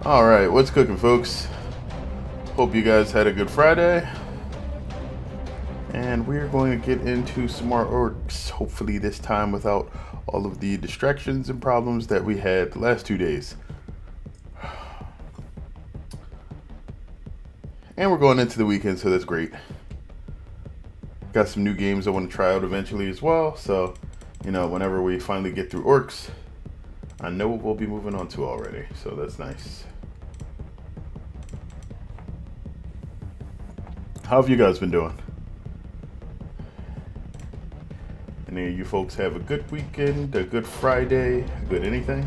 Alright, what's cooking, folks? Hope you guys had a good Friday. And we're going to get into some more orcs, hopefully this time without all of the distractions and problems that we had the last 2 days. And we're going into the weekend, so that's great. Got some new games I want to try out eventually as well, so, whenever we finally get through orcs, I know what we'll be moving on to already, so that's nice. How have you guys been doing? Any of you folks have a good weekend, a good Friday, a good anything?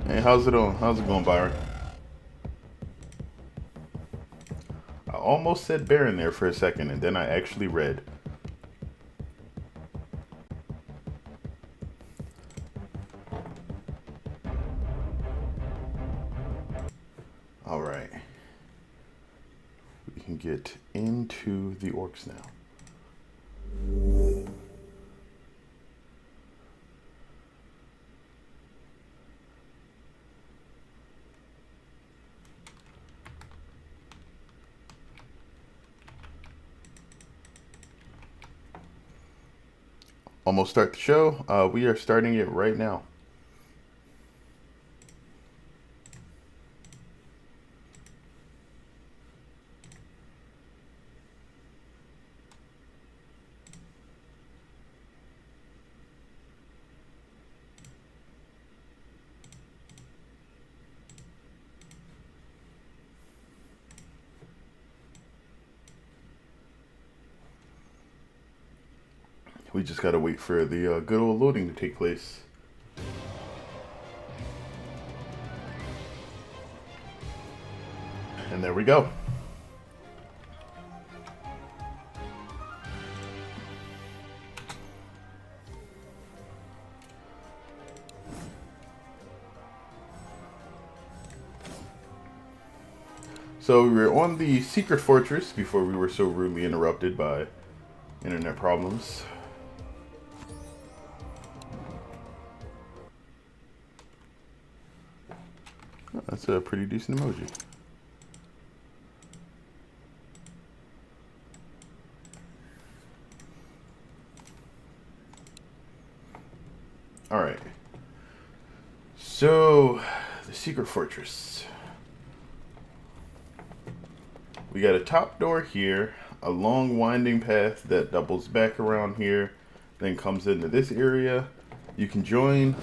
Hey, how's it on? How's it going, Byron? I almost said Baron there for a second, and then I actually read. Alright. We can get into the orcs now. Almost start the show. We are starting it right now. We just gotta wait for the good old loading to take place. And there we go. So we were on the secret fortress before we were so rudely interrupted by internet problems. Oh, that's a pretty decent emoji. Alright. So, the secret fortress. We got a top door here, a long winding path that doubles back around here, then comes into this area. You can join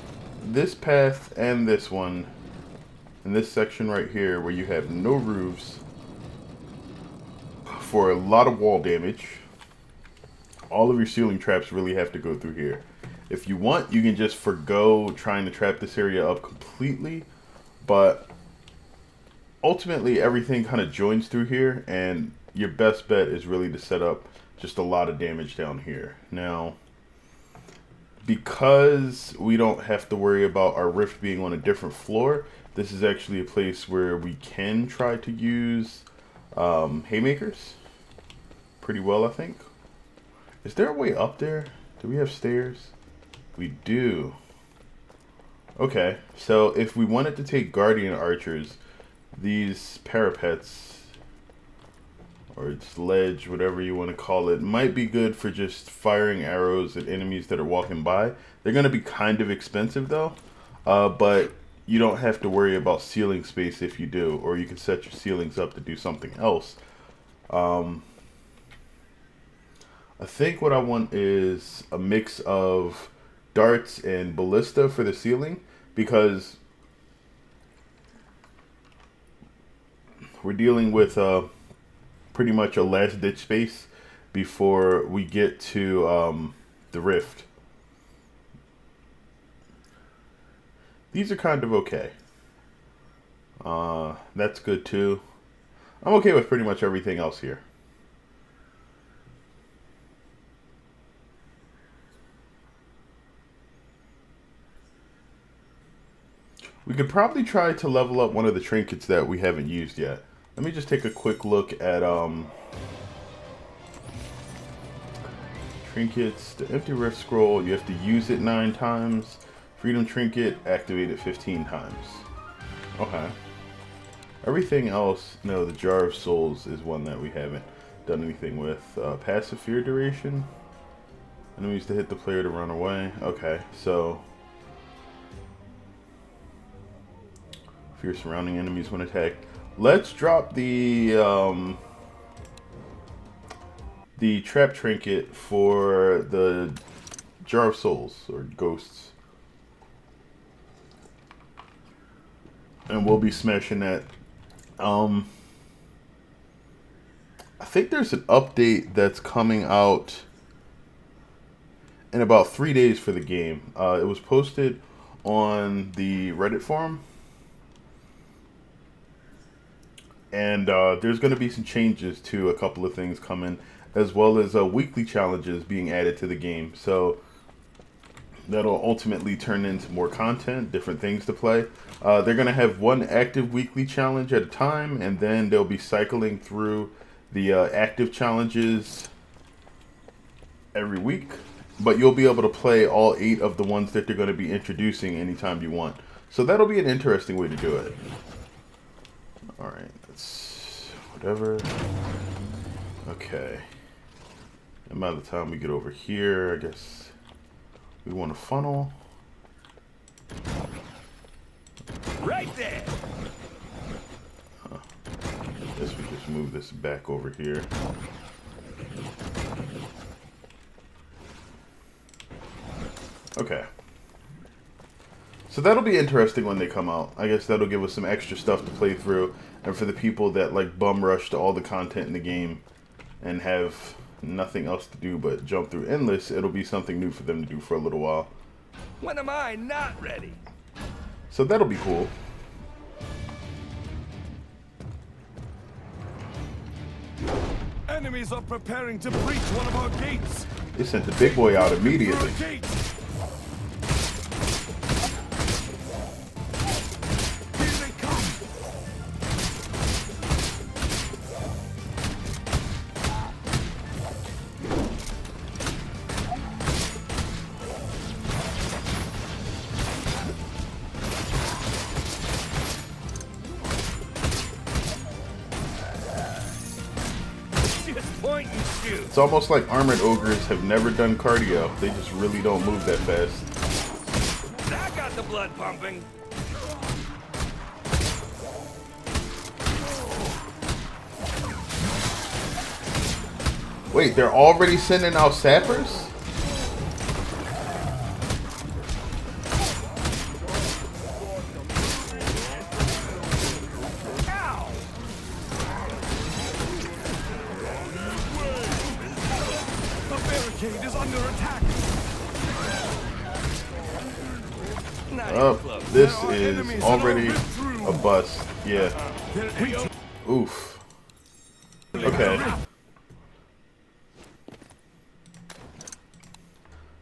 this path and this one in this section right here where you have no roofs for a lot of wall damage. All of your ceiling traps really have to go through here. If you want, you can just forgo trying to trap this area up completely, but ultimately everything kind of joins through here, and your best bet is really to set up just a lot of damage down here. Now, because we don't have to worry about our rift being on a different floor, this is actually a place where we can try to use haymakers pretty well, I think. Is there a way up there? Do we have stairs? We do. Okay, so if we wanted to take guardian archers, these parapets, or sledge, whatever you want to call it, might be good for just firing arrows at enemies that are walking by. They're going to be kind of expensive though, but you don't have to worry about ceiling space if you do, or you can set your ceilings up to do something else. I think what I want is a mix of darts and ballista for the ceiling, because we're dealing with pretty much a last ditch space before we get to the rift. These are kind of okay. That's good too. I'm okay with pretty much everything else here. We could probably try to level up one of the trinkets that we haven't used yet. Let me just take a quick look at trinkets. The empty rift scroll, you have to use it 9 times. Freedom trinket, activate it 15 times. Okay. Everything else, no, the jar of souls is one that we haven't done anything with. Passive fear duration. Enemies to hit the player to run away. Okay, so fear surrounding enemies when attacked. Let's drop the trap trinket for the jar of souls or ghosts, and we'll be smashing that. I think there's an update that's coming out in about 3 days for the game. It was posted on the Reddit forum. And there's going to be some changes to a couple of things coming, as well as weekly challenges being added to the game. So that'll ultimately turn into more content, different things to play. They're going to have one active weekly challenge at a time, and then they'll be cycling through the active challenges every week. But you'll be able to play all 8 of the ones that they're going to be introducing anytime you want. So that'll be an interesting way to do it. Alright, that's whatever. Okay. And by the time we get over here, I guess we want a funnel. Right there! I guess we just move this back over here. Okay. So that'll be interesting when they come out. I guess that'll give us some extra stuff to play through. And for the people that like bum rush to all the content in the game and have nothing else to do but jump through Endless, it'll be something new for them to do for a little while. When am I not ready? So that'll be cool. Enemies are preparing to breach one of our gates. They sent the big boy out immediately. It's almost like armored ogres have never done cardio. They just really don't move that fast. That got the blood pumping. Wait, they're already sending out sappers? Is under attack. Oh, this is already a bust. Yeah. Oof. Okay.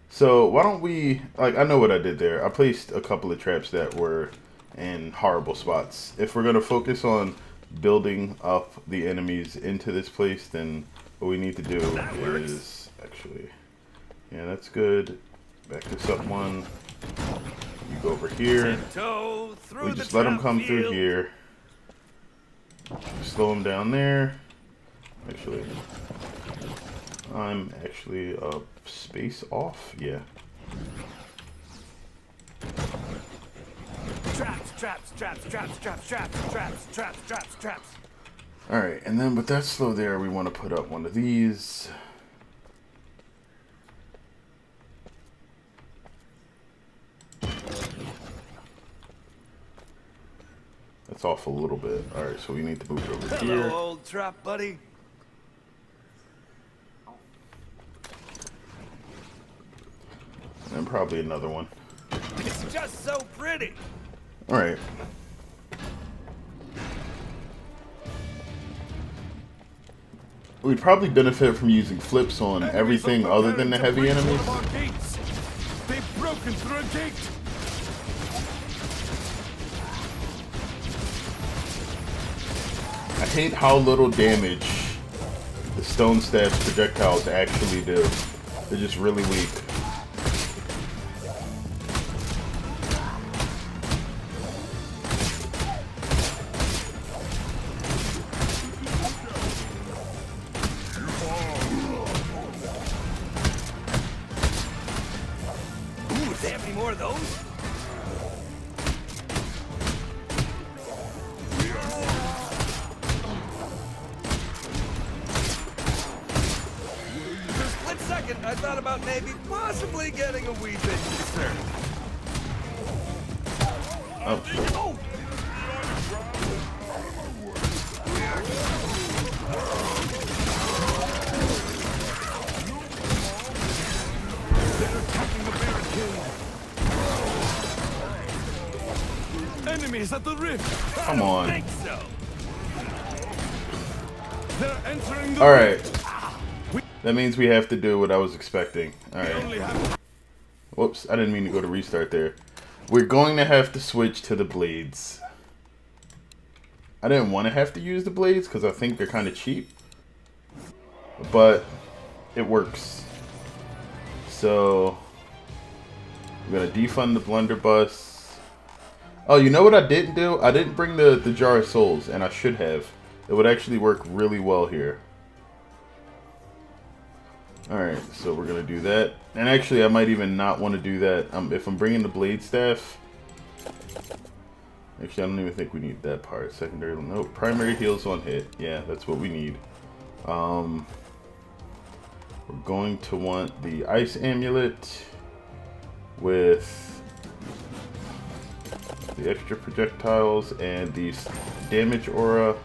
So why don't we, like, I know what I did there. I placed a couple of traps that were in horrible spots. If we're going to focus on building up the enemies into this place, then what we need to do is actually, yeah, that's good. Back this up one. You go over here. We just let them come through here. Slow them down there. Actually, I'm actually a space off. Yeah. Traps, traps, traps, traps, traps, traps, traps, traps, traps, traps. All right, and then with that slow there, we want to put up one of these. That's off a little bit. All right, so we need to move it over here. Hello, old trap buddy. And probably another one. It's just so pretty. Alright. We'd probably benefit from using flips on everything other than the heavy enemies. They've broken through a gate. I hate how little damage the stone staff's projectiles actually do. They're just really weak. Ooh, they have any more of those? I thought about maybe possibly getting a wee bit concerned. Oh. They're attacking the barricade. Enemies at the rift. Come on. I don't think so. They're entering the Alright. That means we have to do what I was expecting. Alright. Whoops, I didn't mean to go to restart there. We're going to have to switch to the blades. I didn't want to have to use the blades because I think they're kind of cheap. But it works. So I'm going to defund the blunderbuss. Oh, you know what I didn't do? I didn't bring the Jar of Souls, and I should have. It would actually work really well here. Alright, so we're going to do that. And actually, I might even not want to do that. If I'm bringing the blade staff... Actually, I don't even think we need that part. Secondary... Nope. Primary heals on hit. Yeah, that's what we need. We're going to want the Ice Amulet with the extra projectiles and the damage aura.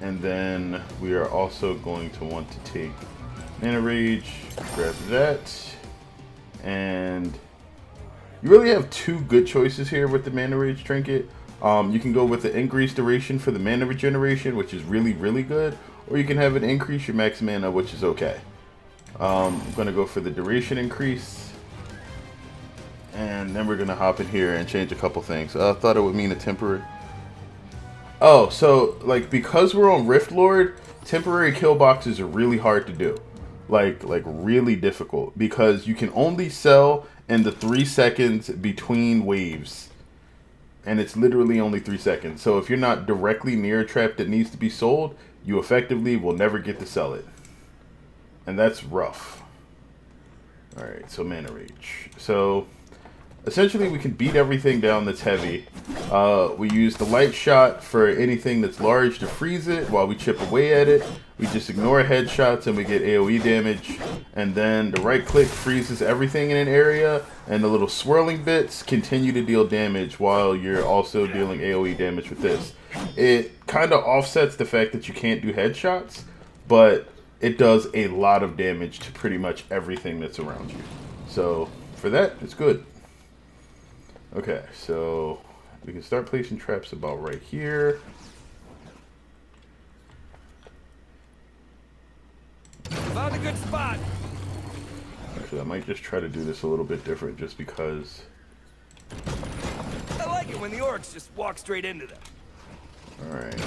And then we are also going to want to take Mana Rage, grab that, and you really have two good choices here with the Mana Rage trinket. You can go with the increased duration for the mana regeneration, which is really, really good, or you can have it increase your max mana, which is okay. I'm going to go for the duration increase, and then we're going to hop in here and change a couple things. I thought it would mean a temporary. Oh, so like because we're on Rift Lord, temporary kill boxes are really hard to do. Like really difficult because you can only sell in the 3 seconds between waves, and it's literally only 3 seconds. So if you're not directly near a trap that needs to be sold, you effectively will never get to sell it, and that's rough. All right, so Mana Rage. So essentially we can beat everything down that's heavy. We use the light shot for anything that's large to freeze it while we chip away at it. We just ignore headshots and we get AoE damage. And then the right click freezes everything in an area, and the little swirling bits continue to deal damage while you're also dealing AoE damage with this. It kind of offsets the fact that you can't do headshots, but it does a lot of damage to pretty much everything that's around you. So for that, it's good. Okay, so we can start placing traps about right here. Found a good spot. Actually, I might just try to do this a little bit different just because. I like it when the orcs just walk straight into them. Alright.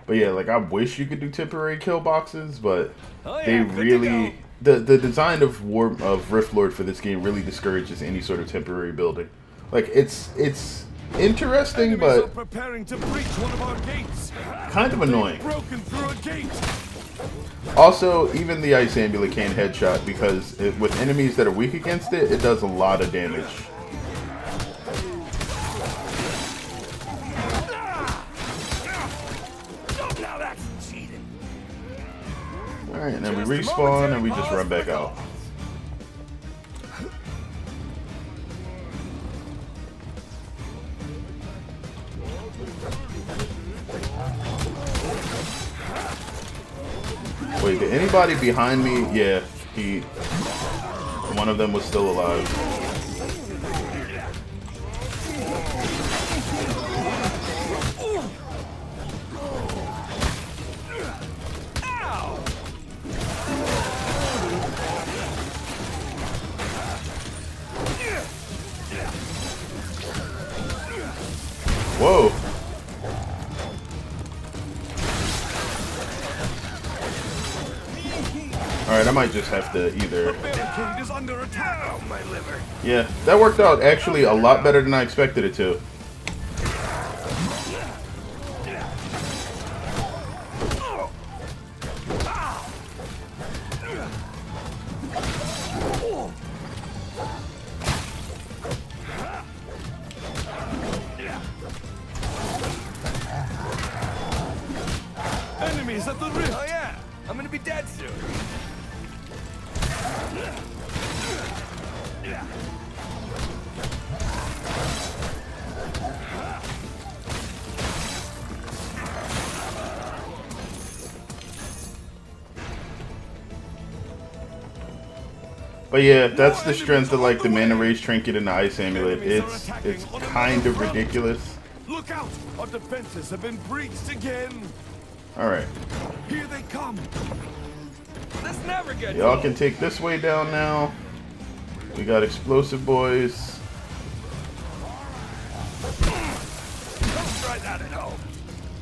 But yeah, like I wish you could do temporary kill boxes, but they really the design of Rift Lord for this game really discourages any sort of temporary building. Like it's interesting, but preparing to breach one of our gates. Kind of annoying. Broken through a gate. Also, even the Ice Amulet can't headshot because with enemies that are weak against it, it does a lot of damage. Alright, and then we respawn and we just run back out. Wait, did anybody behind me? Yeah, one of them was still alive. Whoa. Alright, I might just have to either... Yeah, that worked out actually a lot better than I expected it to. Enemies at the rift! Oh yeah, I'm gonna be dead soon. But yeah, that's the strength of like the Mana Rage Trinket and the Ice Amulet. It's kind of ridiculous. Look out! Our defenses have been breached again. All right. Here they come. This never gets. Y'all can take this way down now. We got explosive boys. Don't try that at home.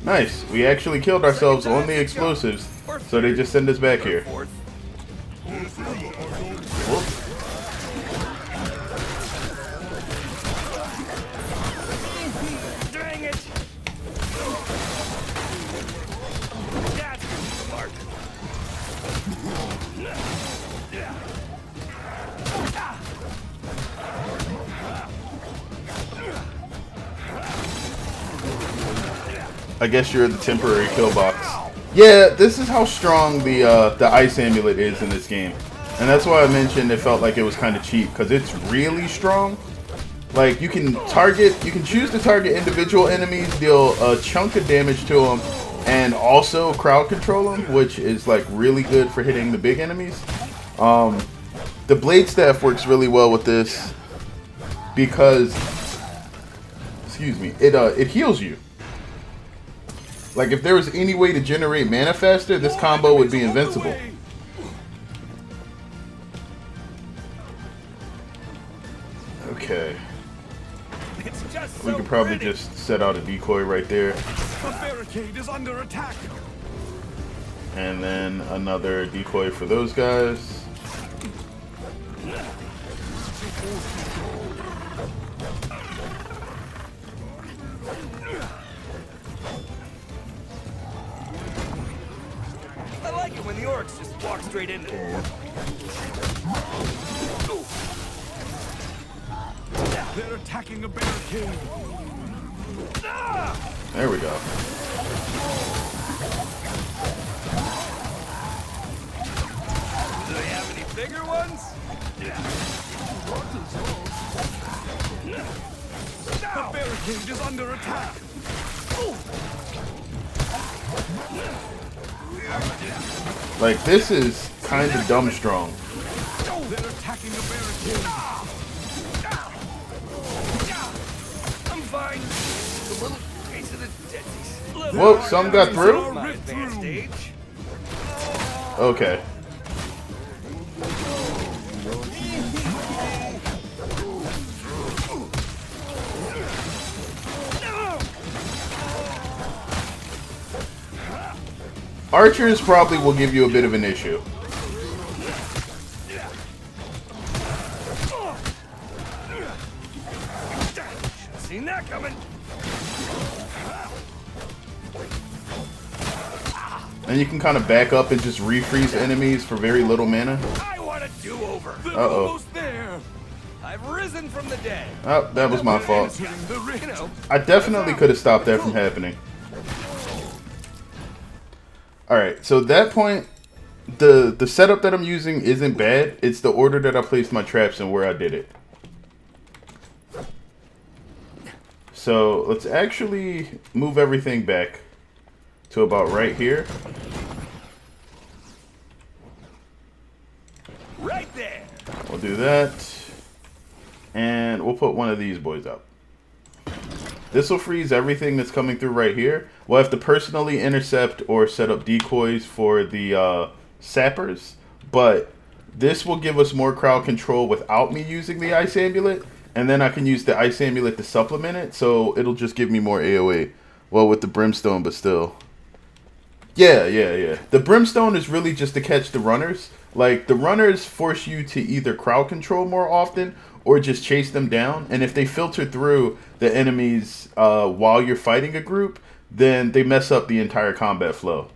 Nice. We actually killed ourselves on the explosives, so they just send us back here. Whoop. Dang it! That's smart. I guess you're the temporary kill box. Yeah, this is how strong the Ice Amulet is in this game. And that's why I mentioned it felt like it was kind of cheap, because it's really strong. Like, you can choose to target individual enemies, deal a chunk of damage to them, and also crowd control them, which is like really good for hitting the big enemies. The Blade Staff works really well with this because, excuse me, it heals you. Like, if there was any way to generate mana faster, this combo would be invincible. Okay. We could probably just set out a decoy right there. The barricade is under attack. And then another decoy for those guys. I like it when the orcs just walk straight into it. They're attacking a barricade. There we go. Do they have any bigger ones? The barricade is under attack. Like, this is kind of dumb strong. They're attacking the barricade. I'm fine. A little piece of the deadies. Whoa, some got through? My advanced age. Okay. Archers probably will give you a bit of an issue. Seen that coming. And you can kind of back up and just refreeze enemies for very little mana. I want a do-over. Uh-oh. Almost there. I've risen from the dead. Oh, that was my fault. You know, I definitely could have stopped that from happening. Alright, so at that point, the setup that I'm using isn't bad. It's the order that I placed my traps and where I did it. So let's actually move everything back to about right here. do that. And we'll put one of these boys up. This will freeze everything that's coming through right here. We'll have to personally intercept or set up decoys for the sappers. But this will give us more crowd control without me using the Ice Amulet. And then I can use the Ice Amulet to supplement it. So it'll just give me more AoE. Well, with the Brimstone, but still. Yeah. The Brimstone is really just to catch the runners. Like, the runners force you to either crowd control more often or just chase them down. And if they filter through the enemies while you're fighting a group, then they mess up the entire combat flow.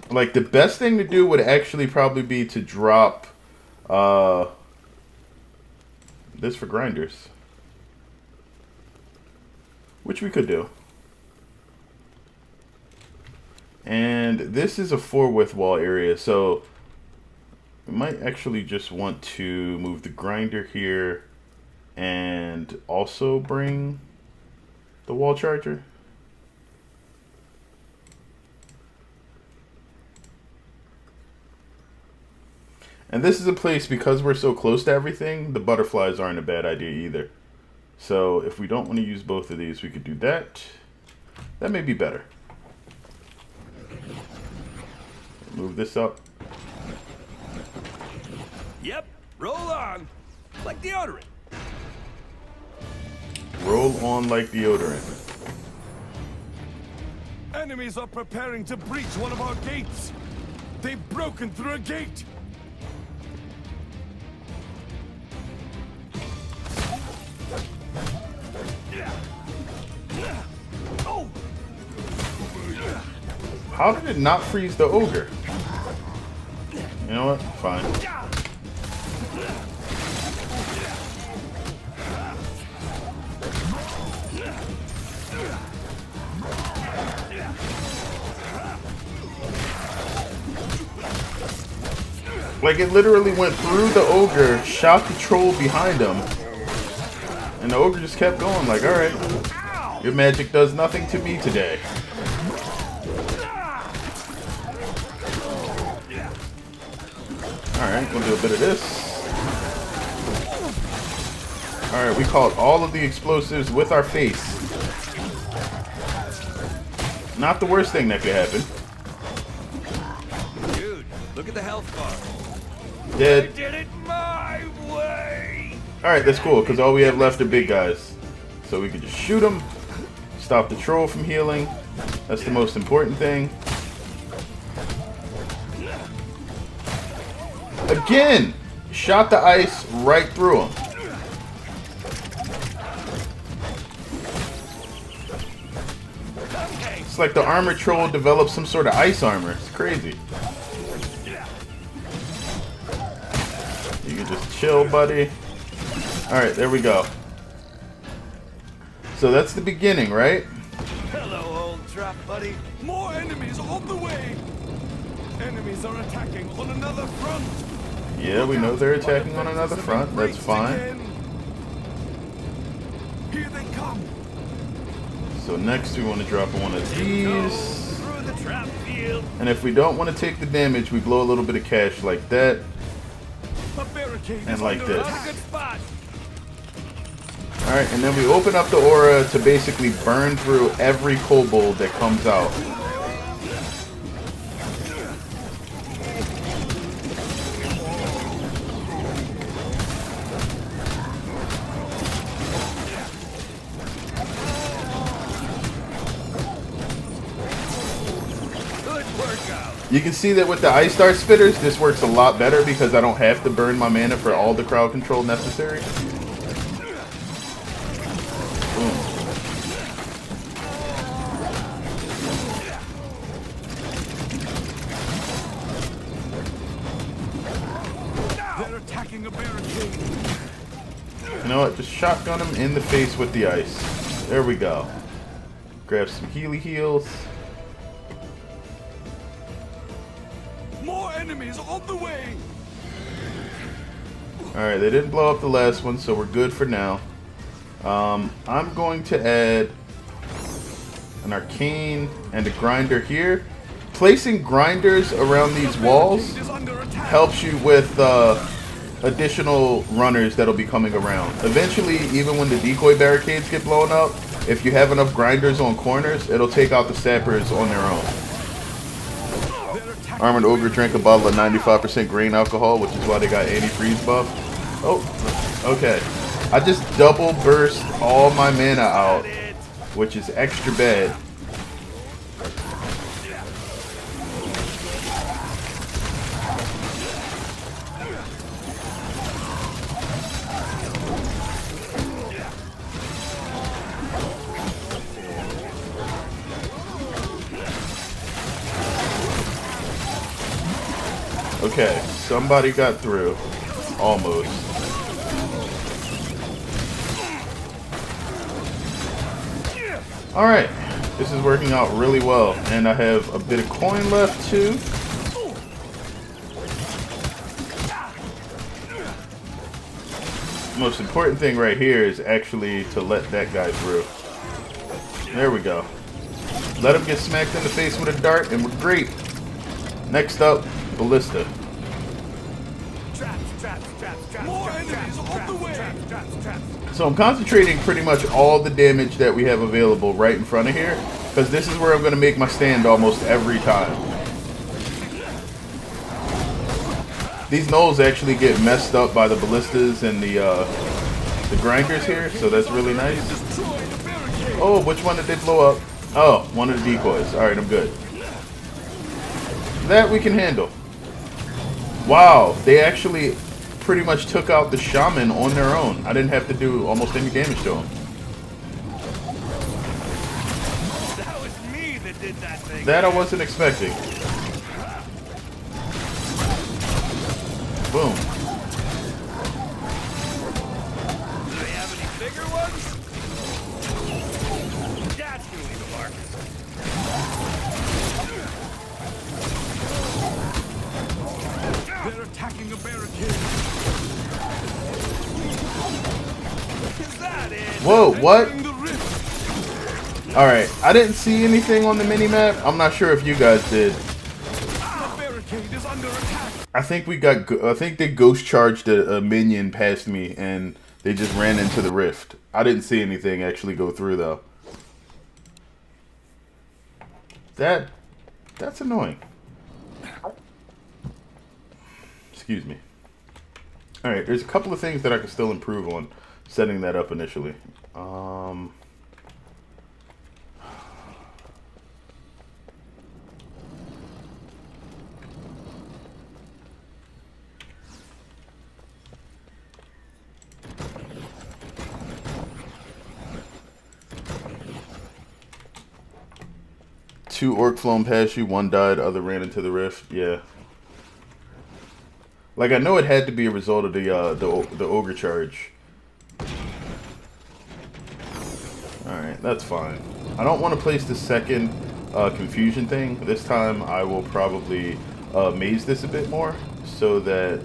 Like, the best thing to do would actually probably be to drop this for grinders. Which we could do. And this is a 4-width wall area, so we might actually just want to move the grinder here and also bring the wall charger. And this is a place, because we're so close to everything, the butterflies aren't a bad idea either. So if we don't want to use both of these, we could do that. That may be better. Move this up. Yep, roll on. Like deodorant. Roll on like deodorant. Enemies are preparing to breach one of our gates. They've broken through a gate. How did it not freeze the ogre? You know what? Fine. Like, it literally went through the ogre, shot the troll behind him, and the ogre just kept going like, alright, your magic does nothing to me today. Alright, we'll do a bit of this. Alright, we caught all of the explosives with our face. Not the worst thing that could happen. Dude, look at the health bar. Dead. I did it my way. Alright, that's cool, because all we have left are big guys. So we can just shoot them, stop the troll from healing. That's the most important thing. Again! Shot the ice right through him. It's like the armor troll developed some sort of ice armor. It's crazy. You can just chill, buddy. Alright, there we go. So that's the beginning, right? Hello, old trap buddy. More enemies on the way. Enemies are attacking on another front. Yeah, we know they're attacking on another front. That's fine. Here they come. So next we want to drop one of these. Through the trap field. And if we don't want to take the damage, we blow a little bit of cash like that. A barricade And is like under this. a good spot. Alright, and then we open up the aura to basically burn through every kobold that comes out. You can see that with the Ice Star Spitters, this works a lot better because I don't have to burn my mana for all the crowd control necessary. Boom. They're attacking a barricade. You know what? Just shotgun him in the face with the ice. There we go. Grab some heals. More enemies on the way. Alright, they didn't blow up the last one, so we're good for now. I'm going to add an arcane and a grinder here. Placing grinders around these walls helps you with additional runners that'll be coming around. Eventually, even when the decoy barricades get blown up, if you have enough grinders on corners, it'll take out the sappers on their own. Armored Ogre drank a bottle of 95% grain alcohol, which is why they got antifreeze buff. Oh, okay. I just double burst all my mana out, which is extra bad. Okay, somebody got through. Almost. Alright, this is working out really well. And I have a bit of coin left too. Most important thing right here is actually to let that guy through. There we go. Let him get smacked in the face with a dart and we're great. Next up, Ballista. So I'm concentrating pretty much all the damage that we have available right in front of here, because this is where I'm going to make my stand almost every time. These gnolls actually get messed up by the ballistas and the grinders here, so that's really nice. Oh, which one did they blow up? Oh, one of the decoys. Alright, I'm good. That we can handle. Wow, they actually pretty much took out the shaman on their own. I didn't have to do almost any damage to him. That was me that did that thing. That I wasn't expecting. Boom. Do they have any bigger ones? That's gonna leave a mark. They're attacking a barricade. Is that it? Whoa, what? Entering the rift. Alright, I didn't see anything on the mini-map. I'm not sure if you guys did. The barricade is under attack. I think they ghost charged a minion past me and they just ran into the rift. I didn't see anything actually go through though. That's annoying. Excuse me. Alright, there's a couple of things that I can still improve on setting that up initially. Two orc flown past you, one died, other ran into the rift. Yeah. Like, I know it had to be a result of the ogre charge. Alright, that's fine. I don't want to place the second confusion thing. This time I will probably maze this a bit more so that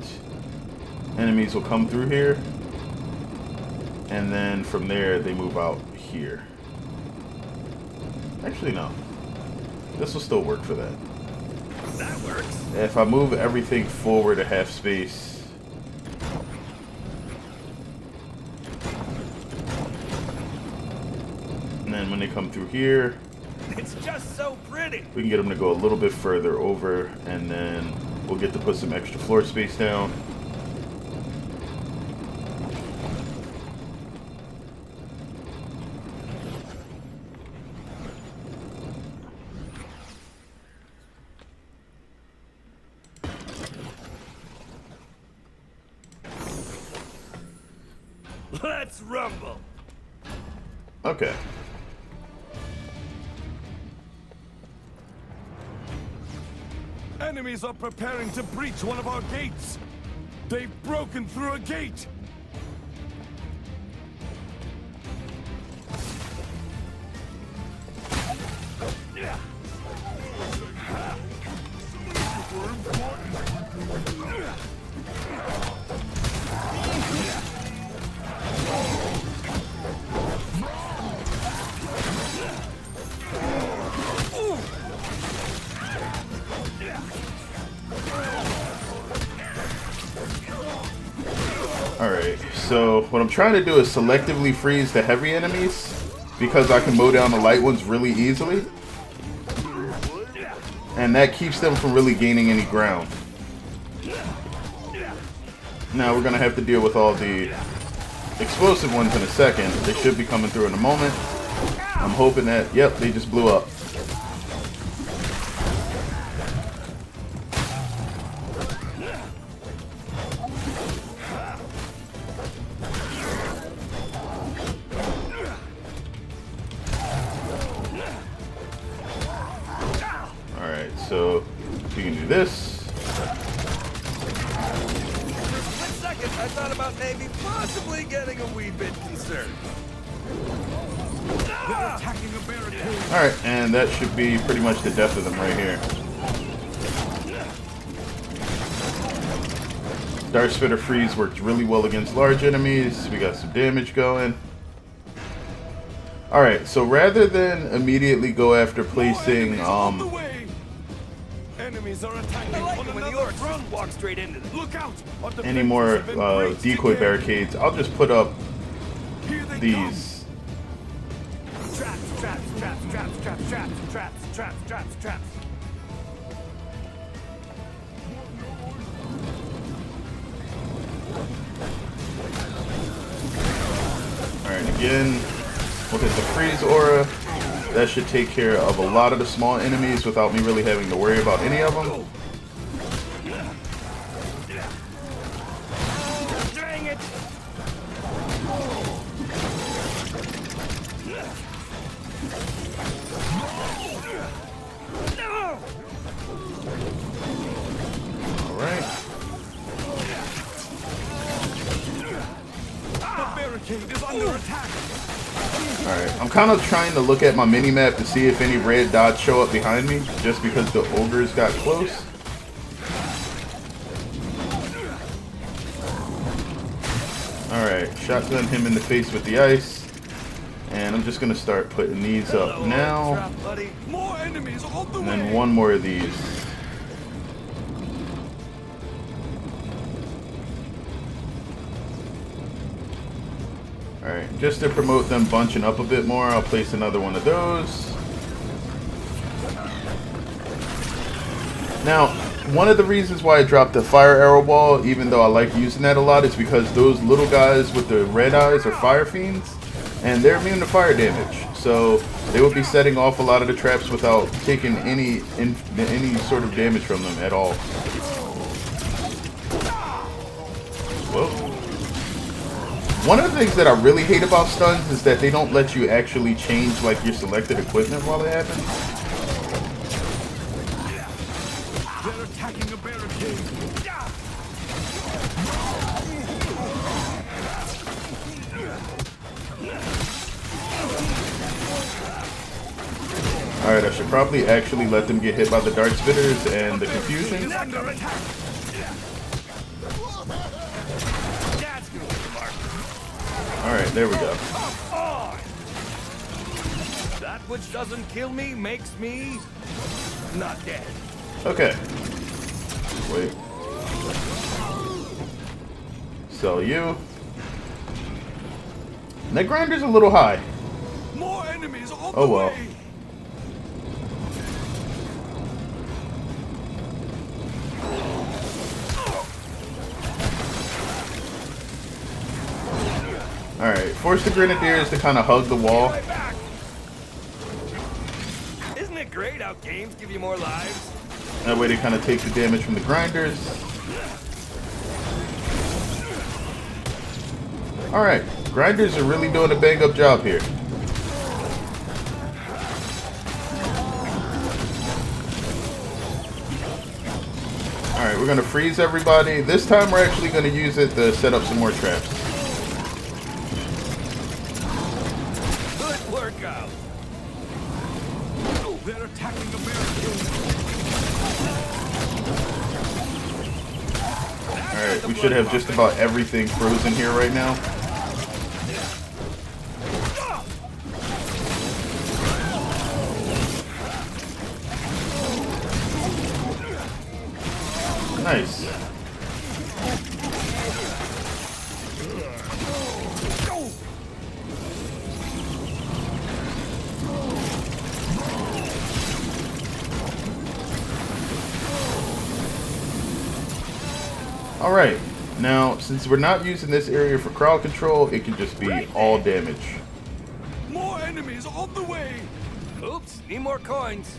enemies will come through here. And then from there they move out here. Actually, no. This will still work for that. That works. If I move everything forward a half space. And then when they come through here, It's just so pretty. we can get them to go a little bit further over, and then we'll get to put some extra floor space down. Let's rumble. Okay. Enemies are preparing to breach one of our gates. They've broken through a gate. Alright, so what I'm trying to do is selectively freeze the heavy enemies because I can mow down the light ones really easily. And that keeps them from really gaining any ground. Now we're going to have to deal with all the explosive ones in a second. They should be coming through in a moment. I'm hoping that, yep, they just blew up. Alright, so we can do this. I thought about maybe possibly getting a wee bit concerned. They're attacking a barricade. Alright, and that should be pretty much the death of them right here. Dark Spitter Freeze works really well against large enemies. We got some damage going. Alright, so rather than immediately go after placing enemies are attacking. I like when the Orcs just walk straight into them. Look out! Any more decoy barricades, I'll just put up these. Traps, traps, traps, traps, traps, traps, traps, traps, traps, traps. Alright, again, we'll hit the freeze aura. That should take care of a lot of the small enemies without me really having to worry about any of them. Dang it! Alright. The barricade is under attack. Alright, I'm kind of trying to look at my mini-map to see if any red dots show up behind me, just because the ogres got close. Alright, shotgun him in the face with the ice. And I'm just going to start putting these up now. And then one more of these. Alright, just to promote them bunching up a bit more, I'll place another one of those. Now, one of the reasons why I dropped the fire arrow ball, even though I like using that a lot, is because those little guys with the red eyes are fire fiends, and they're immune to fire damage. So they will be setting off a lot of the traps without taking any sort of damage from them at all. Whoa. One of the things that I really hate about stuns is that they don't let you actually change like your selected equipment while it happens. They're attacking a barricade. Alright, I should probably actually let them get hit by the Dark Spitters and the confusion. Alright, there we go. That which doesn't kill me makes me not dead. Okay. Wait. Sell you. And that grinder's a little high. More enemies on Oh the well. way. Alright, force the Grenadiers to kind of hug the wall. Isn't it great how games give you more lives? That way they kind of take the damage from the grinders. Alright, grinders are really doing a bang up job here. Alright, we're going to freeze everybody. This time we're actually going to use it to set up some more traps. Good workout. They're attacking the barricade. Alright, we should have just about everything frozen here right now. Nice. Alright, now since we're not using this area for crowd control, it can just be all damage. More enemies on the way! Oops, need more coins.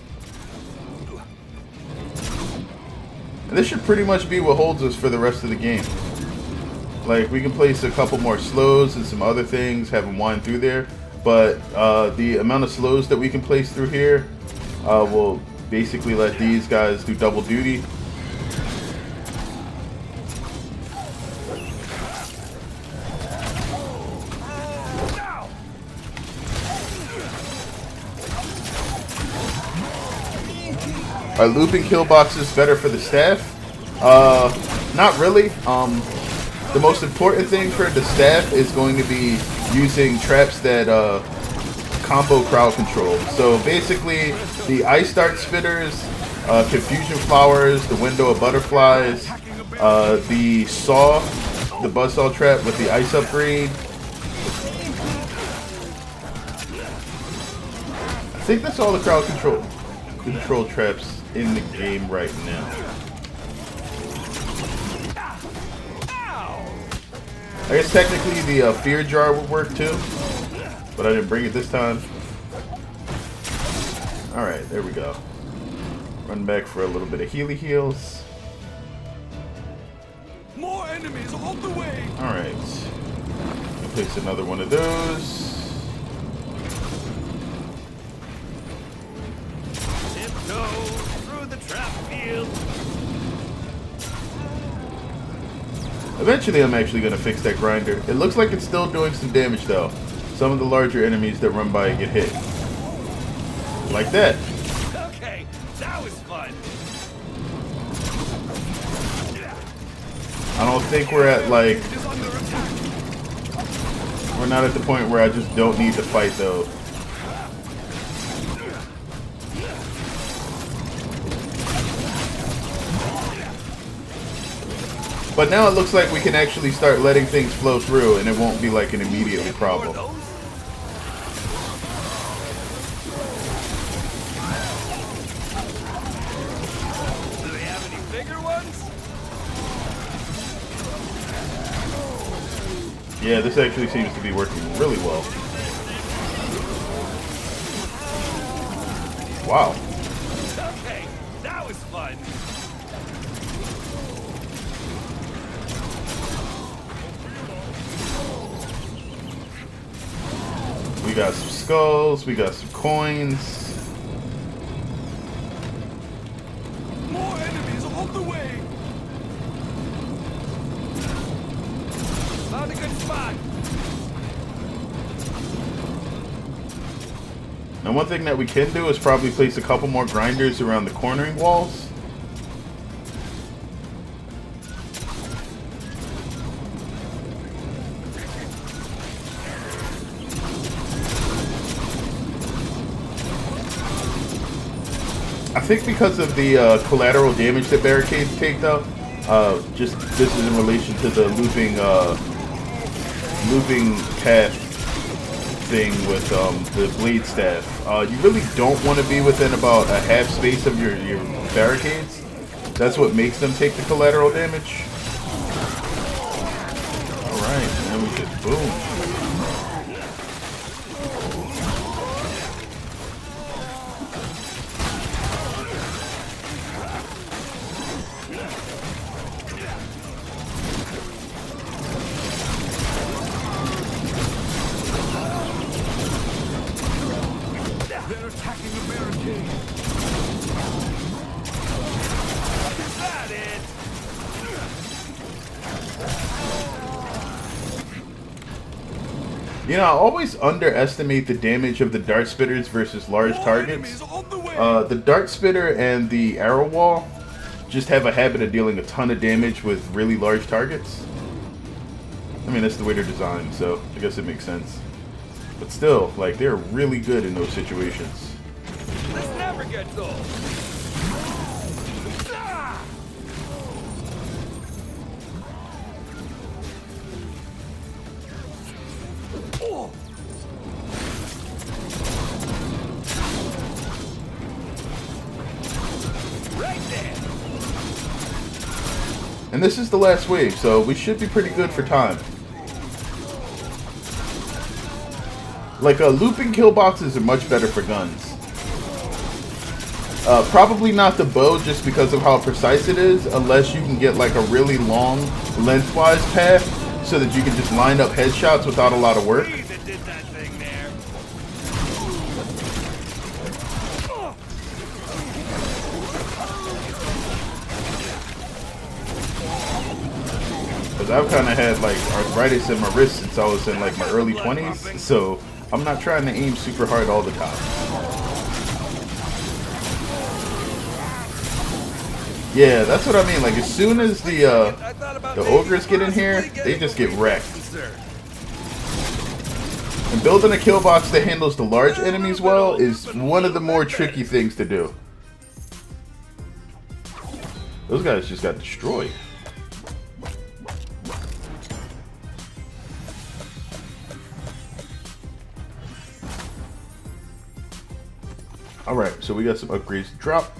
And this should pretty much be what holds us for the rest of the game. Like, we can place a couple more slows and some other things, have them wind through there. But the amount of slows that we can place through here will basically let these guys do double duty. Are looping kill boxes better for the staff? Not really. The most important thing for the staff is going to be using traps that combo crowd control. So basically, the ice dart spitters, confusion flowers, the window of butterflies, the saw, the buzzsaw trap with the ice upgrade. I think that's all the crowd control traps in the game right now. I guess technically the fear jar would work too, but I didn't bring it this time. Alright, there we go. Run back for a little bit of heals. More enemies on the way! Alright. Place another one of those. Tiptoe through the trap field. Eventually I'm actually going to fix that grinder. It looks like it's still doing some damage though. Some of the larger enemies that run by get hit. Like that. Okay, that was fun. I don't think we're at like... Is under attack! We're not at the point where I just don't need to fight though. But now it looks like we can actually start letting things flow through and it won't be like an immediate problem. More of those? Do they have any bigger ones? Yeah, this actually seems to be working really well. Wow. Okay, that was fun. We got some skulls, we got some coins. More enemies on the way! Found a good spot. Now one thing that we can do is probably place a couple more grinders around the cornering walls. I think because of the collateral damage that barricades take though, just this is in relation to the looping path thing with the blade staff. You really don't want to be within about a half space of your barricades. That's what makes them take the collateral damage. Alright, and we just boom. They're attacking the barricade! Is that it? You know, I always underestimate the damage of the dart spitters versus large targets. On the way! The dart spitter and the arrow wall just have a habit of dealing a ton of damage with really large targets. I mean, that's the way they're designed, so I guess it makes sense. But still, like, they're really good in those situations. This never gets old. Ah! Oh. Right there. And this is the last wave, so we should be pretty good for time. Like, looping kill boxes are much better for guns. Probably not the bow, just because of how precise it is, unless you can get like a really long lengthwise path, so that you can just line up headshots without a lot of work. Because I've kind of had like arthritis in my wrist since I was in like my early 20s, so I'm not trying to aim super hard all the time. Yeah, that's what I mean. Like, as soon as the ogres get in here, they just get wrecked. And building a kill box that handles the large enemies well is one of the more tricky things to do. Those guys just got destroyed. Alright, so we got some upgrades to drop.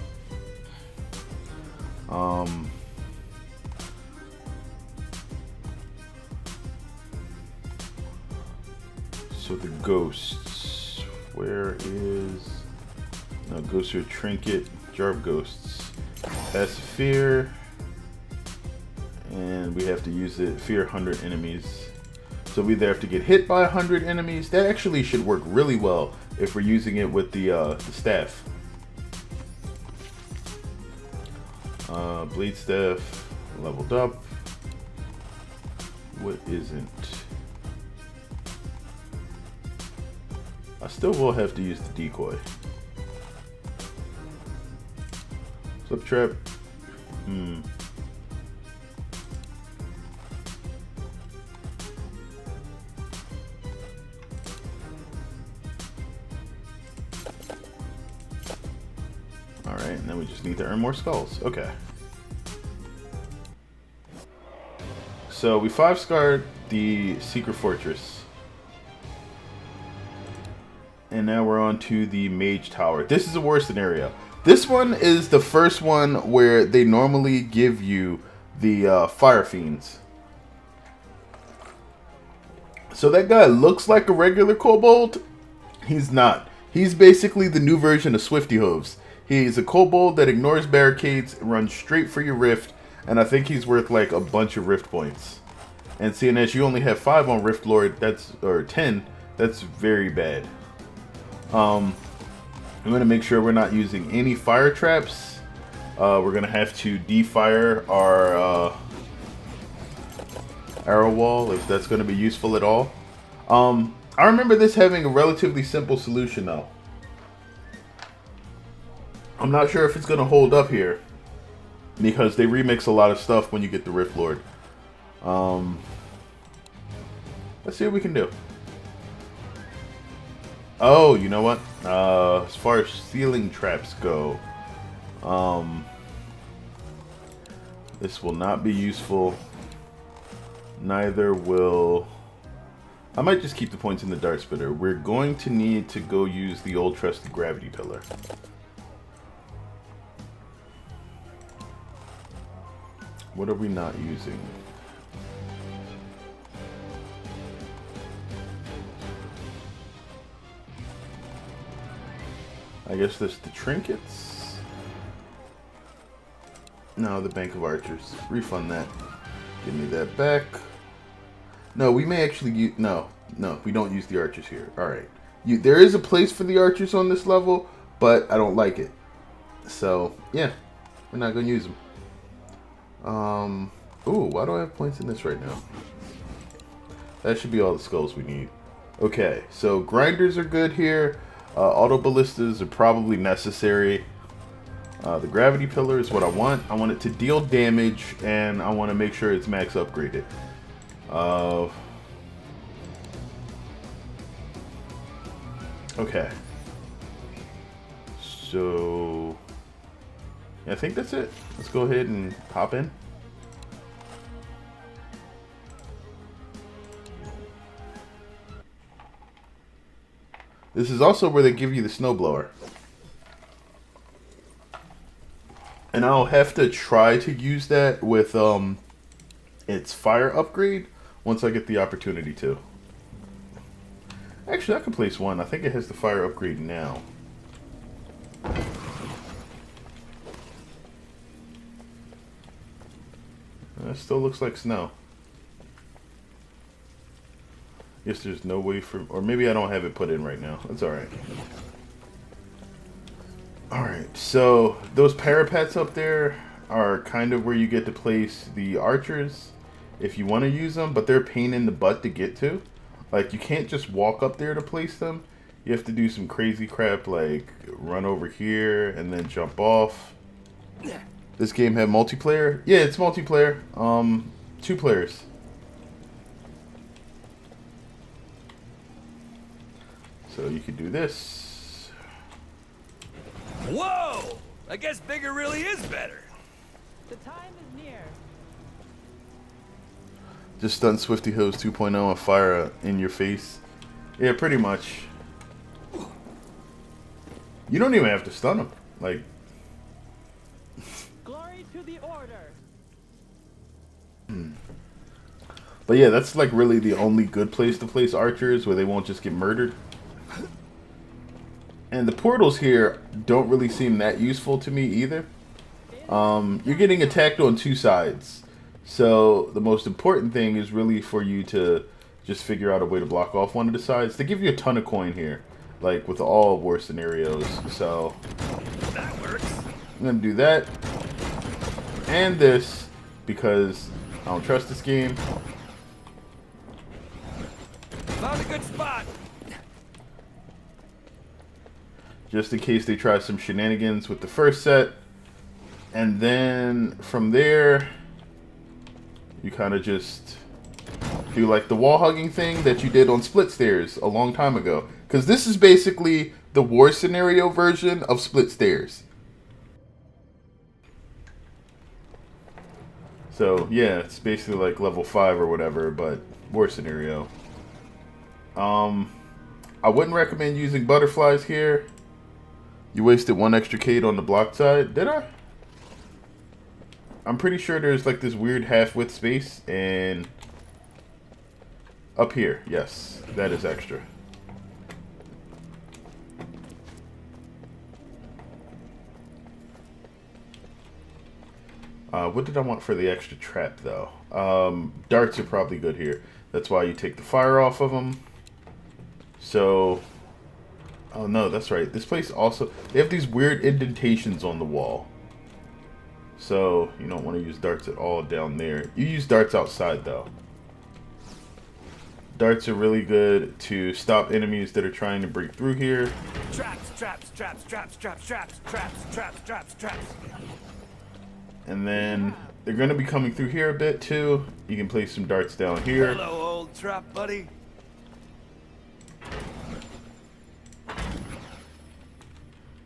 So the ghosts, where is, no, ghosts are a trinket, jar of ghosts, passive fear, and we have to use it, fear 100 enemies. So we either have to get hit by 100 enemies. That actually should work really well if we're using it with the staff. Blade staff, leveled up. What isn't? I still will have to use the decoy. Slip trap. Alright, and then we just need to earn more skulls. Okay. So we 5-scarred the Secret Fortress. And now we're on to the Mage Tower. This is a war scenario. This one is the first one where they normally give you the Fire Fiends. So that guy looks like a regular kobold. He's not. He's basically the new version of Swifty Hooves. He's a kobold that ignores barricades, runs straight for your rift, and I think he's worth like a bunch of rift points. And seeing as you only have 5 on Rift Lord, or 10, that's very bad. I'm going to make sure we're not using any fire traps. We're going to have to defire our arrow wall if that's going to be useful at all. I remember this having a relatively simple solution though. I'm not sure if it's going to hold up here because they remix a lot of stuff when you get the Rift Lord. Let's see what we can do. Oh, you know what? As far as ceiling traps go, this will not be useful. Neither will... I might just keep the points in the Dart Spitter. We're going to need to go use the old trusted Gravity Pillar. What are we not using? I guess there's the trinkets. No, the Bank of Archers. Refund that. Give me that back. No, we may actually use... No, we don't use the archers here. Alright. There is a place for the archers on this level, but I don't like it. So, yeah. We're not going to use them. Ooh, why do I have points in this right now? That should be all the skulls we need. Okay, so grinders are good here. Auto ballistas are probably necessary. The gravity pillar is what I want. I want it to deal damage, and I want to make sure it's max upgraded. Okay. So I think that's it. Let's go ahead and hop in. This is also where they give you the snowblower. And I'll have to try to use that with its fire upgrade once I get the opportunity to. Actually, I can place one. I think it has the fire upgrade now. It still looks like snow. Guess there's no way for... Or maybe I don't have it put in right now. That's alright. Alright, so those parapets up there are kind of where you get to place the archers if you want to use them, but they're a pain in the butt to get to. Like, you can't just walk up there to place them. You have to do some crazy crap like run over here and then jump off. This game have multiplayer? Yeah, it's multiplayer. 2 players. So you can do this. Whoa! I guess bigger really is better. The time is near. Just stun Swifty Hose 2.0 and fire in your face. Yeah, pretty much. You don't even have to stun them. Like... Glory to the order. But yeah, that's like really the only good place to place archers where they won't just get murdered. And the portals here don't really seem that useful to me either. You're getting attacked on 2 sides. So the most important thing is really for you to just figure out a way to block off one of the sides. They give you a ton of coin here, like with all war scenarios. So That works. I'm going to do that. And this, because I don't trust this game. Found a good spot. Just in case they try some shenanigans with the first set. And then from there, you kind of just do like the wall hugging thing that you did on Split Stairs a long time ago. Because this is basically the war scenario version of Split Stairs. So yeah, it's basically like level 5 or whatever, but war scenario. I wouldn't recommend using butterflies here. You wasted 1 extra Cade on the block side. Did I? I'm pretty sure there's like this weird half-width space, and up here, yes, that is extra. What did I want for the extra trap, though? Darts are probably good here. That's why you take the fire off of them. So... Oh no, that's right. This place also... They have these weird indentations on the wall. So, you don't want to use darts at all down there. You use darts outside, though. Darts are really good to stop enemies that are trying to break through here. Traps, traps, traps, traps, traps, traps, traps, traps, traps, traps. And then they're going to be coming through here a bit, too. You can place some darts down here. Hello, old trap buddy.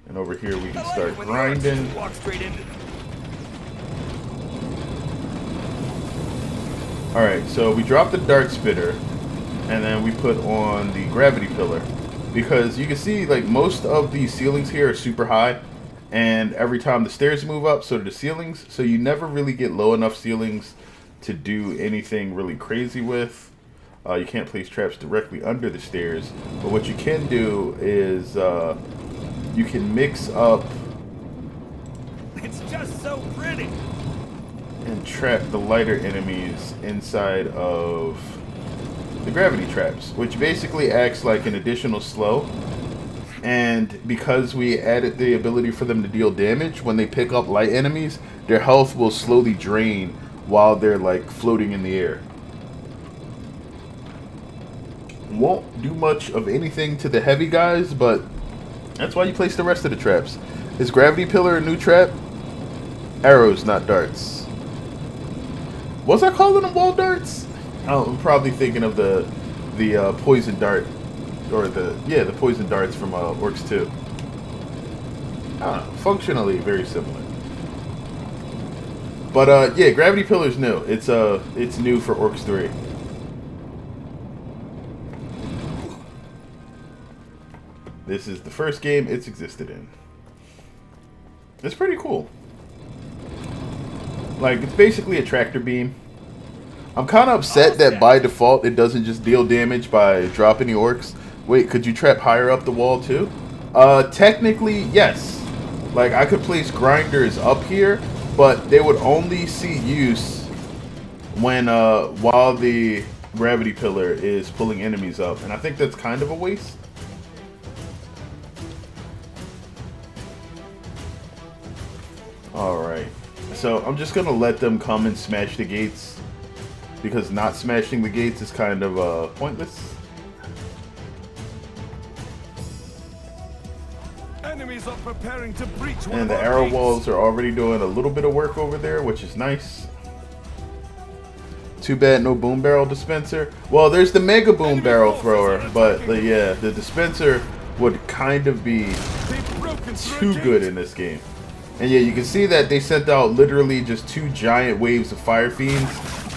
And over here we can I like start it when the Orcs grinding. just walk straight into them. Alright, so we dropped the dart spitter, and then we put on the gravity pillar. Because you can see, like, most of these ceilings here are super high, and every time the stairs move up, so do the ceilings. So you never really get low enough ceilings to do anything really crazy with. You can't place traps directly under the stairs, but what you can do is you can mix up It's just so pretty. and trap the lighter enemies inside of the gravity traps, which basically acts like an additional slow. And because we added the ability for them to deal damage, when they pick up light enemies, their health will slowly drain while they're like floating in the air. Won't do much of anything to the heavy guys, but that's why you place the rest of the traps. Is gravity pillar a new trap? Arrows, not darts. Was I calling them wall darts? Oh, I'm probably thinking of the poison dart, or the poison darts from Orcs 2. Functionally very similar. But yeah, gravity pillar's new. It's new for Orcs 3. This is the first game it's existed in. It's pretty cool. Like, it's basically a tractor beam. I'm kind of upset that by default it doesn't just deal damage by dropping the orcs. Wait, could you trap higher up the wall too? Technically, yes. Like, I could place grinders up here, but they would only see use when, while the gravity pillar is pulling enemies up. And I think that's kind of a waste. Alright. So, I'm just gonna let them come and smash the gates, because not smashing the gates is kind of, pointless. Enemies are preparing to breach one And of the our arrow gates. walls are already doing a little bit of work over there, which is nice. Too bad no boom barrel dispenser. Well, there's the mega boom barrel thrower, but yeah, the dispenser would kind of be They've broken through a too gate. good in this game. And yeah, you can see that they sent out literally just 2 giant waves of fire fiends.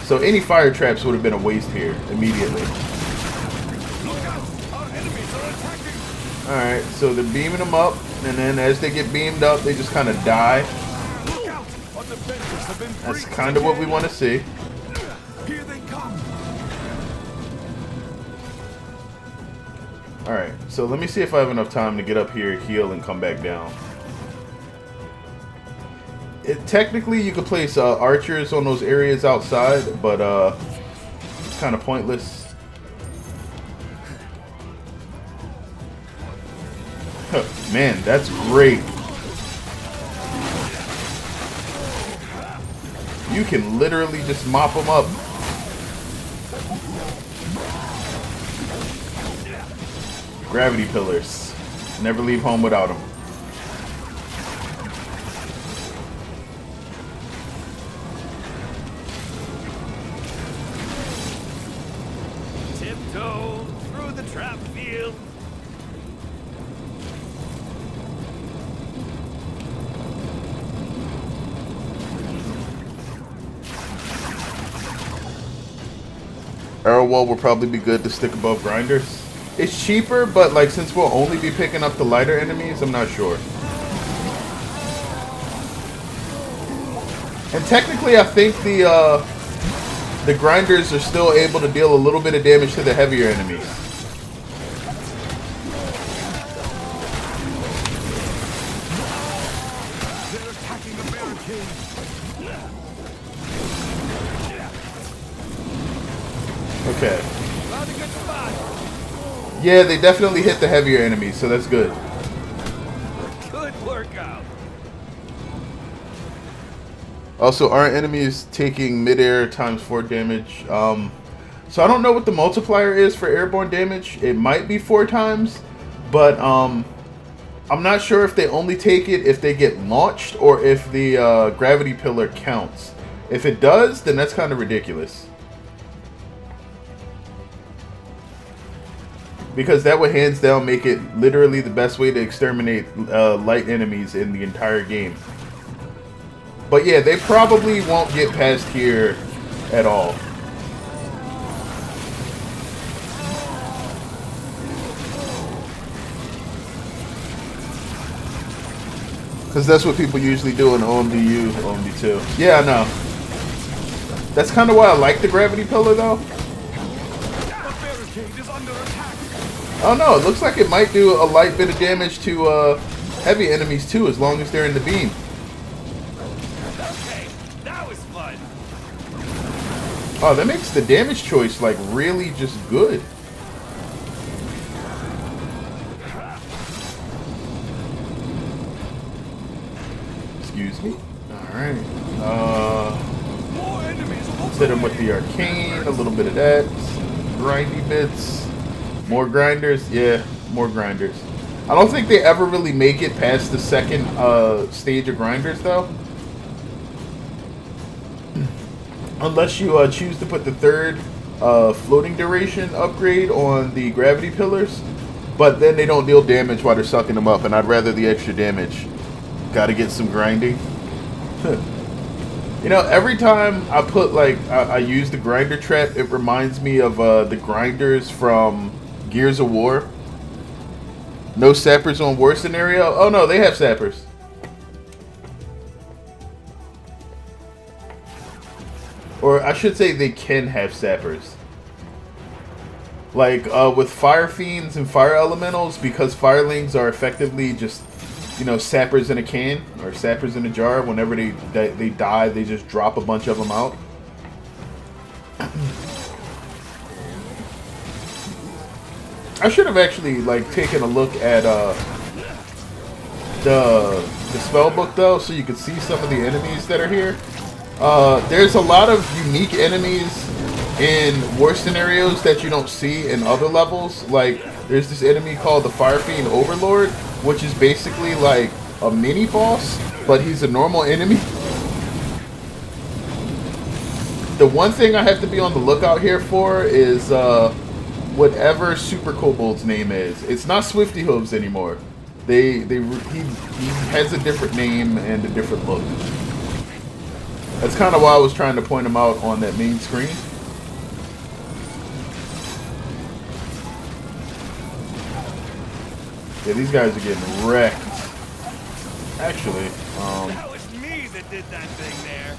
So any fire traps would have been a waste here immediately. Look out! Our enemies are attacking! Alright, so they're beaming them up, and then as they get beamed up, they just kind of die. Look out! Our defenses have been That's breached kind of what we again. want to see. Here they come! Alright, so let me see if I have enough time to get up here, heal, and come back down. Technically, you could place archers on those areas outside, but it's kind of pointless. Man, that's great. You can literally just mop them up. Gravity pillars. Never leave home without them. Tiptoe through the trap field. Arrow wall will probably be good to stick above grinders. It's cheaper, but like since we'll only be picking up the lighter enemies, I'm not sure. And technically, I think the grinders are still able to deal a little bit of damage to the heavier enemies. They're attacking the barricade! Okay. Found a good spot! Yeah, they definitely hit the heavier enemies, so that's good. Good workout. Also, our enemies taking midair times 4 damage. So I don't know what the multiplier is for airborne damage. It might be 4 times, but I'm not sure if they only take it if they get launched or if the gravity pillar counts. If it does, then that's kind of ridiculous. Because that would hands down make it literally the best way to exterminate light enemies in the entire game. But yeah, they probably won't get past here at all. Because that's what people usually do in OMDU, OMD2. Yeah, I know. That's kind of why I like the gravity pillar though. The barricade is under attack! Oh no, it looks like it might do a light bit of damage to heavy enemies too, as long as they're in the beam. Okay, that was fun. Oh, that makes the damage choice like really just good. Excuse me. Alright. More enemies on Hit the him with the arcane, a little bit of that. Grindy bits. More grinders? Yeah, more grinders. I don't think they ever really make it past the second stage of grinders though. Unless you choose to put the third floating duration upgrade on the gravity pillars. But then they don't deal damage while they're sucking them up, and I'd rather the extra damage. Gotta get some grinding. You know, every time I put like I use the grinder trap, it reminds me of the grinders from Gears of War. No sappers on war scenario. Oh no, they have sappers. Or I should say they can have sappers. Like, with fire fiends and fire elementals, because firelings are effectively just, you know, sappers in a can or sappers in a jar. Whenever they die, they just drop a bunch of them out. I should have actually like taken a look at the spell book though, so you could see some of the enemies that are here. There's a lot of unique enemies in war scenarios that you don't see in other levels. Like, there's this enemy called the Fire Fiend Overlord, which is basically like a mini boss, but he's a normal enemy. The one thing I have to be on the lookout here for is whatever Super Kobold's name is. It's not Swifty Hooves anymore. He has a different name and a different look. That's kind of why I was trying to point him out on that main screen. Yeah, these guys are getting wrecked. Actually, That was me that did that thing there.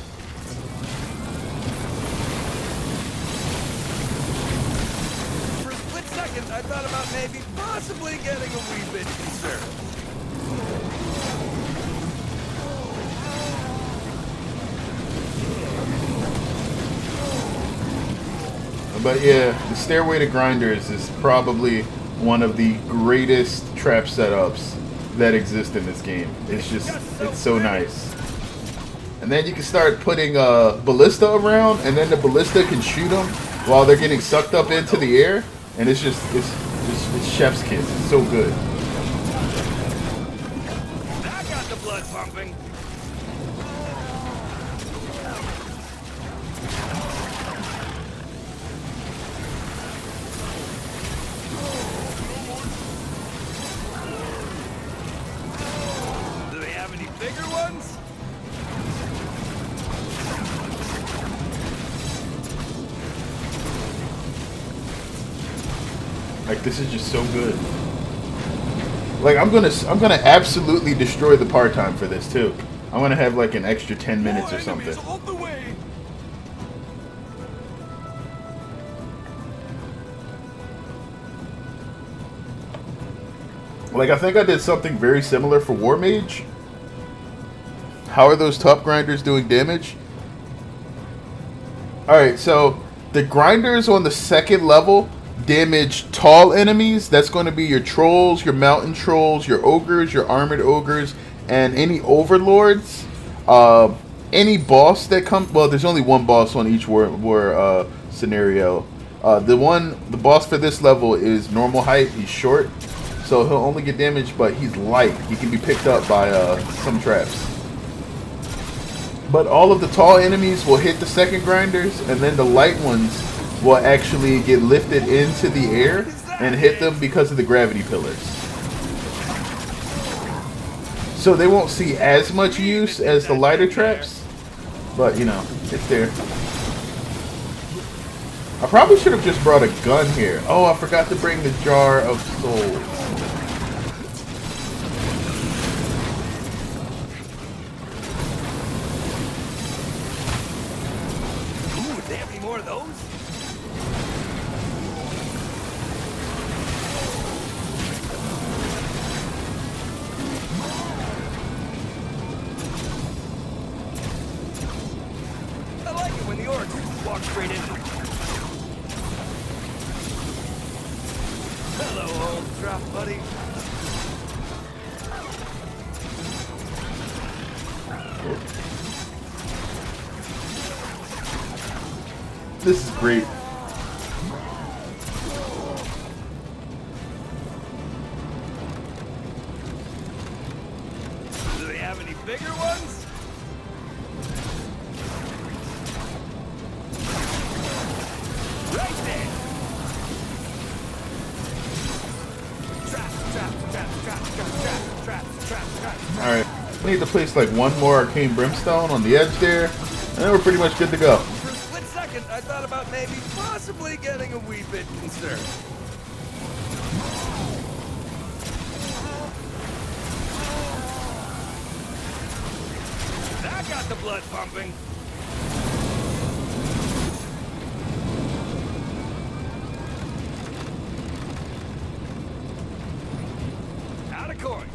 For a split second, I thought about maybe possibly getting a wee bit concerned. but yeah, the Stairway to Grinders is probably one of the greatest trap setups that exist in this game. It's just, it's so nice. And then you can start putting ballista around, and then the ballista can shoot them while they're getting sucked up into the air. And it's just, it's chef's kiss. It's so good. I got the blood pumping. Do they have any bigger ones? Like, this is just so good. Like, I'm gonna absolutely destroy the part time for this too. I'm gonna have like an extra 10 minutes or something. Enemies on the way. Like, I think I did something very similar for War Mage. How are those top grinders doing damage? Alright, so the grinders on the second level damage tall enemies. That's going to be your trolls, your mountain trolls, your ogres, your armored ogres, and any overlords. Any boss that comes... Well, there's only one boss on each war scenario. The boss for this level is normal height. He's short, so he'll only get damage, but he's light. He can be picked up by some traps. But all of the tall enemies will hit the second grinders, and then the light ones will actually get lifted into the air and hit them because of the gravity pillars. So they won't see as much use as the lighter traps, but you know, it's there. I probably should have just brought a gun here. Oh, I forgot to bring the jar of souls. Ooh, they have any more of those? I like it when the orcs walk straight into it. Hello, old trap buddy. This is great. Do they have any bigger ones? Right there. Traps. Alright, we need to place like one more arcane brimstone on the edge there, and then we're pretty much good to go. For a split second, I thought about maybe possibly getting a wee bit concerned. I got the blood pumping. coin.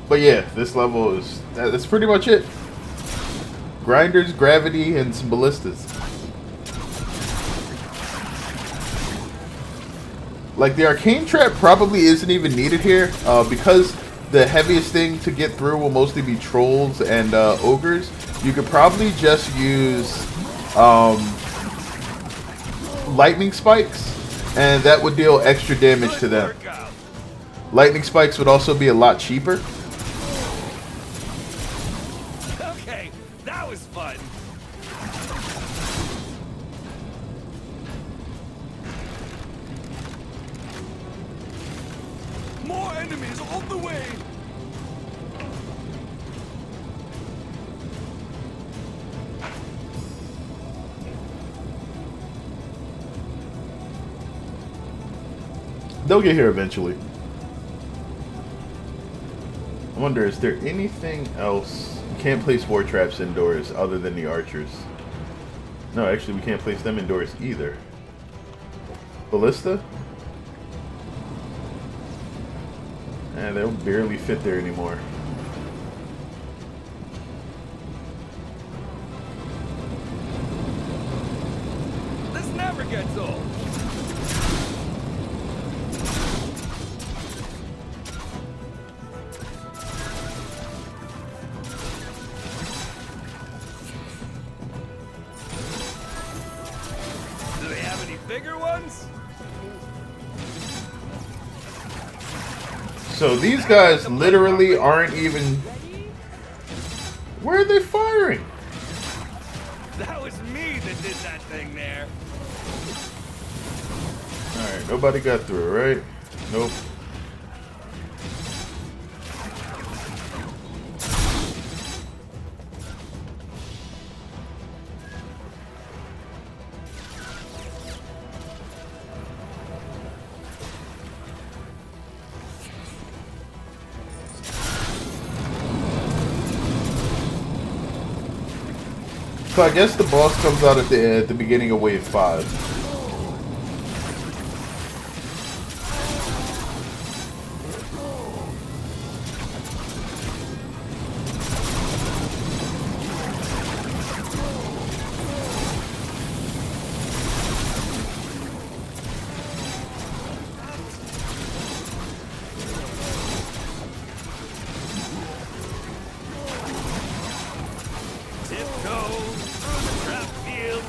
But yeah, this level is that's pretty much it. Grinders, gravity, and some ballistas. Like the arcane trap probably isn't even needed here because the heaviest thing to get through will mostly be trolls and ogres. You could probably just use lightning spikes, and that would deal extra damage to them. Lightning spikes would also be a lot cheaper. Okay, that was fun. More enemies on the way! They'll get here eventually. I wonder, is there anything else? You can't place war traps indoors other than the archers. No, actually, we can't place them indoors either. Ballista? And they'll barely fit there anymore. This never gets old. Do they have any bigger ones? So these guys literally aren't even... Where are they firing? That was me that did that thing there. Alright, nobody got through, right? Nope. So I guess the boss comes out at the beginning of wave 5. Tiptoe through the trap field.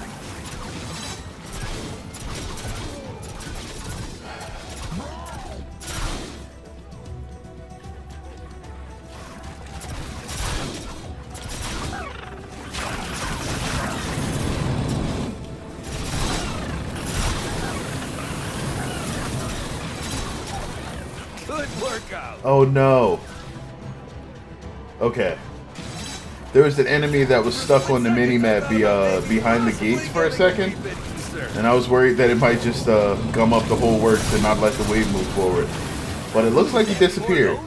Good workout. Oh no. Okay. There was an enemy that was stuck on the mini-map behind the gates for a second. And I was worried that it might just gum up the whole works and not let the wave move forward. But it looks like he disappeared.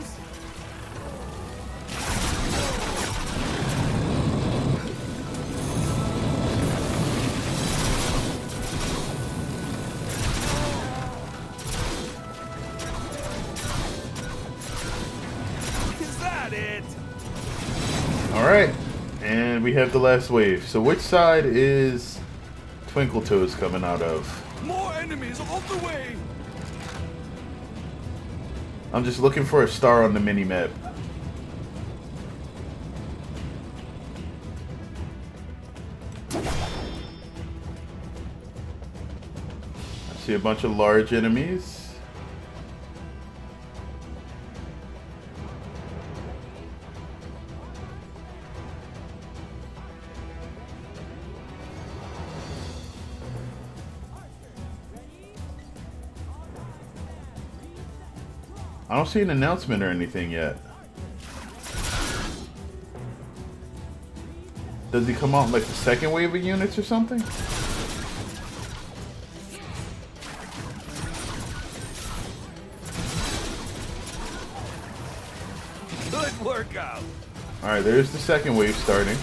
Is that it? Alright. And we have the last wave. So which side is Twinkle Toes coming out of? More enemies on the way! I'm just looking for a star on the mini-map. I see a bunch of large enemies. I don't see an announcement or anything yet. Does he come out in like the second wave of units or something? Good workout. Alright, there's the second wave starting.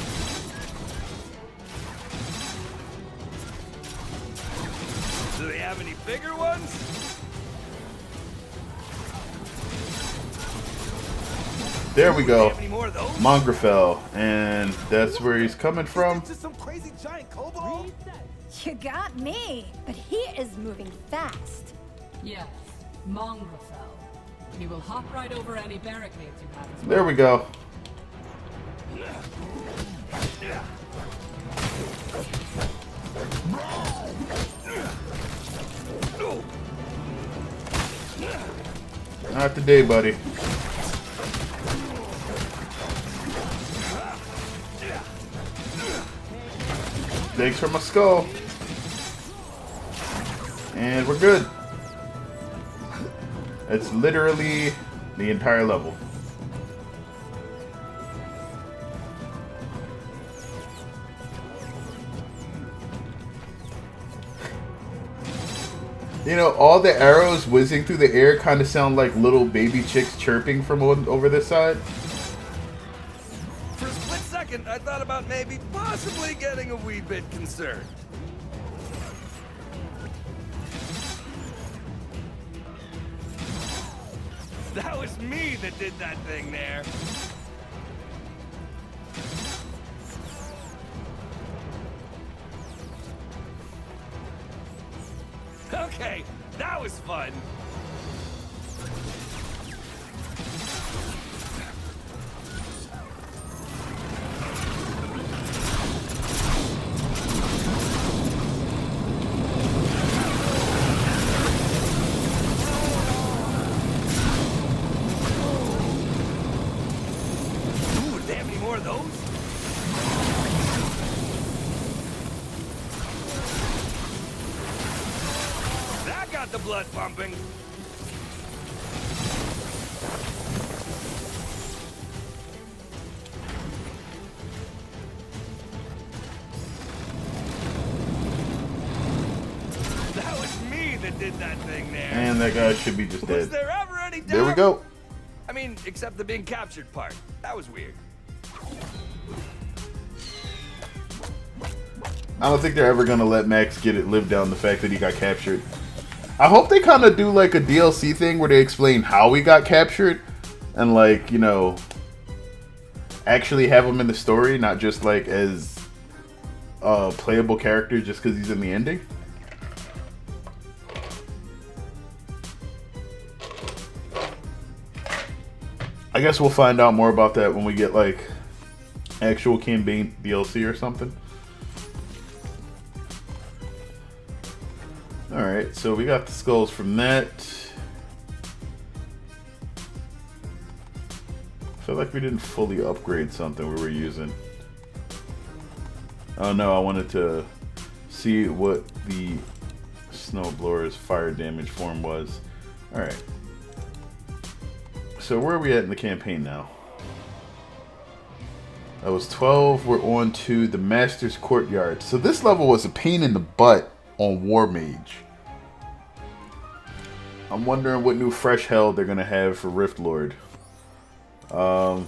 Do they have any bigger ones? There we go. Have any more of those? Mongrafel, and that's where he's coming from. Just some crazy giant kobold. Reset. You got me, but he is moving fast. Yes, Mongrafel. He will hop right over any barricades you have as well. There we go. Not today, buddy. Thanks for my skull. And we're good. It's literally the entire level. You know, all the arrows whizzing through the air kind of sound like little baby chicks chirping from over this side. For a split second, I thought about maybe possibly getting a wee bit concerned. That was me that did that thing there. Okay, that was fun. Ooh, do they have any more of those? That got the blood pumping. That was me that did that thing there. And that guy should be just Was dead. there ever any doubt? There we go. I mean, except the being captured part. That was weird. I don't think they're ever gonna let Max get it live down the fact that he got captured. I hope they kind of do like a DLC thing where they explain how he got captured and like, you know, actually have him in the story, not just like as a playable character just because he's in the ending. I guess we'll find out more about that when we get like actual campaign DLC or something. Alright, so we got the skulls from that. I feel like we didn't fully upgrade something we were using. Oh no, I wanted to see what the snowblower's fire damage form was. Alright. So where are we at in the campaign now? That was 12. We're on to the Master's Courtyard. So this level was a pain in the butt on War Mage. I'm wondering what new fresh hell they're gonna have for Rift Lord. I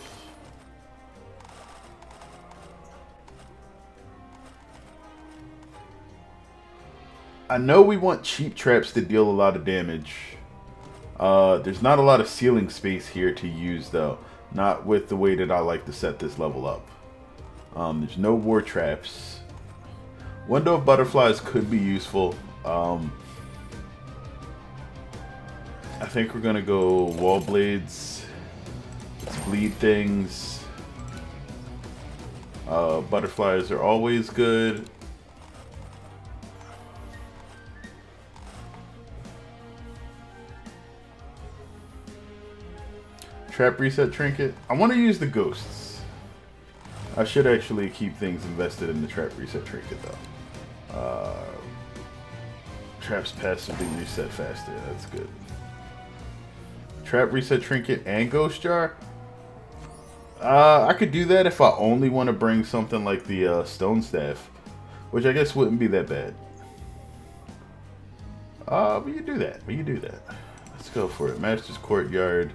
know we want cheap traps to deal a lot of damage. There's not a lot of ceiling space here to use though. Not with the way that I like to set this level up. There's no war traps. Window of butterflies could be useful. I think we're gonna go wall blades. Let's bleed things. Butterflies are always good. Trap reset trinket. I want to use the ghosts. I should actually keep things invested in the trap reset trinket though. Traps passively reset faster. That's good. Trap reset trinket and ghost jar. I could do that if I only want to bring something like the stone staff, which I guess wouldn't be that bad. We can do that. We can do that. Let's go for it. Master's Courtyard.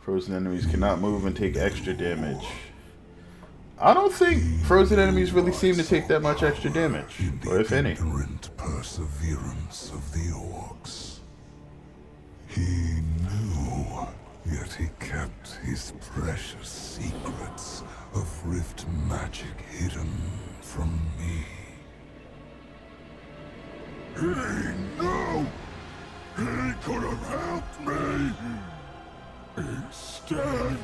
Frozen enemies cannot move and take extra damage. I don't think frozen enemies really seem to take that much extra damage, or if any. Ignorant perseverance of the Orcs. He knew, yet he kept his precious secrets of rift magic hidden from me. He knew! He could have helped me! Instead,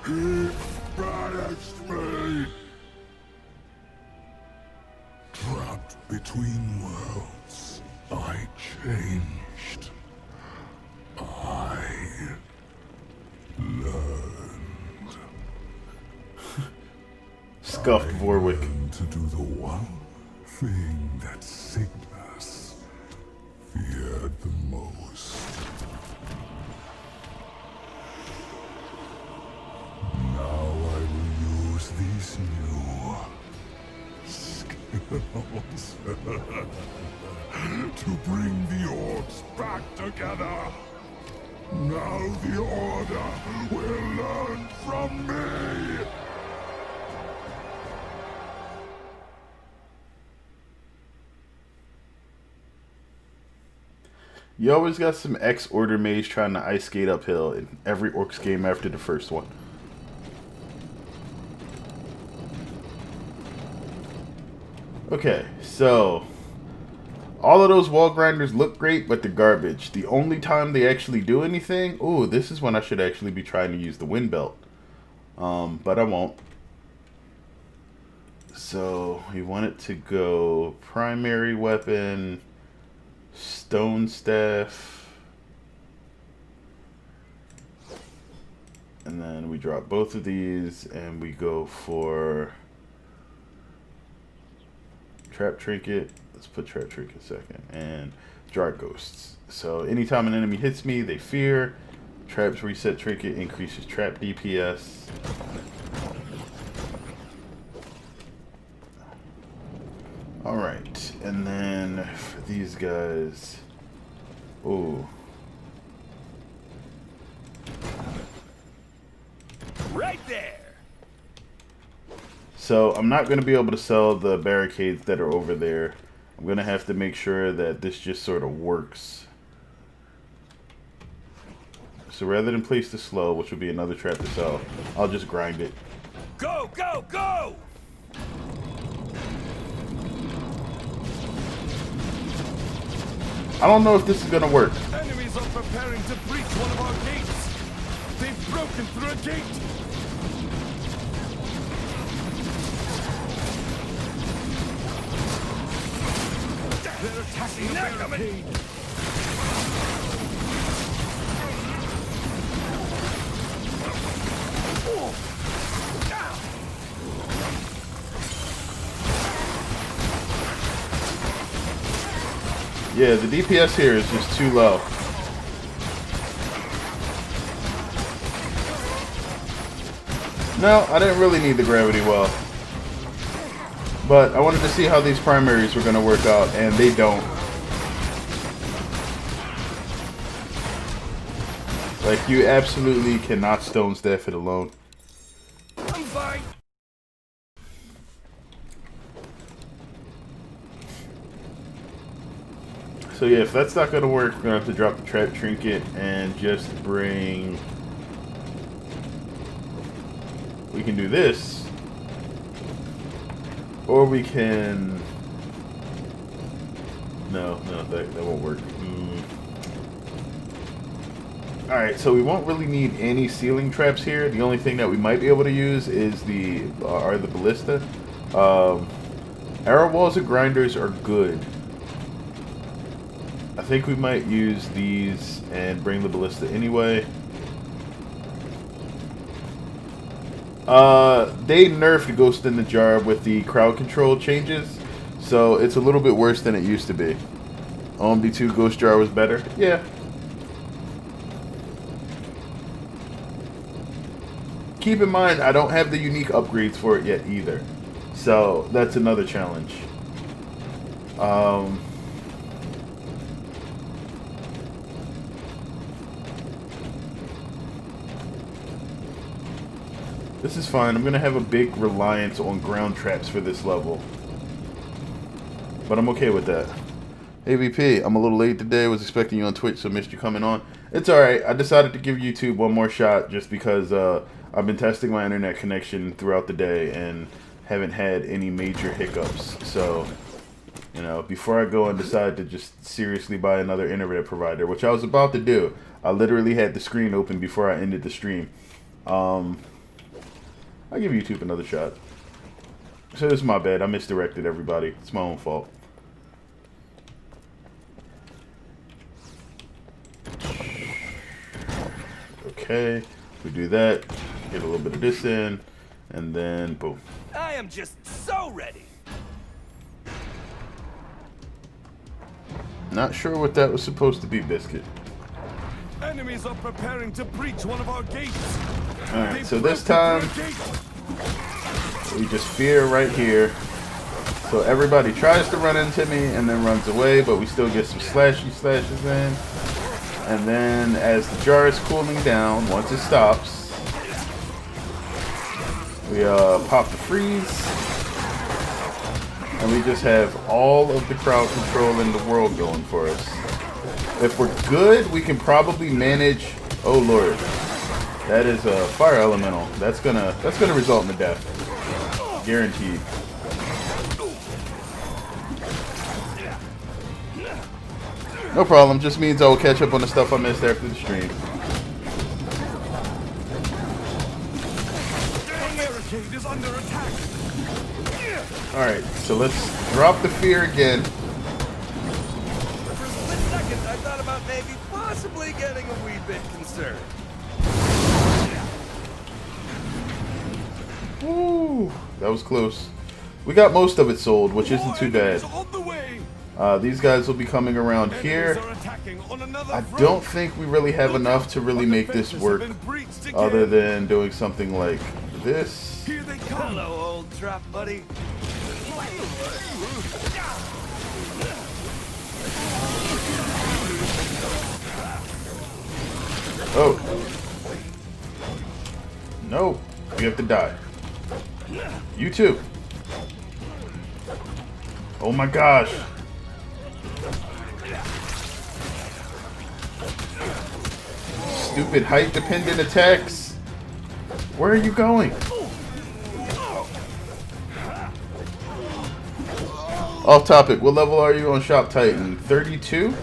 he banished me! Trapped between worlds, I changed. I learned. Scuffed Vorwick. To do the one thing that Cygnus feared the most. Now I will use these new skills to bring the Orcs back together. Now the Order will learn from me. You always got some X-Order mage trying to ice skate uphill in every Orcs game after the first one. Okay, so all of those wall grinders look great, but they're garbage. The only time they actually do anything, ooh, this is when I should actually be trying to use the wind belt. But I won't. So we want it to go primary weapon, stone staff, and then we drop both of these and we go for trap trinket. Let's put trap trinket second, and dart ghosts. So anytime an enemy hits me, they fear. Traps reset trinket increases trap DPS. Alright, and then for these guys, ooh. Right there. So I'm not going to be able to sell the barricades that are over there. I'm going to have to make sure that this just sort of works. So rather than place the slow, which will be another trap to sell, I'll just grind it. Go, go, go! I don't know if this is going to work. Enemies are preparing to breach one of our gates. They've broken through a gate. They're attacking the barricade. Yeah, the DPS here is just too low. No, I didn't really need the gravity well. But I wanted to see how these primaries were going to work out, and they don't. Like, you absolutely cannot stone staff it alone. I'm fine. So yeah, if that's not going to work, we're going to have to drop the trap trinket and just bring... We can do this. Or we can... No, that won't work. Alright, so we won't really need any ceiling traps here. The only thing that we might be able to use is the ballista. Arrow walls and grinders are good. I think we might use these and bring the ballista anyway. They nerfed Ghost in the Jar with the crowd control changes, so it's a little bit worse than it used to be. OMD2 Ghost Jar was better? Yeah. Keep in mind, I don't have the unique upgrades for it yet either. So, that's another challenge. This is fine. I'm going to have a big reliance on ground traps for this level. But I'm okay with that. Hey VP, I'm a little late today. Was expecting you on Twitch, so missed you coming on. It's alright. I decided to give YouTube one more shot just because I've been testing my internet connection throughout the day and haven't had any major hiccups. So, you know, before I go and decide to just seriously buy another internet provider, which I was about to do, I literally had the screen open before I ended the stream. I'll give YouTube another shot. So this is my bad. I misdirected everybody. It's my own fault. Okay, we do that. Get a little bit of this in, and then boom. I am just so ready. Not sure what that was supposed to be, Biscuit. Enemies are preparing to breach one of our gates. Alright, so this time we just fear right here. So everybody tries to run into me and then runs away, but we still get some slashes in. And then as the jar is cooling down, once it stops, we pop the freeze. And we just have all of the crowd control in the world going for us. If we're good, we can probably manage. Oh lord, that is a fire elemental. That's gonna result in a death, guaranteed. No problem. Just means I will catch up on the stuff I missed after the stream. The barricade is under attack. Alright, so let's drop the fear again. For a split second, I thought about maybe possibly getting a wee bit concerned. Woo, that was close. We got most of it sold, which isn't too bad. On the way. These guys will be coming around here. I don't think we really have enough to really make this work other than doing something like this. Here they come. Hello, old trap buddy. Oh. No. We have to die. You too. Oh my gosh. Stupid height dependent attacks. Where are you going? Off topic, what level are you on Shop Titan? 32?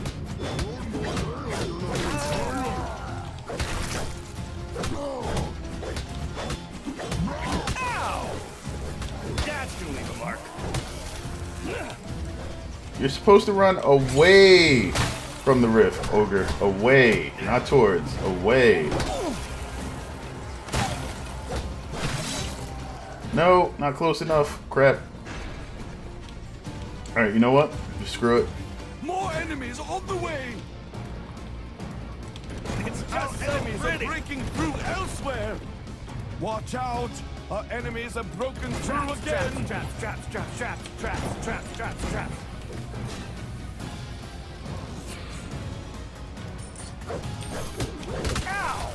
You're supposed to run away from the rift, Ogre. Away. Not towards. Away. No, not close enough. Crap. Alright, you know what? Just screw it. More enemies on the way. It's just enemies are breaking through elsewhere. Watch out. Our enemies have broken through again. Traps. Ow!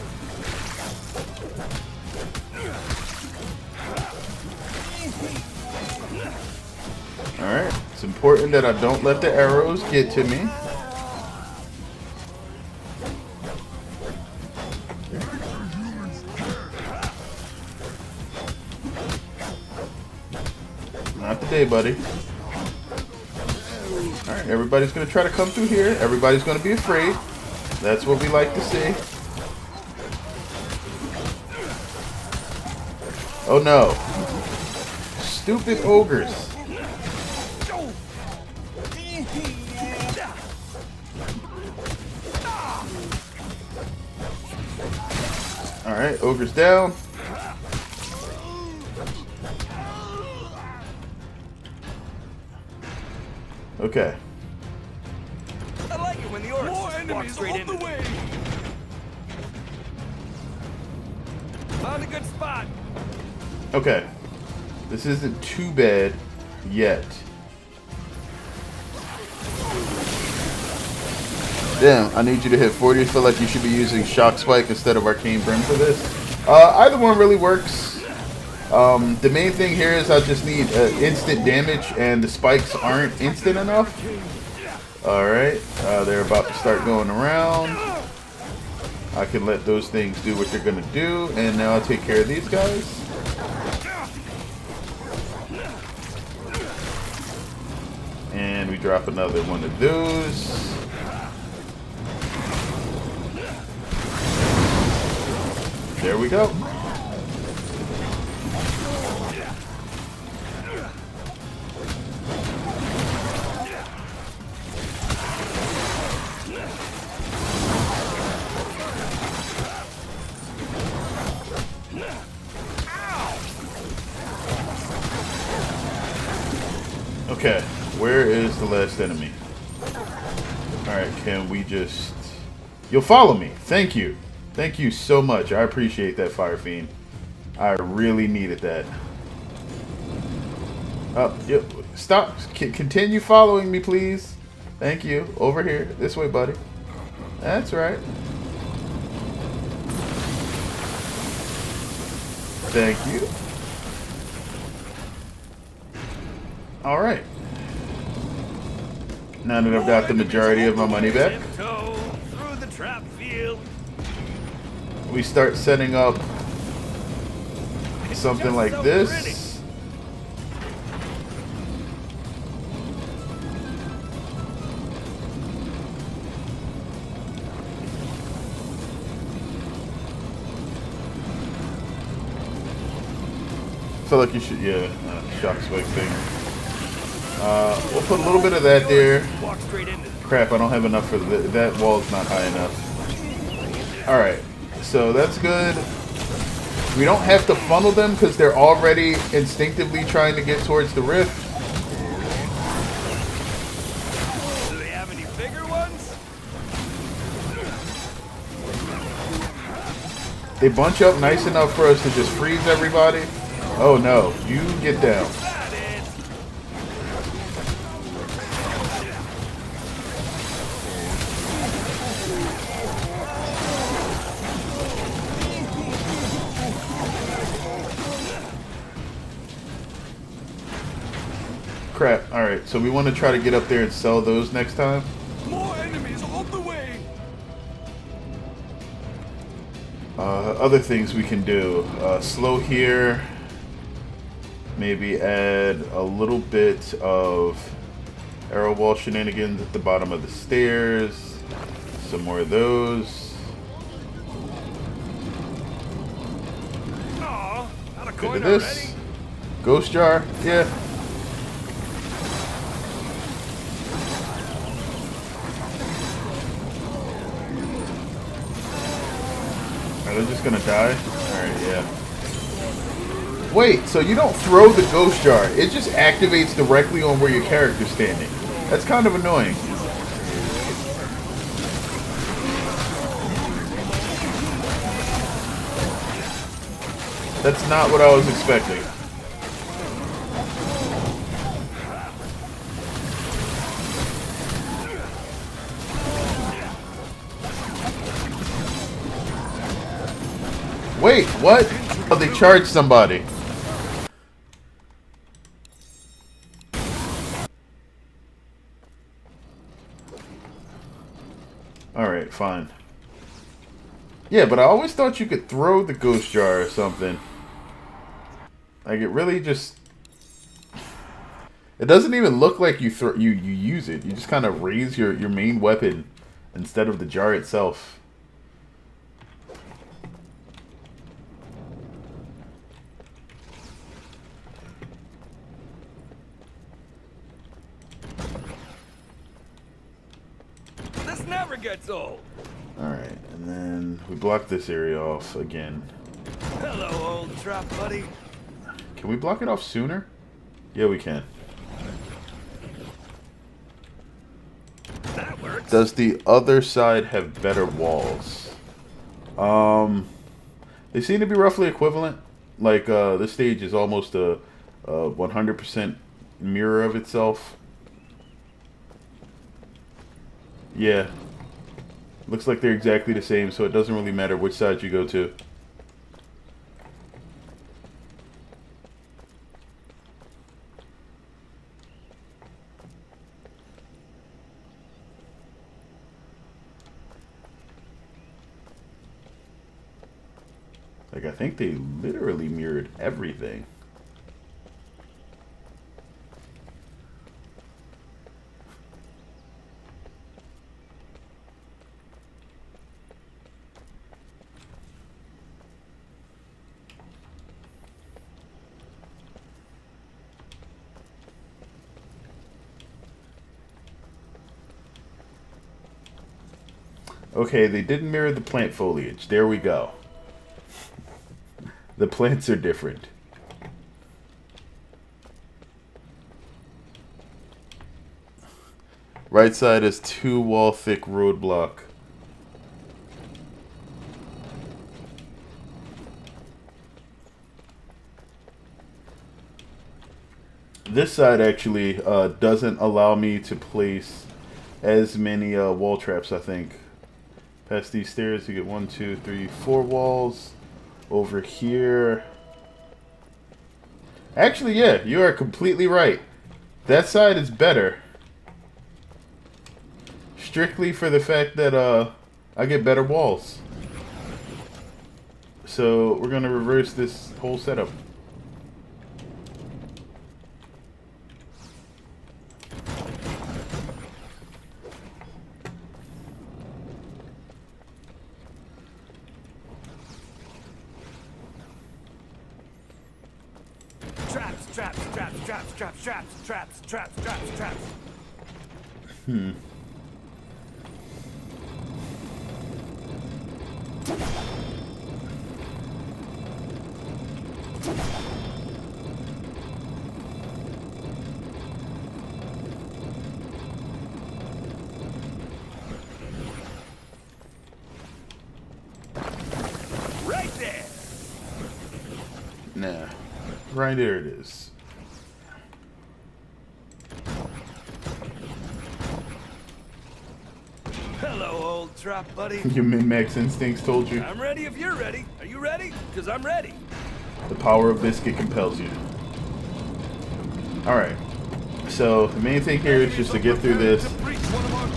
Alright, it's important that I don't let the arrows get to me. Not today, buddy. Alright, everybody's going to try to come through here. Everybody's going to be afraid. That's what we like to see. Oh no. Stupid ogres. Alright, ogre's down. Okay. I like it when the Orcs More walk enemies straight on in. the way. Found a good spot. Okay. This isn't too bad yet. Damn, I need you to hit 40. I feel like you should be using Shock Spike instead of Arcane Brim for this. Either one really works. The main thing here is I just need instant damage, and the spikes aren't instant enough. Alright, they're about to start going around. I can let those things do what they're going to do, and now I'll take care of these guys. And we drop another one of those. There we go. Okay, where is the last enemy? Alright, can we just... You'll follow me. Thank you. Thank you so much. I appreciate that, Fire Fiend. I really needed that. Yep. Stop. Continue following me, please. Thank you. Over here. This way, buddy. That's right. Thank you. Alright. Now that I've got the majority of my money back, Through the trap field. we start setting up something like this. Feel like you should, yeah, shock spike thing. We'll put a little bit of that there. Walk straight into Crap, I don't have enough for that wall's not high enough. Alright, so that's good. We don't have to funnel them because they're already instinctively trying to get towards the rift. Do they have any bigger ones? They bunch up nice enough for us to just freeze everybody. Oh no, you get down. That is. Crap, alright, so we want to try to get up there and sell those next time. More enemies on the way. Other things we can do. Slow here. Maybe add a little bit of arrow wall shenanigans at the bottom of the stairs. Some more of those. Aw, out of Good coin to this. already. Ghost jar, yeah. Are they just gonna die? Alright, yeah. Wait, so you don't throw the ghost jar. It just activates directly on where your character's standing. That's kind of annoying. That's not what I was expecting. Wait, what? Oh, they charged somebody. Alright, fine. Yeah, but I always thought you could throw the ghost jar or something. Like, it really just... It doesn't even look like you use it. You just kind of raise your main weapon instead of the jar itself. This never gets old. Alright, and then we block this area off again. Hello, old trap buddy. Can we block it off sooner? Yeah, we can. That works. Does the other side have better walls? They seem to be roughly equivalent. Like, this stage is almost a 100% mirror of itself. Yeah. Looks like they're exactly the same, so it doesn't really matter which side you go to. Like, I think they literally mirrored everything. Okay, they didn't mirror the plant foliage. There we go. The plants are different. Right side is 2 wall thick roadblock. This side actually doesn't allow me to place as many wall traps, I think. Past these stairs, you get 1, 2, 3, 4 walls. Over here. Actually, yeah, you are completely right. That side is better. Strictly for the fact that I get better walls. So we're gonna reverse this whole setup. Traps. Right there. Nah. Right there it is. Hello, old trap buddy. Your min-max instincts told you. I'm ready if you're ready. Are you ready? Because I'm ready. The power of biscuit compels you. Alright. So, the main thing here is just to get through this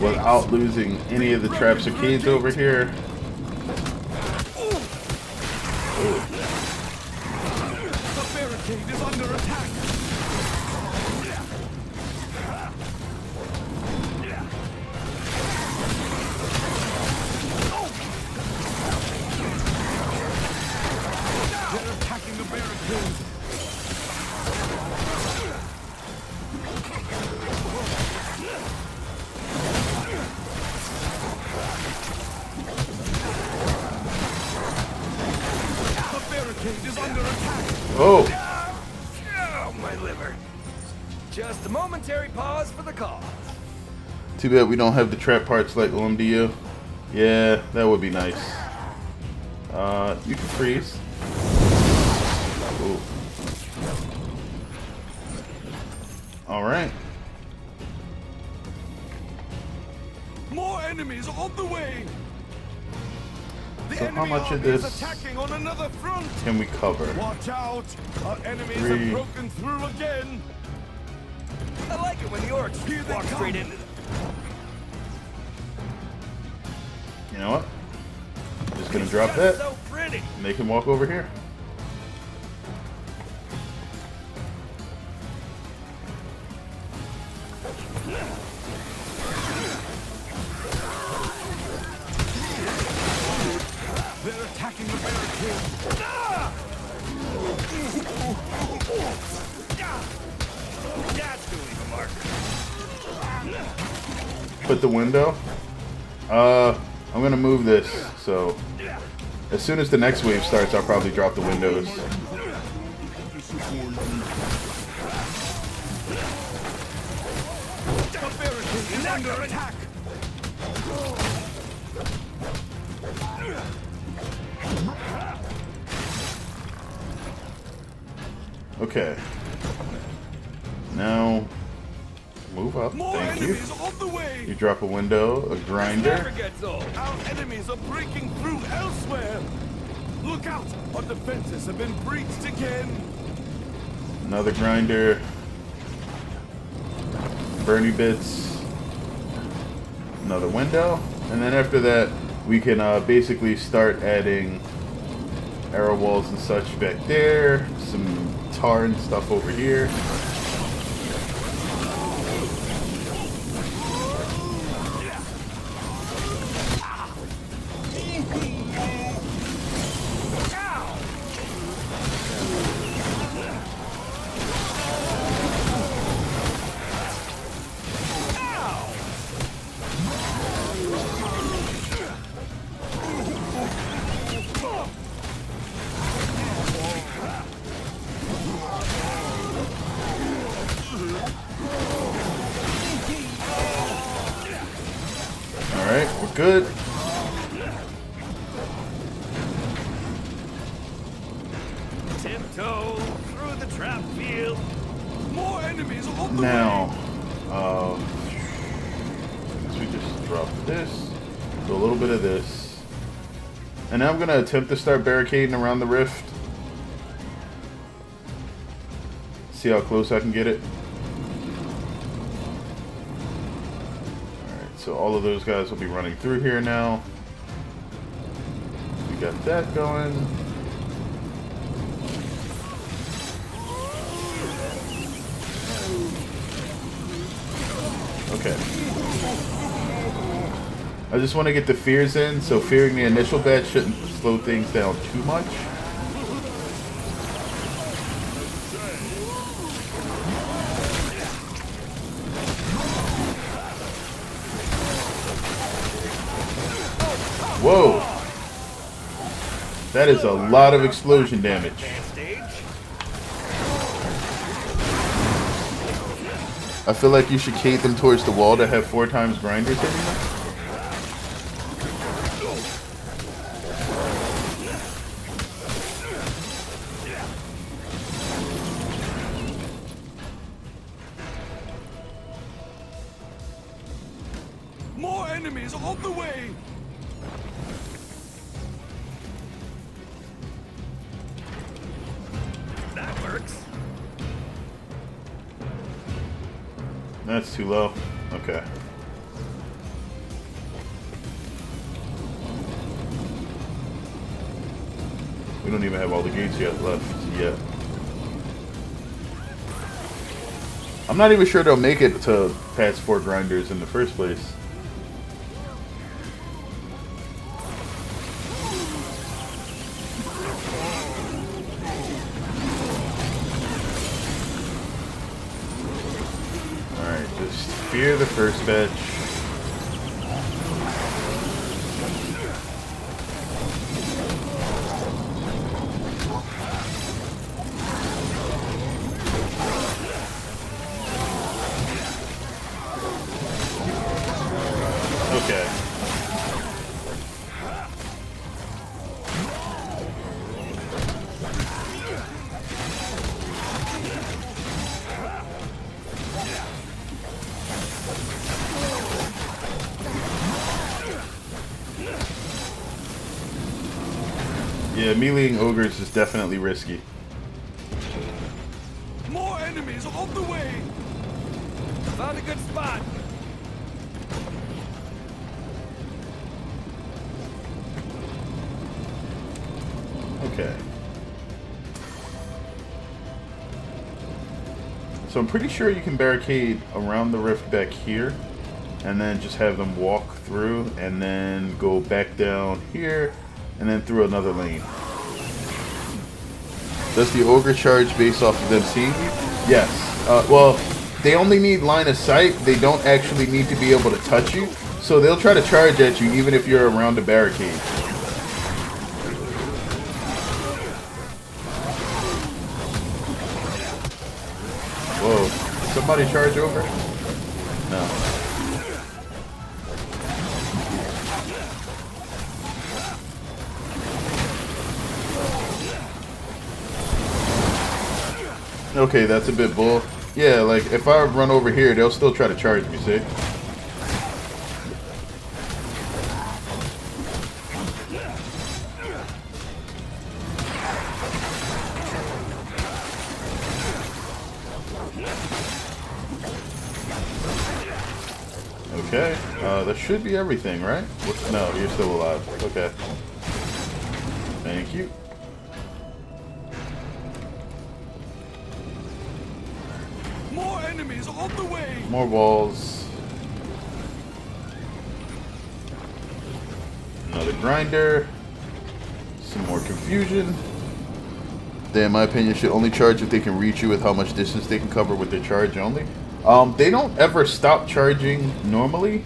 without losing any of the traps or caves over here. The barricade is under attack. They're attacking the barricade. Is under attack. Oh! Oh, my liver. Just a momentary pause for the call. Too bad we don't have the trap parts like OMDU. Yeah, that would be nice. You can freeze. Ooh. Alright. More enemies on the way. The So how enemy much of army is this attacking on another front. can we cover? Watch out! Our enemies 3. have broken through again. I like it when the orcs Here they walk come. straight into them. You know what? I'm just gonna drop that. So pretty. Make him walk over here. They're attacking the barricade. That's to leave a mark. Put the window. I'm gonna move this, so as soon as the next wave starts, I'll probably drop the windows. The barricade is under attack. Okay. Now, move up. More Thank you. enemies on the way. You drop a window, a Never grinder. gets old. Our enemies are breaking through elsewhere. Look out! Our defenses have been breached again. Another grinder. Bernie bits. Another window. And then after that, we can basically start adding arrow walls and such back there. Some tar and stuff over here. Alright, we're good. Tiptoe through the trap field. More enemies on the way. Now, we just drop this, do a little bit of this, and now I'm going to attempt to start barricading around the rift. See how close I can get it. Alright, so all of those guys will be running through here now. We got that going. Okay. I just want to get the fears in, so fearing the initial batch shouldn't slow things down too much. Whoa! That is a lot of explosion damage. I feel like you should cait them towards the wall to have 4 times grinders hitting them. More enemies on the way. That works. That's too low. Okay. We don't even have all the gates yet left yet. I'm not even sure they'll make it to past 4 grinders in the first place. Fear the first batch. Okay. Yeah, meleeing ogres is definitely risky. More enemies on the way. Found a good spot. Okay. So I'm pretty sure you can barricade around the rift back here, and then just have them walk through, and then go back down here, and then through another lane. Does the ogre charge based off of them seeing you? Yes. Well, they only need line of sight. They don't actually need to be able to touch you. So they'll try to charge at you even if you're around a barricade. Whoa. Somebody charge over? No. Okay, that's a bit bull. Yeah, like, if I run over here, they'll still try to charge me, see? Okay, that should be everything, right? No, you're still alive. Okay. Thank you. enemies on the way! More walls. Another grinder. Some more confusion. They, in my opinion, should only charge if they can reach you with how much distance they can cover with their charge only. They don't ever stop charging normally.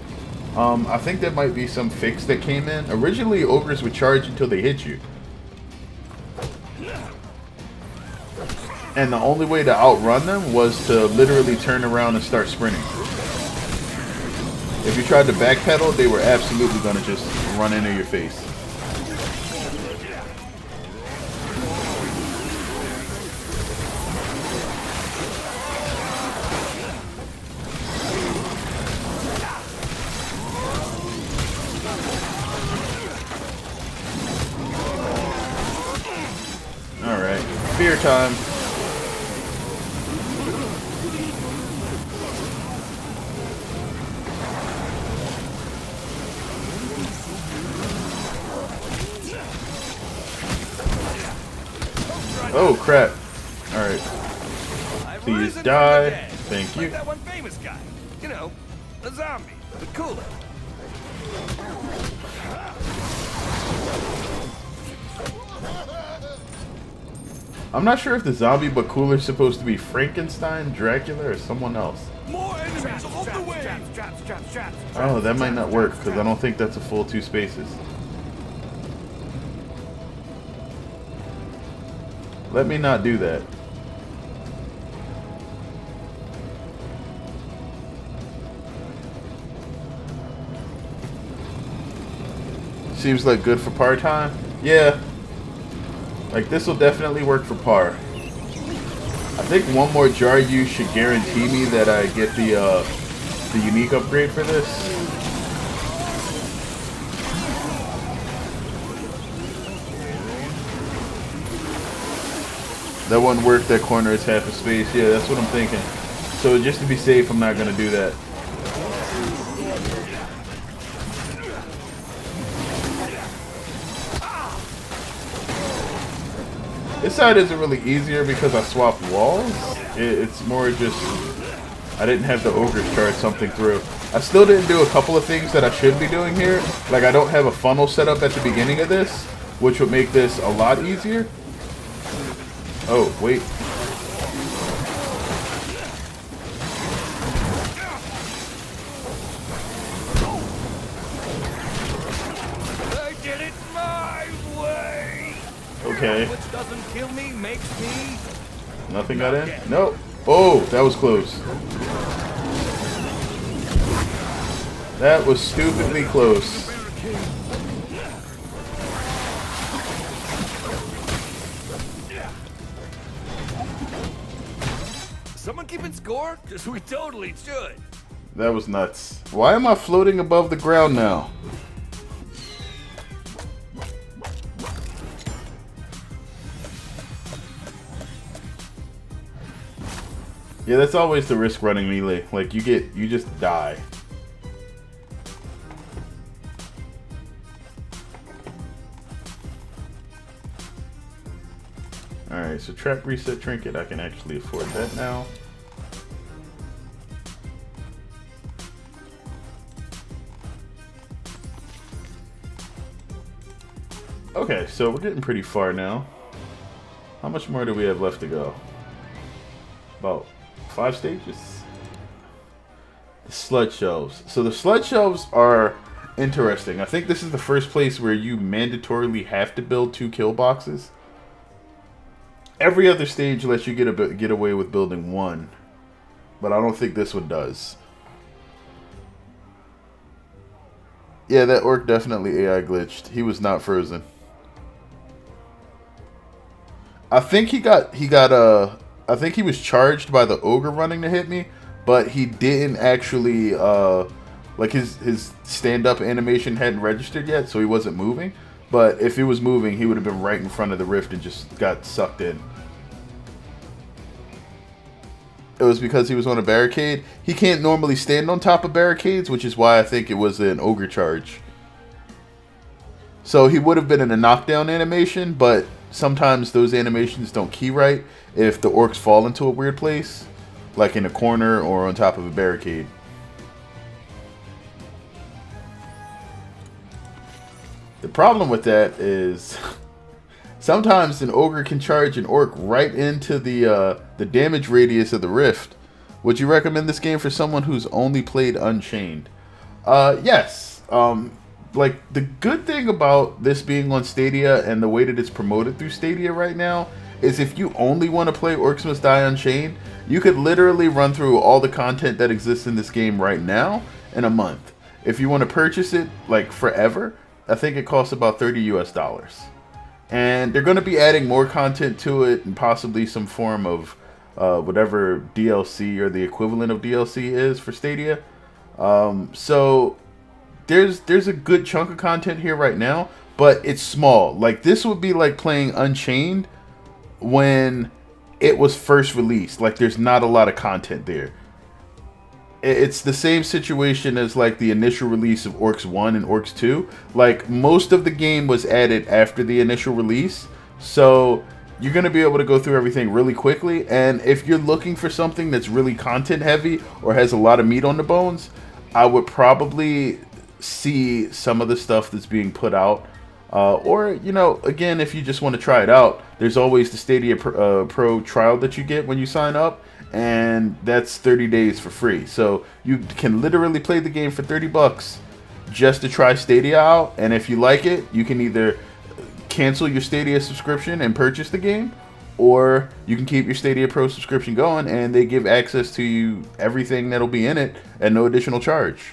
I think there might be some fix that came in. Originally, ogres would charge until they hit you. And the only way to outrun them was to literally turn around and start sprinting. If you tried to backpedal, they were absolutely going to just run into your face. Alright, fear time. Oh crap. Alright. Please die. Thank you. Like that one famous guy. You know, a zombie, but cooler. I'm not sure if the zombie but cooler is supposed to be Frankenstein, Dracula, or someone else. More enemies on the way! Oh, that might not work because I don't think that's a full 2 spaces. Let me not do that. Seems like good for par time. Yeah. Like this will definitely work for par. I think one more jar use should guarantee me that I get the unique upgrade for this. That one worked, that corner is half a space. Yeah, that's what I'm thinking. So just to be safe, I'm not going to do that. This side isn't really easier because I swapped walls. It's more just I didn't have the ogres charge something through. I still didn't do a couple of things that I should be doing here. Like I don't have a funnel set up at the beginning of this, which would make this a lot easier. Oh, wait. I did it my way. Okay. Which doesn't kill me makes me. Nothing got in? Nope. Oh, that was close. That was stupidly close. Someone keeping score? Because we totally should. That was nuts. Why am I floating above the ground now? Yeah, that's always the risk running melee. Like you just die. Alright, so trap reset trinket, I can actually afford that now. Okay, so we're getting pretty far now. How much more do we have left to go? About 5 stages? The Sledge Shelves. So the Sledge Shelves are interesting. I think this is the first place where you mandatorily have to build 2 kill boxes. Every other stage lets you get away with building 1, but I don't think this one does. Yeah, that orc definitely AI glitched. He was not frozen. I think I think he was charged by the ogre running to hit me, but he didn't actually like his stand-up animation hadn't registered yet, so he wasn't moving. But if he was moving, he would have been right in front of the rift and just got sucked in. It was because he was on a barricade. He can't normally stand on top of barricades, which is why I think it was an ogre charge. So he would have been in a knockdown animation, but sometimes those animations don't key right if the orcs fall into a weird place. like in a corner or on top of a barricade. The problem with that is sometimes an ogre can charge an orc right into the damage radius of the rift. Would you recommend this game for someone who's only played Unchained? Yes. Like, the good thing about this being on Stadia and the way that it's promoted through Stadia right now is if you only want to play Orcs Must Die Unchained, you could literally run through all the content that exists in this game right now in a month. If you want to purchase it, like, forever, I think it costs about $30 US. And they're going to be adding more content to it and possibly some form of whatever DLC or the equivalent of DLC is for Stadia. So there's a good chunk of content here right now, but it's small. Like, this would be like playing Unchained when it was first released. Like, there's not a lot of content there. It's the same situation as like the initial release of Orcs 1 and Orcs 2. Like, most of the game was added after the initial release, so you're going to be able to go through everything really quickly. And if you're looking for something that's really content heavy or has a lot of meat on the bones, I would probably see some of the stuff that's being put out. Or, you know, again, if you just want to try it out, there's always the Stadia Pro trial that you get when you sign up, and that's 30 days for free. So you can literally play the game for 30 bucks just to try Stadia out, and if you like it, you can either cancel your Stadia subscription and purchase the game, or you can keep your Stadia Pro subscription going, and they give access to you everything that'll be in it at no additional charge.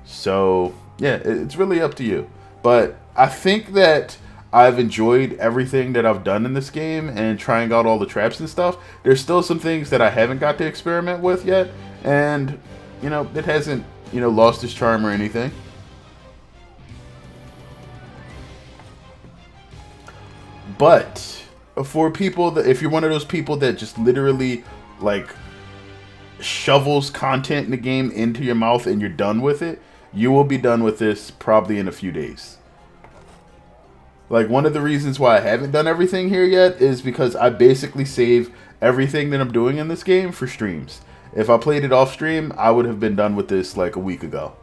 So yeah, it's really up to you. But I think that I've enjoyed everything that I've done in this game and trying out all the traps and stuff. There's still some things that I haven't got to experiment with yet, and you know, it hasn't, you know, lost its charm or anything. But for people that, if you're one of those people that just literally like shovels content in the game into your mouth and you're done with it, you will be done with this probably in a few days. Like, one of the reasons why I haven't done everything here yet is because I basically save everything that I'm doing in this game for streams. If I played it off stream, I would have been done with this like a week ago.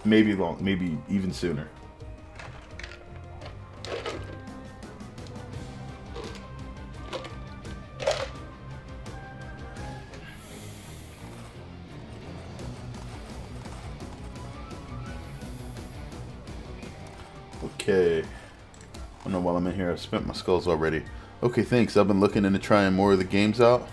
Maybe even sooner. Okay. Oh no, while I'm in here, I've spent my skulls already. Okay, thanks. I've been looking into trying more of the games out.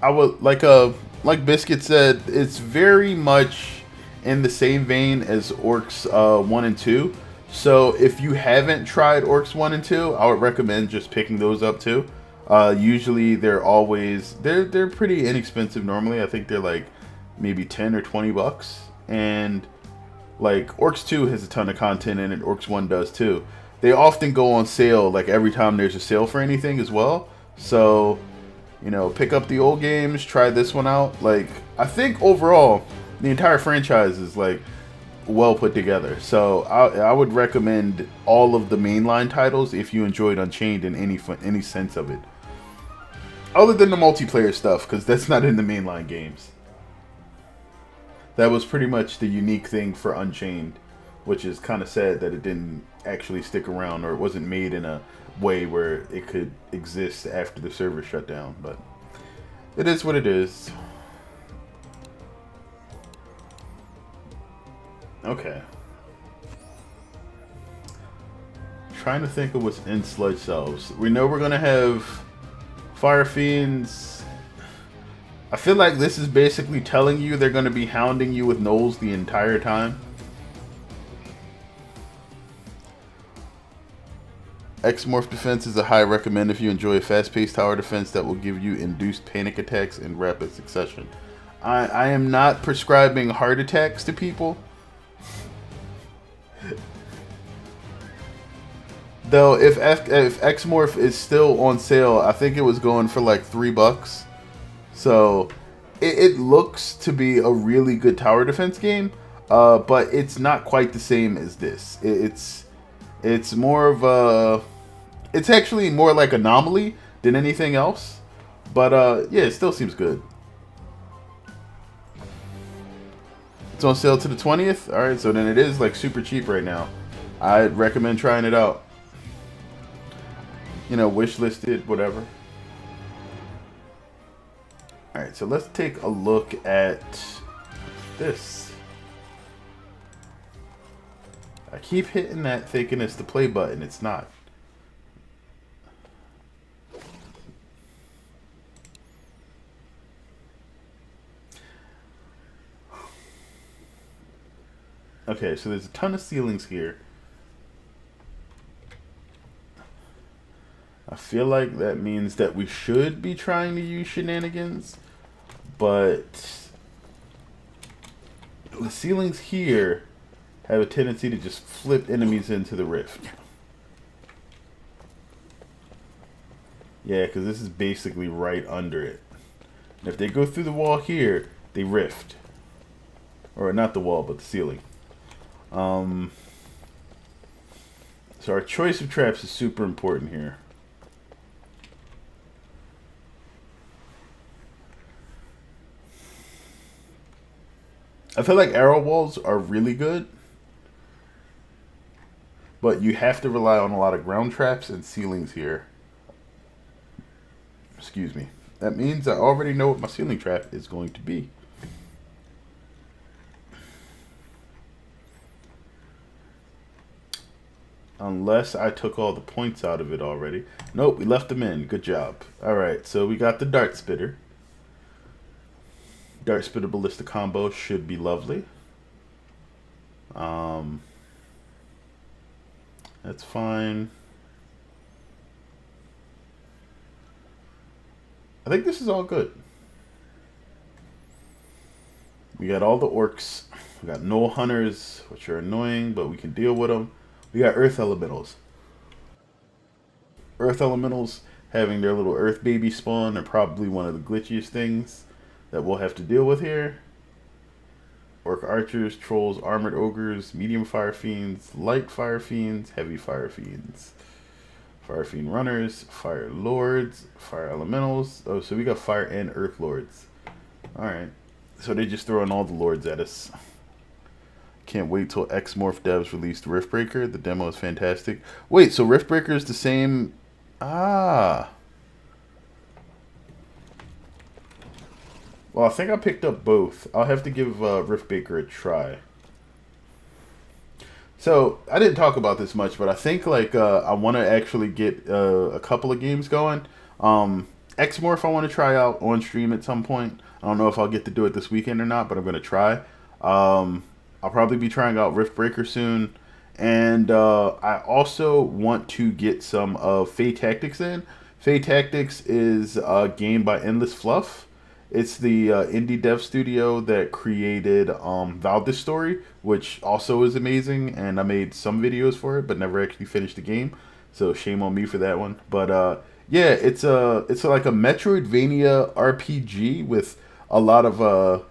I would like Biscuit said, it's very much in the same vein as Orcs 1 and 2. So if you haven't tried Orcs 1 and 2, I would recommend just picking those up too. Usually they're pretty inexpensive normally. I think they're like maybe 10 or 20 bucks, and like Orcs 2 has a ton of content in it. Orcs 1 does too. They often go on sale like every time there's a sale for anything as well. So, you know, pick up the old games, try this one out. Like, I think overall the entire franchise is like well put together. So I would recommend all of the mainline titles if you enjoyed Unchained in any sense of it, other than the multiplayer stuff, because that's not in the mainline games. That was pretty much the unique thing for Unchained, which is kind of sad that it didn't actually stick around, or it wasn't made in a way where it could exist after the server shut down. But it is what it is. Okay. Trying to think of what's in Sledge Shelves. We know we're going to have Fire Fiends. I feel like this is basically telling you they're going to be hounding you with gnolls the entire time. Exmorph defense is a high recommend if you enjoy a fast-paced tower defense that will give you induced panic attacks in rapid succession. I am not prescribing heart attacks to people. Though if Exmorph is still on sale, I think it was going for like $3. So it looks to be a really good tower defense game, but it's not quite the same as this. It's more of a... It's actually more like Anomaly than anything else. But, yeah, it still seems good. It's on sale to the 20th? Alright, so then it is, like, super cheap right now. I'd recommend trying it out. You know, wish listed, whatever. Alright, so let's take a look at this. I keep hitting that thinking it's the play button. It's not. Okay, so there's a ton of ceilings here. I feel like that means that we should be trying to use shenanigans, but the ceilings here have a tendency to just flip enemies into the rift. Yeah, because this is basically right under it. And if they go through the wall here, they rift. Or not the wall, but the ceiling. So our choice of traps is super important here. I feel like arrow walls are really good, but you have to rely on a lot of ground traps and ceilings here. Excuse me. That means I already know what my ceiling trap is going to be. Unless I took all the points out of it already. Nope, we left them in. Good job. Alright, so we got the Dart Spitter. Dart Spitter Ballista combo should be lovely. That's fine. I think this is all good. We got all the orcs. We got Knoll Hunters, which are annoying, but we can deal with them. We got Earth Elementals. Earth Elementals having their little Earth baby spawn are probably one of the glitchiest things that we'll have to deal with here. Orc Archers, Trolls, Armored Ogres, Medium Fire Fiends, Light Fire Fiends, Heavy Fire Fiends. Fire Fiend Runners, Fire Lords, Fire Elementals. Oh, so we got Fire and Earth Lords. Alright. So they just throwing all the Lords at us. Can't wait till X-Morph devs release Riftbreaker. The demo is fantastic. Wait, so Riftbreaker is the same... Ah. Well, I think I picked up both. I'll have to give Riftbreaker a try. So, I didn't talk about this much, but I think like I want to actually get a couple of games going. X-Morph I want to try out on stream at some point. I don't know if I'll get to do it this weekend or not, but I'm going to try. I'll probably be trying out Riftbreaker soon. And I also want to get some of Fey Tactics in. Fey Tactics is a game by Endless Fluff. It's the indie dev studio that created Valdis Story, which also is amazing. And I made some videos for it, but never actually finished the game. So shame on me for that one. But yeah, it's like a Metroidvania RPG with a lot of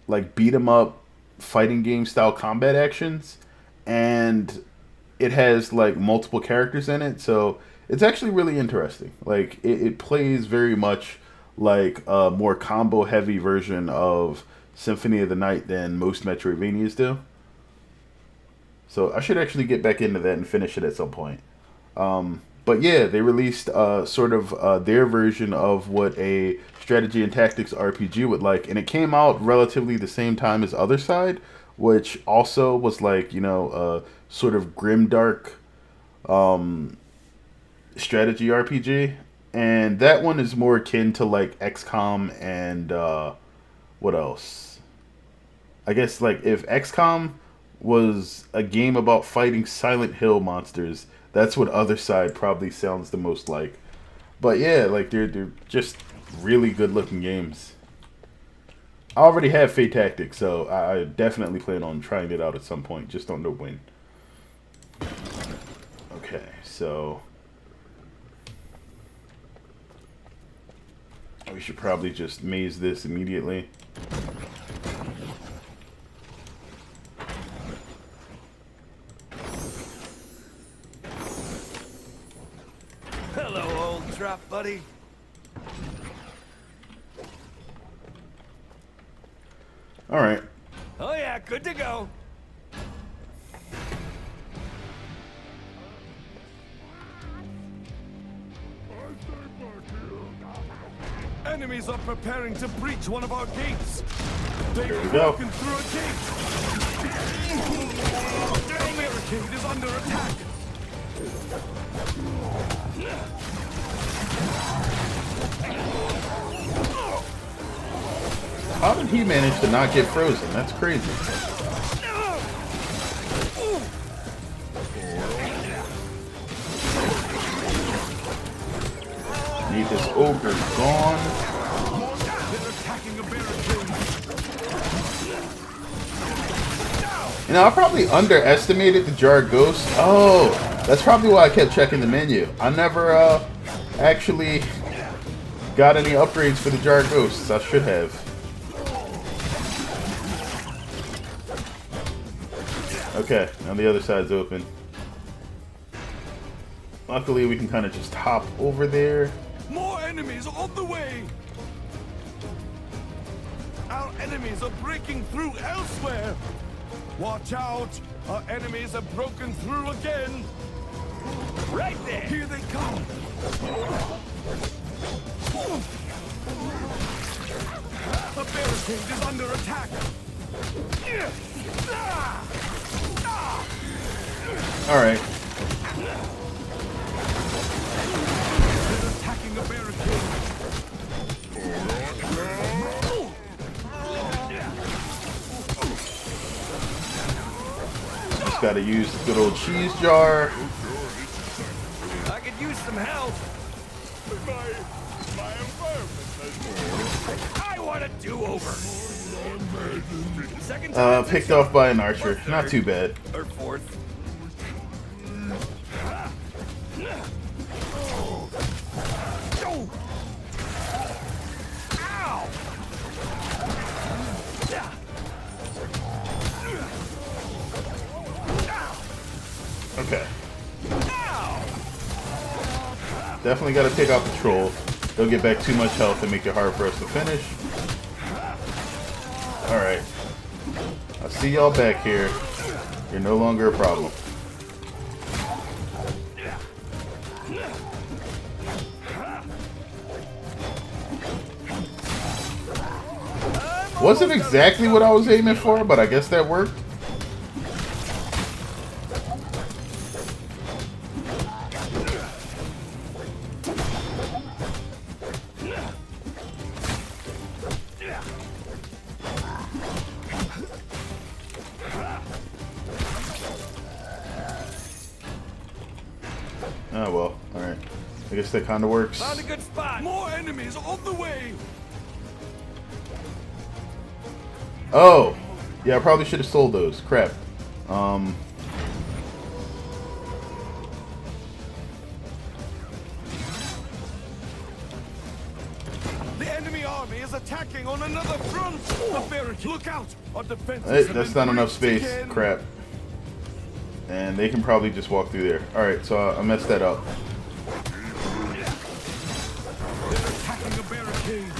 like beat 'em up fighting game style combat actions, and it has like multiple characters in it, so it's actually really interesting. Like it plays very much like a more combo heavy version of Symphony of the Night than most Metroidvanias do. So I should actually get back into that and finish it at some point. But yeah, they released sort of their version of what a strategy and tactics RPG would like, and it came out relatively the same time as Other Side, which also was like, you know, sort of grimdark strategy RPG. And that one is more akin to like XCOM and what else? I guess like if XCOM was a game about fighting Silent Hill monsters, that's what Other Side probably sounds the most like. But yeah, like they're just really good looking games. I already have Fate Tactics, so I definitely plan on trying it out at some point. Just don't know when. Okay, so we should probably just maze this immediately. Hello, old trap buddy. All right. Oh yeah, good to go. Enemies are preparing to breach one of our gates. They've we go. broken through a gate. The barricade is under attack. How did he manage to not get frozen? That's crazy. Need this ogre gone. They're attacking a barricade. You know, I probably underestimated the Jar Ghost. Oh, that's probably why I kept checking the menu. I never actually got any upgrades for the Jar Ghosts. I should have. Okay, now the other side's open. Luckily, we can kind of just hop over there. More enemies on the way. Our enemies are breaking through elsewhere. Watch out! Our enemies have broken through again. Right there. Here they come. The barricade is under attack. All right. They're attacking a barricade. Just gotta use the good old cheese jar. I could use some help. My environment I want a do-over. Second Picked off by an archer. Not too bad. or fourth. Ow! Okay. Definitely got to take out the troll. They'll get back too much health and make it hard for us to finish. Alright. I'll see y'all back here. You're no longer a problem. Wasn't exactly what I was aiming for, but I guess that worked. Oh well, alright. I guess that kind of works. Found a good spot. More enemies on the way. Oh! Yeah, I probably should have sold those. Crap. The enemy army is attacking on another front. The barricade. Look out! Our defenses Hey, have that's been not enough breached space. again. Crap. And they can probably just walk through there. Alright, so I messed that up. They're attacking a barricade.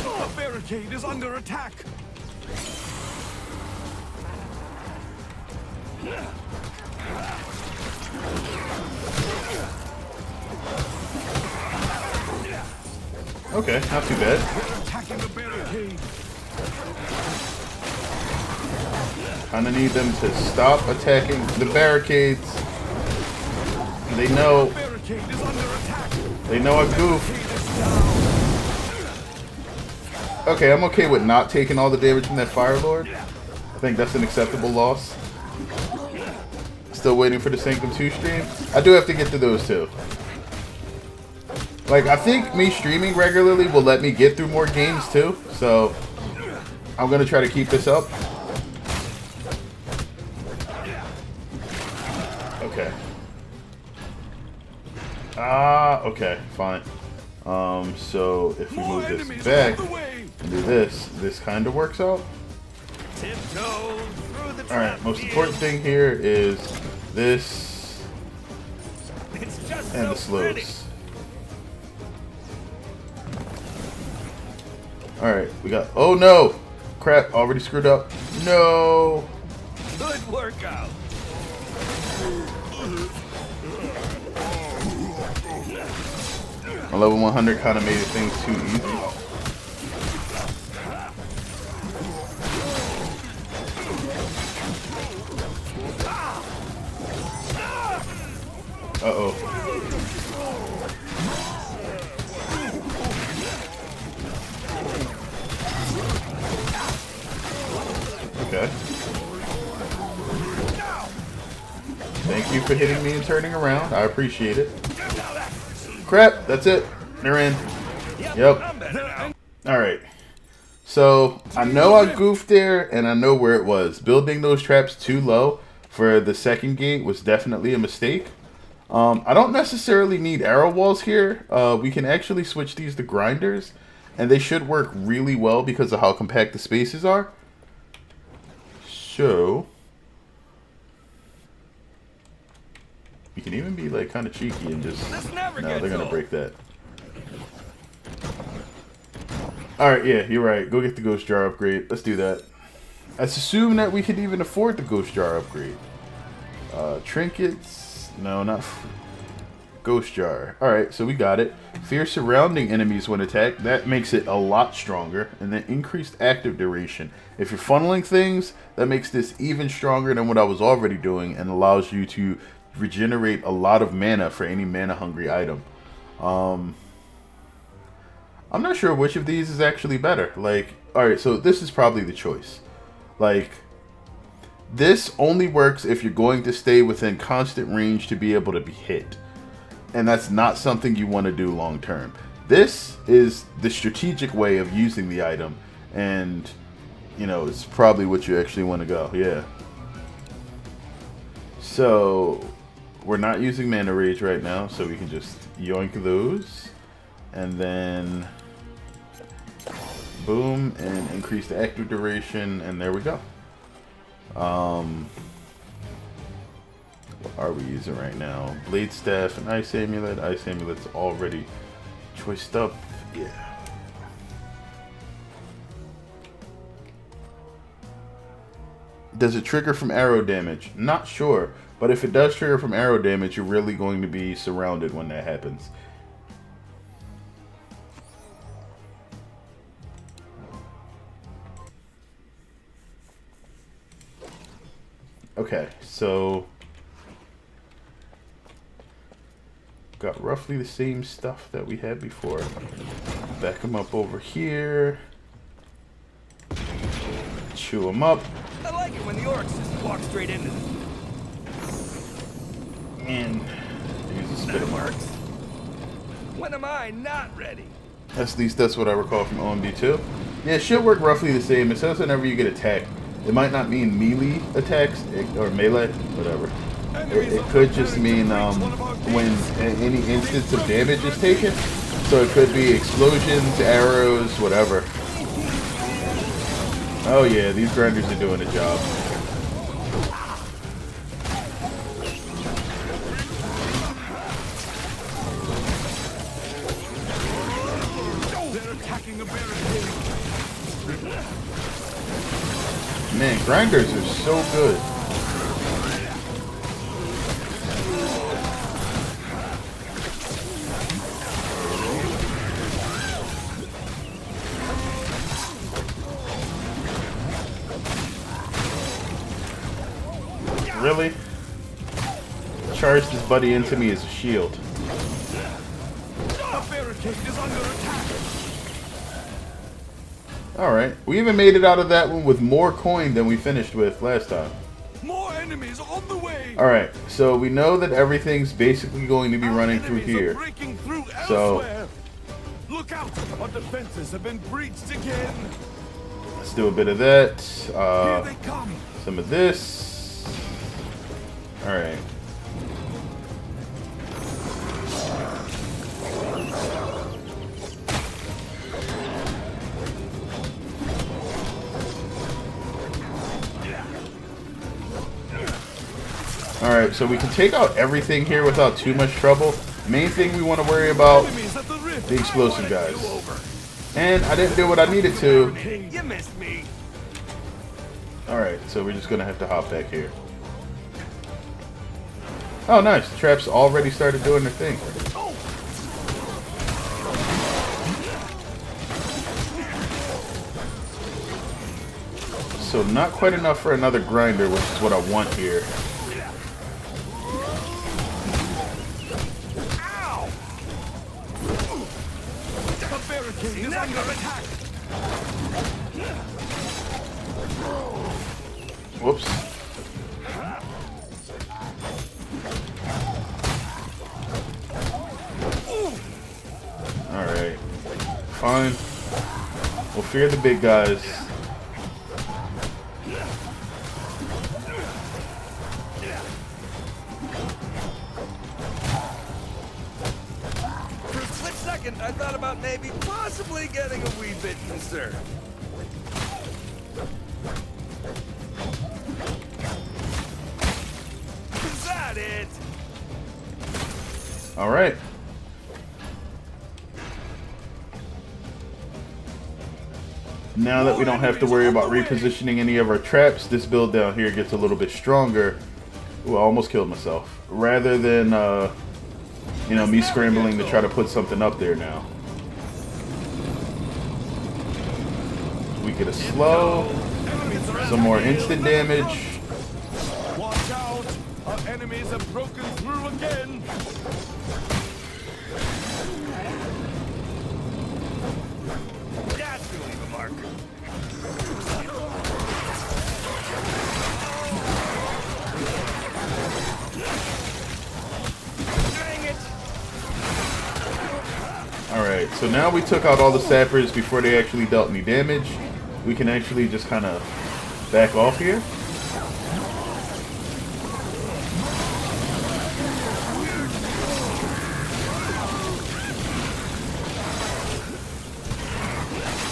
The barricade is under attack. Okay, not too bad. They're attacking the barricade. Kinda need them to stop attacking the barricades. They know. Barricade is under attack. They know I goof. Okay, I'm okay with not taking all the damage from that Fire Lord. I think that's an acceptable loss. Still waiting for the Sanctum 2 stream. I do have to get to those too. Like, I think me streaming regularly will let me get through more games too. So, I'm going to try to keep this up. Okay. Okay, fine. So if we More move enemies this back on the way. and do this kind of works out. Tiptoe through the All trap right, most field. important thing here is this It's just and so the pretty. slows. All right, we got. Oh no! Crap! Already screwed up. No! Good workout. A level 100 kind of made things too easy. Uh-oh. Okay. Thank you for hitting me and turning around. I appreciate it. Crap, that's it. They're in. Yep. I'm better now. Alright. So, I know I goofed there, and I know where it was. Building those traps too low for the second gate was definitely a mistake. I don't necessarily need arrow walls here. We can actually switch these to grinders, and they should work really well because of how compact the spaces are. So, we can even be like kind of cheeky and just... This never No, gets they're gonna old. break that. Alright, yeah, you're right. Go get the ghost jar upgrade. Let's do that. Let's assume that we could even afford the ghost jar upgrade. Trinkets. No, not... Ghost jar. Alright, so we got it. Fear surrounding enemies when attacked. That makes it a lot stronger. And then increased active duration. If you're funneling things, that makes this even stronger than what I was already doing and allows you to regenerate a lot of mana for any mana hungry item. I'm not sure which of these is actually better. Like, alright, so this is probably the choice. Like, this only works if you're going to stay within constant range to be able to be hit. And that's not something you want to do long term. This is the strategic way of using the item. And, you know, it's probably what you actually want to go. Yeah. So, we're not using Mana Rage right now, so we can just yoink those. And then... boom, and increase the active duration, and there we go. What are we using right now? Blade Staff and Ice Amulet. Ice Amulet's already choiced up. Yeah. Does it trigger from arrow damage? Not sure, but if it does trigger from arrow damage, you're really going to be surrounded when that happens. Okay, so got roughly the same stuff that we had before. Back them up over here. Chew them up. I like it when the orcs just walk straight into them. And use a spit of marks. When am I not ready? At least that's what I recall from OMB2. Yeah, it should work roughly the same. It says whenever you get attacked. It might not mean melee attacks or melee, whatever. It could just mean when any instance of damage is taken. So it could be explosions, arrows, whatever. Oh yeah, these grinders are doing a job. They're attacking a barricade. Man, grinders are so good. Really? Charged his buddy into me as a shield. A barricade is under attack. Alright, we even made it out of that one with more coin than we finished with last time. More enemies on the way. Alright, so we know that everything's basically going to be running through Enemies are here. breaking through So- elsewhere. Look out! Our defenses have been breached again. Let's do a bit of that. Here they come. Some of this. Alright. Alright, so we can take out everything here without too much trouble. Main thing we want to worry about, Enemies at the rift. the explosive I wanted guys. you over. And I didn't do what I needed to. King, you missed me. Alright, so we're just going to have to hop back here. Oh, nice. The traps already started doing their thing. So not quite enough for another grinder, which is what I want here. Ow! The barricade is under attack. Whoops. Alright. Fine. We'll fear the big guys. For a split second, I thought about maybe possibly getting a wee bit concerned. Is that it? Alright. Now that we don't have to worry about repositioning any of our traps, this build down here gets a little bit stronger. Ooh, I almost killed myself. Rather than, you know, me scrambling to try to put something up there now. We get a slow, some more instant damage. Watch out! Our enemies have broken through again. That's gonna leave a mark. Dang it! Alright, so now we took out all the sappers before they actually dealt any damage. We can actually just kind of back off here.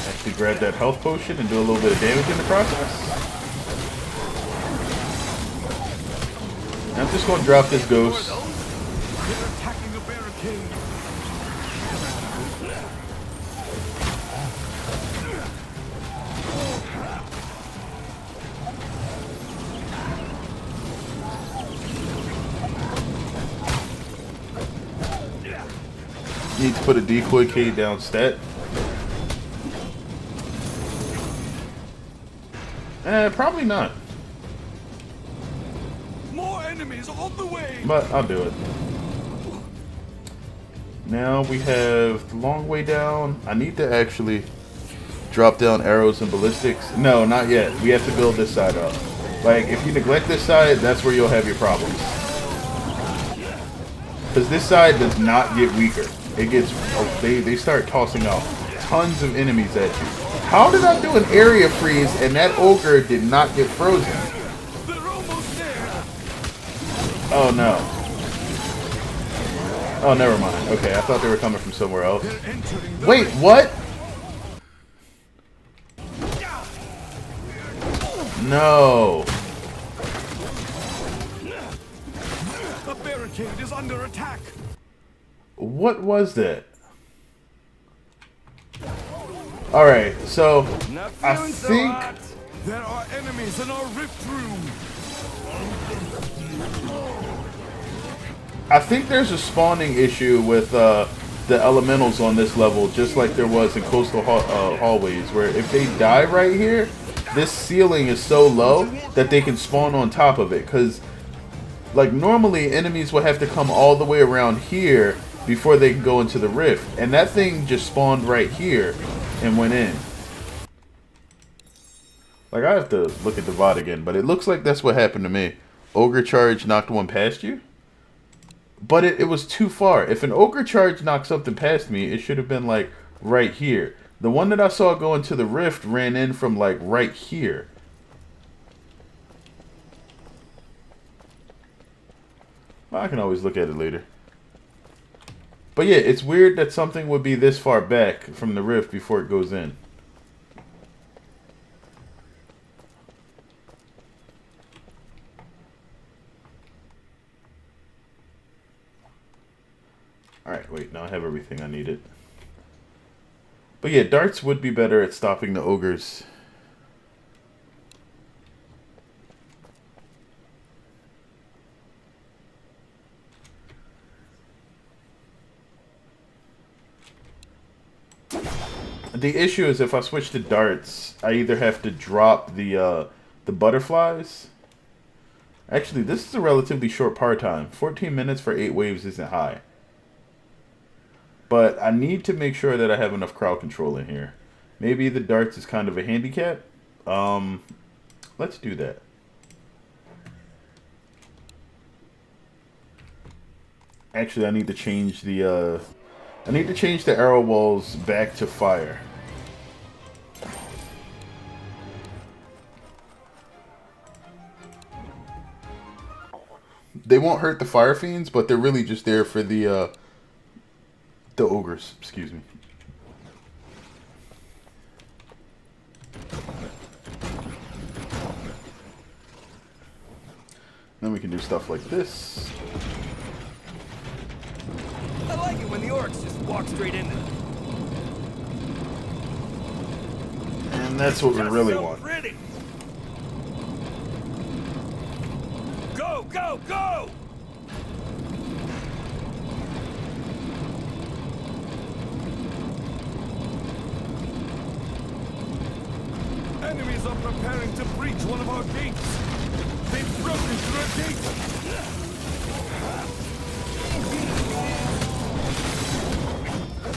Actually grab that health potion and do a little bit of damage in the process. I'm just going to drop this ghost. They're attacking a barricade. Need to put a decoy K down stat. Probably not. More enemies on the way. But I'll do it. Now we have the long way down. I need to actually drop down arrows and ballistics. No, not yet. We have to build this side up. Like, if you neglect this side, that's where you'll have your problems. Because this side does not get weaker. It gets, they start tossing out tons of enemies at you. How did I do an area freeze and that ogre did not get frozen? They're almost there. Oh no. Oh, never mind. Okay, I thought they were coming from somewhere else. They're entering the Wait, what? No. The barricade is under attack. What was that? Alright, so Not I feeling so think hot. There are enemies in our rift room. there's a spawning issue with the elementals on this level, just like there was in coastal hallways, where if they die right here, this ceiling is so low that they can spawn on top of it. Because, like, normally enemies would have to come all the way around here before they can go into the rift, and that thing just spawned right here and went in. Like, I have to look at the VOD again, but it looks like that's what happened to me. Ogre charge knocked one past you, but it was too far. If an ogre charge knocked something past me, it should have been like right here. The one that I saw go into the rift ran in from like right here. Well, I can always look at it later. But yeah, it's weird that something would be this far back from the rift before it goes in. Alright, wait, now I have everything I needed. But yeah, darts would be better at stopping the ogres. The issue is if I switch to darts, I either have to drop the butterflies. Actually, this is a relatively short par time. 14 minutes for 8 waves isn't high. But I need to make sure that I have enough crowd control in here. Maybe the darts is kind of a handicap. Let's do that. Actually, I need to change the arrow walls back to fire. They won't hurt the fire fiends, but they're really just there for the ogres. Excuse me. Then we can do stuff like this. I like it when the orcs just walk straight into them. And that's what we really so want. Pretty. Go, go, go! Enemies are preparing to breach one of our gates. They've broken through a gate.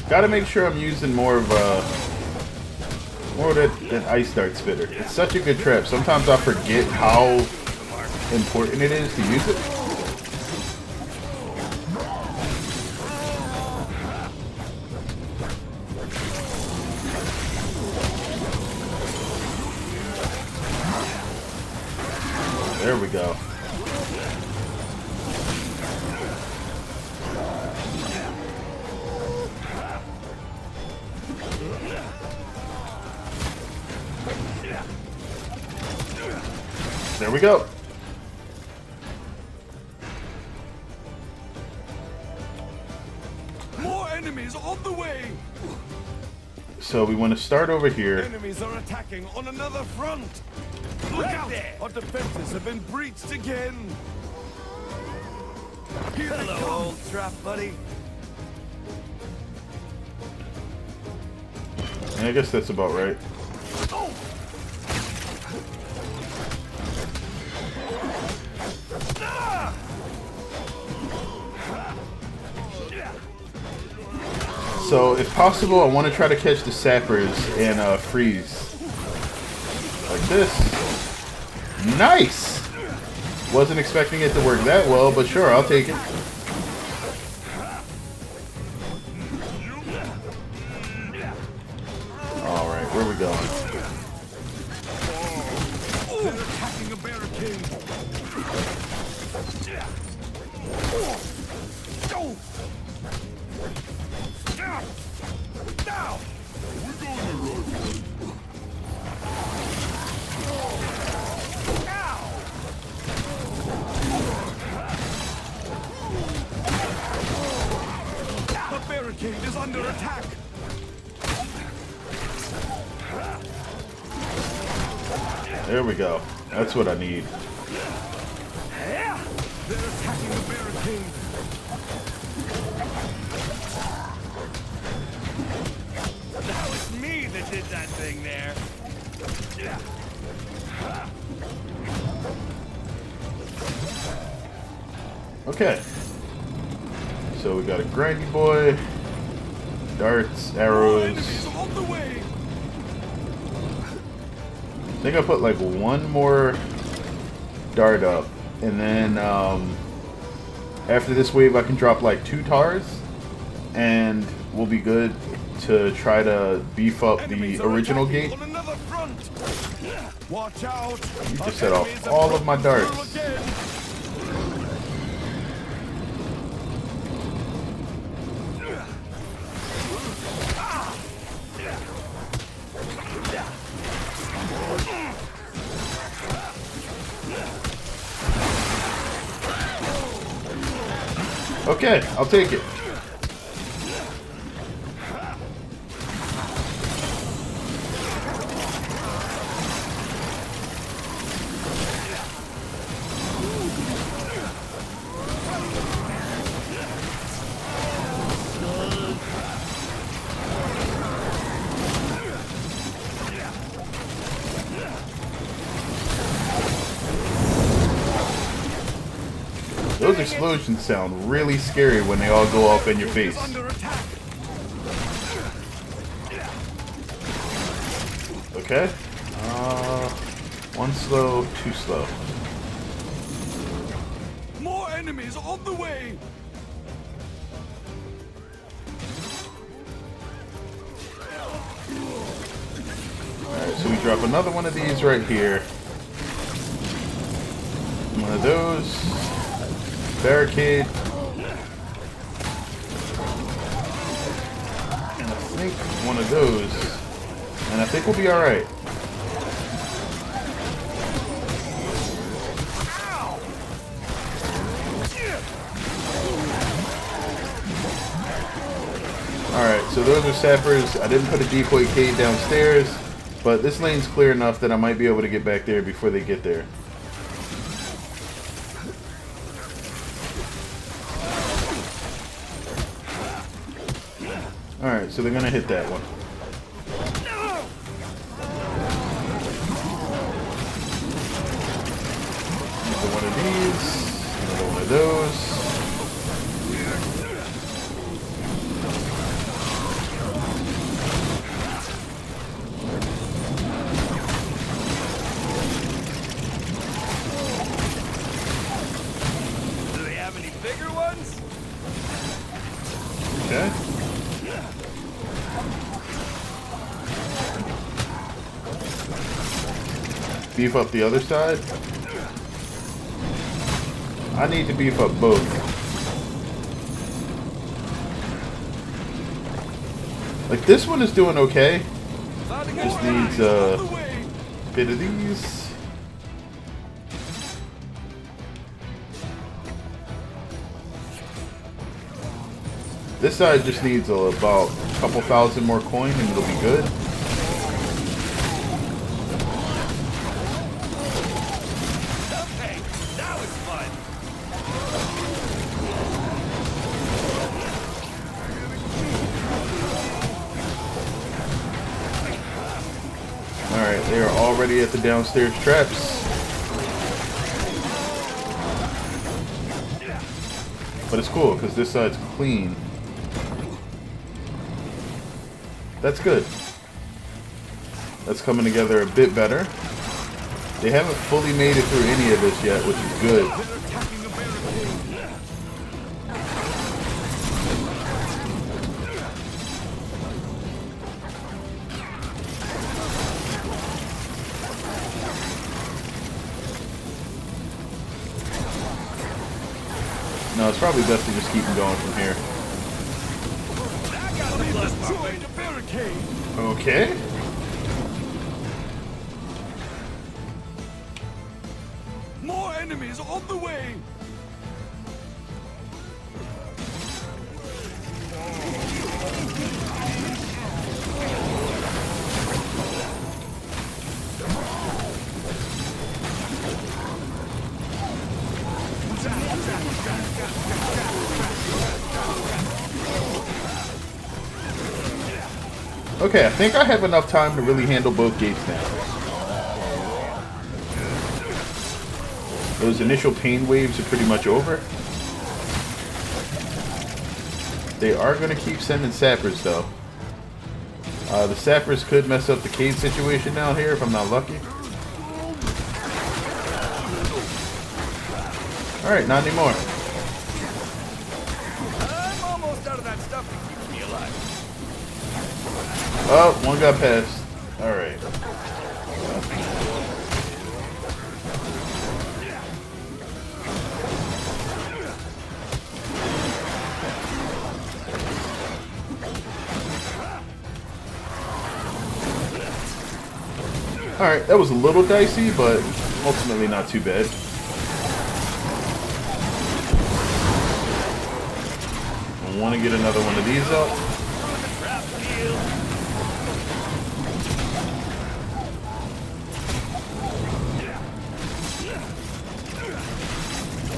Gotta make sure I'm using more of that ice dart spitter. It's such a good trap. Sometimes I forget how important it is to use it. There we go. There we go. More enemies on the way. So we want to start over here. Enemies are attacking on another front. Look out! there. Our defenses have been breached again. Here they Hello, come. old trap buddy. I guess that's about right. So, if possible, I want to try to catch the sappers and freeze. Like this. Nice! Wasn't expecting it to work that well, but sure, I'll take it. Alright, where are we going? They're attacking a barricade. Now! The barricade is under attack. There we go. That's what I need. They're attacking the barricade. That was me that did that thing there. Okay. So we got a grindy boy, darts, More arrows. enemies on the way. I think I put like one more dart up, and then after this wave I can drop like 2 tars, and we'll be good to try to beef up Enemies the are original attacking gate. on another front. Watch out. You Our just set off enemies have all of my broken through darts. again. Okay, I'll take it. those explosions sound really scary when they all go off in your face. Under attack. Okay. One slow, two slow. More enemies on the way. Alright, so we drop another one of these right here. One of those. Barricade. And I think one of those. And I think we'll be alright. Alright, so those are sappers. I didn't put a decoy cage downstairs, but this lane's clear enough that I might be able to get back there before they get there. Alright, so they're gonna hit that one. Another one of these, another one of those. Do they have any bigger ones? Okay. Beef up the other side. I need to beef up both. Like this one is doing okay. Just needs a bit of these. This side just needs about a couple thousand more coin and it'll be good. Okay, that was fun. Alright, they are already at the downstairs traps. But it's cool because this side's clean. That's good. That's coming together a bit better. They haven't fully made it through any of this yet, which is good. They're attacking a barricade. No, it's probably best to just keep them going from here. Destroyed a barricade. Okay. More enemies on the way. Okay, I think I have enough time to really handle both gates now. Those initial pain waves are pretty much over. They are going to keep sending sappers though. The sappers could mess up the cave situation down here if I'm not lucky. Alright, not anymore. I'm almost out of that stuff that keeps me alive. Oh, one got past. Alright. Alright, that was a little dicey, but ultimately not too bad. I want to get another one of these up.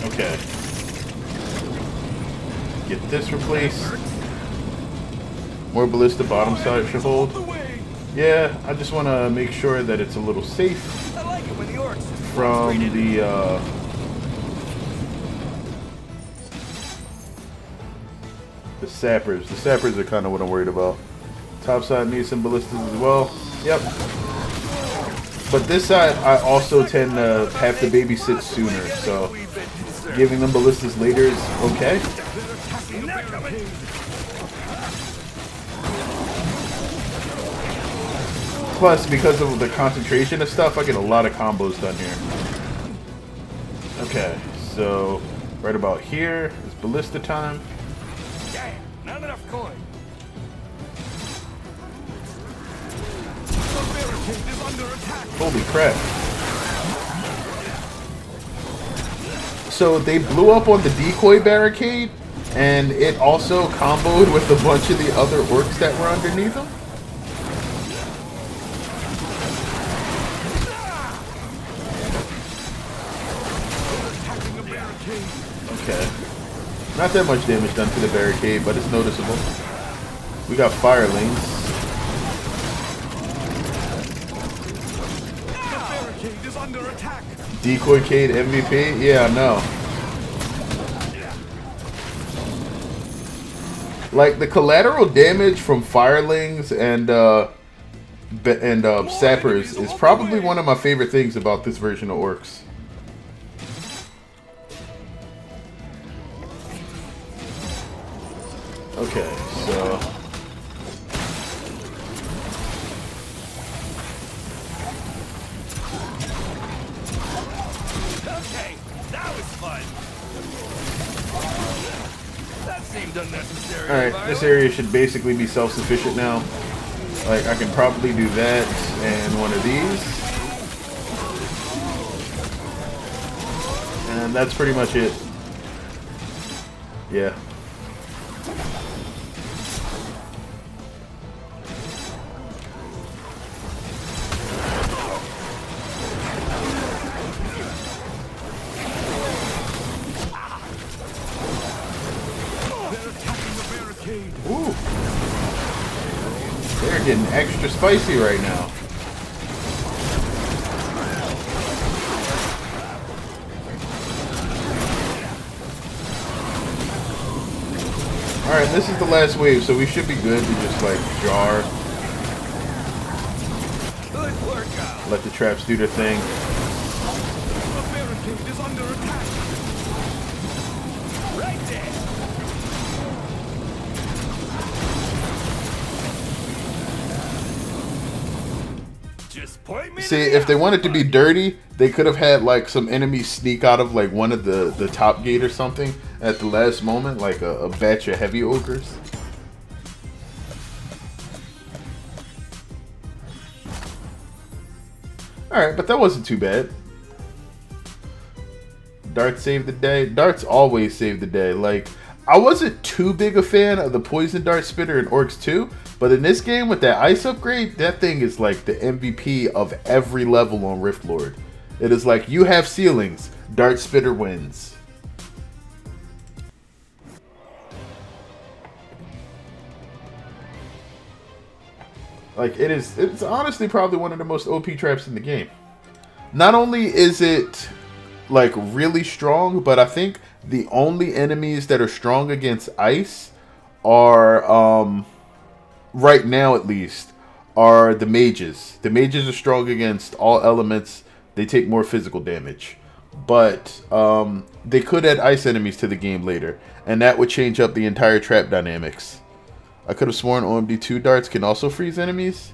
Okay. Get this replaced. More ballista bottom side should hold. Yeah, I just want to make sure that it's a little safe I like it when the orcs just from the The sappers. The sappers are kind of what I'm worried about. Top side needs some ballistas as well. Yep. But this side, I also tend to have to babysit sooner, so giving them ballistas later is okay. Plus, because of the concentration of stuff, I get a lot of combos done here. Okay, so right about here is ballista time. Damn, not enough coin. Holy crap. So they blew up on the decoy barricade, and it also comboed with a bunch of the other orcs that were underneath them? Okay. Not that much damage done to the barricade, but it's noticeable. We got firelings. Decoy-cade MVP? Yeah, no. Like, the collateral damage from firelings and sappers is probably one of my favorite things about this version of Orcs. Okay, so... Okay, that was fun. That seemed unnecessary. Alright, this area should basically be self-sufficient now. Like, I can probably do that and one of these. And that's pretty much it. Yeah. Ooh. They're getting extra spicy right now. Alright, this is the last wave, so we should be good to just, like, jar. Good workout. Let the traps do their thing. The barricade is under attack. Right there. Just point me. See, if they wanted to be dirty, they could have had like some enemies sneak out of like one of the top gate or something at the last moment, like a batch of heavy ogres. Alright, but that wasn't too bad. Dart saved the day. Darts always save the day. Like, I wasn't too big a fan of the poison dart spitter in Orcs 2, but in this game with that ice upgrade, that thing is like the MVP of every level on Rift Lord. It is like, you have ceilings, dart spitter wins. Like, it's honestly probably one of the most OP traps in the game. Not only is it like really strong, but I think the only enemies that are strong against ice are right now at least are the mages. The mages are strong against all elements. They take more physical damage, but they could add ice enemies to the game later, and that would change up the entire trap dynamics. I could have sworn OMD2 darts can also freeze enemies.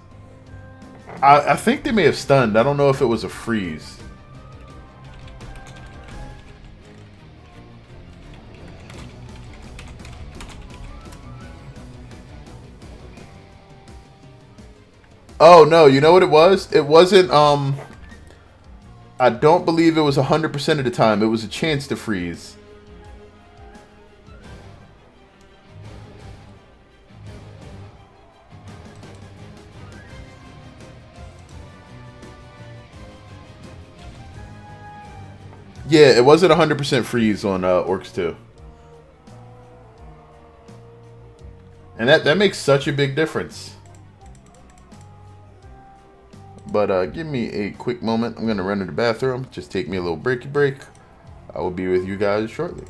I think they may have stunned. I don't know if it was a freeze. Oh no, you know what it was? It wasn't I don't believe it was 100% of the time. It was a chance to freeze. Yeah, it wasn't 100% freeze on Orcs 2. And that makes such a big difference. But give me a quick moment. I'm going to run to the bathroom. Just take me a little breaky break. I will be with you guys shortly.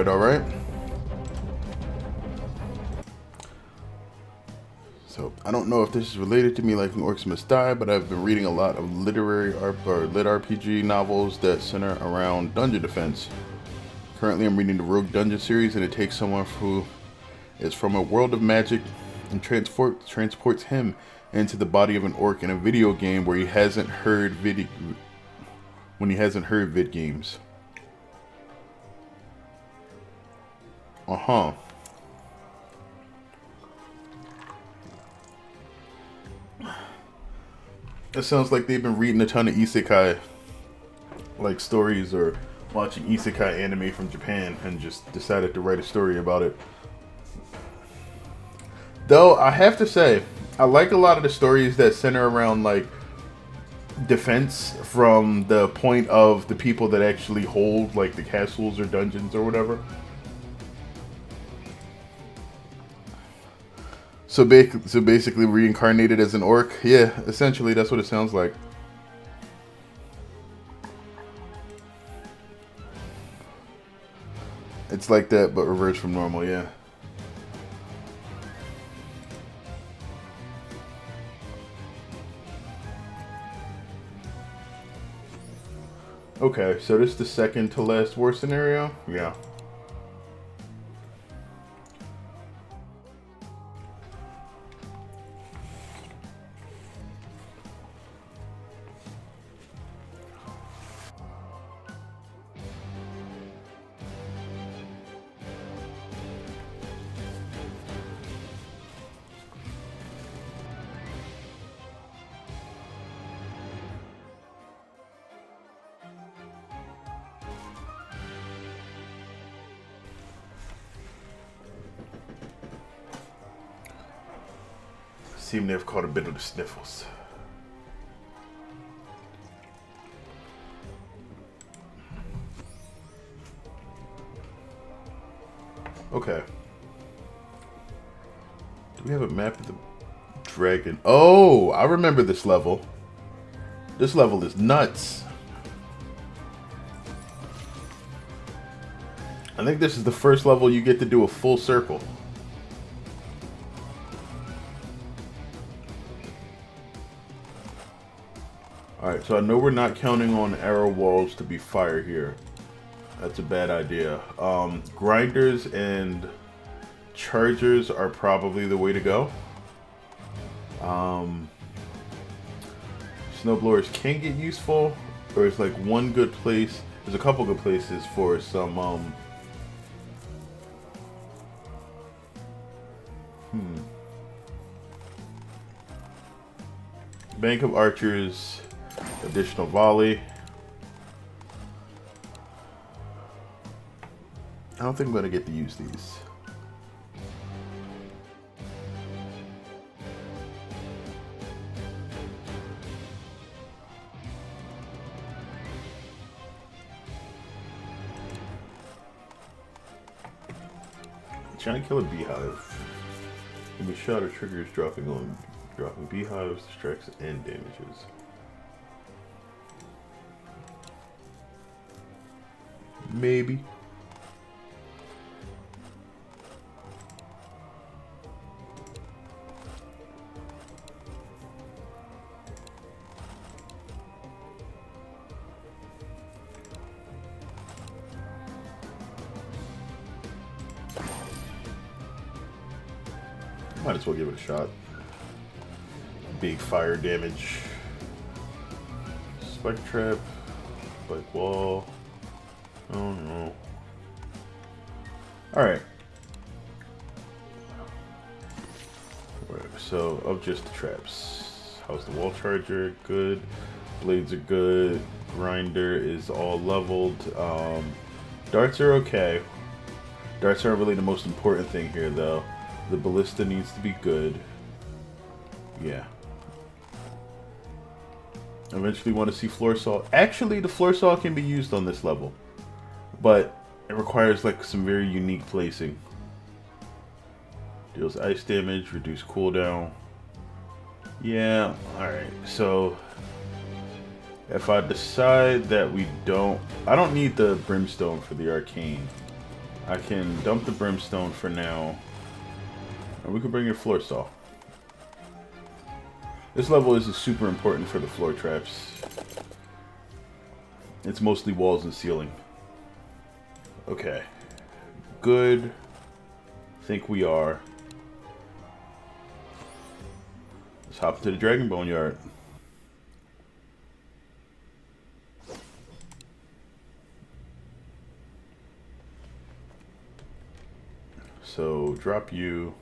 Alright, alright. So, I don't know if this is related to me liking Orcs Must Die, but I've been reading a lot of lit RPG novels that center around dungeon defense. Currently, I'm reading the Rogue Dungeon series, and it takes someone who is from a world of magic and transports him into the body of an orc in a video game where he hasn't heard vid games. Uh-huh. It sounds like they've been reading a ton of isekai like stories or watching isekai anime from Japan and just decided to write a story about it. Though I have to say, I like a lot of the stories that center around like defense from the point of the people that actually hold like the castles or dungeons or whatever. So basically reincarnated as an orc. Yeah, essentially that's what it sounds like. It's like that, but reversed from normal, yeah. Okay, so this is the second to last war scenario? Yeah. Seem to have caught a bit of the sniffles. Okay. Do we have a map of the dragon? Oh, I remember this level. This level is nuts. I think this is the first level you get to do a full circle. Alright, so I know we're not counting on arrow walls to be fire here. That's a bad idea. Grinders and chargers are probably the way to go. Snowblowers can get useful. There's like one good place. There's a couple good places for some Bank of Archers, additional volley. I don't think I'm going to get to use these. Trying to kill a beehive. When we shot, our triggers dropping beehives, distracts, and damages. Maybe. Might as well give it a shot. Big fire damage. Spike trap. Spike wall. Oh no. Alright. So, of just the traps. How's the wall charger? Good. Blades are good. Grinder is all leveled. Darts are okay. Darts aren't really the most important thing here, though. The ballista needs to be good. Yeah. Eventually want to see floor saw. Actually, the floor saw can be used on this level. But it requires like some very unique placing. Deals ice damage, reduce cooldown. Yeah, alright. So if I decide that we don't... I don't need the brimstone for the arcane. I can dump the brimstone for now. And we can bring your floor saw. This level is super important for the floor traps. It's mostly walls and ceiling. Okay. Good. Think we are. Let's hop into the Dragon Bone Yard. So drop you.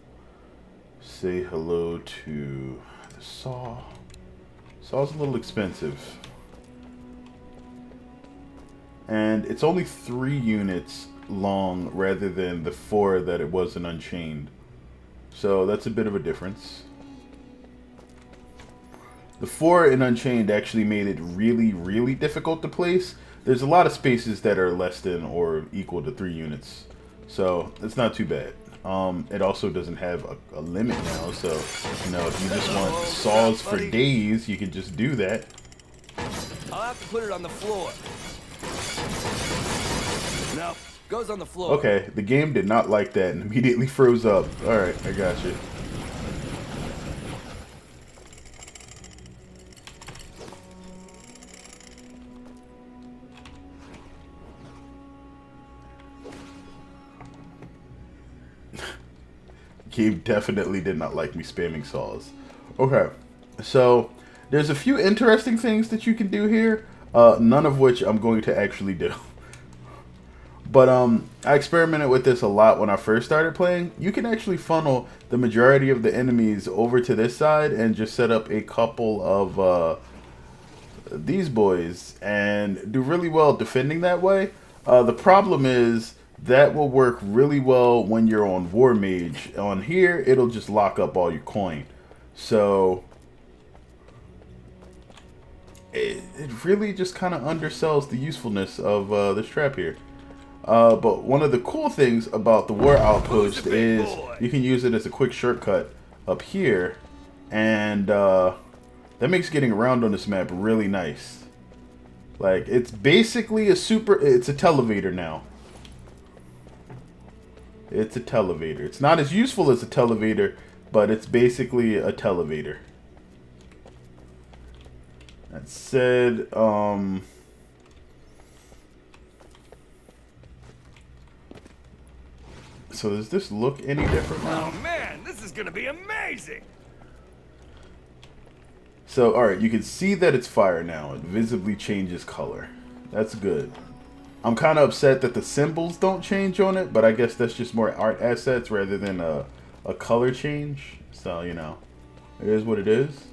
Say hello to the saw. Saw's a little expensive. And it's only 3 units long rather than the 4 that it was in Unchained. So that's a bit of a difference. The 4 in Unchained actually made it really, really difficult to place. There's a lot of spaces that are less than or equal to 3 units. So it's not too bad. It also doesn't have a limit now, so you know, if you just want saws for days, you can just do that. I'll have to put it on the floor. No, goes on the floor. Okay, the game did not like that and immediately froze up. Alright, I got you. Game definitely did not like me spamming saws. Okay, so there's a few interesting things that you can do here, none of which I'm going to actually do. But I experimented with this a lot when I first started playing. You can actually funnel the majority of the enemies over to this side and just set up a couple of these boys and do really well defending that way. The problem is that will work really well when you're on War Mage. On here, it'll just lock up all your coin. So it really just kind of undersells the usefulness of this trap here. But one of the cool things about the War Outpost is you can use it as a quick shortcut up here. And that makes getting around on this map really nice. Like, it's basically it's a televator now. It's a televator. It's not as useful as a televator, but it's basically a televator. That said, so does this look any different now? Oh man, this is gonna be amazing! So, alright, you can see that it's fire now. It visibly changes color. That's good. I'm kind of upset that the symbols don't change on it, but I guess that's just more art assets rather than a color change. So, you know, it is what it is.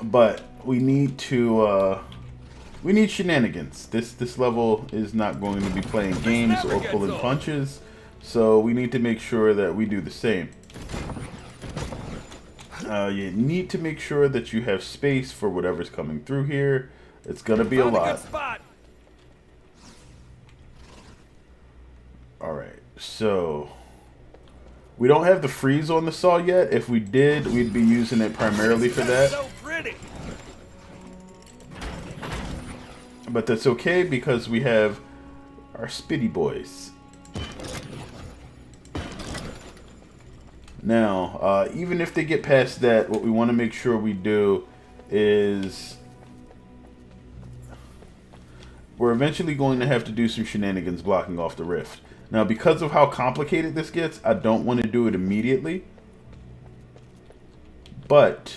But we need to, we need shenanigans. This level is not going to be playing games or pulling punches, so we need to make sure that we do the same. You need to make sure that you have space for whatever's coming through here. It's gonna be a lot. Alright, so we don't have the freeze on the saw yet. If we did, we'd be using it primarily for that. So pretty. But that's okay because we have our Spitty boys. Now, even if they get past that, what we want to make sure we do is we're eventually going to have to do some shenanigans blocking off the rift. Now, because of how complicated this gets, I don't want to do it immediately. But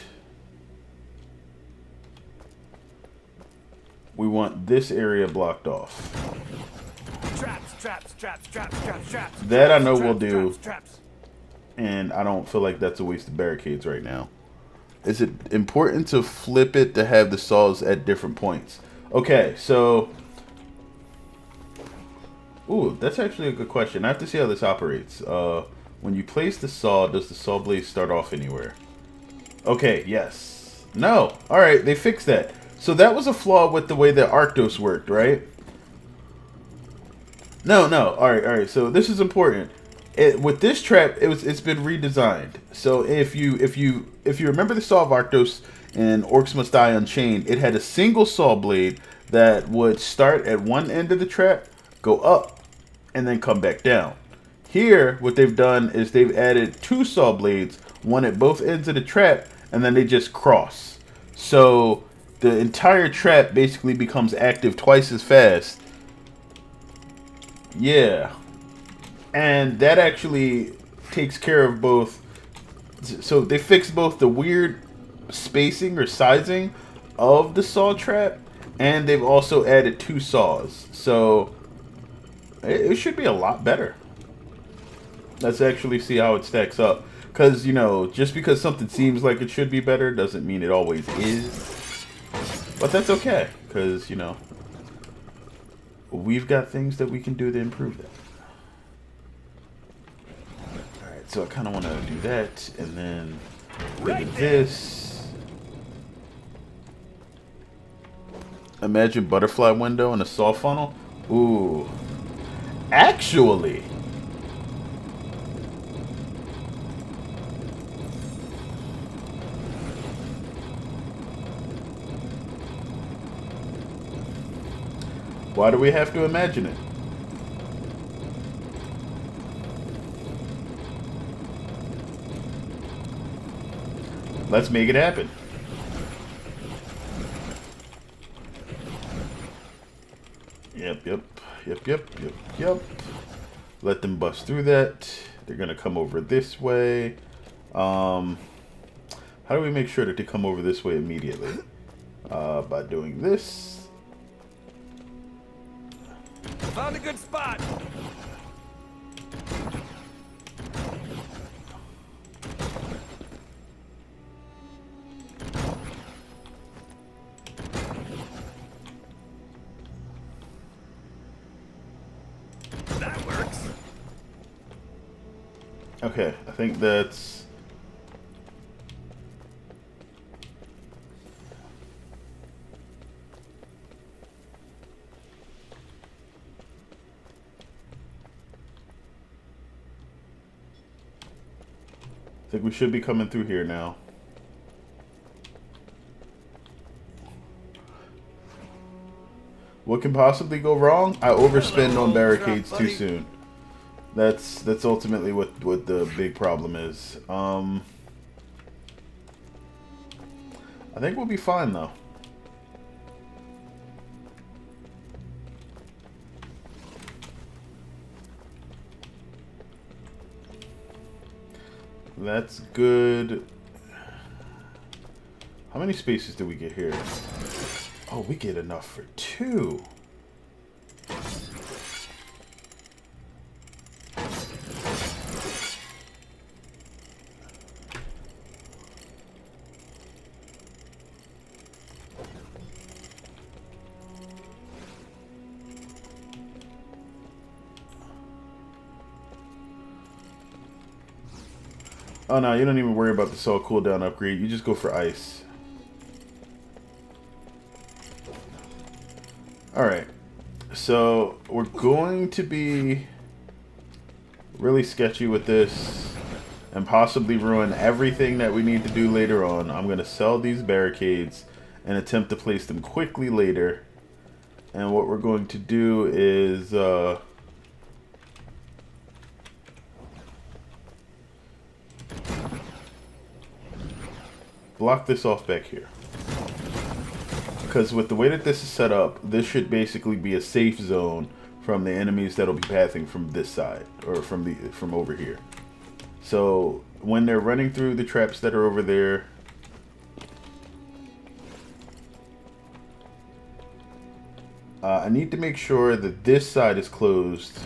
we want this area blocked off. Traps. That I know we'll do. And I don't feel like that's a waste of barricades right now. Is it important to flip it to have the saws at different points? Okay, so... Ooh, that's actually a good question. I have to see how this operates. When you place the saw, does the saw blade start off anywhere? Okay, yes. No. Alright, they fixed that. So that was a flaw with the way that Arctos worked, right? No. Alright. So this is important. With this trap, it's been redesigned. So if you remember the saw of Arctos in Orcs Must Die Unchained, it had a single saw blade that would start at one end of the trap, go up, and then come back down. Here, what they've done is they've added 2 saw blades, one at both ends of the trap, and then they just cross. So the entire trap basically becomes active twice as fast. Yeah. And that actually takes care of both. So they fixed both the weird spacing or sizing of the saw trap, and they've also added 2 saws. So it should be a lot better. Let's actually see how it stacks up. Because, you know, just because something seems like it should be better doesn't mean it always is. But that's okay. Because, you know, we've got things that we can do to improve that. Alright, so I kind of want to do that. And then rid of this. Imagine butterfly window and a saw funnel. Ooh. Actually... why do we have to imagine it? Let's make it happen. Yep. Let them bust through that. They're gonna come over this way. How do we make sure that they come over this way immediately? By doing this. Found a good spot. That works. Okay, I think that's... I think we should be coming through here now. What can possibly go wrong? I overspend on barricades too soon. That's ultimately what the big problem is. I think we'll be fine though. That's good. How many spaces do we get here? Oh, we get enough for 2. Oh no, you don't even worry about the saw cooldown upgrade. You just go for ice. Alright. So, we're going to be really sketchy with this and possibly ruin everything that we need to do later on. I'm going to sell these barricades and attempt to place them quickly later. And what we're going to do is... block this off back here. Because with the way that this is set up, this should basically be a safe zone from the enemies that'll be pathing from this side, or from over here. So when they're running through the traps that are over there, I need to make sure that this side is closed,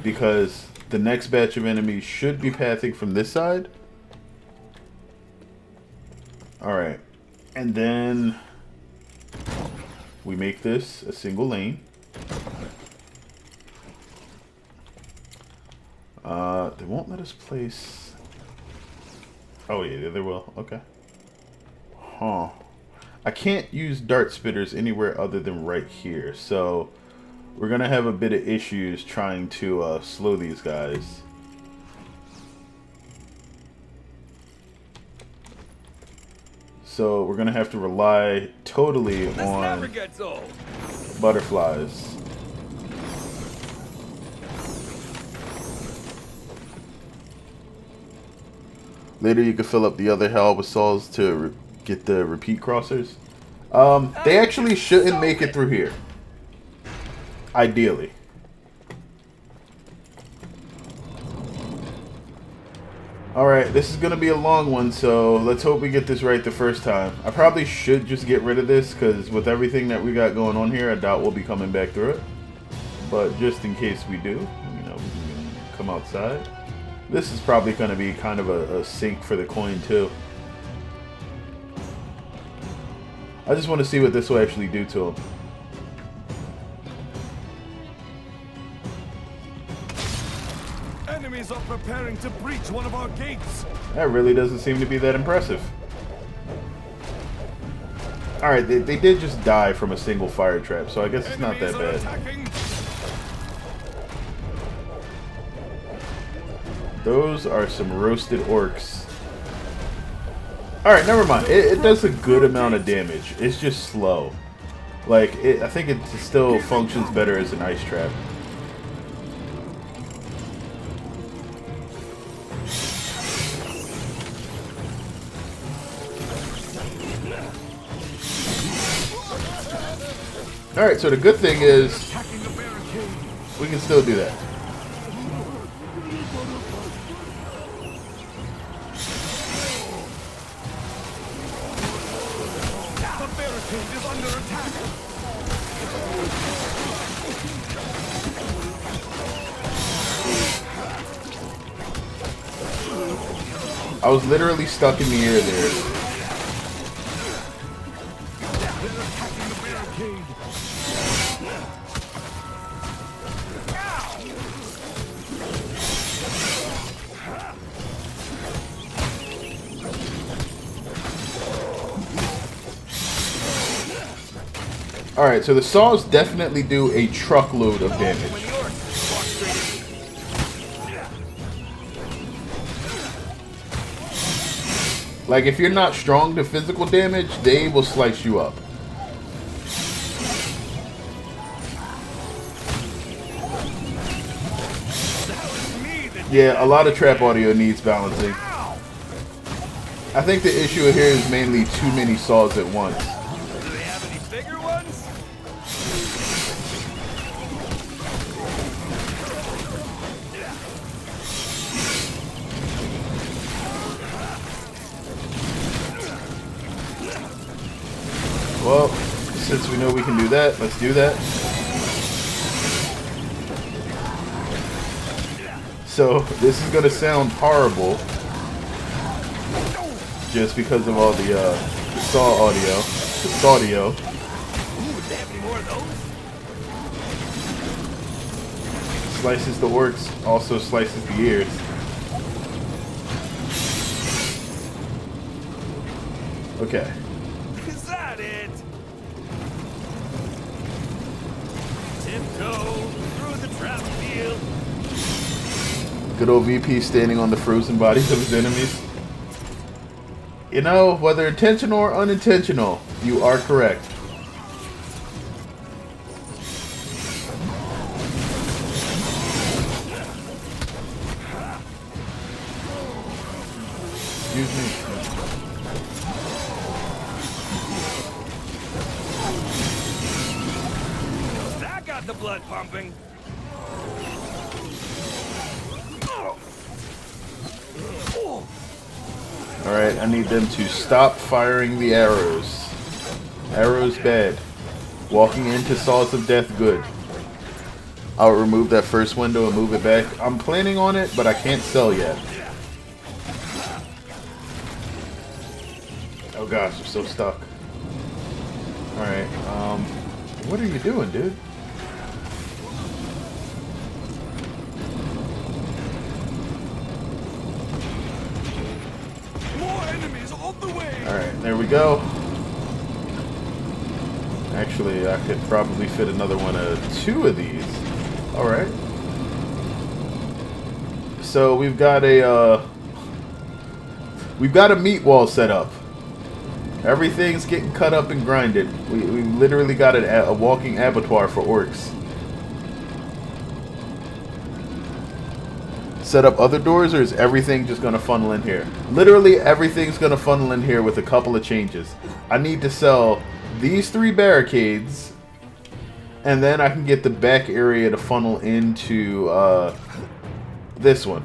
because the next batch of enemies should be pathing from this side. Alright, and then we make this a single lane. They won't let us place... oh yeah, they will. Okay. Huh. I can't use dart spitters anywhere other than right here, so we're gonna have a bit of issues trying to slow these guys. So we're gonna have to rely totally on never gets old. butterflies. Later, you can fill up the other hell with saws to get the repeat crossers. They actually shouldn't make it through here. Ideally. Alright, this is going to be a long one, so let's hope we get this right the first time. I probably should just get rid of this, because with everything that we got going on here, I doubt we'll be coming back through it. But just in case we do, you know, we can come outside. This is probably going to be kind of a sink for the coin, too. I just want to see what this will actually do to him. Enemies are preparing to breach one of our gates. That really doesn't seem to be that impressive. Alright, they did just die from a single fire trap, so I guess it's not that bad. Attacking. Those are some roasted orcs. Alright, never mind. It does a good amount of damage. It's just slow. Like, I think it still functions better as an ice trap. Alright, so the good thing is we can still do that. The barricade is under attack. I was literally stuck in the air there. They're attacking the barricade. Alright, so the saws definitely do a truckload of damage. Like, if you're not strong to physical damage, they will slice you up. Yeah, a lot of trap audio needs balancing. I think the issue here is mainly too many saws at once. Do they have any bigger ones? Well, since we know we can do that, let's do that. So, this is going to sound horrible just because of all the saw audio, the sawdio. Ooh, do they have any more of those? Slices the orcs, also slices the ears. Okay. Is that it? Tiptoe through the trap field. Good old VP standing on the frozen bodies of his enemies. You know, whether intentional or unintentional, you are correct. Excuse me. That got the blood pumping. Alright, I need them to stop firing the arrows. Arrows bad. Walking into saws of death good. I'll remove that first window and move it back. I'm planning on it, but I can't sell yet. Oh gosh, I'm so stuck. Alright, what are you doing, dude? More enemies on the way. Alright, there we go. Actually, I could probably fit another one of two of these. Alright. So we've got a meat wall set up. Everything's getting cut up and grinded. We literally got a walking abattoir for orcs. set up other doors, or is everything just going to funnel in here? Literally everything's going to funnel in here with a couple of changes. I need to sell these 3 barricades, and then I can get the back area to funnel into this one.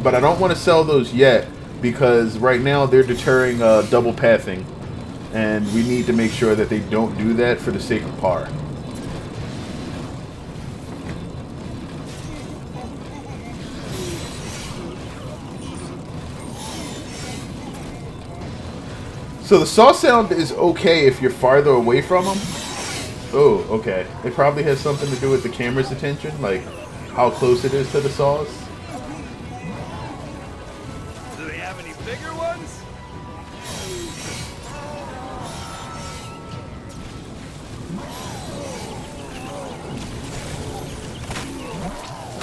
But I don't want to sell those yet, because right now they're deterring double pathing, and we need to make sure that they don't do that for the sake of par. So the saw sound is okay if you're farther away from them. Oh, okay. It probably has something to do with the camera's attention, like how close it is to the saws. Do they have any bigger ones?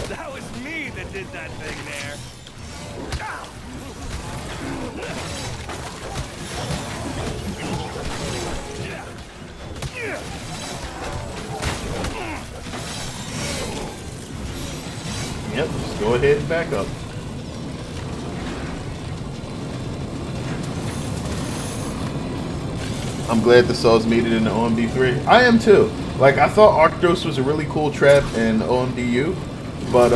That was me that did that thing there. Ow! Yep, just go ahead and back up. I'm glad the saws made it into OMD3. I am too. Like, I thought Arctos was a really cool trap in OMDU, but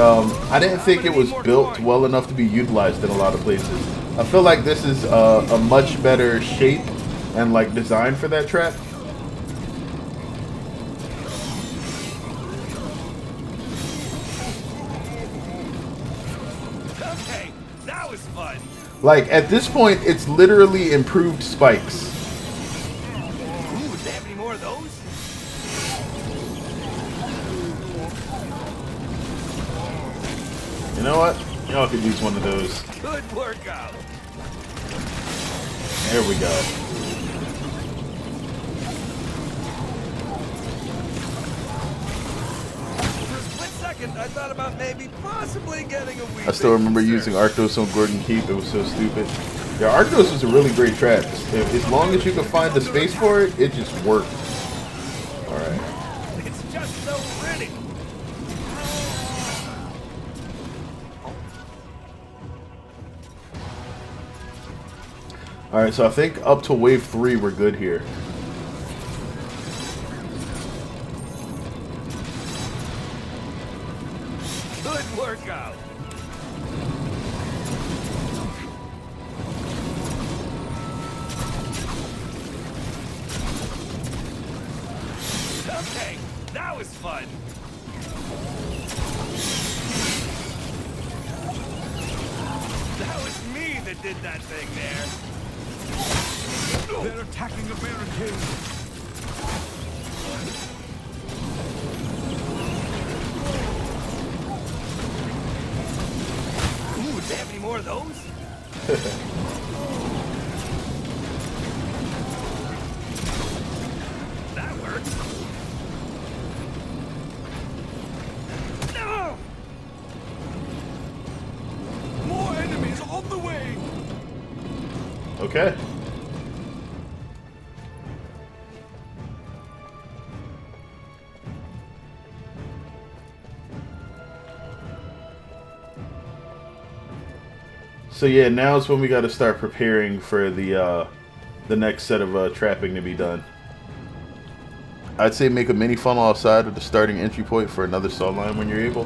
I didn't think it was built well enough to be utilized in a lot of places. I feel like this is a much better shape and like design for that trap. Okay, that was fun. Like, at this point, it's literally improved spikes. Ooh, do they have any more of those? You know what? Y'all could use one of those. Good workout. There we go. For a split second, I thought about maybe possibly getting a wee I still bit remember concerned. using Arctos on Gordon Keep. It was so stupid. Yeah, Arctos was a really great trap. As long as you can find the space for it, it just worked. Alright. It's just so pretty. Alright, so I think up to wave 3 we're good here. Good workout. Okay, that was fun. That was me that did that thing there. They're attacking a barricade. Ooh, do they have any more of those? That works. No! More enemies on the way. Okay. So yeah, now is when we got to start preparing for the next set of trapping to be done. I'd say make a mini funnel outside of the starting entry point for another saw line when you're able.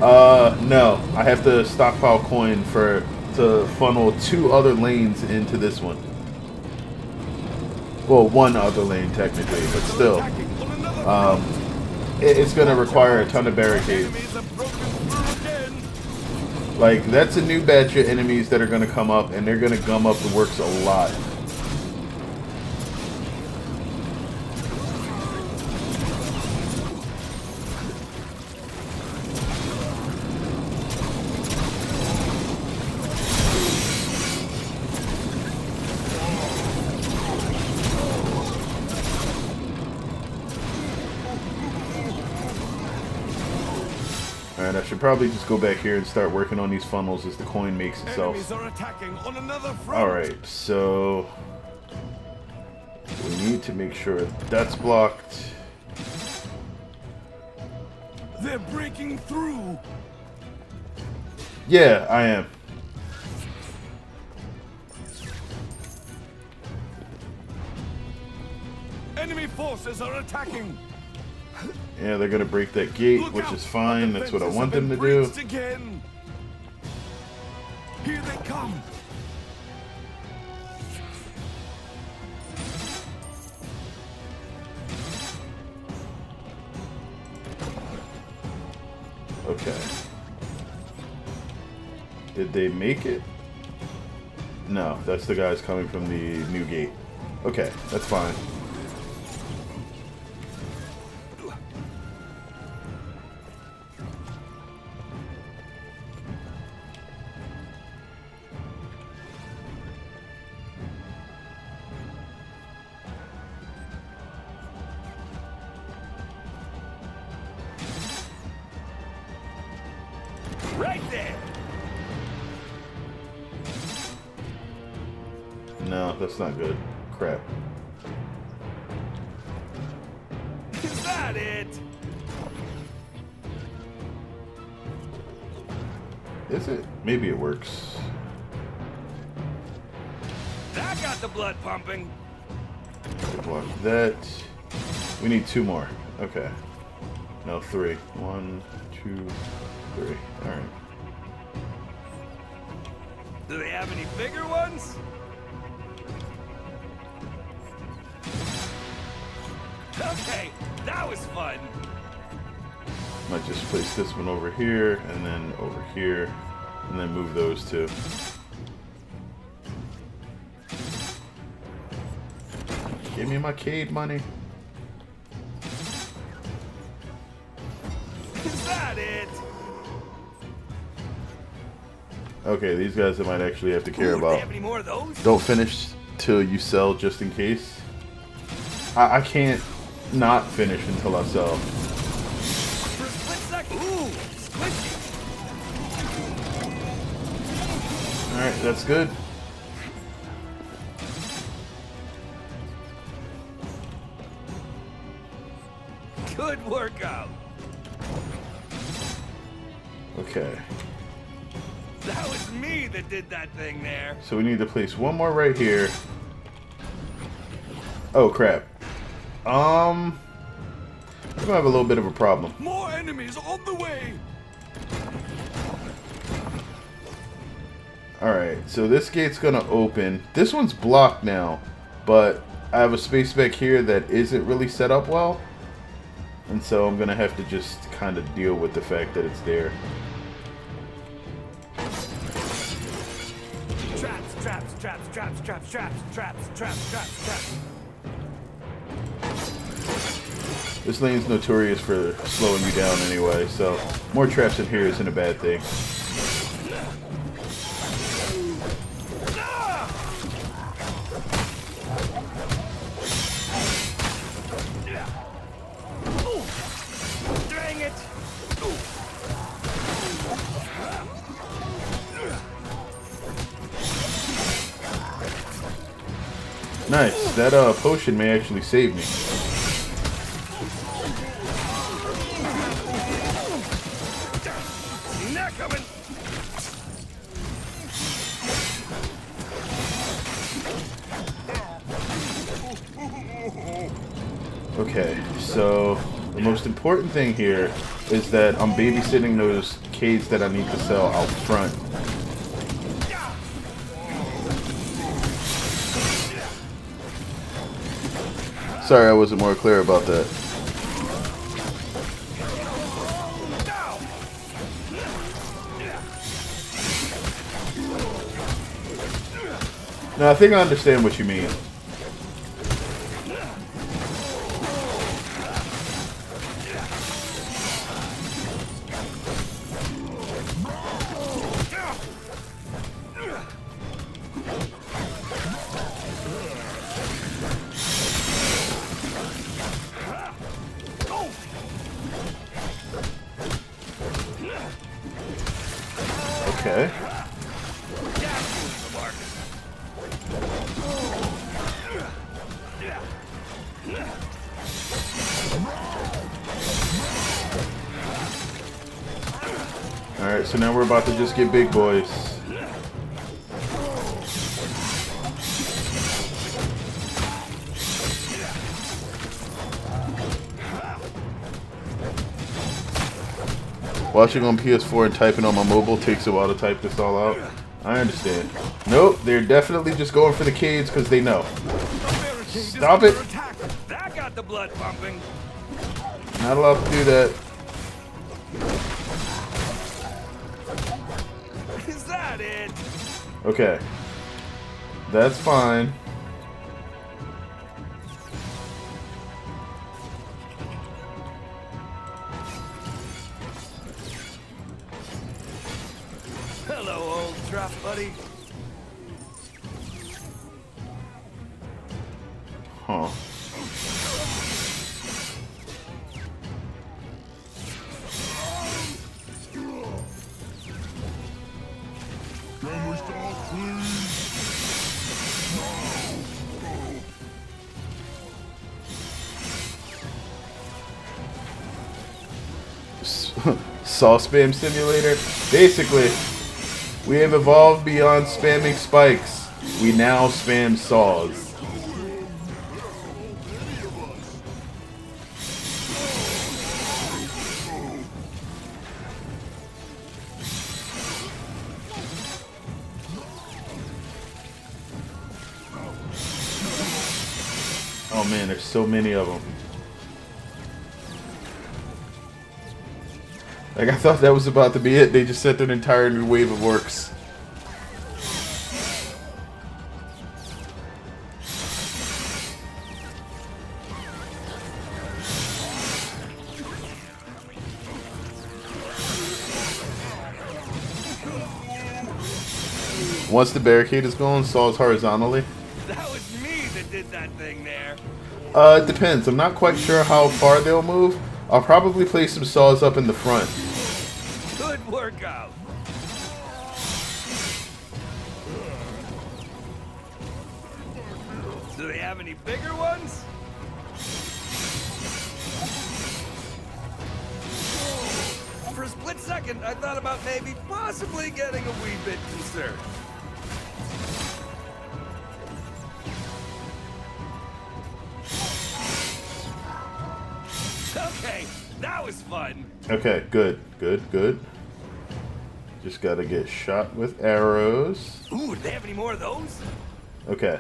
No, I have to stockpile coin to funnel 2 other lanes into this one. Well, 1 other lane technically, but still, it's gonna require a ton of barricades. Enemies have broken through again. Like, that's a new batch of enemies that are gonna come up, and they're gonna gum up the works a lot. Alright, I should probably just go back here and start working on these funnels as the coin makes itself. Enemies are attacking on another front. Alright, so we need to make sure that's blocked. They're breaking through. Yeah, I am. Enemy forces are attacking. Yeah, they're gonna break that gate, Look which out. is fine. Our That's what I defenses want have them to been do. breached again. Here they come. Okay. Did they make it? No, that's the guys coming from the new gate. Okay, that's fine. Right there. No, that's not good. Crap. Is that it? Is it? Maybe it works. That got the blood pumping. Block that. We need 2 more. Okay. No, 3. 1, 2, 3. Alright. Do they have any bigger ones? Okay, that was fun. Might just place this one over here, and then over here, and then move those 2. Give me my Cade money. Is that it? Okay, these guys I might actually have to care Ooh, do they about. have any more of those? Don't finish till you sell, just in case. I can't not finish until I sell. For a split second. Ooh, squishy. Alright, that's good. Good workout. Okay. That was me that did that thing there. So we need to place one more right here. Oh crap. We're gonna have a little bit of a problem. More enemies on the way. Alright, so this gate's gonna open. This one's blocked now, but I have a space back here that isn't really set up well. And so I'm gonna have to just kind of deal with the fact that it's there. Traps, traps, traps, traps, traps, traps, traps, traps, traps, traps. This lane's notorious for slowing you down anyway, so more traps in here isn't a bad thing. Dang it. Nice. That potion may actually save me. Not coming. Okay, so the most important thing here is that I'm babysitting those Cades that I need to sell out front. Sorry, I wasn't more clear about that. No, I think I understand what you mean. Okay. Alright, Alright, so now we're about to just get big boys. Watching on PS4 and typing on my mobile takes a while to type this all out. I understand. Nope, they're definitely just going for the kids because they know. Stop it! That got the blood pumping. Not allowed to do that. Is that it? Okay. That's fine. Hello, old trap buddy. Huh. Can we start, please? Saw spam simulator. Basically, we have evolved beyond spamming spikes. We now spam saws. Oh man, there's so many of them. Like, I thought that was about to be it. They just sent an entire new wave of orcs. Once the barricade is gone, saws horizontally. That was me that did that thing there. It depends. I'm not quite sure how far they'll move. I'll probably place some saws up in the front. Good workout. Do they have any bigger ones? For a split second, I thought about maybe possibly getting a wee bit concerned. Okay, that was fun. Okay, good, good, good. Just gotta get shot with arrows. Ooh, do they have any more of those? Okay.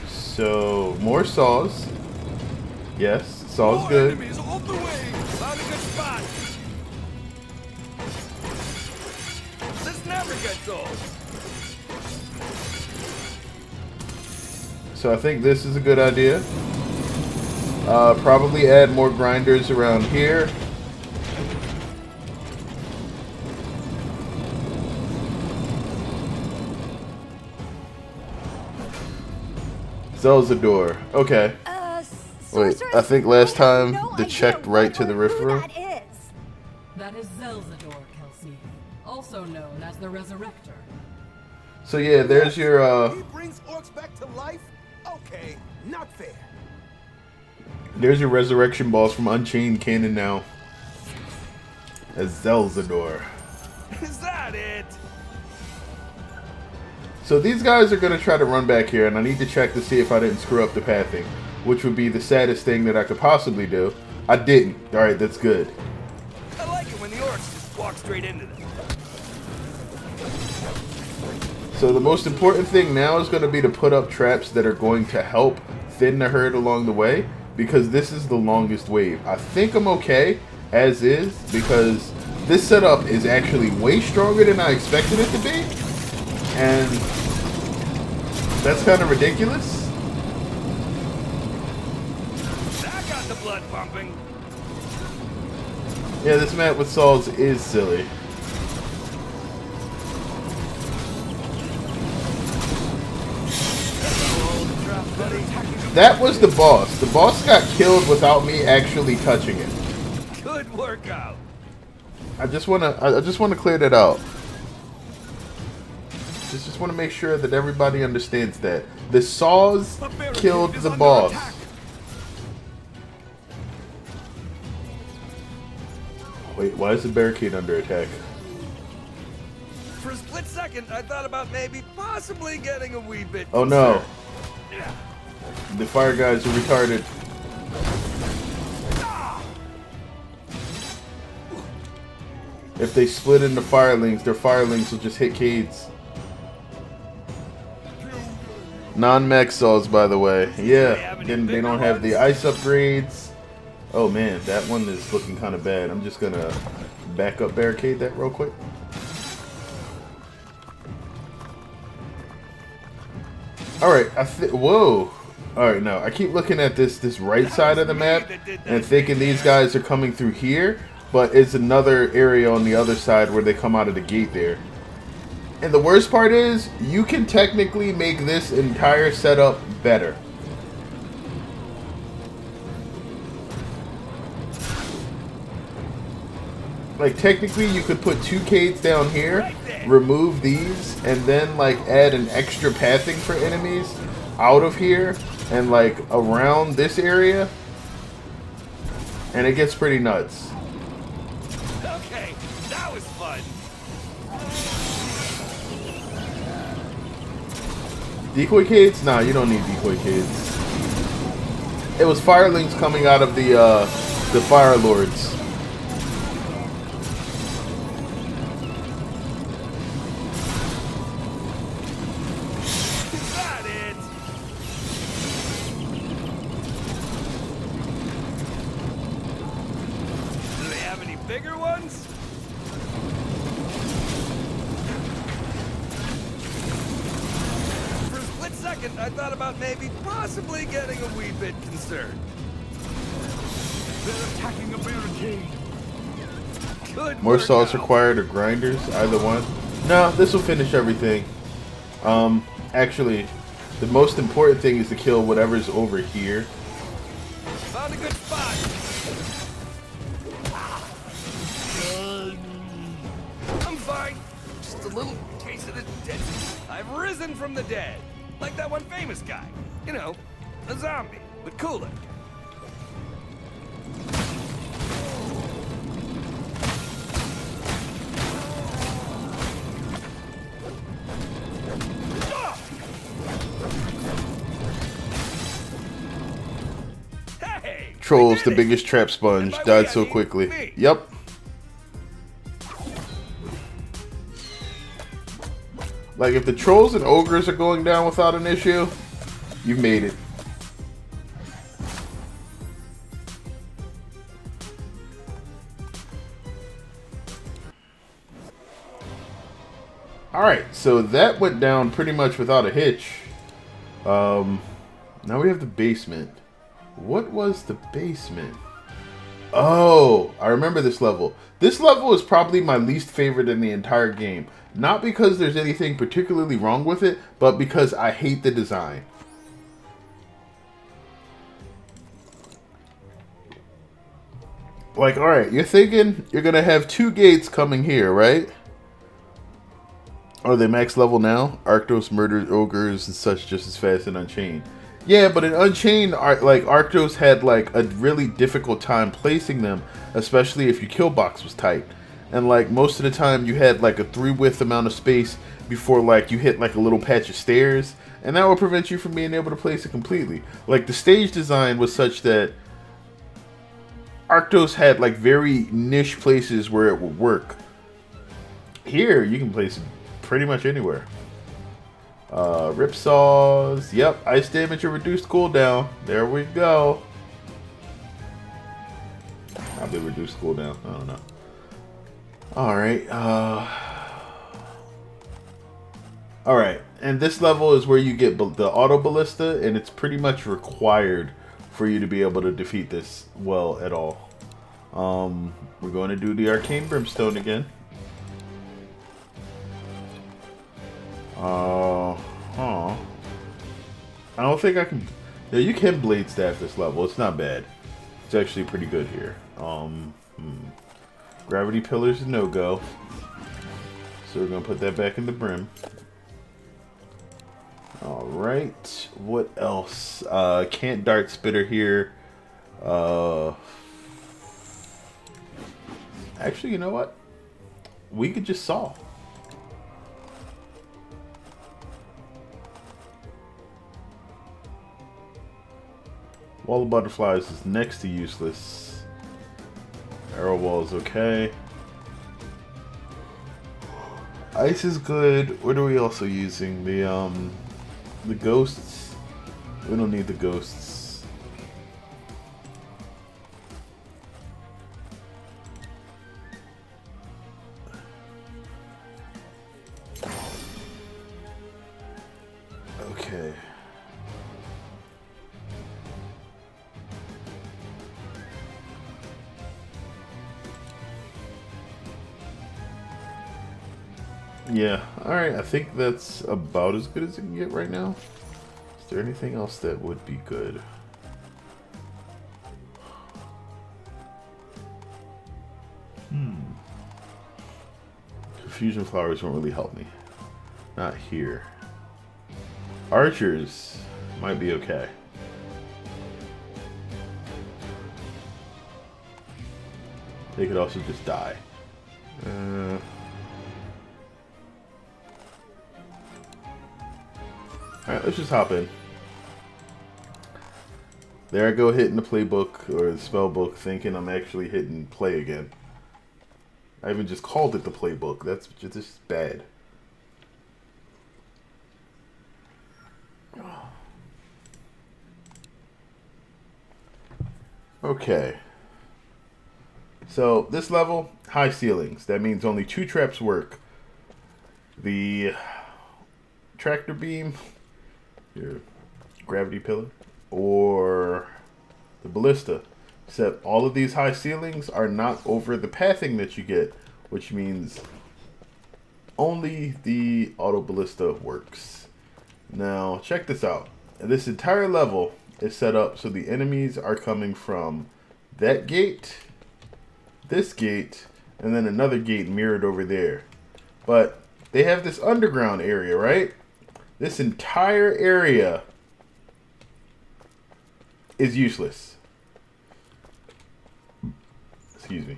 So, more saws. Yes, saws More good. enemies on the way. Found a good spot. This never gets old. So I think this is a good idea. Probably add more grinders around here. Zelzador. Okay. Wait, I think last time the checked right to the rift room. That is Zelzador, Kelsey, also known as the Resurrector. So yeah, there's your He brings orcs back to life? Okay, not fair. there's your resurrection boss from Unchained Canon now. As Zelzador. Is that it? So these guys are going to try to run back here, and I need to check to see if I didn't screw up the pathing, which would be the saddest thing that I could possibly do. I didn't. Alright, that's good. I like it when the orcs just walk straight into them. So the most important thing now is going to be to put up traps that are going to help thin the herd along the way, because this is the longest wave. I think I'm okay as is, because this setup is actually way stronger than I expected it to be, and that's kind of ridiculous. That got the blood pumping. Yeah, this map with saws is silly. That was the boss. The boss got killed without me actually touching it. Good workout. I just wanna clear that out. Just want to make sure that everybody understands that the saws killed the boss. Wait, why is the barricade under attack? For a split second, I thought about maybe possibly getting a wee bit Oh no. concerned. The fire guys are retarded. If they split into firelings, their firelings will just hit Cades. Non-mech saws, by the way. Yeah, then they don't have the ice upgrades. Oh man, that one is looking kind of bad. I'm just gonna back up barricade that real quick. Alright, whoa. Alright, no, I keep looking at this right side of the map and thinking these guys are coming through here, but it's another area on the other side where they come out of the gate there. And the worst part is, you can technically make this entire setup better. Like, technically, you could put 2 Cades down here, remove these, and then, like, add an extra pathing for enemies out of here and, like, around this area. And it gets pretty nuts. Okay, that was fun. Decoy Cades? Nah, you don't need decoy Cades. It was firelings coming out of the Fire Lords. Is that it? Do they have any bigger ones? For a split second, I thought about maybe possibly getting a wee bit concerned. They're attacking a barricade. Good More work saws out. required or grinders, either one. No, this will finish everything. Actually, the most important thing is to kill whatever's over here. Found a good spot. I'm fine. Just a little case of the dead. I've risen from the dead. Like that one famous guy. You know, a zombie, but cooler. Hey! Trolls, we the did it! biggest trap sponge, And by died we, I so mean quickly. me. Yep. Like, if the trolls and ogres are going down without an issue, you've made it. Alright, so that went down pretty much without a hitch. Now we have the basement. What was the basement? Oh, I remember this level. This level is probably my least favorite in the entire game. Not because there's anything particularly wrong with it, but because I hate the design. Like, alright, you're thinking you're going to have 2 gates coming here, right? Are they max level now? Arctos murders ogres and such just as fast in Unchained. Yeah, but in Unchained, like, Arctos had, like, a really difficult time placing them, especially if your kill box was tight. And, like, most of the time you had, like, a 3-width amount of space before, like, you hit, like, a little patch of stairs. And that would prevent you from being able to place it completely. Like, the stage design was such that Arctos had, like, very niche places where it would work. Here, you can place it pretty much anywhere. Rip saws. Yep, ice damage or reduced cooldown. There we go. Probably reduced cooldown. I don't know. Alright. Alright. And this level is where you get the auto ballista, and it's pretty much required for you to be able to defeat this well at all. We're going to do the arcane brimstone again. I don't think I can. Yeah, you can blade staff this level. It's not bad. It's actually pretty good here. Gravity pillars is no go. So we're gonna put that back in the brim. All right. What else? Can't dart spitter here. Actually, you know what? We could just saw. Wall of butterflies is next to useless. Arrow wall is okay. Ice is good. What are we also using? The ghosts. We don't need the ghosts. Okay. Yeah, alright, I think that's about as good as it can get right now. Is there anything else that would be good? Fusion flowers won't really help me. Not here. Archers might be okay. They could also just die. Alright, let's just hop in. There I go hitting the playbook or the spell book thinking I'm actually hitting play again. I even just called it the playbook. That's just bad. Okay. So this level, high ceilings. That means only 2 traps work. The tractor beam, your gravity pillar, or the ballista. Except all of these high ceilings are not over the pathing that you get, which means only the auto ballista works. Now check this out. This entire level is set up so the enemies are coming from that gate, this gate, and then another gate mirrored over there. But they have this underground area, right? This entire area is useless. Excuse me.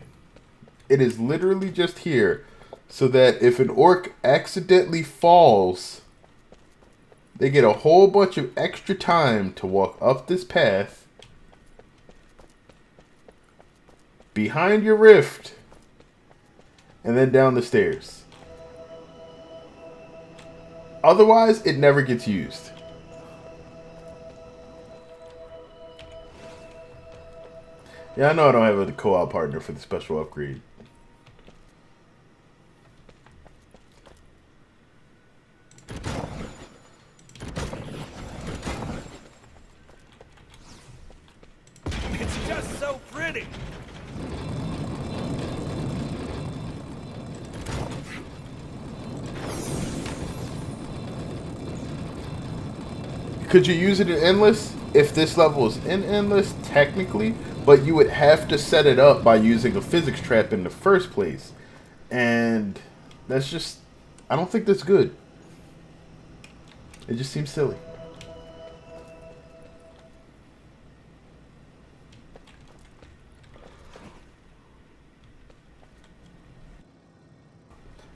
It is literally just here so that if an orc accidentally falls, they get a whole bunch of extra time to walk up this path, behind your rift, and then down the stairs. Otherwise, it never gets used. Yeah, I know I don't have a co-op partner for the special upgrade. It's just so pretty. Could you use it in Endless? If this level is in Endless, technically, but you would have to set it up by using a physics trap in the first place. And that's just, I don't think that's good. It just seems silly.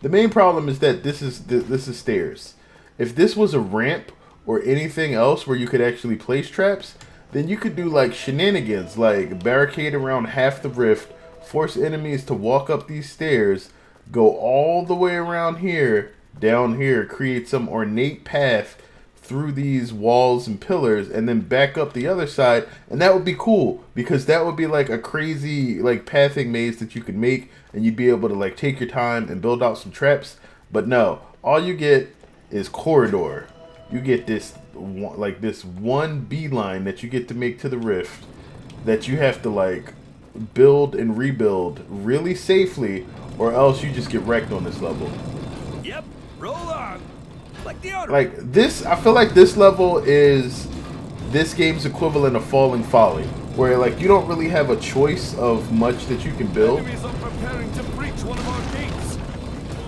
The main problem is that this is stairs. If this was a ramp or anything else where you could actually place traps, then you could do like shenanigans, like barricade around half the rift, force enemies to walk up these stairs, go all the way around here, down here, create some ornate path through these walls and pillars, and then back up the other side, and that would be cool, because that would be like a crazy like pathing maze that you could make, and you'd be able to like take your time and build out some traps. But no, all you get is corridor. You get this one beeline that you get to make to the rift that you have to like build and rebuild really safely, or else you just get wrecked on this level. Yep, roll on. Like the other. Like this, I feel like this level is this game's equivalent of Falling Folly, where like you don't really have a choice of much that you can build. Enemies are preparing to breach one of our gates.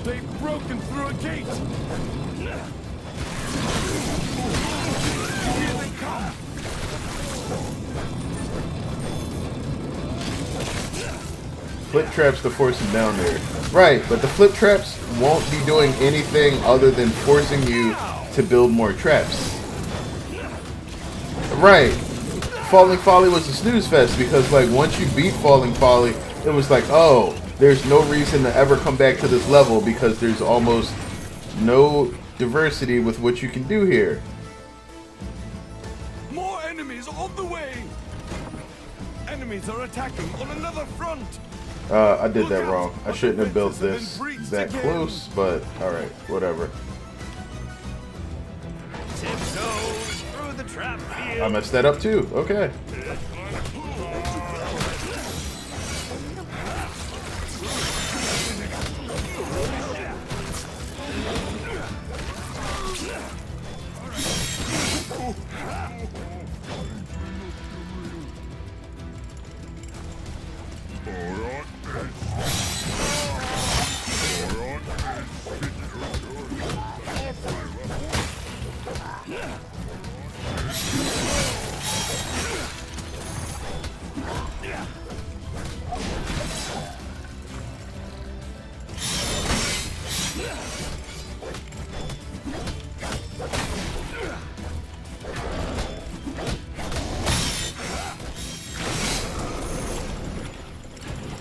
They've broken through a gate. Here they come. Flip traps to force him down there. Right, but the flip traps won't be doing anything other than forcing you to build more traps. Right. Falling Folly was a snooze fest because like once you beat Falling Folly, it was like, oh, there's no reason to ever come back to this level because there's almost no diversity with what you can do here. More enemies on the way. Enemies are attacking on another front. I did that wrong. I shouldn't have built this that close, but alright, whatever. Tiptoes through the trap field. I messed that up too. Okay.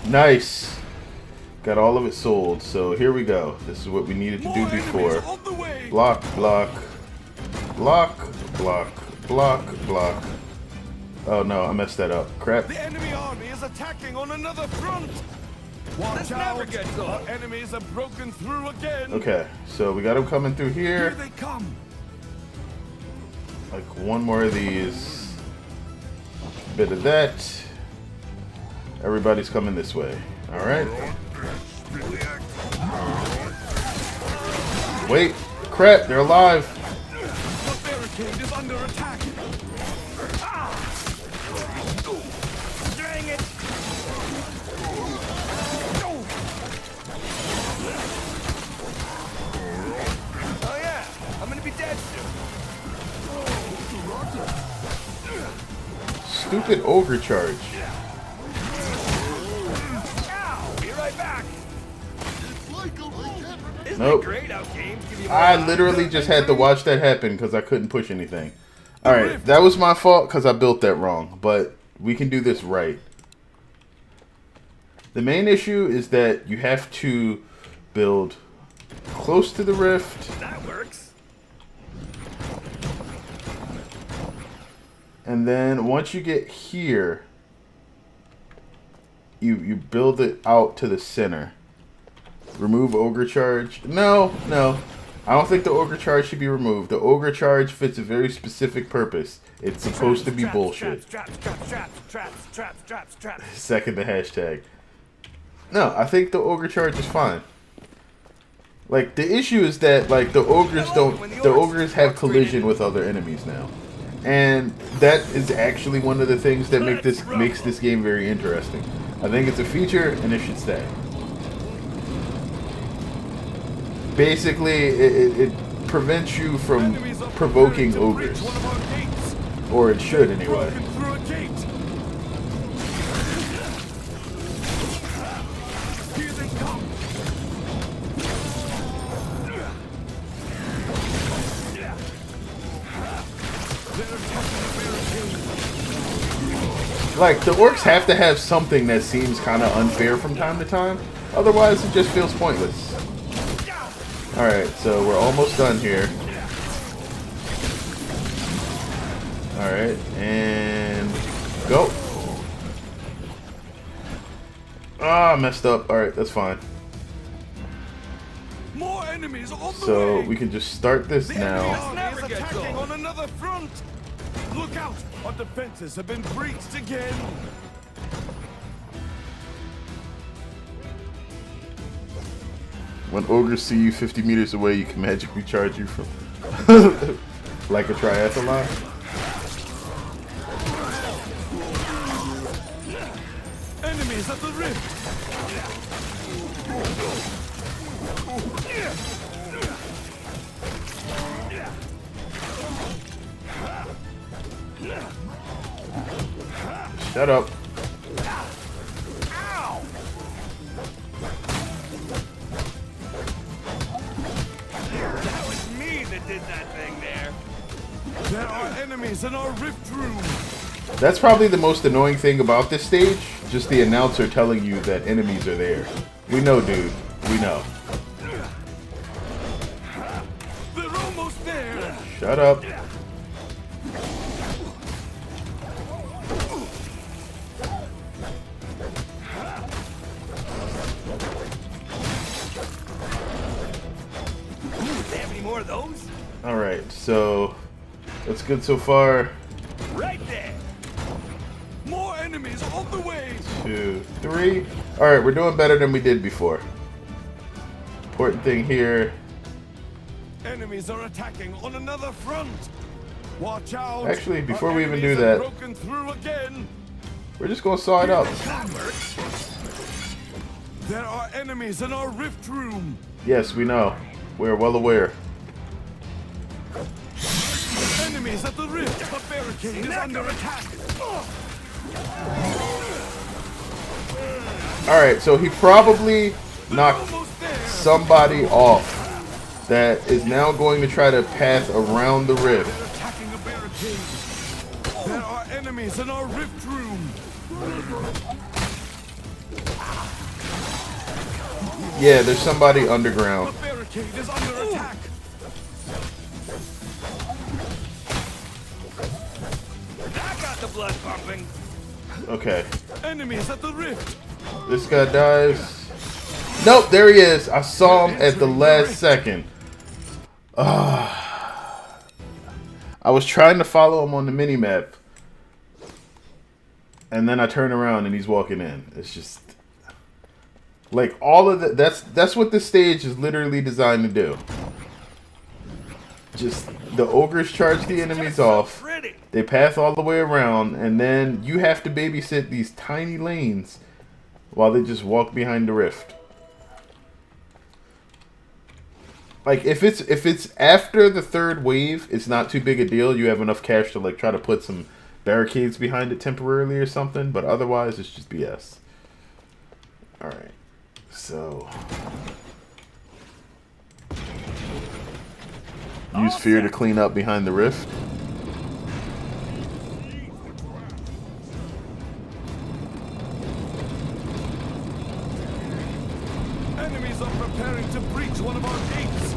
Nice. Got all of it sold. So here we go. This is what we needed to do before. Block, block, block, block, block, block. Oh no, I messed that up. Crap. The enemy army is attacking on another front. Watch This out! never gets old. Our enemies have broken through again. Okay, so we got them coming through Here here. they come. Like one more of these. Bit of that. Everybody's coming this way. Alright. Wait. Crap, they're alive. The barricade is under attack. Dang it! Oh yeah, I'm gonna be dead soon. Stupid ogre charge. Ow! Be right back. Isn't Nope. it great how games give you more I lives? literally just had to watch that happen because I couldn't push anything. Alright, that was my fault because I built that wrong. But we can do this right. The main issue is that you have to build close to the rift. That works. And then once you get here, you build it out to the center. Remove ogre charge. No. I don't think the ogre charge should be removed. The ogre charge fits a very specific purpose. It's supposed to be bullshit. Traps. Second the hashtag. No, I think the ogre charge is fine. Like the issue is that like the ogres have collision with other enemies now. And that is actually one of the things that makes this game very interesting. I think it's a feature and it should stay. Basically, it prevents you from provoking ogres. Or it should anyway. Through a gate. Here they come. Like, the orcs have to have something that seems kind of unfair from time to time. Otherwise, it just feels pointless. Alright, so we're almost done here. Alright, and go. Ah, messed up. Alright, that's fine. More enemies on the So way. we can just start this now. Army is attacking on another front. Look out! Our defenses have been breached again. When ogres see you 50 meters away, you can magically charge you from like a triathlon. Enemies at the rift. Shut up. Ow! That was me that did that thing there. There are enemies in our rift room. That's probably the most annoying thing about this stage. Just the announcer telling you that enemies are there. We know, dude. We know. They're almost there. Shut up. They have any more of those? Alright, so that's good so far. Right there. More enemies on the way. 2, 3. Alright, we're doing better than we did before. Important thing here. Enemies are attacking on another front. Watch out. Actually, before Our we even do enemies have that, broken through again. we're just gonna saw it up. There are enemies in our rift room. Yes, we know. We're well aware. Enemies at the rift. The barricade is under attack. Alright, so he probably knocked Almost there. somebody off that is now going to try to path around the rift. They're attacking a barricade. There are enemies in our rift room. Yeah, there's somebody underground. The barricade is under attack. I got the blood pumping. Okay. Enemies at the rift. This guy dies. Nope, there he is. I saw him at the last second. I was trying to follow him on the mini-map. And then I turn around and he's walking in. It's just... like, all of the... That's what this stage is literally designed to do. Just, the ogres charge the enemies off. Pretty. They path all the way around. And then you have to babysit these tiny lanes while they just walk behind the rift. Like, if it's after the third wave, it's not too big a deal. You have enough cash to, like, try to put some barricades behind it temporarily or something. But otherwise, it's just BS. Alright. So... use fear to clean up behind the rift. Enemies are preparing to breach one of our gates.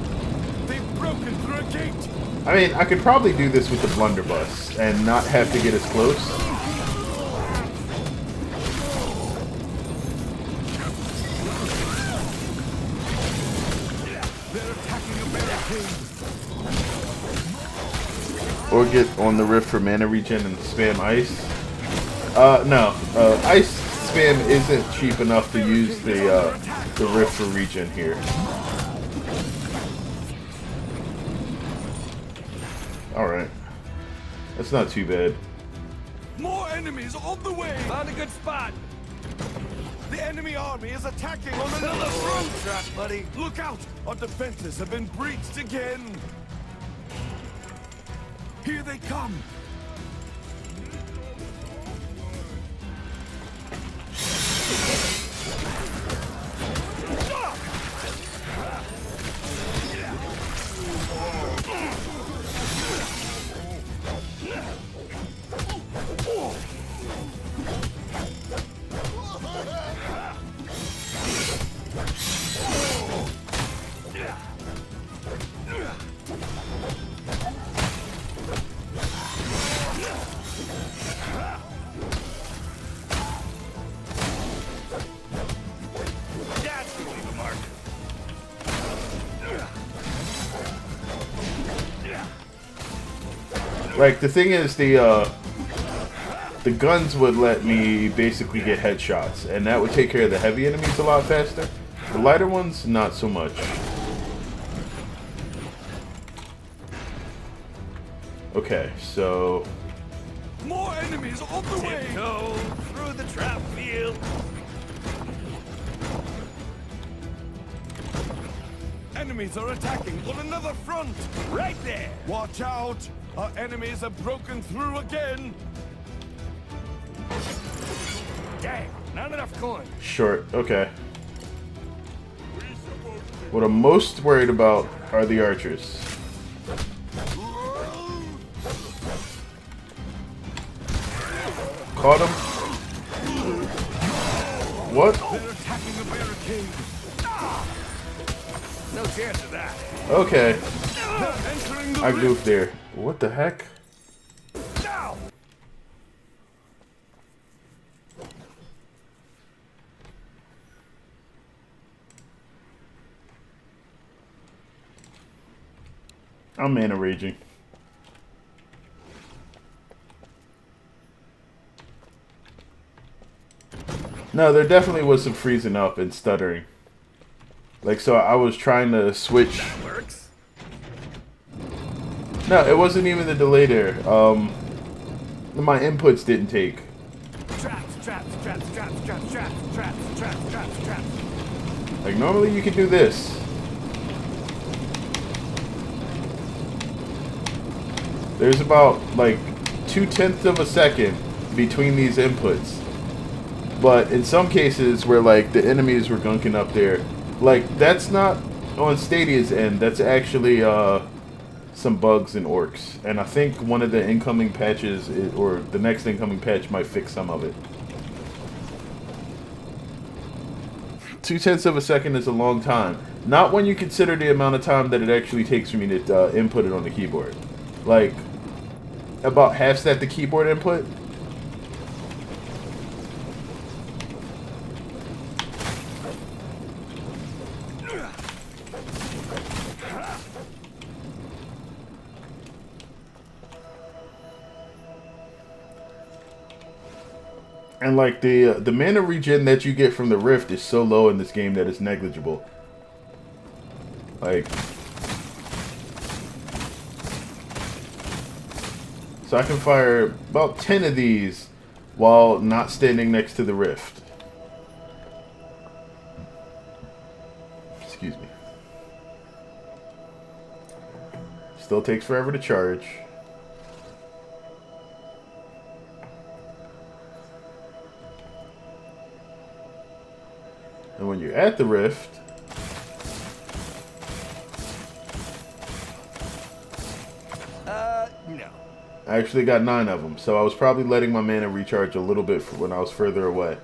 They've broken through a gate. I mean, I could probably do this with the blunderbuss and not have to get as close. They're attacking a barricade. Or get on the rift for mana regen and spam ice. No. Ice spam isn't cheap enough to use the rift for regen here. Alright. That's not too bad. More enemies on the way. Found a good spot. The enemy army is attacking on Another another road front. trap, buddy. Look out! Our defenses have been breached again. Here they come. That's gonna leave a mark. Like, the thing is, the guns would let me basically get headshots, and that would take care of the heavy enemies a lot faster. The lighter ones, not so much. Okay, so... More enemies on the way. Tiptoe through the trap field. Enemies are attacking on another front. Right there. Watch out! Our enemies have broken through again. Dang, not enough coin. Short, okay. What I'm most worried about are the archers. Caught him. What? They're attacking the barricade. No chance of that. Okay. They're entering the I rift. goofed there. What the heck? Now! I'm mana raging. No, there definitely was some freezing up and stuttering. Like, so I was trying to switch. That works. No, it wasn't even the delay there. My inputs didn't take. Traps, traps, traps, traps, traps, traps, traps, traps, traps, traps. Like, normally you could do this. There's about, like, 0.2 of a second between these inputs. But in some cases where, like, the enemies were gunking up there, like, that's not on Stadia's end. That's actually, some bugs in Orcs. And I think one of the incoming patches, or the next incoming patch, might fix some of it. 0.2 of a second is a long time. Not when you consider the amount of time that it actually takes for me to input it on the keyboard. Like, about half that the keyboard input. And like the mana regen that you get from the rift is so low in this game that it's negligible. Like, so I can fire about 10 of these while not standing next to the rift. Excuse me. Still takes forever to charge. And when you're at the rift, No. I actually got 9 of them, so I was probably letting my mana recharge a little bit for when I was further away.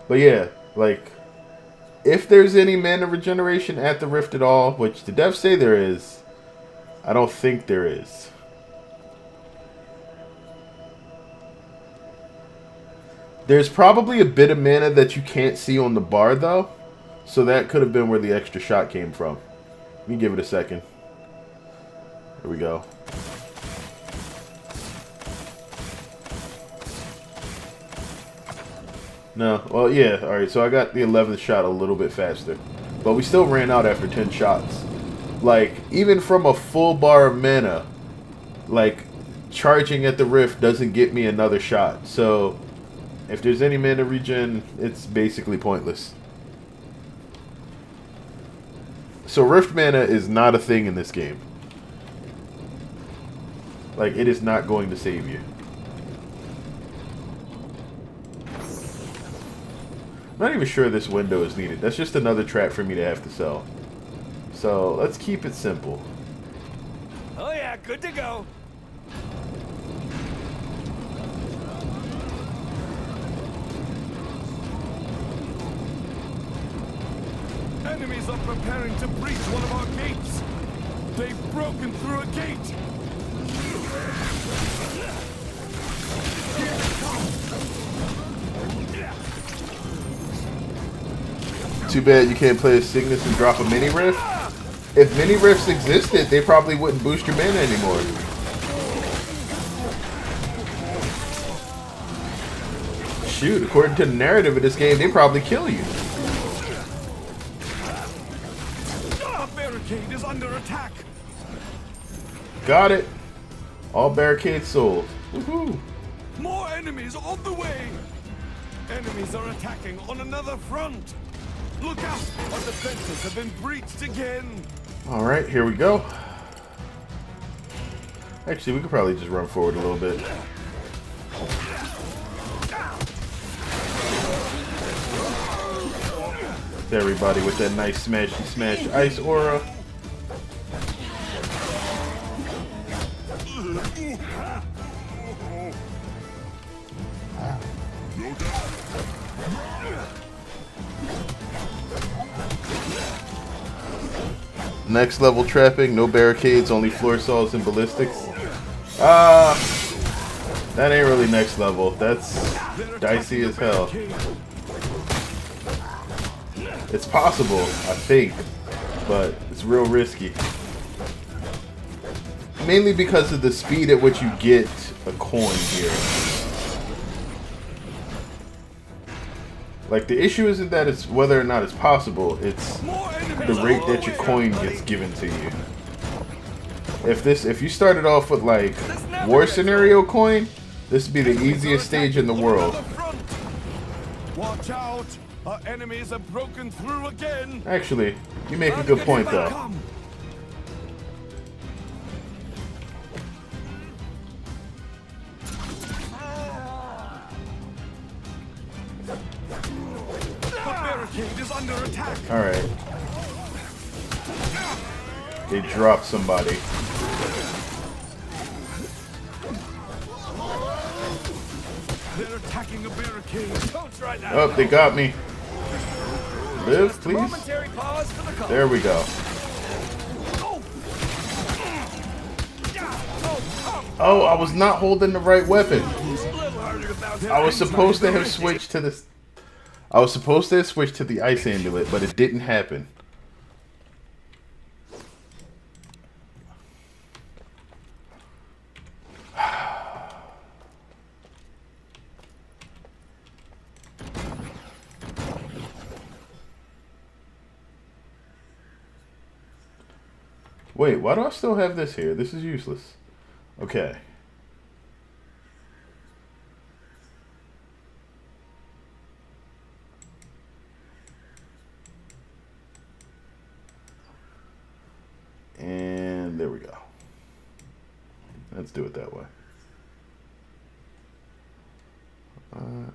But yeah, like, if there's any mana regeneration at the rift at all, which the devs say there is, I don't think there is. There's probably a bit of mana that you can't see on the bar, though, so that could have been where the extra shot came from. Let me give it a second. Here we go. No, well, yeah, alright, so I got the 11th shot a little bit faster. But we still ran out after 10 shots. Like, even from a full bar of mana, like, charging at the rift doesn't get me another shot. So, if there's any mana regen, it's basically pointless. So rift mana is not a thing in this game. Like, it is not going to save you. I'm not even sure this window is needed. That's just another trap for me to have to sell. So, let's keep it simple. Oh yeah, good to go. Enemies are preparing to breach one of our gates. They've broken through a gate. Too bad you can't play a Cygnus and drop a mini rift. If mini rifts existed, they probably wouldn't boost your mana anymore. Shoot, according to the narrative of this game, they probably kill you. Our barricade is under attack. Got it. All barricades sold. Woohoo. More enemies on the way. Enemies are attacking on another front. Look out! Our defenses have been breached again. Alright, here we go. Actually, we could probably just run forward a little bit. Everybody with that nice smashy smash ice aura. Next level trapping, no barricades, only floor saws and ballistics. That ain't really next level. That's dicey as hell. It's possible, I think, but it's real risky. Mainly because of the speed at which you get a coin here. Like, the issue isn't that it's whether or not it's possible, it's the rate that your coin gets given to you. If you started off with like war scenario coin, this would be the easiest stage in the world. Watch out! Our enemies have broken through again. Actually, you make a good point though. Alright. They dropped somebody. They're attacking a barricade. Don't try that. Oh, they got me. Live, please. Momentary pause for the call. There we go. Oh, I was not holding the right weapon. I was supposed to have switched to this. I was supposed to have switched to the ice amulet, but it didn't happen. Wait, why do I still have this here? This is useless. Okay. And there we go. Let's do it that way.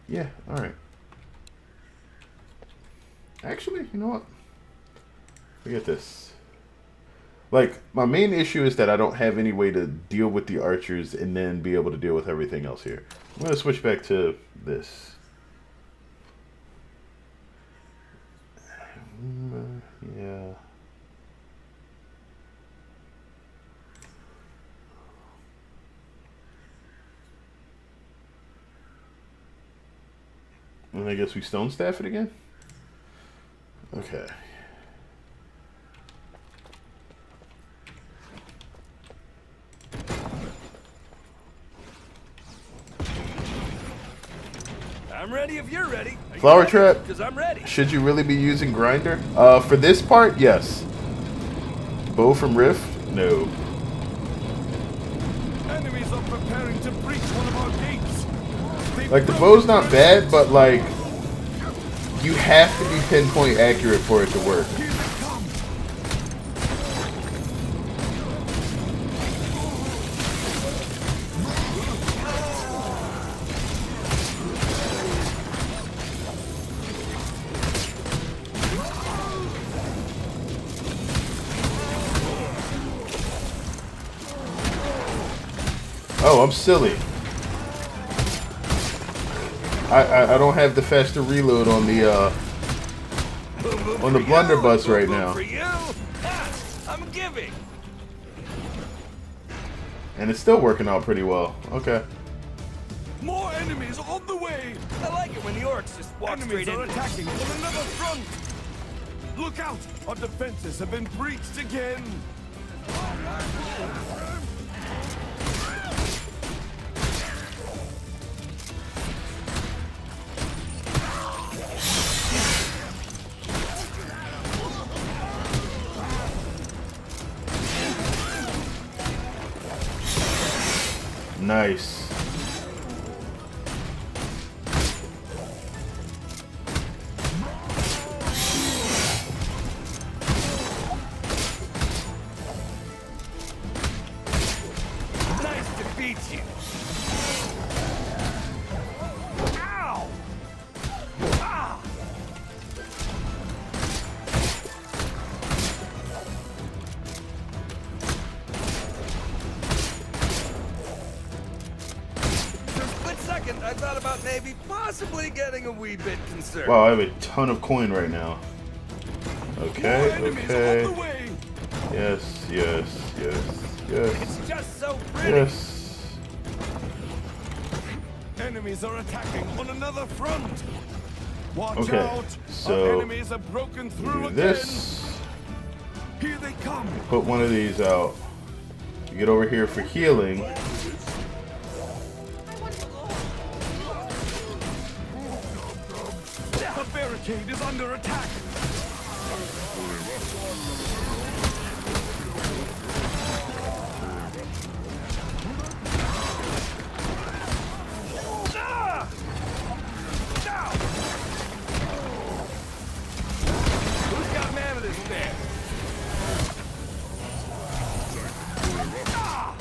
Yeah, alright. Actually, you know what? Forget this. Like, my main issue is that I don't have any way to deal with the archers and then be able to deal with everything else here. I'm going to switch back to this. Yeah. And I guess we stone staff it again? Okay. I'm ready if you're ready. Flower trap. Because I'm ready. Should you really be using grinder? For this part, yes. Bow from Rift? No. Enemies are preparing to breach one of our gates. Like, the bow's not bad, but like, you have to be pinpoint accurate for it to work. Here they come. Oh, I'm silly. I don't have the faster reload on the blunderbuss right now. For you. I'm giving. And it's still working out pretty well. Okay. More enemies on the way. I like it when the orcs just walk Enemies straight are in. attacking on another front. Look out! Our defenses have been breached again. Nice. Nice to beat you. Ow! Ah! about maybe possibly getting a wee bit concerned. Wow, I have a ton of coin right now. Okay, Enemies on okay. the way. Yes, yes, yes, yes, It's just so pretty. yes. Enemies are attacking on another front. Watch Okay, out. so Our enemies have broken through Do again. this. Here they come. Put one of these out. You get over here for healing. The barricade is under attack. Ah! Now! Who's got mana to spare? Ah!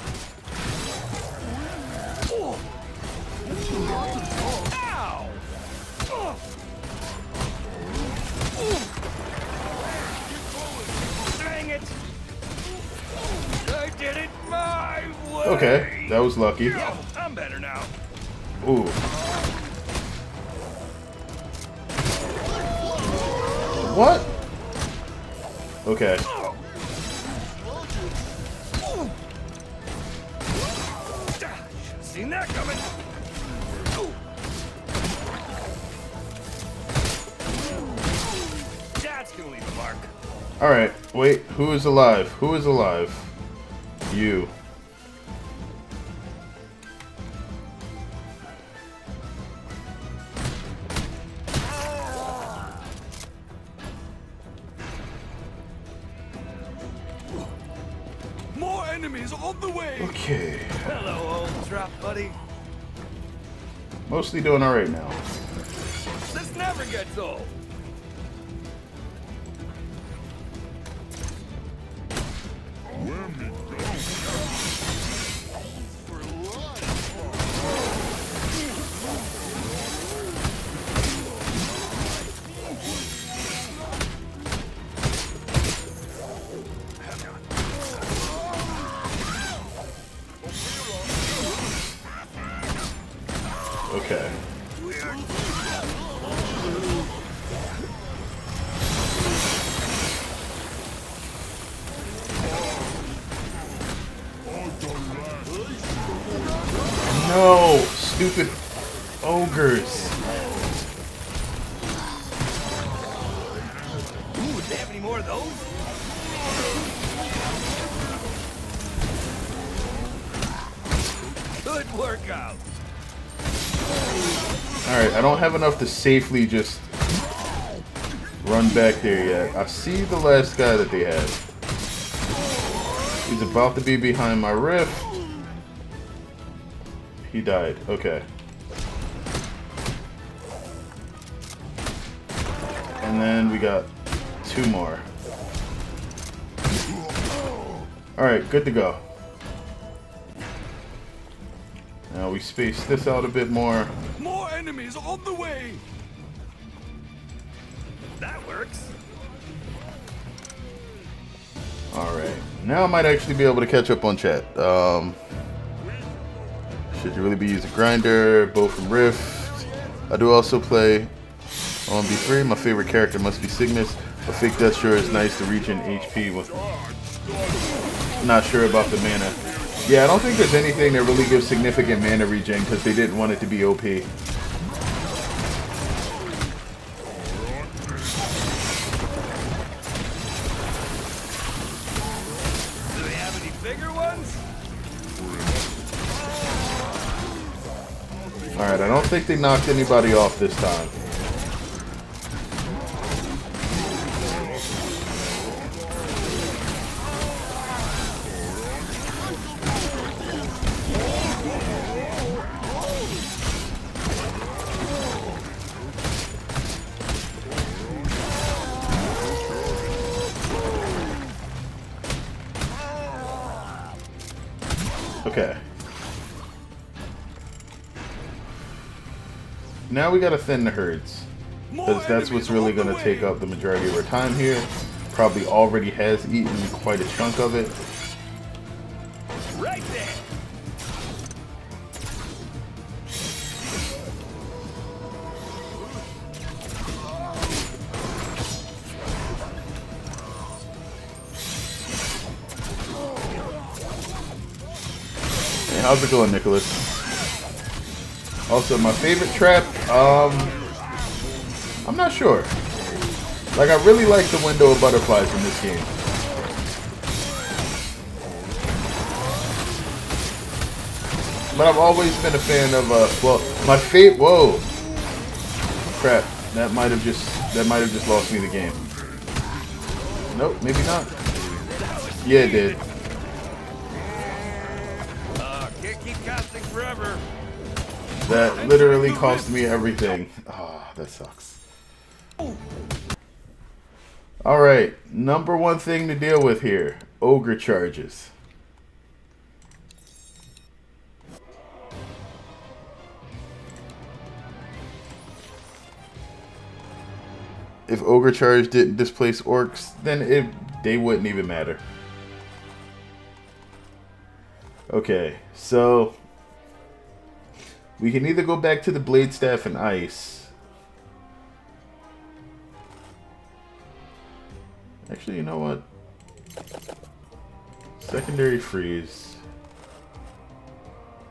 Oh! Ow! Oh! Dang it! I did it my way! Okay, that was lucky. Oh, I'm better now. Ooh. What? Okay. Should've seen that coming. That's gonna leave a mark. Alright, wait. Who is alive? Who is alive? You. More enemies on the way. Okay. Hello, old trap buddy. Mostly doing alright now. This never gets old. Okay. No! Stupid ogres. Ooh, do they have any more of those? Good workout. Alright, I don't have enough to safely just run back there yet. I see the last guy that they had. He's about to be behind my rift. He died. Okay. And then we got two more. Alright, good to go. Now we space this out a bit more. More enemies on the way. That works. Alright. Now I might actually be able to catch up on chat. Should really be using Grinder, bow from Rift. I do also play on B3. My favorite character must be Cygnus. A fake death sure is nice to regen HP with. Not sure about the mana. Yeah, I don't think there's anything that really gives significant mana regen because they didn't want it to be OP. Do they have any bigger ones? Alright, I don't think they knocked anybody off this time. Okay. Now we gotta thin the herds. Because that's what's really gonna take up the majority of our time here. Probably already has eaten quite a chunk of it. Right there. how's it going, Nicholas? Also, my favorite trap, I'm not sure. Like, I really like the window of butterflies in this game. But I've always been a fan of, well, my favorite, whoa. Crap, that might have just lost me the game. Nope, maybe not. Yeah, it did. Can't keep casting forever. That literally cost me everything. Ah, that sucks. Alright, number one thing to deal with here. Ogre charges. If Ogre Charge didn't displace Orcs, then they wouldn't even matter. Okay, so we can either go back to the Blade Staff and Ice. Actually, you know what? Secondary Freeze.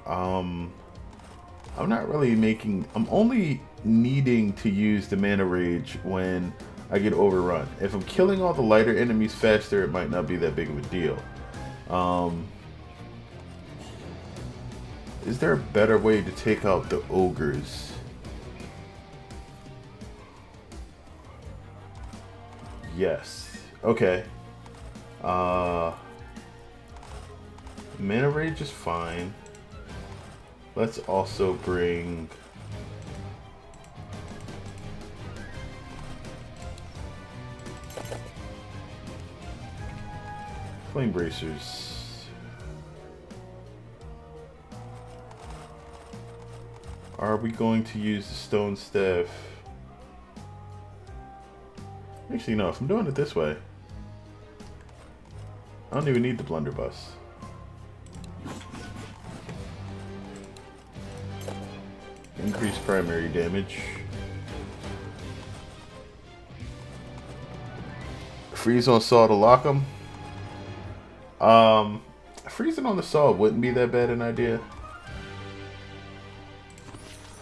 I'm not really making... I'm only needing to use the Mana Rage when I get overrun. If I'm killing all the lighter enemies faster, it might not be that big of a deal. Is there a better way to take out the ogres? Yes. Okay. Mana Rage is fine. Let's also bring... Flame Bracers. Are we going to use the Stone Staff? Actually, no. If I'm doing it this way, I don't even need the Blunderbuss. Increase primary damage. Freeze on Saw to lock them. Freezing on the Saw wouldn't be that bad an idea.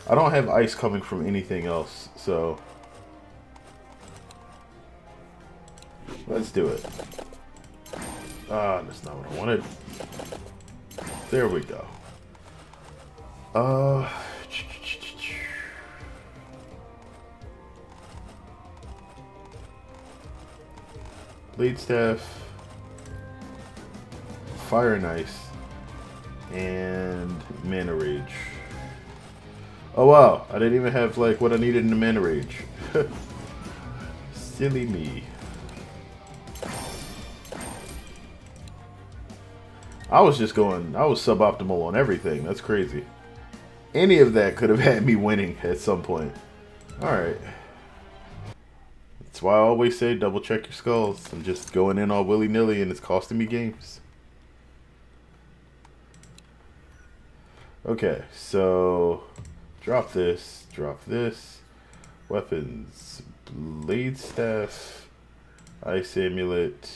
I don't have ice coming from anything else, so let's do it. That's not what I wanted. There we go. Blade Staff, Fire and Ice, and Mana Rage. Oh wow, I didn't even have like what I needed in the Mana Rage. Silly me. I was suboptimal on everything. That's crazy. Any of that could have had me winning at some point. Alright. That's why I always say double check your skulls. I'm just going in all willy-nilly and it's costing me games. Okay, so drop this, weapons, Blade Staff, Ice Amulet,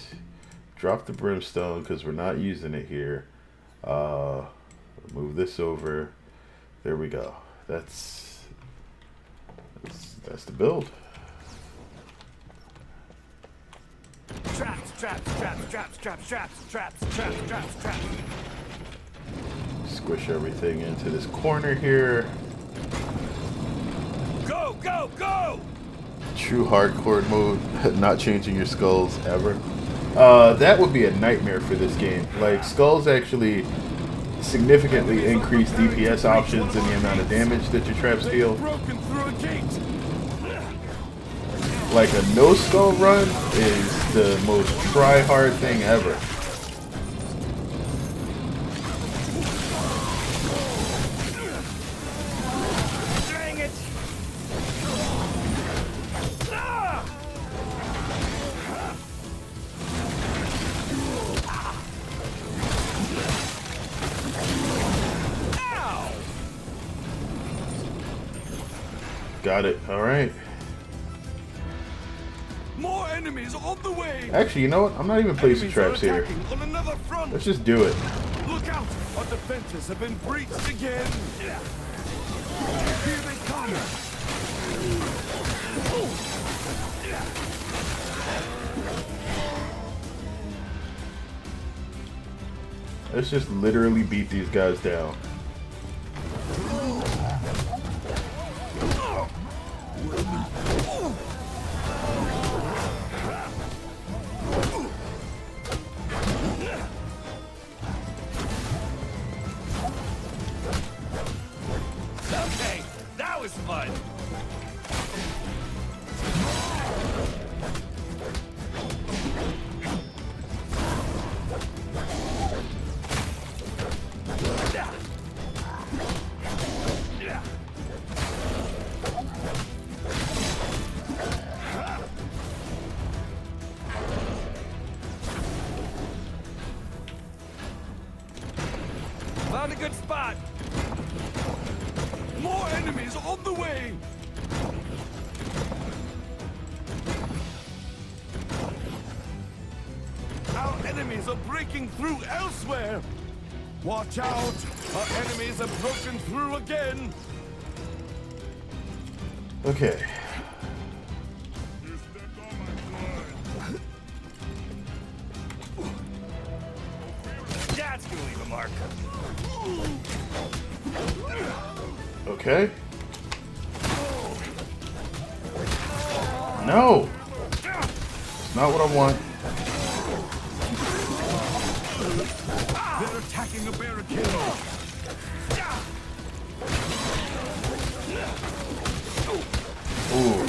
drop the Brimstone because we're not using it here. Move this over. There we go. That's the build. Traps, traps, traps, traps, traps, traps, traps, traps, traps, traps. Squish everything into this corner here. Go, go, go! True hardcore mode, not changing your skulls ever. That would be a nightmare for this game. Like, skulls actually significantly increase DPS options and the amount of damage that your traps deal. Broken through a gate. Like, a no skull run is the most try-hard thing ever. Dang it! Ah! Ow! Got it. Alright. More enemies on the way. Actually, you know what? I'm not even placing Enemies are traps here. attacking on another front. Let's just do it. Look Look out! Our defenses have been breached again! Here they come! Let's just literally beat these guys down. Okay, that was fun. Found a good spot. More enemies on the way! Our enemies are breaking through elsewhere! Watch out! Our enemies have broken through again! Okay. That's gonna leave a mark. Okay. No! It's not what I want. They're attacking a barricade! Ooh.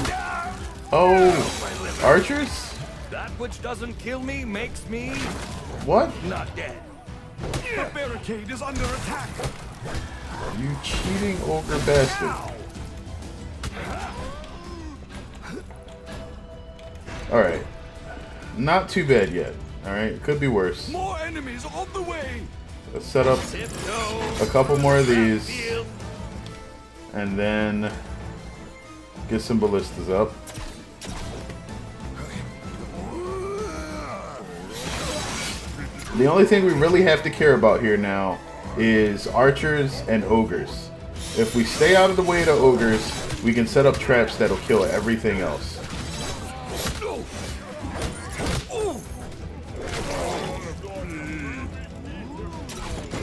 Oh! Archers? That which doesn't kill me makes me What? not dead. The barricade is under attack! You cheating ogre bastard. Alright. Not too bad yet. Alright, could be worse. More enemies on the way! Let's set up Tiptoe. a couple more of these. Field. And then get some ballistas up. The only thing we really have to care about here now is archers and ogres. If we stay out of the way of the ogres, we can set up traps that'll kill everything else.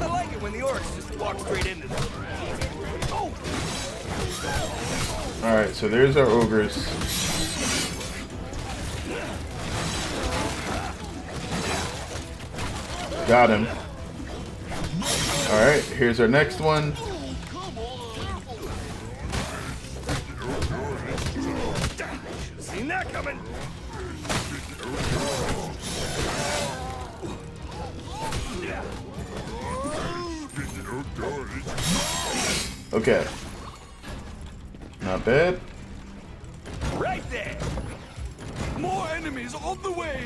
I like it when the orcs just walk straight into them. Alright, so there's our ogres. Got him. Alright, here's our next one. Should've seen that coming. Okay. Not bad. Right there. More enemies on the way!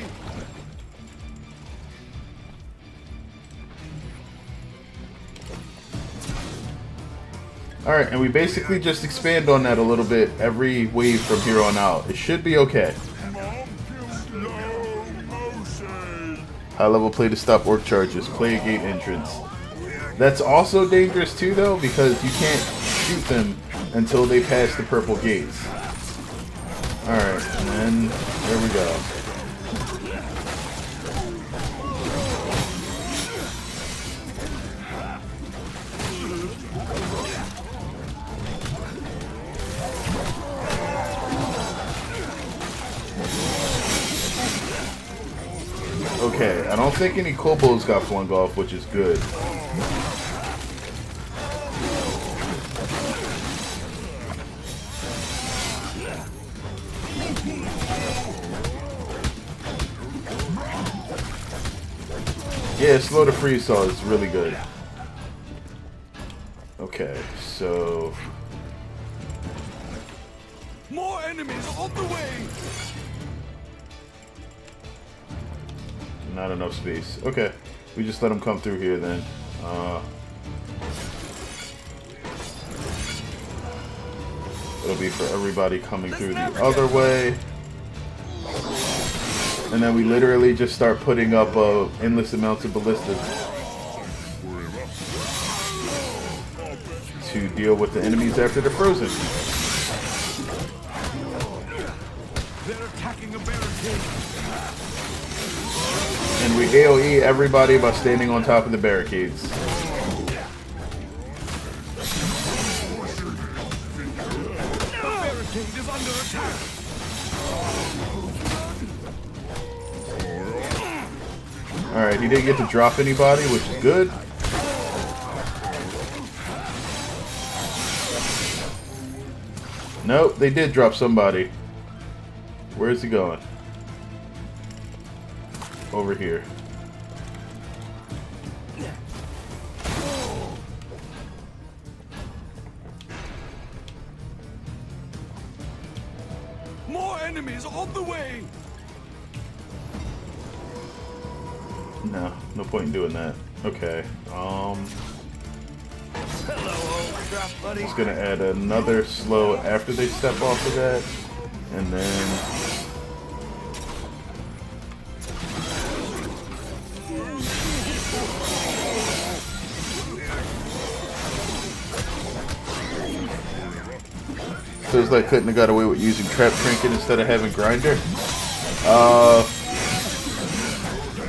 Alright, and we basically just expand on that a little bit every wave from here on out. It should be okay. Slow motion. High level play to stop orc charges. Play a gate entrance. That's also dangerous too though, because you can't shoot them until they pass the purple gates. Alright, and then there we go. Okay, I don't think any kobolds got flung off, which is good. Yeah, slow to freeze saw is really good. Okay, so More enemies on the way! not enough space. Okay, we just let them come through here then. It'll be for everybody coming through the other way. And then we literally just start putting up endless amounts of ballistas. to deal with the enemies after they're frozen. They're attacking a barricade. And we AoE everybody by standing on top of the barricades. The barricade is under attack. Alright, he didn't get to drop anybody, which is good. Nope, they did drop somebody. Where's he going? Over here. More enemies on the way. No, no point in doing that. Okay. Hello, old drop buddy. Just gonna add another slow after they step off of that, and then feels like couldn't have got away with using trap trinket instead of having grinder.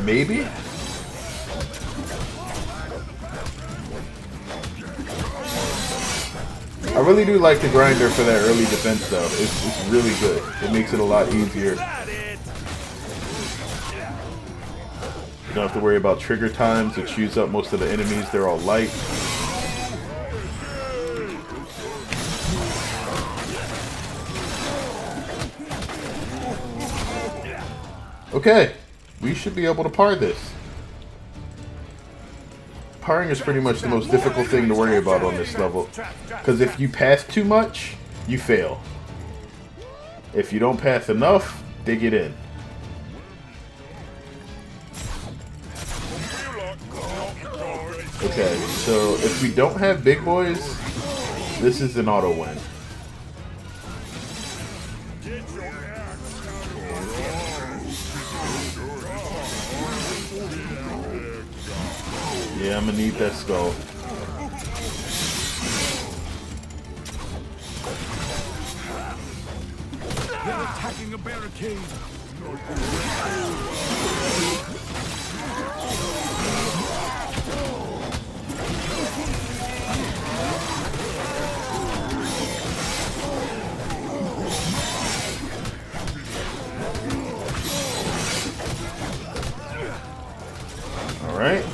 Maybe. I really do like the grinder for that early defense though. It's really good. It makes it a lot easier. You don't have to worry about trigger times. It chews up most of the enemies. They're all light. Okay, we should be able to par this. Parring is pretty much the most difficult thing to worry about on this level. Because if you pass too much, you fail. If you don't pass enough, they get in. Okay, so if we don't have big boys, this is an auto win. Yeah, I'm gonna need that skull. They're attacking a barricade. All right.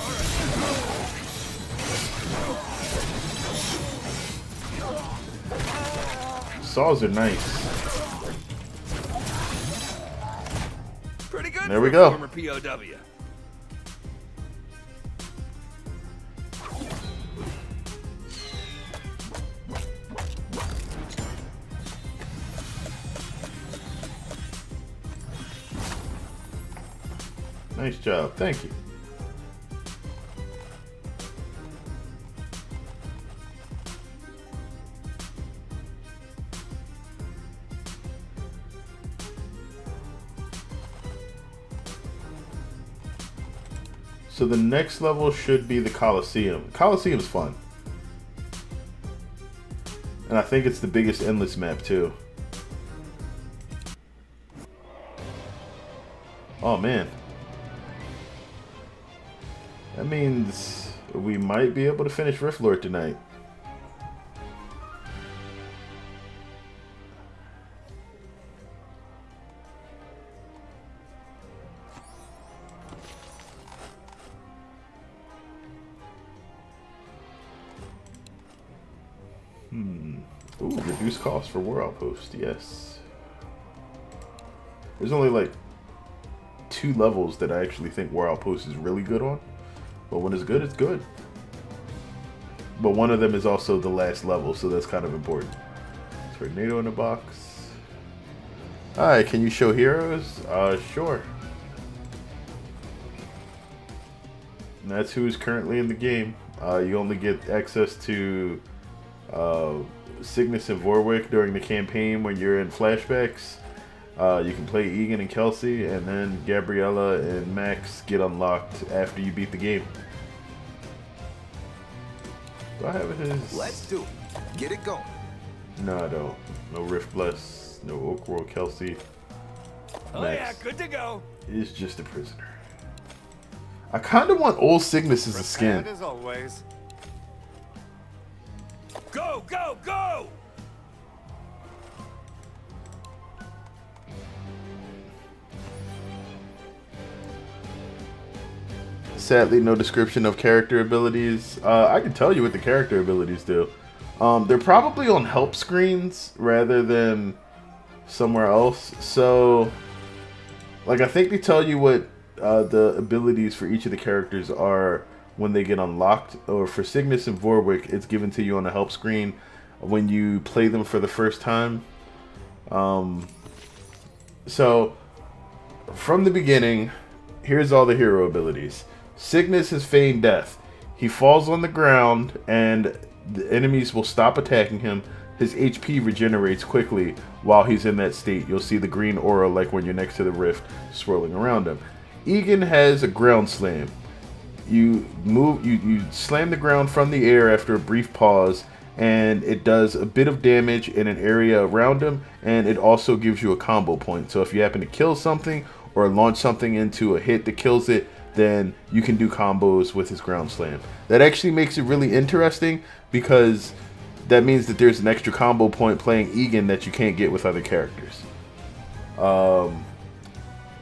Saws are nice. Pretty good. There we for a go. Former POW. Nice job. Thank you. So the next level should be the Coliseum. Coliseum's fun. And I think it's the biggest endless map too. Oh man. That means we might be able to finish Rift Lord tonight. Ooh, reduce cost for War Outpost, yes. There's only like 2 levels that I actually think War Outpost is really good on. But when it's good, it's good. But one of them is also the last level, so that's kind of important. Tornado in a box. Alright, can you show heroes? Sure. And that's who is currently in the game. You only get access to Cygnus and Vorwick during the campaign when you're in flashbacks. You can play Egan and Kelsey, and then Gabriella and Max get unlocked after you beat the game. Do I have his? Let's do it. Get it going. No, I don't. No Rift Bless. No Oak World Kelsey. Oh yeah, good to go. Is just a prisoner. I kind of want Old Cygnus as a skin. As always. Go, go, go! Sadly, no description of character abilities. I can tell you what the character abilities do. They're probably on help screens rather than somewhere else. So, like, I think they tell you what the abilities for each of the characters are when they get unlocked. Or for Cygnus and Vorwick, it's given to you on the help screen when you play them for the first time. So, from the beginning, here's all the hero abilities. Cygnus has feigned death. He falls on the ground and the enemies will stop attacking him. His HP regenerates quickly while he's in that state. You'll see the green aura like when you're next to the rift swirling around him. Egan has a ground slam. You slam the ground from the air after a brief pause, and it does a bit of damage in an area around him, and it also gives you a combo point. So if you happen to kill something or launch something into a hit that kills it, then you can do combos with his ground slam. That actually makes it really interesting because that means that there's an extra combo point playing Egan that you can't get with other characters.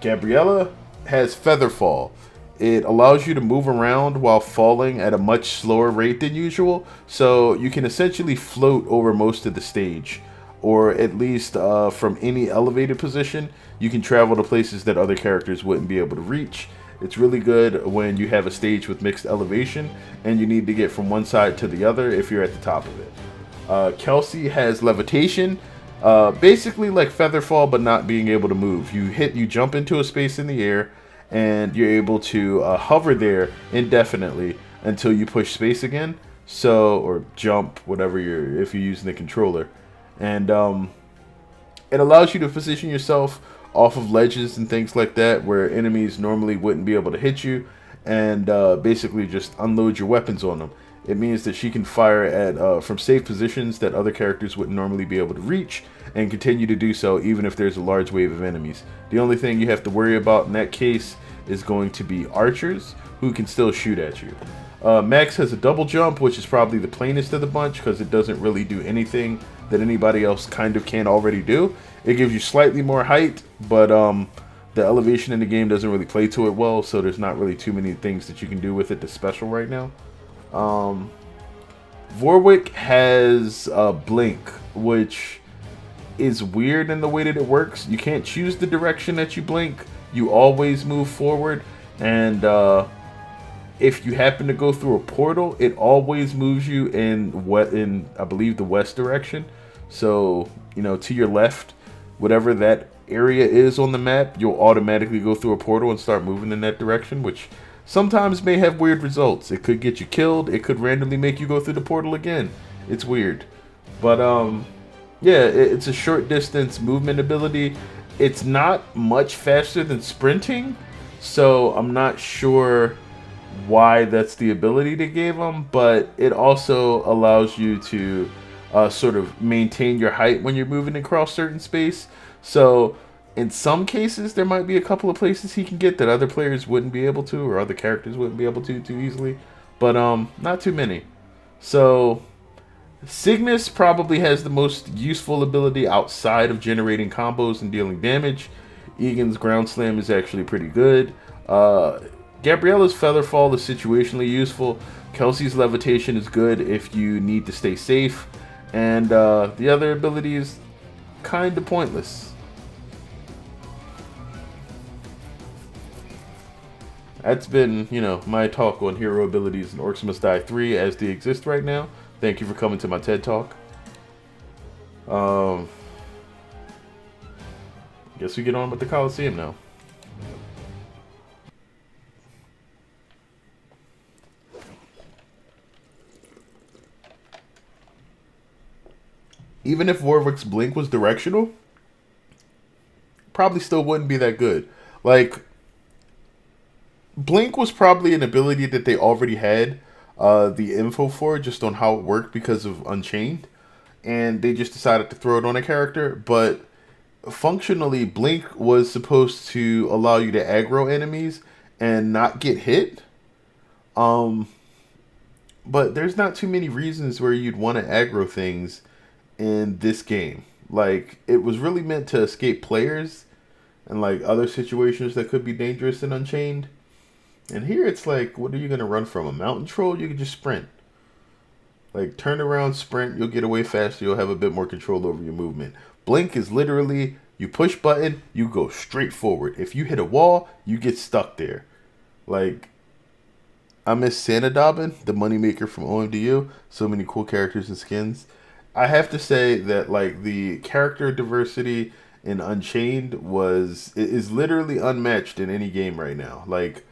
Gabriella has Featherfall. It allows you to move around while falling at a much slower rate than usual, so you can essentially float over most of the stage, or at least from any elevated position, you can travel to places that other characters wouldn't be able to reach. It's really good when you have a stage with mixed elevation and you need to get from one side to the other if you're at the top of it. Kelsey has Levitation, basically like Featherfall but not being able to move. You jump into a space in the air and you're able to hover there indefinitely until you push space again. So, or jump, whatever if you're using the controller. And it allows you to position yourself off of ledges and things like that where enemies normally wouldn't be able to hit you, and basically just unload your weapons on them. It means that she can fire at from safe positions that other characters wouldn't normally be able to reach, and continue to do so even if there's a large wave of enemies. The only thing you have to worry about in that case is going to be archers, who can still shoot at you. Max has a double jump, which is probably the plainest of the bunch because it doesn't really do anything that anybody else kind of can already do. It gives you slightly more height, but the elevation in the game doesn't really play to it well, so there's not really too many things that you can do with it that's special right now. Vorwick has Blink, which is weird in the way that it works. You can't choose the direction that you blink. You always move forward, and if you happen to go through a portal, it always moves you in I believe the west direction. So, to your left, whatever that area is on the map, you'll automatically go through a portal and start moving in that direction, which sometimes may have weird results. It could get you killed. It could randomly make you go through the portal again. It's weird. But, yeah, it's a short distance movement ability. It's not much faster than sprinting, so I'm not sure why that's the ability they gave them, but it also allows you to sort of maintain your height when you're moving across certain space. So in some cases, there might be a couple of places he can get that other players wouldn't be able to, or other characters wouldn't be able to too easily, but not too many. So Cygnus probably has the most useful ability outside of generating combos and dealing damage. Egan's ground slam is actually pretty good. Gabriella's Featherfall is situationally useful. Kelsey's Levitation is good if you need to stay safe. And the other ability is kind of pointless. That's been, my talk on hero abilities in Orcs Must Die 3 as they exist right now. Thank you for coming to my TED Talk. Guess we get on with the Coliseum now. Even if Warwick's Blink was directional, probably still wouldn't be that good. Like, Blink was probably an ability that they already had the info for just on how it worked because of Unchained, and they just decided to throw it on a character. But functionally, Blink was supposed to allow you to aggro enemies and not get hit. But there's not too many reasons where you'd want to aggro things in this game. Like, it was really meant to escape players and like other situations that could be dangerous in Unchained. And here it's like, what are you gonna run from? A mountain troll? You can just sprint. Like, turn around, sprint, you'll get away faster, you'll have a bit more control over your movement. Blink is literally, you push button, you go straight forward. If you hit a wall, you get stuck there. Like, I miss Santa Dobbin, the moneymaker from OMDU. So many cool characters and skins. I have to say that like the character diversity in Unchained is literally unmatched in any game right now. Like,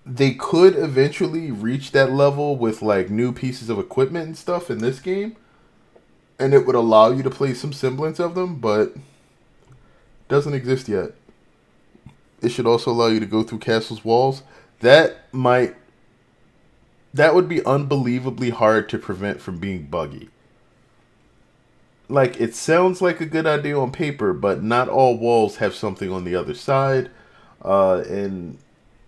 they could eventually reach that level with like new pieces of equipment and stuff in this game, and it would allow you to play some semblance of them, but doesn't exist yet. It should also allow you to go through castles' walls. That would be unbelievably hard to prevent from being buggy. Like, it sounds like a good idea on paper, but not all walls have something on the other side. And,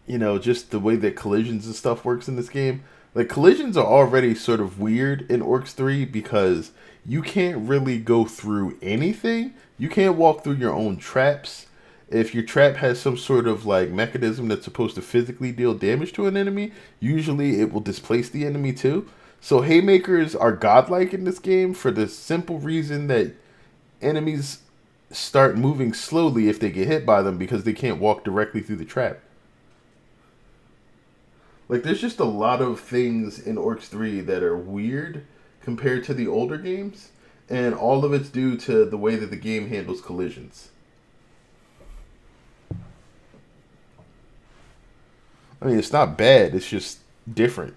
you know, just the way that collisions and stuff works in this game. Like, collisions are already sort of weird in Orcs 3 because you can't really go through anything. You can't walk through your own traps. If your trap has some sort of like mechanism that's supposed to physically deal damage to an enemy, usually it will displace the enemy too. So haymakers are godlike in this game for the simple reason that enemies start moving slowly if they get hit by them because they can't walk directly through the trap. Like, there's just a lot of things in Orcs 3 that are weird compared to the older games, and all of it's due to the way that the game handles collisions. I mean, it's not bad, it's just different.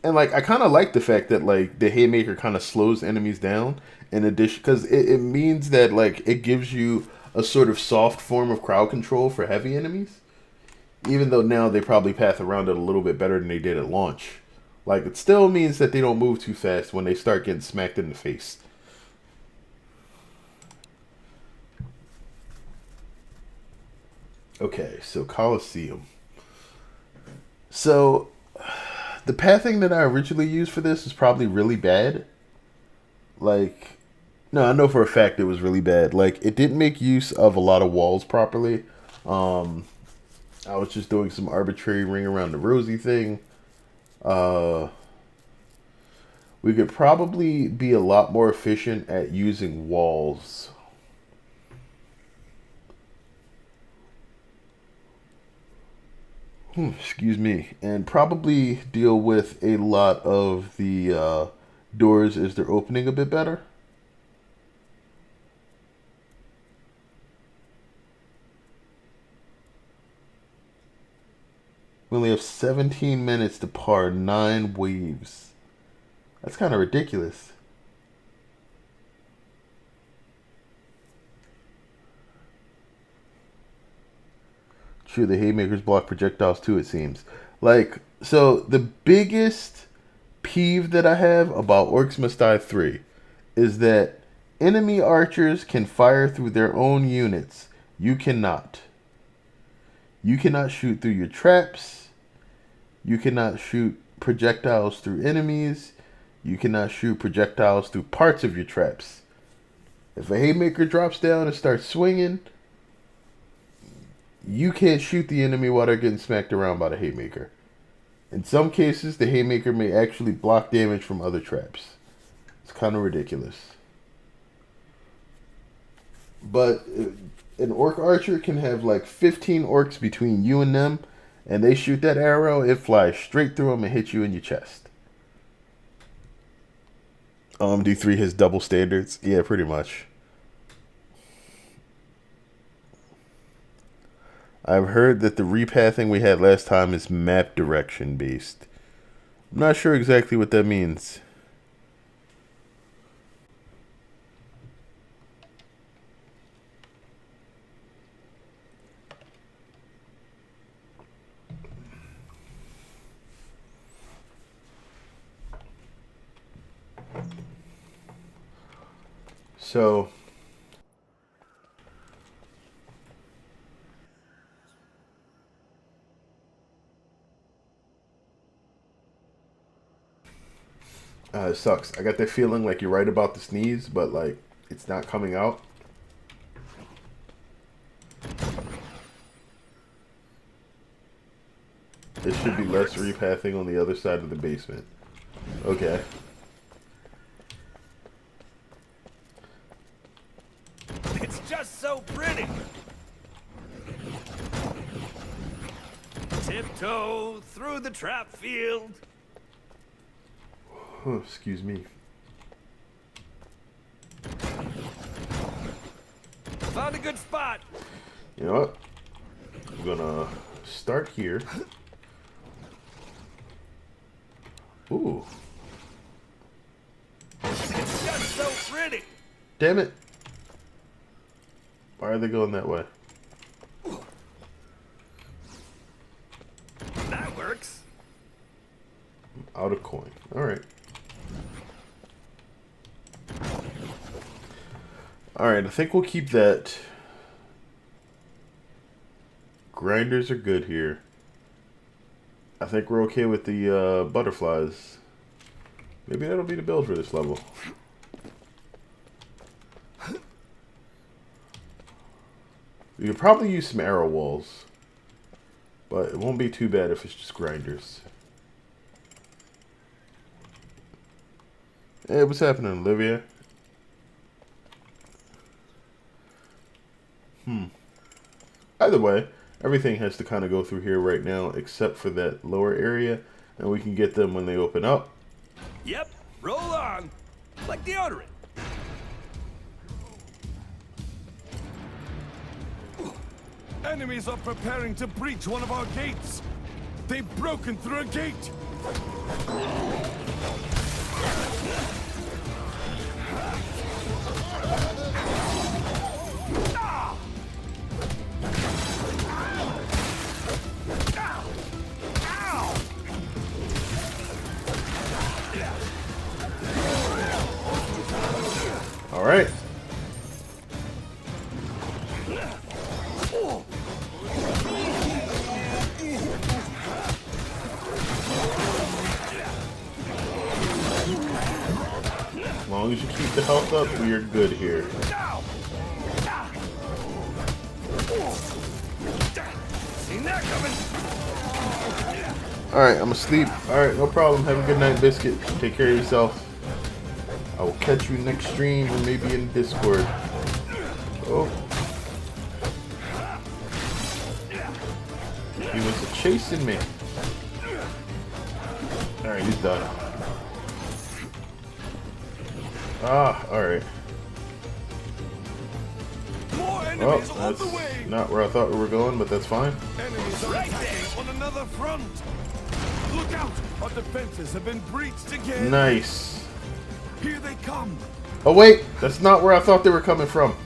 And like, I kind of like the fact that like the haymaker kind of slows enemies down in addition, because it means that like it gives you a sort of soft form of crowd control for heavy enemies, even though now they probably path around it a little bit better than they did at launch. Like, it still means that they don't move too fast when they start getting smacked in the face. Okay, so Coliseum. So the pathing that I originally used for this is probably really bad. Like, no, I know for a fact it was really bad. Like, it didn't make use of a lot of walls properly. I was just doing some arbitrary ring around the rosy thing. We could probably be a lot more efficient at using walls. Excuse me. And probably deal with a lot of the doors as they're opening a bit better. We only have 17 minutes to par 9 waves. That's kind of ridiculous. True, the haymakers block projectiles too, it seems. Like, so the biggest peeve that I have about Orcs Must Die 3 is that enemy archers can fire through their own units. You cannot. You cannot shoot through your traps. You cannot shoot projectiles through enemies. You cannot shoot projectiles through parts of your traps. If a haymaker drops down and starts swinging, you can't shoot the enemy while they're getting smacked around by the haymaker. In some cases, the haymaker may actually block damage from other traps. It's kind of ridiculous. But an orc archer can have like 15 orcs between you and them, and they shoot that arrow, it flies straight through them and hits you in your chest. D3 has double standards. Yeah, pretty much. I've heard that the repathing we had last time is map direction based. I'm not sure exactly what that means. So it sucks. I got that feeling like you're right about the sneeze, but like it's not coming out. There should be less repathing on the other side of the basement. Okay. It's just so pretty. Tiptoe through the trap field. Oh, excuse me. Found a good spot. You know what? I'm gonna start here. Ooh. It's just so pretty. Damn it. Why are they going that way? That works. I'm out of coin. Alright. Alright, I think we'll keep that. Grinders are good here. I think we're okay with the butterflies. Maybe that'll be the build for this level. You could probably use some arrow walls, but it won't be too bad if it's just grinders. Hey, what's happening, Olivia? Either way, everything has to kind of go through here right now, except for that lower area, and we can get them when they open up. Yep, roll on. Like deodorant. Enemies are preparing to breach one of our gates. They've broken through a gate. All right. As long as you keep the health up, we are good here. Seen that coming. Alright, I'm asleep. Alright, no problem. Have a good night, Biscuit. Take care of yourself. I will catch you next stream or maybe in Discord. Oh. He was chasing me. Alright, he's done. Ah, alright. More Well, enemies on that's the way. not where I thought we were going, but that's fine. Enemies are attacking on another front. Look out! Our defenses have been breached again. Nice. Here they come. Oh wait, that's not where I thought they were coming from.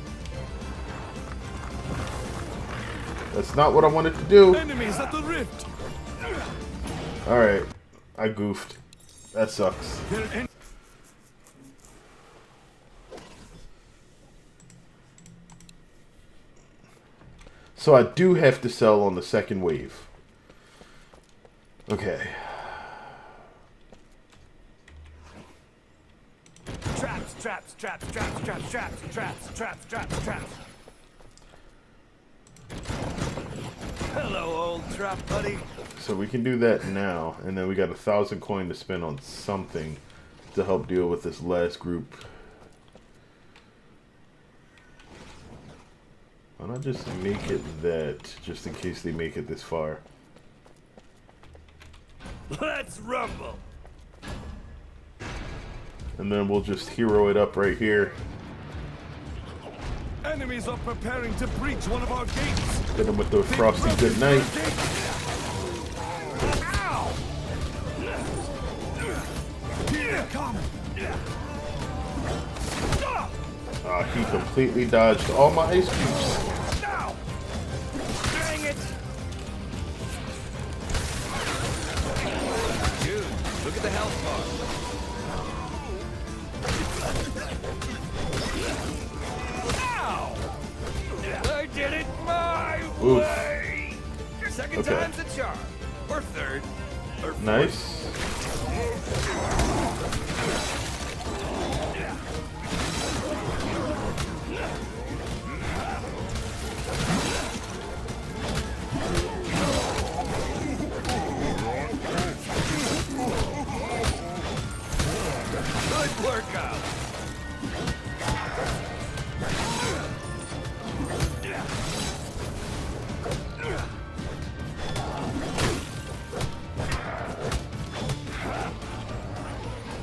That's not what I wanted to do. Enemies at the rift. Alright, I goofed. That sucks. They're en- So I do have to sell on the second wave. Okay. Traps, traps, traps, traps, traps, traps, traps, traps, traps, traps. Hello, old trap buddy. So we can do that now, and then we got 1,000 coin to spend on something to help deal with this last group. Why not just make it that, just in case they make it this far? Let's rumble. And then we'll just hero it up right here. Enemies are preparing to breach one of our gates. Hit them with the They've frosty broken good through a night. gate. Ow! Here they come. He completely dodged all my ice cubes. Now! Dang it! Dude, look at the health bar. Second Okay. time's a charm. Or third. Or fourth. Nice. Good workout.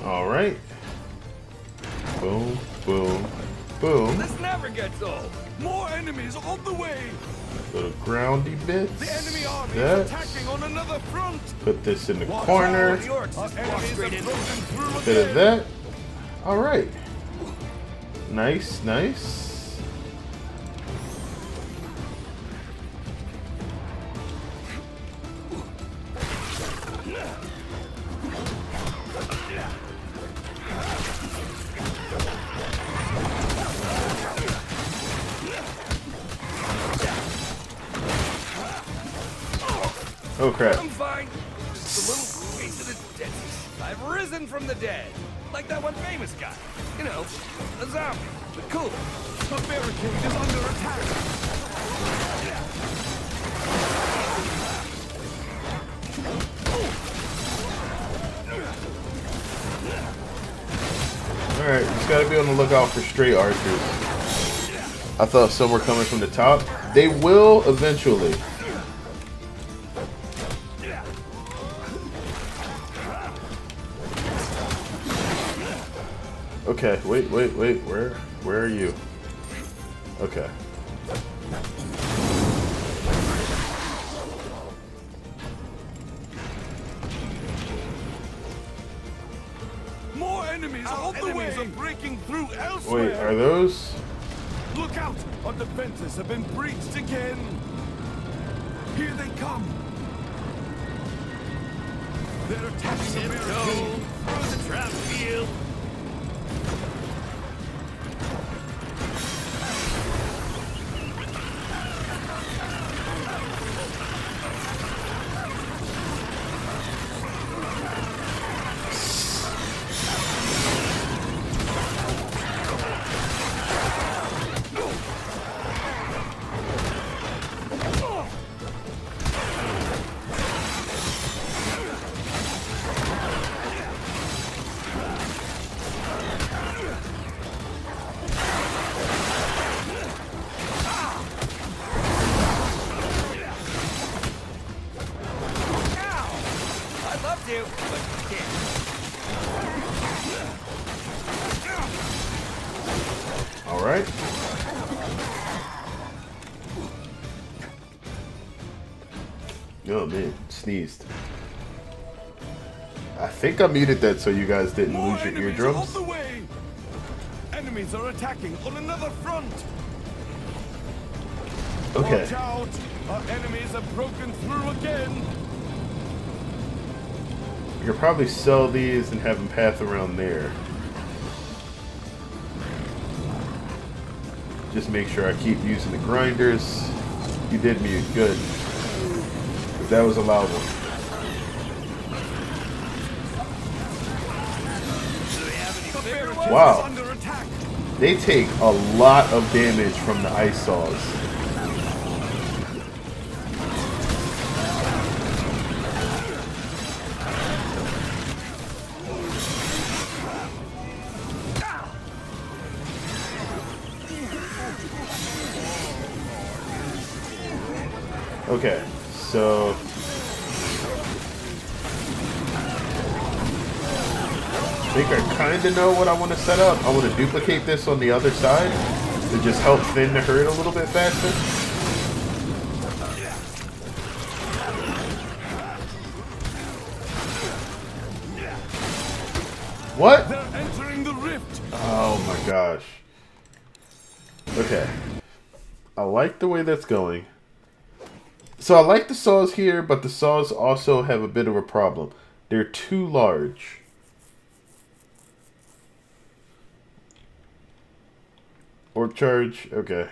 All right. Boom, boom, boom. This never gets old. More enemies on the way. Little groundy bits. The enemy army is That. attacking on another front. Put this in the Watch corner. out, The Orcs Our just walk enemies straight have in. broken through Bit of again. that. All right. Nice, nice. Oh crap. I'm fine. Just a little taste of the dead. I've risen from the dead. Like that one famous guy. You know, a zombie. But cool. The barricade is under attack. Alright, just gotta be on the lookout for stray archers. I thought some were coming from the top. They will eventually. Okay, wait. Where are you? Okay. More enemies on the way. Enemies are breaking through elsewhere. Wait, are those? Look out! Our defenses have been breached again. Here they come. They're attacking the barricade. Through the trap field. I'd love to, but can't. Alright. Oh man, sneezed. I think I muted that so you guys didn't More lose your enemies eardrums. on the way. Enemies are attacking on another front. Okay. Watch out! Our enemies have broken through again. You could probably sell these and have them path around there. Just make sure I keep using the grinders. You did mute, good. But that was a loud one. The barricade Wow. is under attack. They take a lot of damage from the ice saws. Okay, so I think I kind of know what I want to set up. I want to duplicate this on the other side to just help thin the herd a little bit faster. What? They're entering the rift. Oh my gosh. Okay. I like the way that's going. So I like the saws here, but the saws also have a bit of a problem. They're too large. Orc charge, okay.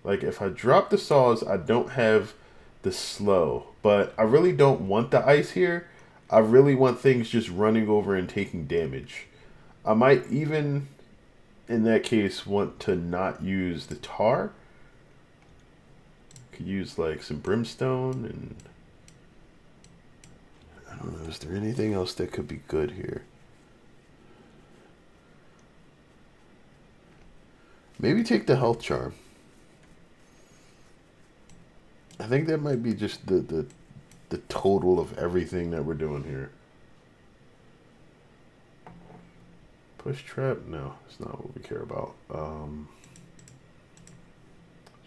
Like, if I drop the saws, I don't have the slow. But I really don't want the ice here. I really want things just running over and taking damage. I might even, in that case, want to not use the tar. Could use, like, some brimstone and... I don't know, is there anything else that could be good here? Maybe take the health charm. I think that might be just the total of everything that we're doing here. Push trap? No, it's not what we care about.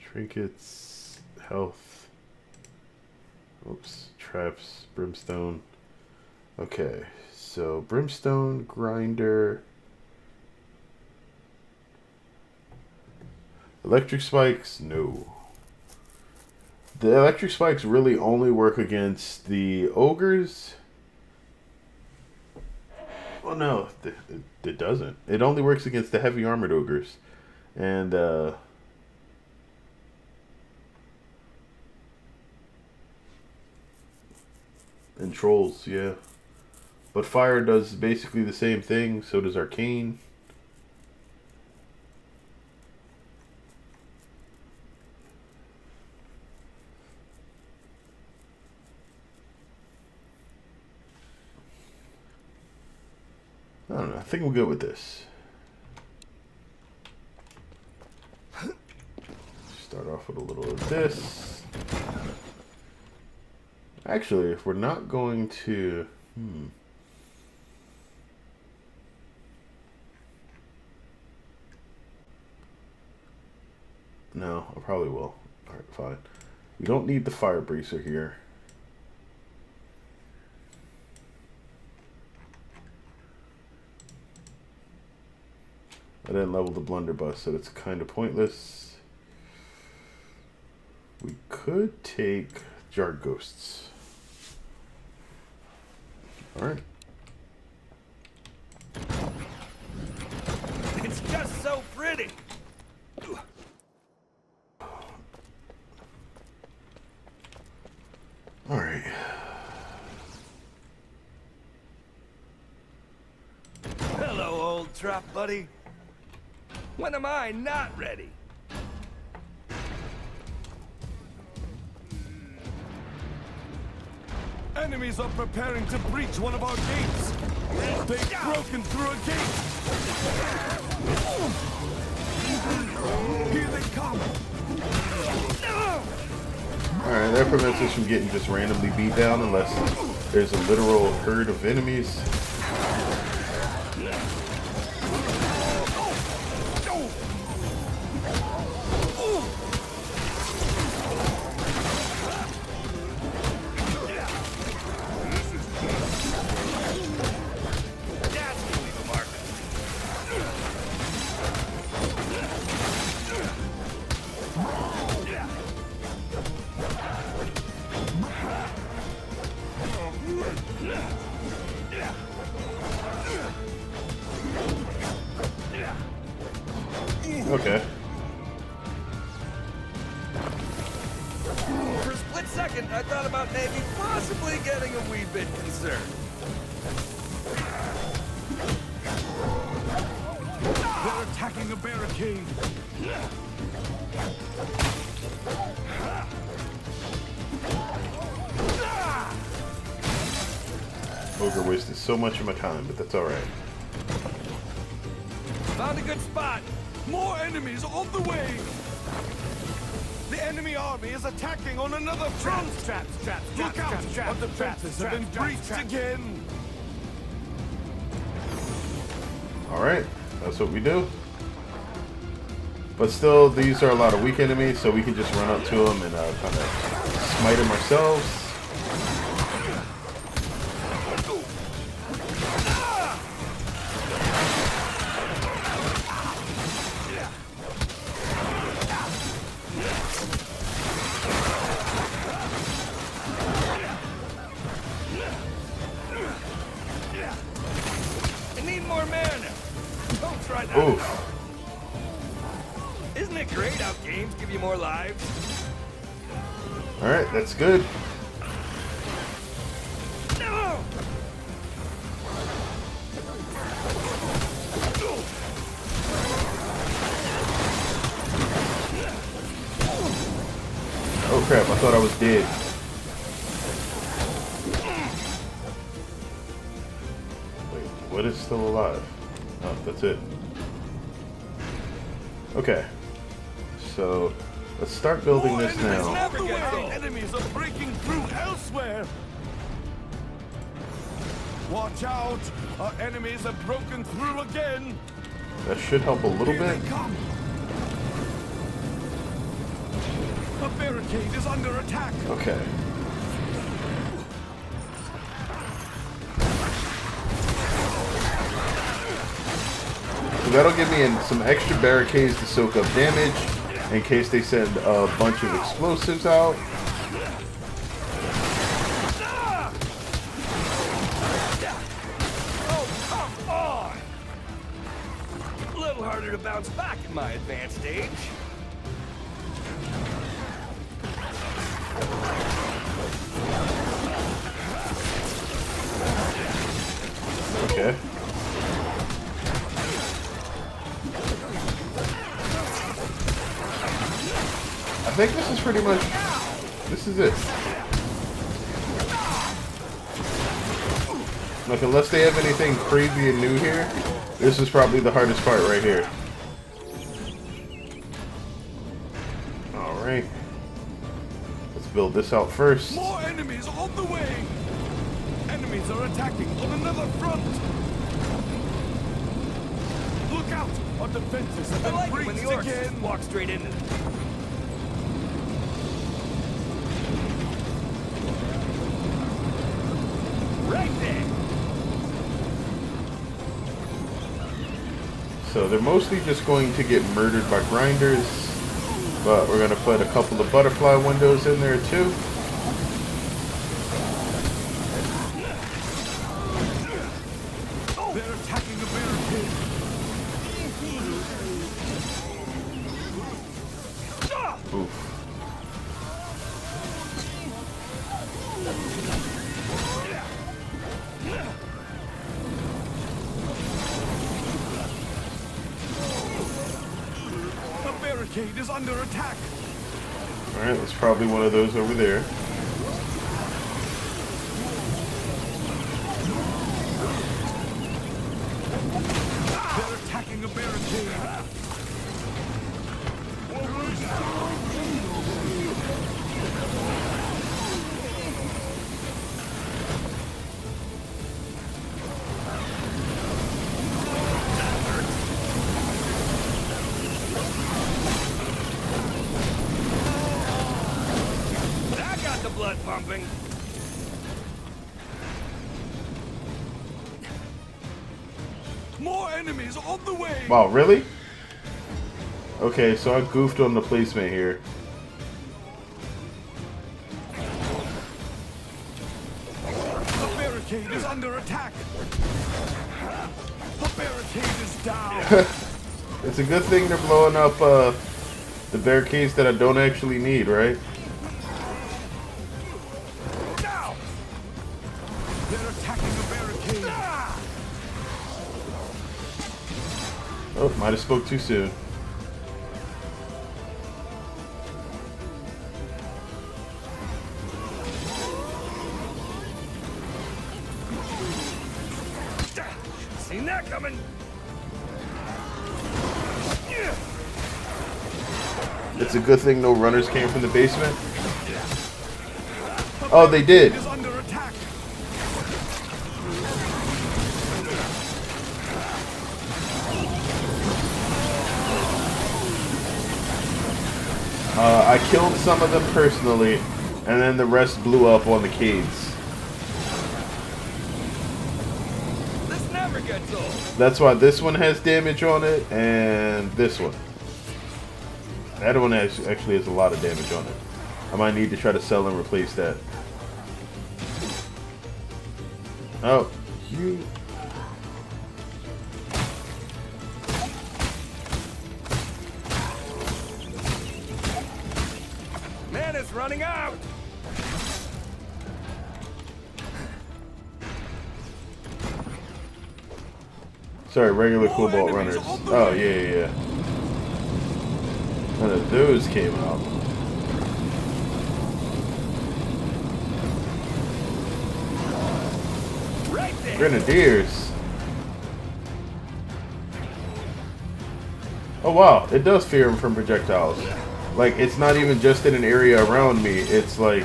Trinkets, health. Oops, traps, brimstone. Okay, so brimstone, grinder, electric spikes, no. The electric spikes really only work against the ogres. Well, no, it doesn't. It only works against the heavy armored ogres. And trolls, yeah. But fire does basically the same thing, so does arcane. I don't know, I think we're good with this. Start off with a little of this. Actually, if we're not going to... No, I probably will. Alright, fine. We don't need the fire bracer here. I didn't level the blunderbuss, so it's kind of pointless. We could take jar ghosts. Alright. It's just so pretty. Alright. Hello, old trap buddy. When am I not ready? Enemies are preparing to breach one of our gates. They've broken through a gate. Here they come. Alright, that prevents us from getting just randomly beat down unless there's a literal herd of enemies. Okay. For a split second, I thought about maybe possibly getting a wee bit concerned. They're attacking a barricade. Ogre wasted so much of my time, but that's alright. Found a good spot. More enemies on the way. The enemy army is attacking on another front. Traps. Look out! Our defenses have been breached again. Alright, that's what we do. But still, these are a lot of weak enemies, so we can just run up to them and kind of smite them ourselves. I need more mana. Don't try that. Oof. Isn't it great how games give you more lives. Alright, that's good. No! Oh crap, I thought I was dead. Wait, what is still alive? Oh, that's it. Okay. So, let's start building this now. Never get old. Enemies are breaking through elsewhere. Watch out! Our enemies have broken through again. That should help a little Here bit. they come. The barricade is under attack. Okay. So that'll give me some extra barricades to soak up damage in case they send a bunch of explosives out. Oh, come on! A little harder to bounce back at my advanced age. Okay. I think this is pretty much, this is it. Like, unless they have anything crazy and new here, this is probably the hardest part right here. Alright. Let's build this out first. More enemies on the way. Enemies are attacking on another front. Look out! Our defenses have I been like it when the breached orcs again. just walk straight into them. Right there. So they're mostly just going to get murdered by grinders, but we're going to put a couple of butterfly windows in there too. They're attacking the barricade. Oof. The barricade is under attack. Alright, that's probably one of those over there. They're attacking a barricade. That got the blood pumping. More enemies on the way. Wow, really? Okay, so I goofed on the placement here. The barricade is under attack. The barricade is down. It's a good thing they're blowing up the barricades that I don't actually need, right? Now. They're attacking the barricade. Oh, might have spoke too soon. Seen that coming. It's a good thing no runners came from the basement. Oh, they did. Is under attack. I killed some of them personally, and then the rest blew up on the caves. This never gets old. That's why this one has damage on it, and this one. That one actually has a lot of damage on it. I might need to try to sell and replace that. Oh, you. running out! Sorry, regular More Cobalt enemies runners. on the Oh, way. yeah. None of those came out. Right there! Grenadiers. Oh wow, it does fear them from projectiles. Like, it's not even just in an area around me. It's like,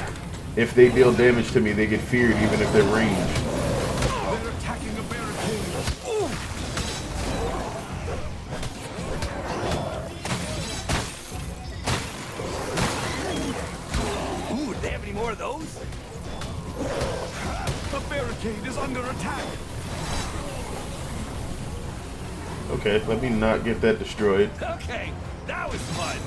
if they deal damage to me, they get feared even if they're ranged. They're attacking a barricade. Ooh. Ooh, do they have any more of those? The barricade is under attack. Okay, let me not get that destroyed. Okay, that was fun.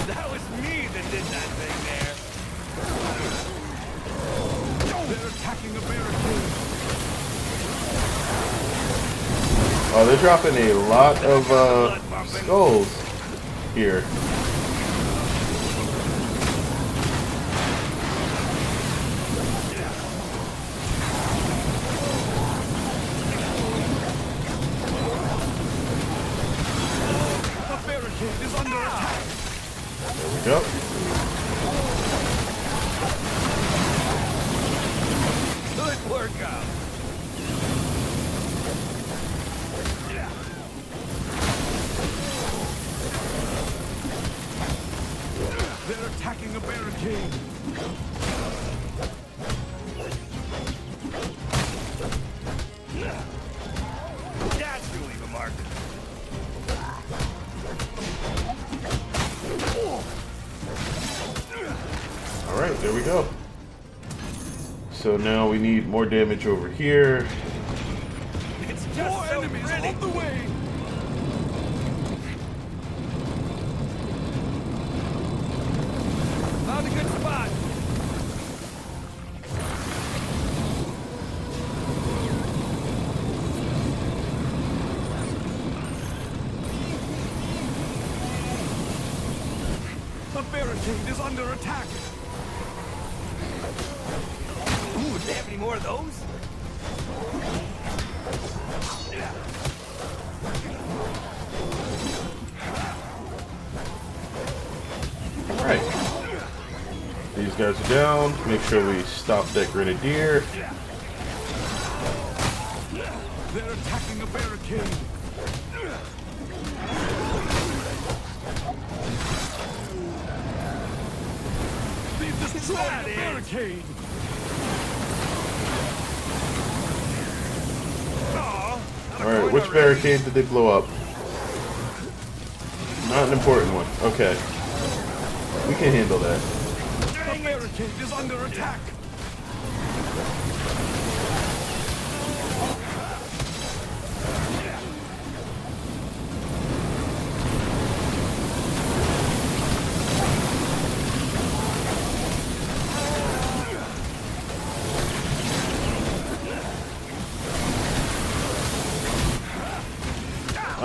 That was me that did that thing there. They're attacking a barricade. Oh, they're dropping a lot of skulls here. The barricade is under attack. There we go. Good workout. They're attacking a barricade. That's really remarkable. Alright, there we go. So now we need more damage over here. It's just More so enemies pretty. on the way. Found a good spot. The barricade is under attack. Ooh, do they have any more of those? Alright. These guys are down. Make sure we stop that grenadier. They're attacking a barricade. They've destroyed That the is- barricade. Alright, which barricade did they blow up? Not an important one. Okay. We can handle that. The barricade is under attack.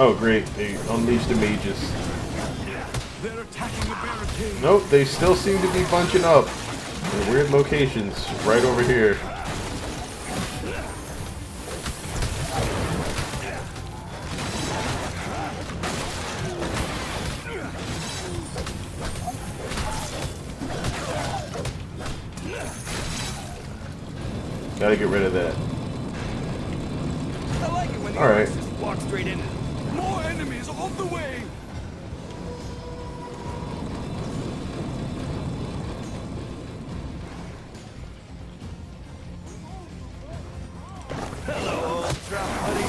Oh great, they unleashed the mages. They're attacking a barricade. Nope, they still seem to be bunching up in weird locations right over here. Gotta get rid of that. I like it when the All right. Orcs just walk straight in. More enemies on the way. Hello, old drop buddy.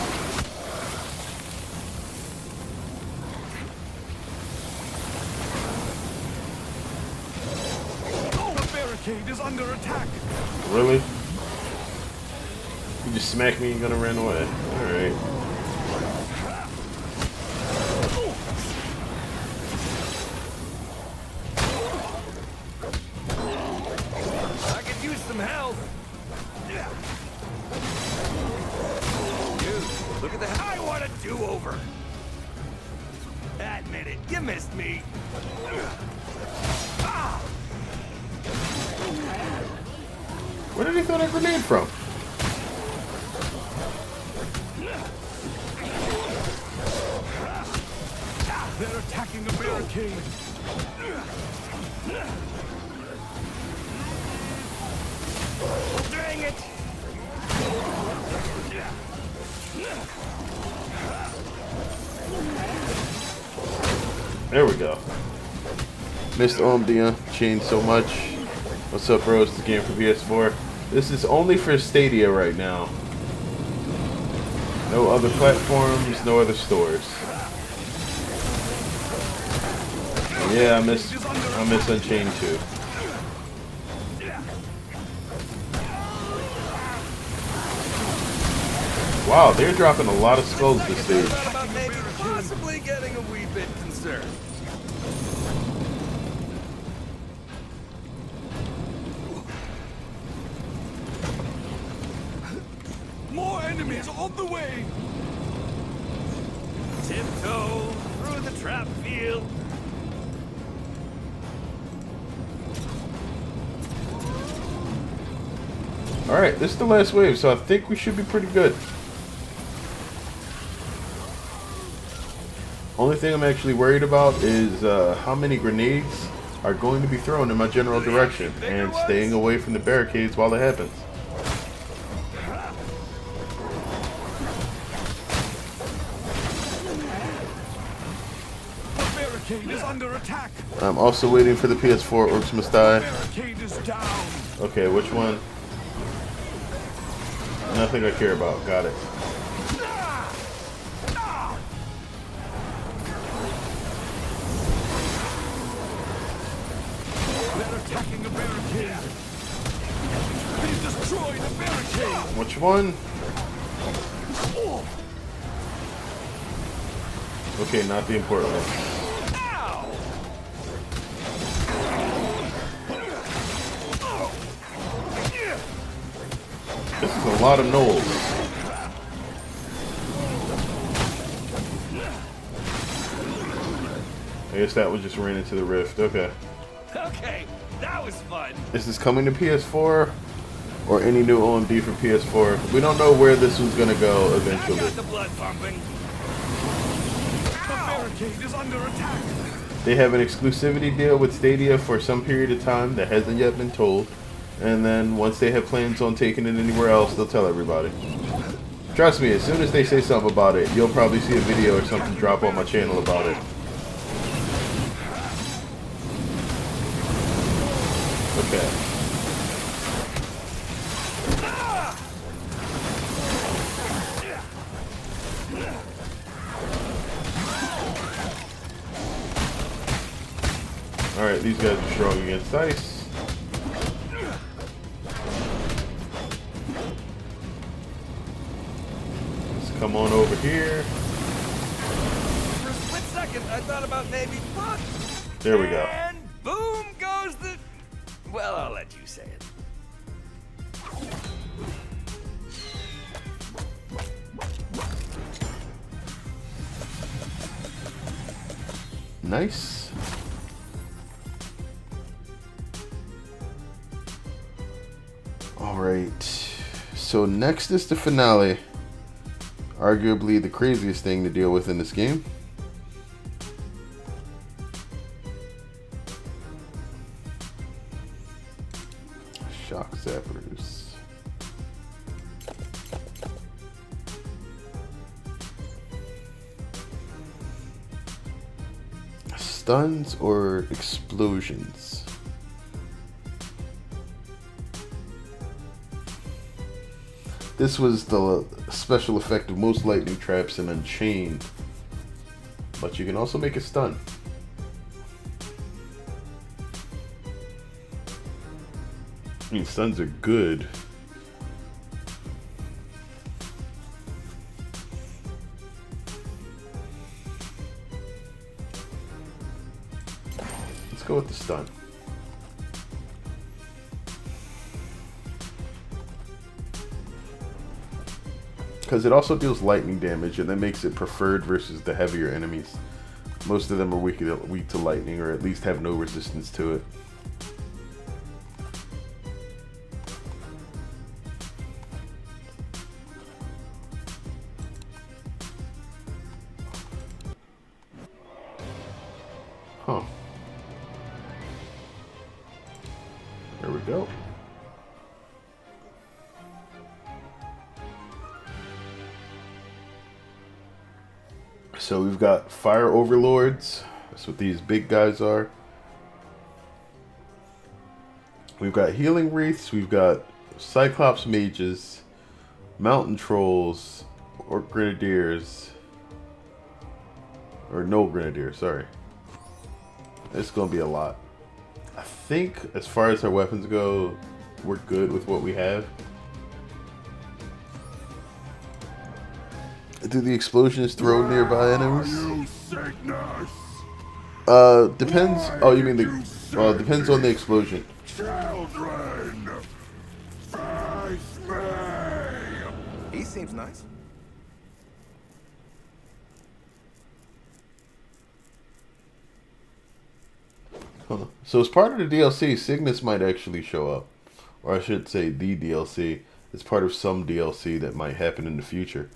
The barricade is under attack. Really? You just smacked me and gonna run away. Alright. I could use some help. do-over. Admit it, you missed me. Where did he throw that grenade from? They're attacking the barricade. Dang it! There we go. Missed OMD chain so much. What's up, bros? This game for PS4. This is only for Stadia right now. No other platforms, no other stores. Yeah, I miss Unchained too. Wow, they're dropping a lot of skulls this stage. I thought about maybe possibly getting a wee bit concerned. More enemies on the way. Tiptoe through the trap field. Alright, this is the last wave, so I think we should be pretty good. Only thing I'm actually worried about is how many grenades are going to be thrown in my general direction and staying away from the barricades while it happens. The barricade is under attack. I'm also waiting for the PS4 Orcs Must Die. Barricade is down. Okay, which one? Nothing I care about. Got it. They're attacking the barricade. They've destroyed the barricade. Which one? Okay, not the important one. This is a lot of knolls. I guess that one just ran into the rift. Okay. Okay, that was fun. Is this coming to PS4 or any new OMD for PS4? We don't know where this one's gonna go I eventually. got the blood pumping. The barricade is under attack. They have an exclusivity deal with Stadia for some period of time that hasn't yet been told. And then once they have plans on taking it anywhere else, they'll tell everybody. Trust me, as soon as they say something about it, you'll probably see a video or something drop on my channel about it. Okay. Alright, these guys are strong against ice. Come on over here. For a split second, I thought about maybe fuck. There we go. And boom goes the... Well, I'll let you say it. Nice. Alright. So next is the finale. Arguably the craziest thing to deal with in this game. Shock zappers. Stuns or explosions? This was the special effect of most lightning traps in Unchained. But you can also make a stun. I mean, stuns are good. Let's go with the stun. because it also deals lightning damage, and that makes it preferred versus the heavier enemies. Most of them are weak to lightning, or at least have no resistance to it. Huh. There we go. So we've got fire overlords. That's what these big guys are. We've got healing wraiths. We've got cyclops mages, mountain trolls, orc grenadiers, or no grenadiers. Sorry. It's gonna be a lot. I think as far as our weapons go, we're good with what we have. Do the explosions throw nearby enemies? Depends. Oh, you mean the? Well, depends on the explosion. Children, face me. He seems nice. Huh. So as part of the DLC, Cygnus might actually show up, or I should say, the DLC. It's part of some DLC that might happen in the future.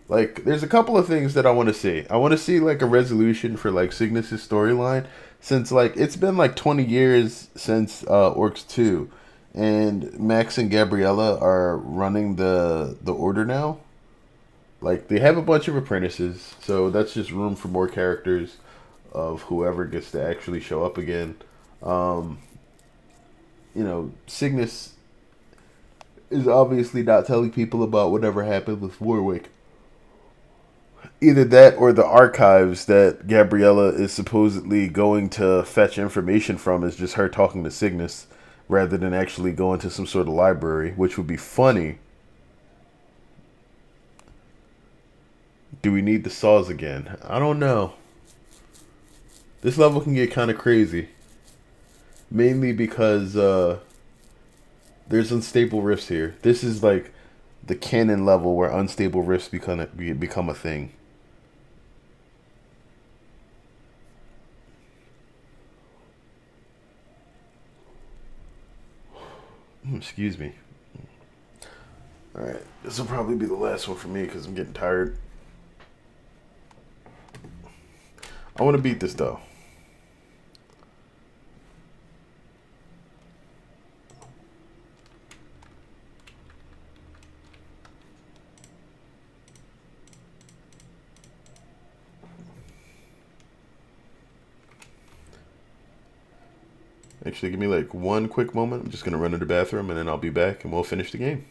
Like, there's a couple of things that I want to see. I want to see, like, a resolution for, like, Cygnus' storyline. Since, like, it's been, like, 20 years since Orcs 2. And Max and Gabriella are running the Order now. Like, they have a bunch of apprentices. So that's just room for more characters of whoever gets to actually show up again. You know, Cygnus is obviously not telling people about whatever happened with Warwick. Either that or the archives that Gabriella is supposedly going to fetch information from is just her talking to Cygnus rather than actually going to some sort of library, which would be funny. Do we need the saws again? I don't know. This level can get kind of crazy. Mainly because there's unstable rifts here. This is like the canon level where unstable rifts become a thing. Excuse me. Alright, this will probably be the last one for me because I'm getting tired. I want to beat this though. Actually, give me like one quick moment. I'm just going to run to the bathroom and then I'll be back and we'll finish the game.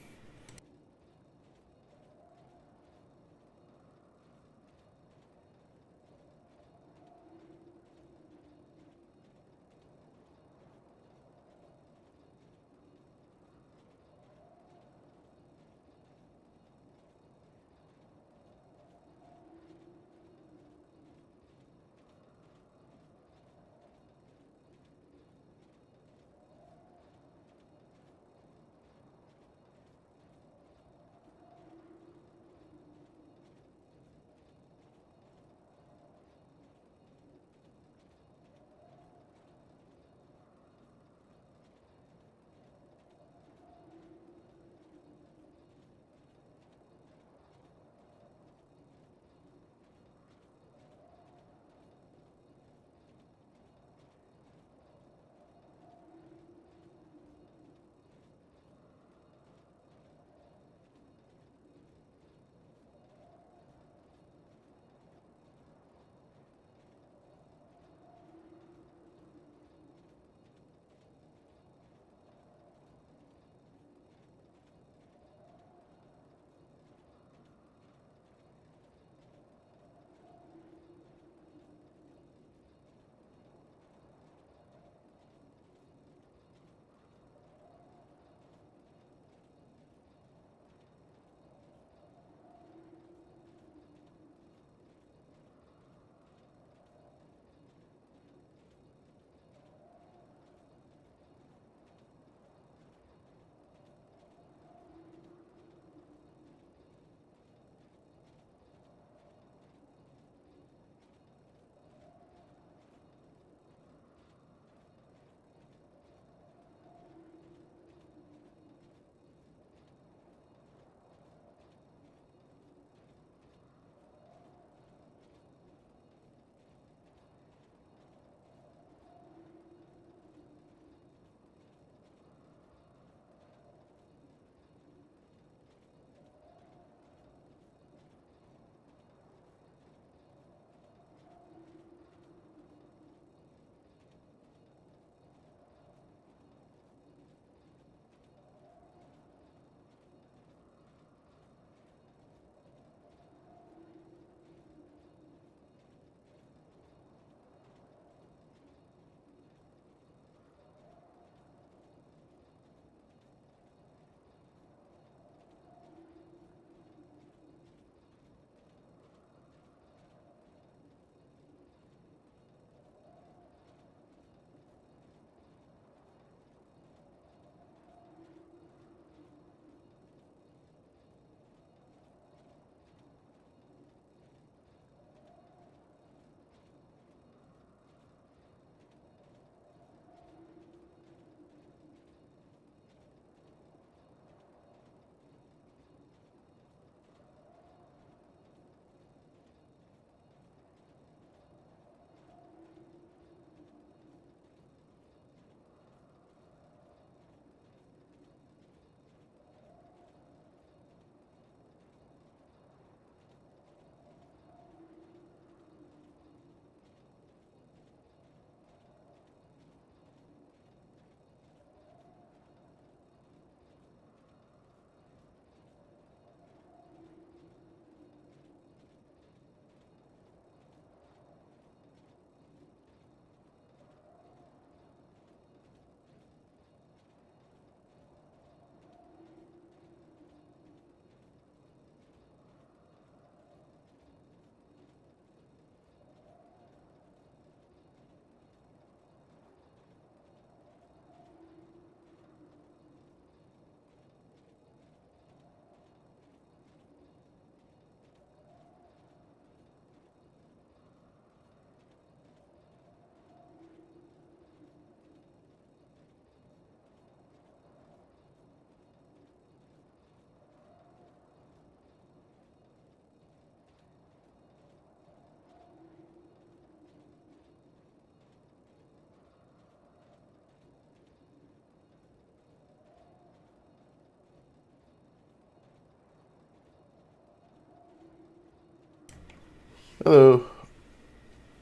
Hello.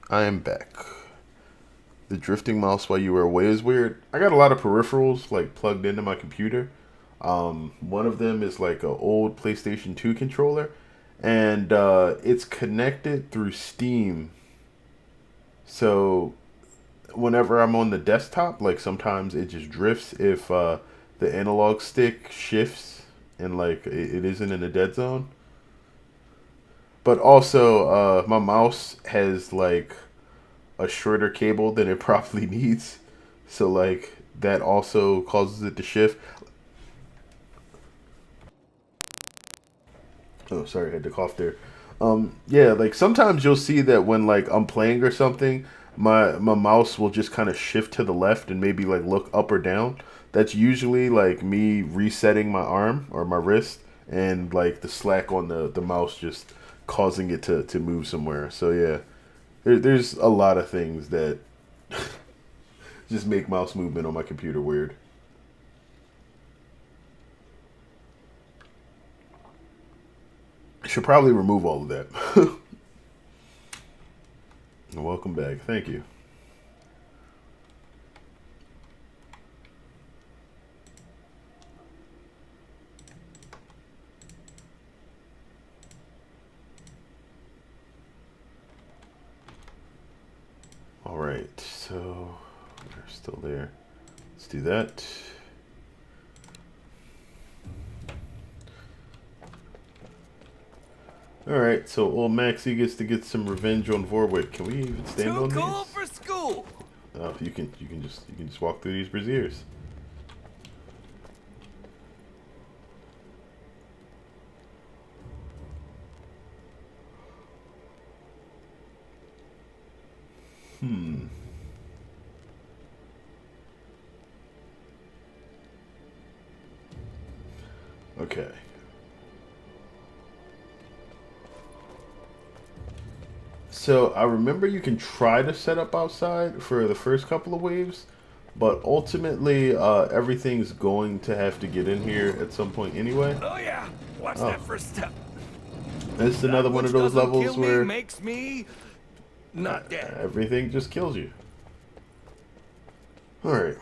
I am back. The drifting mouse while you were away is weird. I got a lot of peripherals like plugged into my computer. One of them is like an old PlayStation 2 controller, and it's connected through Steam. So whenever I'm on the desktop, like sometimes it just drifts if the analog stick shifts and like it isn't in a dead zone. But also, my mouse has like a shorter cable than it probably needs, so like that also causes it to shift. Oh, sorry, I had to cough there. Yeah, like sometimes you'll see that when like I'm playing or something, my mouse will just kind of shift to the left and maybe like look up or down. That's usually like me resetting my arm or my wrist, and like the slack on the mouse just causing it to move somewhere. So yeah, there's a lot of things that just make mouse movement on my computer weird. I should probably remove all of that. Welcome back. Thank you. All right, so we're still there. Let's do that. All right, so old Maxie gets to get some revenge on Vorwick. Can we even stand on Too these? cool for school. Oh, you can just walk through these braziers. Okay. So I remember you can try to set up outside for the first couple of waves, but ultimately everything's going to have to get in here at some point anyway. Oh yeah, watch that first step. It's another one of those Doesn't levels kill me, where makes me not dead. everything just kills you. All right.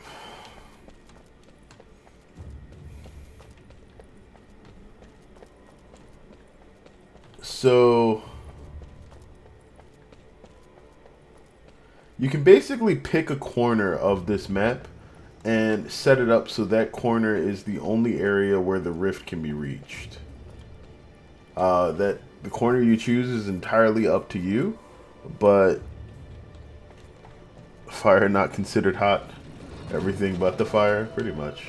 So you can basically pick a corner of this map and set it up so that corner is the only area where the rift can be reached. That the corner you choose is entirely up to you, but fire not considered hot. Everything but the fire, pretty much.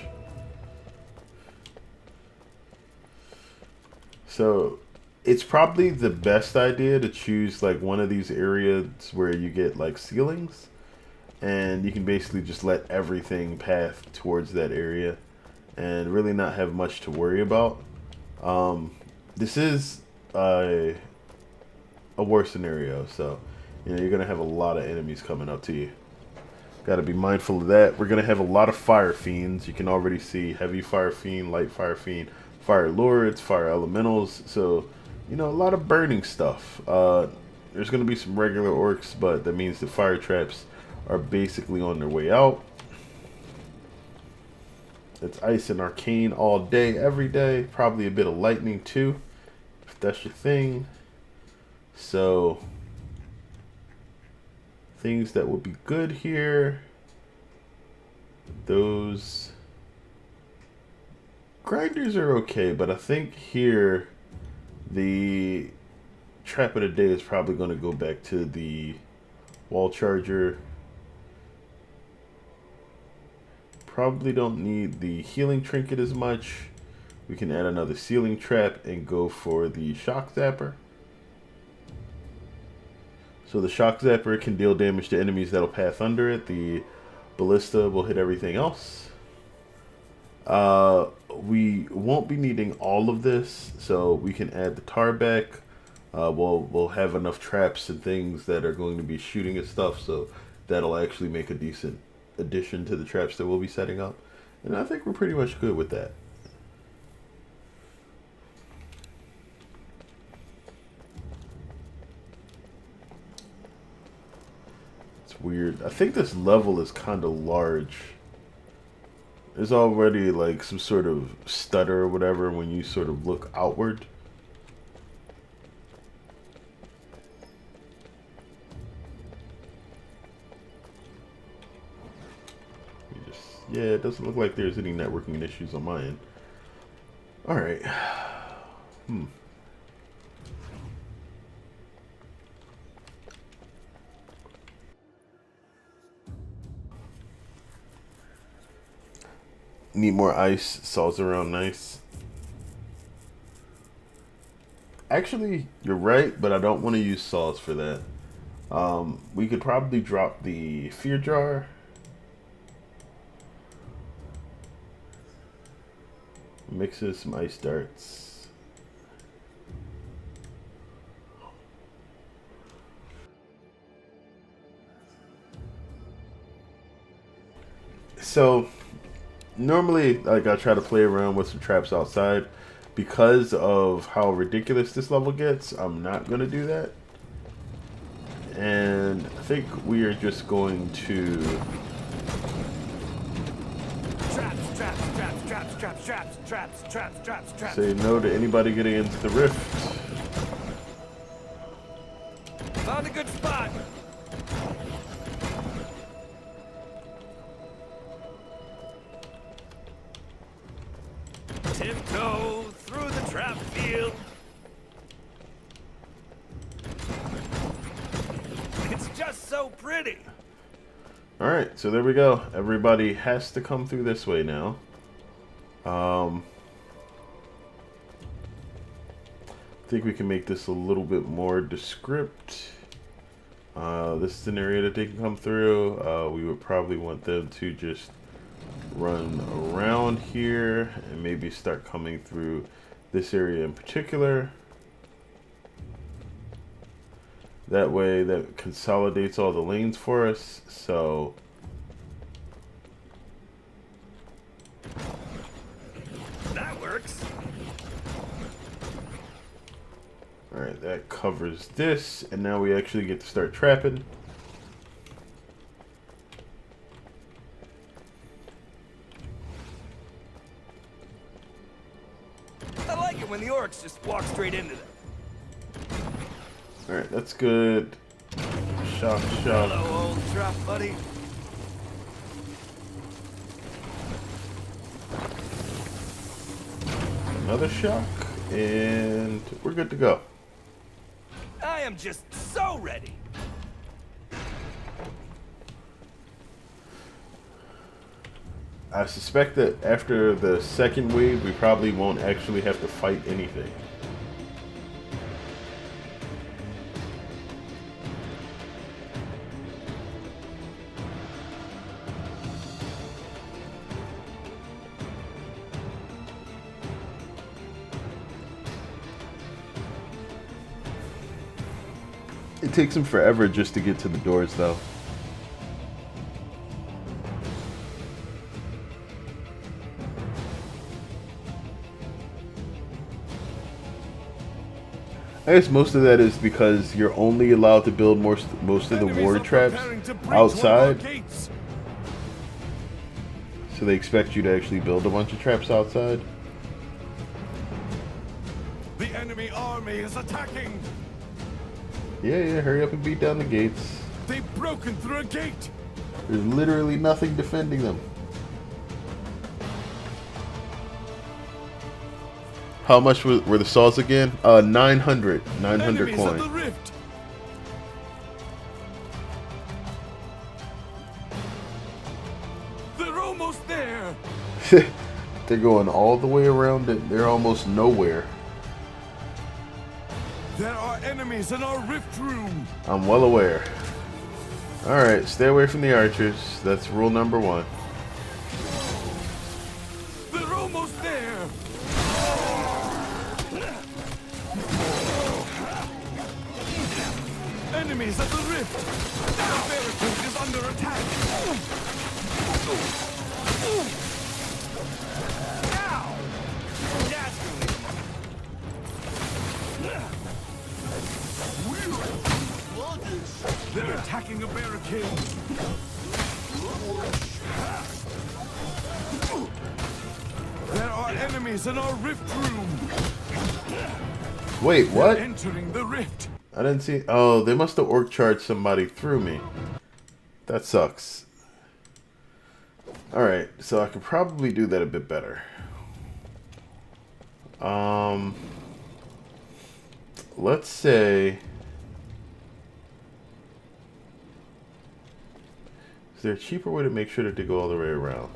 So it's probably the best idea to choose like one of these areas where you get like ceilings, and you can basically just let everything path towards that area and really not have much to worry about. This is a worse scenario, so you know you're gonna have a lot of enemies coming up to you. Got to be mindful of that. We're gonna have a lot of fire fiends. You can already see heavy fire fiend, light fire fiend, fire lords, fire elementals. So you know, a lot of burning stuff. There's going to be some regular orcs, but that means the fire traps are basically on their way out. It's ice and arcane all day, every day. Probably a bit of lightning too, if that's your thing. So, things that would be good here. Those grinders are okay, but I think here the trap of the day is probably going to go back to the wall charger. Probably don't need the healing trinket as much. We can add another ceiling trap and go for the shock zapper. So the shock zapper can deal damage to enemies that'll pass under it. The ballista will hit everything else. We won't be needing all of this, so we can add the tar back. We'll have enough traps and things that are going to be shooting at stuff, so that'll actually make a decent addition to the traps that we'll be setting up. And I think we're pretty much good with that. weird. I think this level is kind of large. There's already like some sort of stutter or whatever when you sort of look outward. Yeah, it doesn't look like there's any networking issues on my end. Alright. Need more ice. Saws around nice. Actually, you're right, but I don't want to use saws for that. We could probably drop the fear jar. Mixes some ice darts. So normally, like, I try to play around with some traps outside. Because of how ridiculous this level gets, I'm not gonna do that. And I think we are just going to say no to anybody getting into the rift. Found a good spot. Tiptoe through the trap field. It's just so pretty. Alright, so there we go. Everybody has to come through this way now. I think we can make this a little bit more descript. This is an area that they can come through. We would probably want them to just run around here and maybe start coming through this area in particular. That way that consolidates all the lanes for us. So that works. Alright, that covers this, and now we actually get to start trapping. I like it when the orcs just walk straight into them. Alright, that's good. Shock. Hello, old trap buddy. Another shock, and we're good to go. I am just so ready. I suspect that after the second wave, we probably won't actually have to fight anything. It takes them forever just to get to the doors, though. I guess most of that is because you're only allowed to build most of the ward traps outside. So they expect you to actually build a bunch of traps outside. The enemy army is attacking. Yeah, hurry up and beat down the gates. They've broken through a gate. There's literally nothing defending them. How much were the saws again? 900 Enemies coin. at the rift. They're almost there. They're going all the way around it. They're almost nowhere. There are enemies in our rift room. I'm well aware. Alright, stay away from the archers. That's rule number 1. They're almost there. Enemies at the rift. The barricade is under attack. Ow! That's gonna leave them. They're attacking a barricade. enemies in our rift room. Wait, what? Entering the rift. I didn't see. Oh, they must have orc charged somebody through me. That sucks. Alright, so I could probably do that a bit better. Let's say... Is there a cheaper way to make sure that they go all the way around?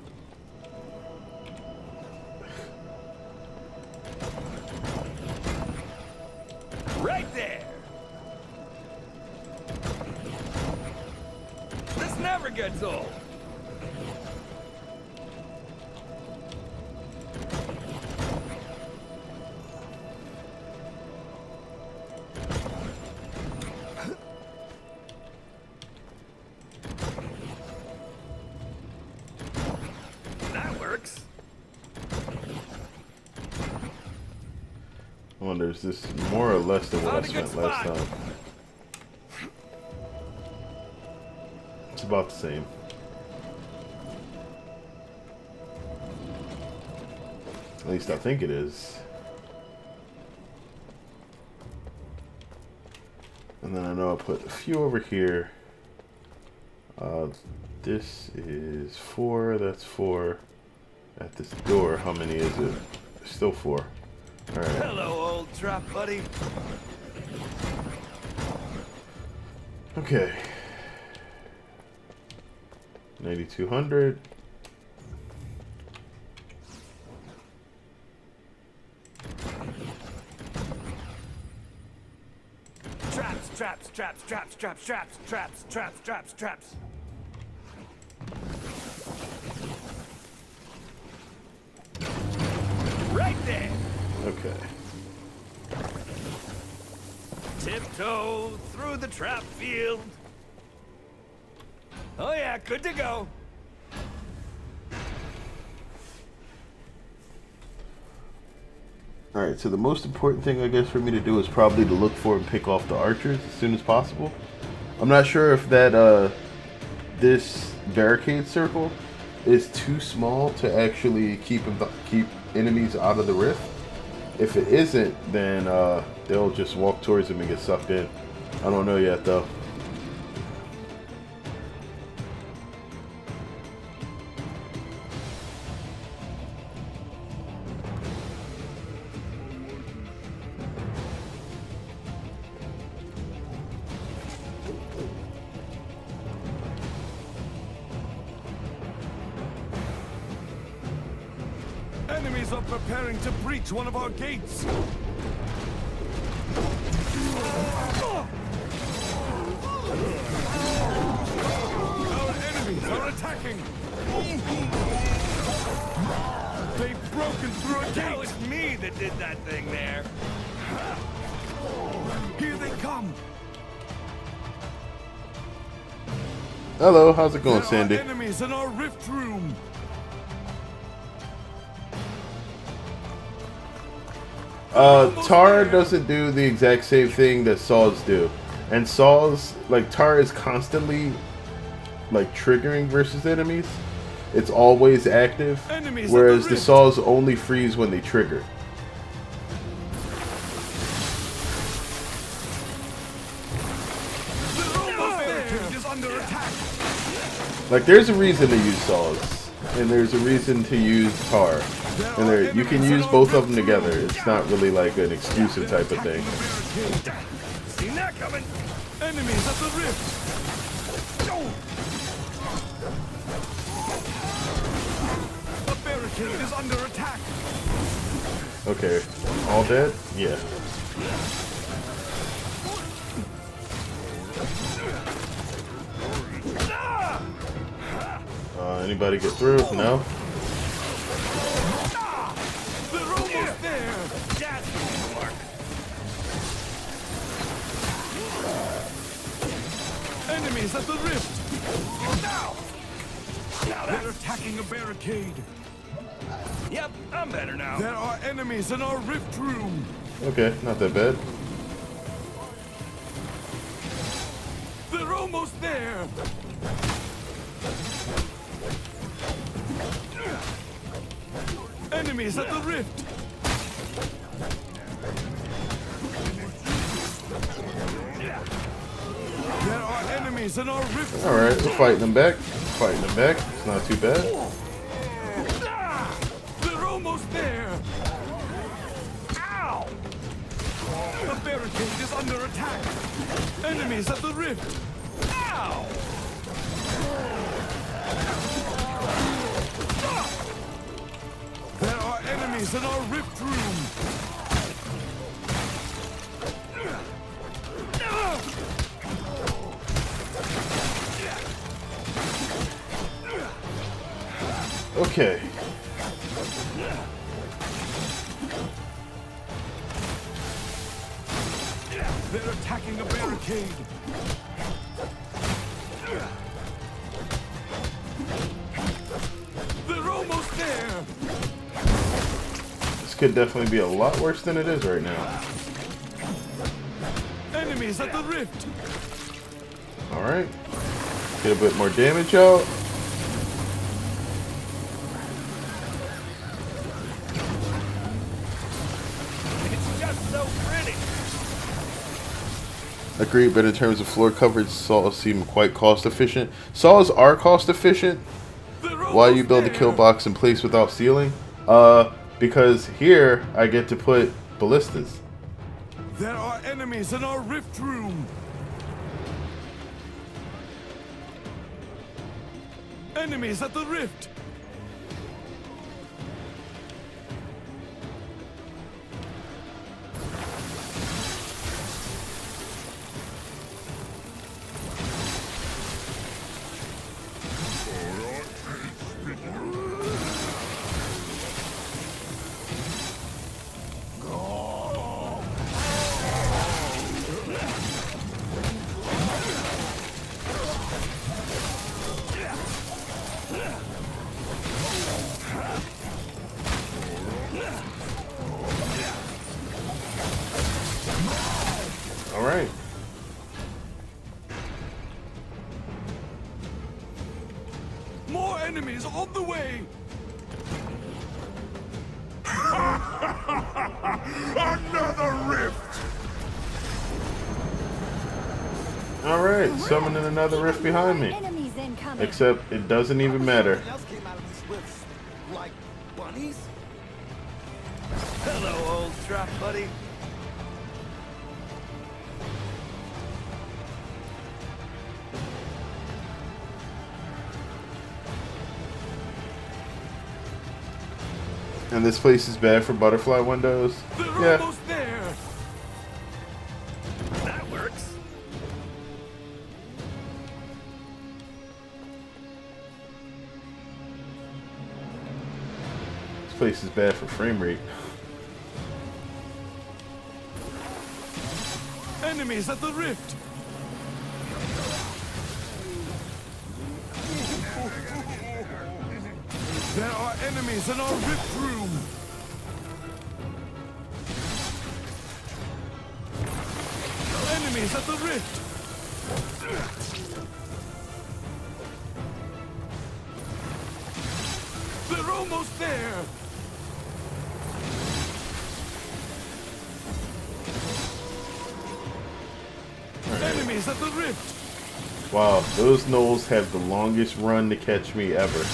Right there. This never gets old. That works. I wonder, is this more or less than what I Found a good spent last spot. time? It's about the same. At least I think it is. And then I know I put a few over here. This is 4, that's 4. At this door, how many is it? Still 4. Alright. Hello, old trap buddy. Okay. 9,200. Traps, traps, traps, traps, traps, traps, traps, traps, traps, traps. Right there. Okay. Tiptoe through the trap field. Oh yeah, good to go. Alright, so the most important thing I guess for me to do is probably to look for and pick off the archers as soon as possible. I'm not sure if that this barricade circle is too small to actually keep enemies out of the rift. If it isn't, then they'll just walk towards them and get sucked in. I don't know yet though. Enemies are preparing to breach one of our gates. Our enemies are attacking. They've broken through a That gate. was me that did that thing there. Here they come. Hello, how's it going, There Sandy? are enemies in our rift room. Tar doesn't do the exact same thing that saws do. And saws, like, Tar is constantly, like, triggering versus enemies. It's always active. Enemies at Whereas the the rift. saws only freeze when they trigger. Barricade is under attack. Like, there's a reason to use saws. And there's a reason to use Tar. And there, you can use both of them together. It's not really like an exclusive type of thing. Seen that coming. Enemies at the rift. A barricade is under attack. Okay, all dead? Yeah. Anybody get through? No? They're almost there. That's Mark. Enemies at the rift. Now they're attacking a barricade. Yep, I'm better now. There are enemies in our rift room. Okay, not that bad. They're almost there. Enemies at the rift. There are enemies in our rift. All right, we're fighting them back. Fighting them back. It's not too bad. They're almost there. Ow! The barricade is under attack. Enemies at the rift. Ow! There are enemies in our rift room. Okay. They're attacking a barricade. They're almost there. This could definitely be a lot worse than it is right now. Enemies at the rift. All right. Get a bit more damage out. It's just so pretty. Agreed, but in terms of floor coverage, saws seem quite cost efficient. Saws are cost efficient. Why you build a kill box in place without ceiling? Because here I get to put ballistas. There are enemies in our rift room. Enemies at the rift. All right. More enemies on the way. Another rift! All right. Summoning another rift behind me. Enemies incoming. Except it doesn't even matter. Something else came out of these rifts. Like bunnies? Hello, old trap buddy. And this place is bad for butterfly windows. They're Yeah. almost there. That works. This place is bad for frame rate. Enemies at the rift. There are enemies in our rift room. Enemies at the rift. They're almost there. Enemies at the rift. Wow, those gnolls have the longest run to catch me ever.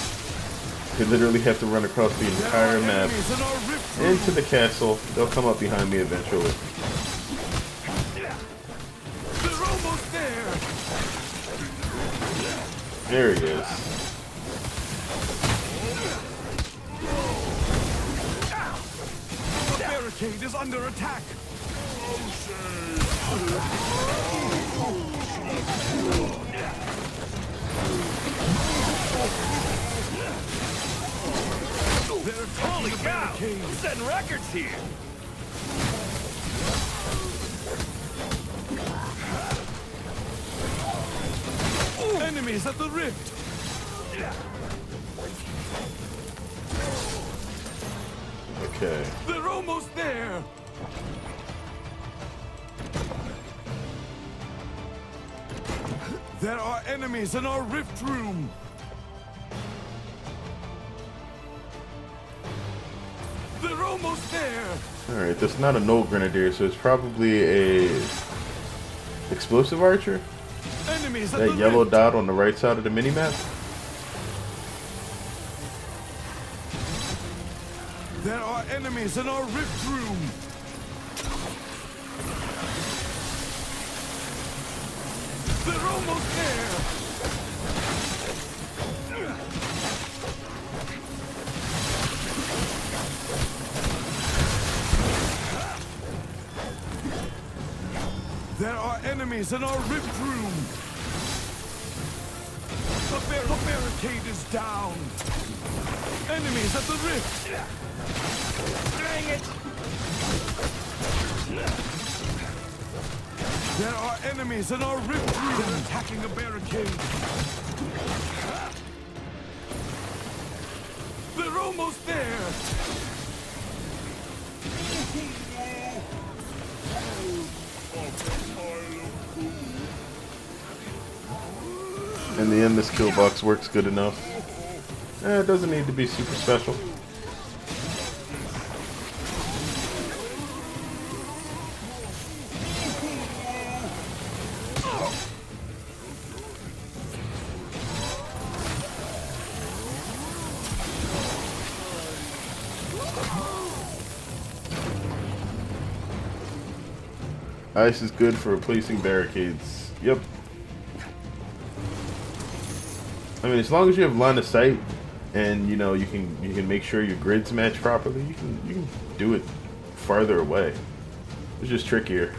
They literally have to run across the entire map Enemies in our rift room. into the castle. They'll come up behind me eventually. They're almost there. There he is. The barricade is under attack. They're Holy attacking the cow! barricade. I'm setting records here. Enemies at the rift. Okay. They're almost there. There are enemies in our rift room. They're almost there. Alright, that's not a Null Grenadier, so it's probably a explosive archer. Enemies at That the yellow rift. dot on the right side of the minimap. There are enemies in our rift room. They're almost there. There are enemies in our rift room. The barricade is down. Enemies at the rift. Dang it! There are enemies in our rift room. They're attacking a barricade. They're almost there. In the end, this kill box works good enough. It doesn't need to be super special. Ice is good for replacing barricades. Yep. I mean, as long as you have line of sight, and you know you can make sure your grids match properly, you can do it farther away. It's just trickier.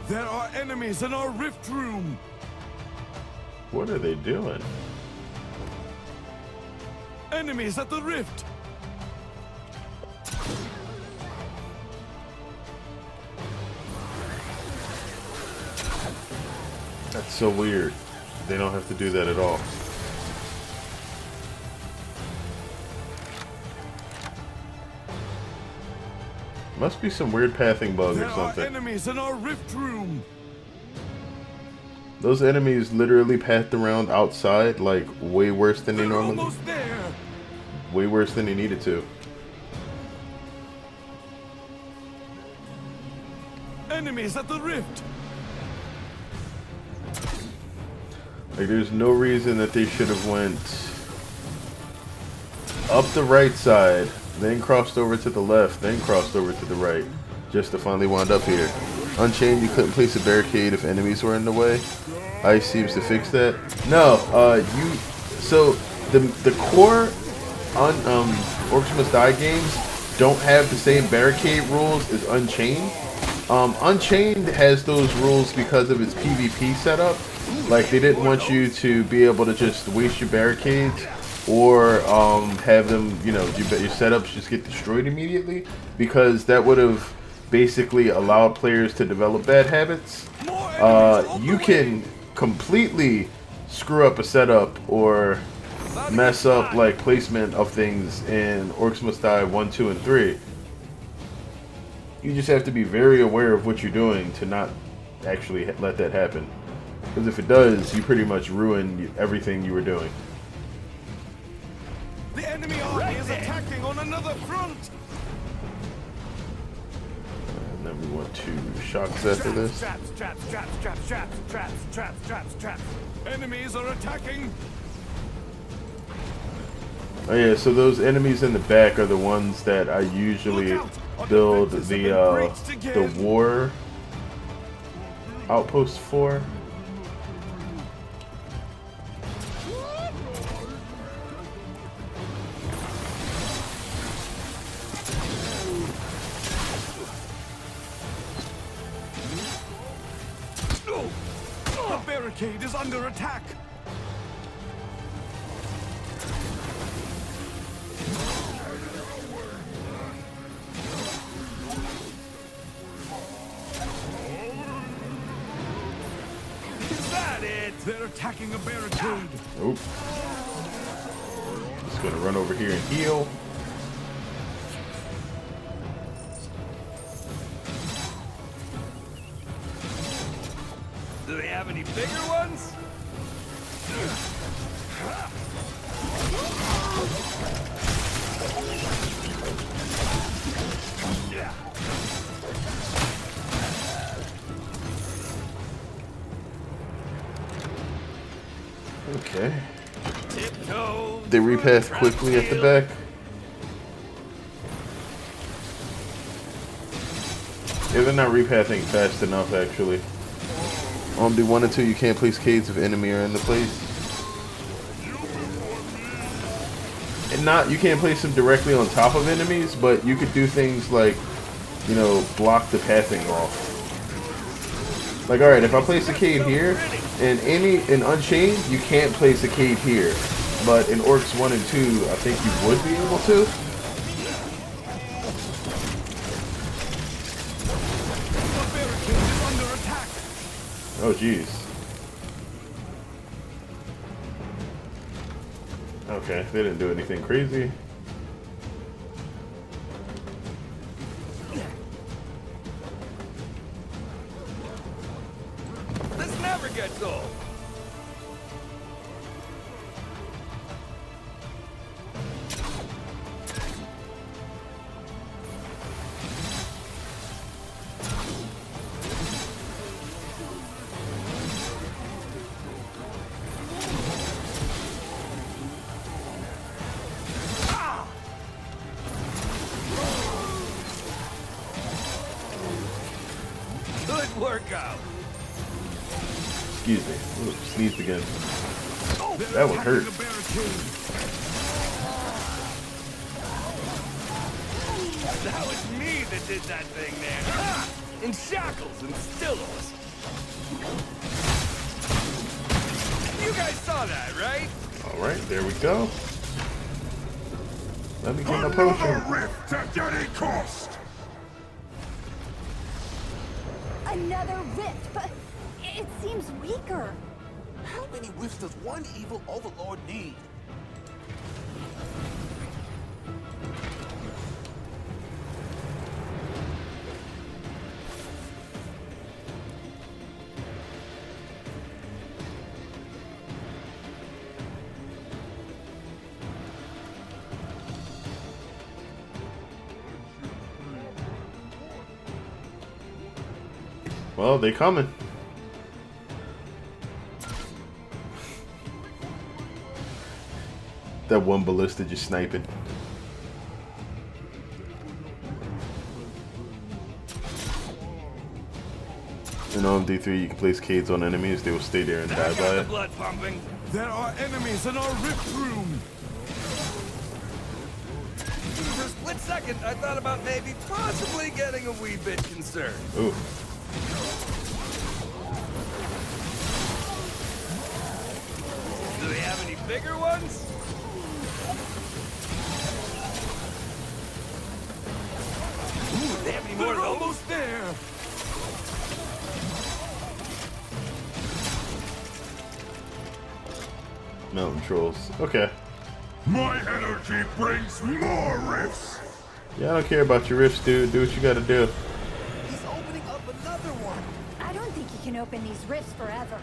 There are enemies in our rift room. What are they doing? Enemies at the rift. That's so weird. They don't have to do that at all. Must be some weird pathing bug There or are something. enemies in our rift room. Those enemies literally pathed around outside like way worse than they They're normally. almost there. Way worse than they needed to. Enemies at the rift. Like, there's no reason that they should have went up the right side, then crossed over to the left, then crossed over to the right, just to finally wind up here. Unchained, you couldn't place a barricade if enemies were in the way. Ice seems to fix that. No, so the core on Orcs Must Die games don't have the same barricade rules as Unchained. Unchained has those rules because of its PvP setup. Like, they didn't want you to be able to just waste your barricades or have them, you know, your setups just get destroyed immediately, because that would have basically allowed players to develop bad habits. You can completely screw up a setup or mess up like placement of things in Orcs Must Die 1, 2, and 3. You just have to be very aware of what you're doing to not actually let that happen. Because if it does, you pretty much ruin everything you were doing. The enemy army is attacking on another front. And then we want to shocks after this. Traps. Enemies are attacking. Oh yeah, so those enemies in the back are the ones that I usually build the war outpost for. The barricade is under attack. Is that it? They're attacking a barricade. Nope. Just gonna run over here and heal. Do they have any bigger ones? Okay. Tiptoe They through repath trap quickly at the field. back. Yeah, they're not repathing fast enough, actually. On the 1 and 2, you can't place caves if enemy are in the place. And you can't place them directly on top of enemies, but you could do things like, you know, block the pathing off. Like, alright, if I place a cave here, in Unchained, you can't place a cave here. But in Orcs 1 and 2, I think you would be able to. Oh, jeez. Okay, they didn't do anything crazy. This never gets old. Good workout. Excuse me. Ooh, sneezed again. That would hurt. That was me that did that thing there. Ha! In shackles and stills. You guys saw that, right? Alright, there we go. Let me get my potion. Another rift at any cost! Another rift, but it seems weaker. How many rifts does one evil overlord need? Well, they coming. That one ballista just sniping. In OMD3, you can place caves on enemies. They will stay there and die I by got the it. blood pumping. There are enemies in our rift room. For a split second, I thought about maybe possibly getting a wee bit concerned. Ooh. Do they have any bigger ones? Ooh, they have any more They're of those? almost there. Mountain trolls. Okay. My energy brings more rifts! Yeah, I don't care about your rifts, dude. Do what you gotta do. He's opening up another one. I don't think he can open these rifts forever.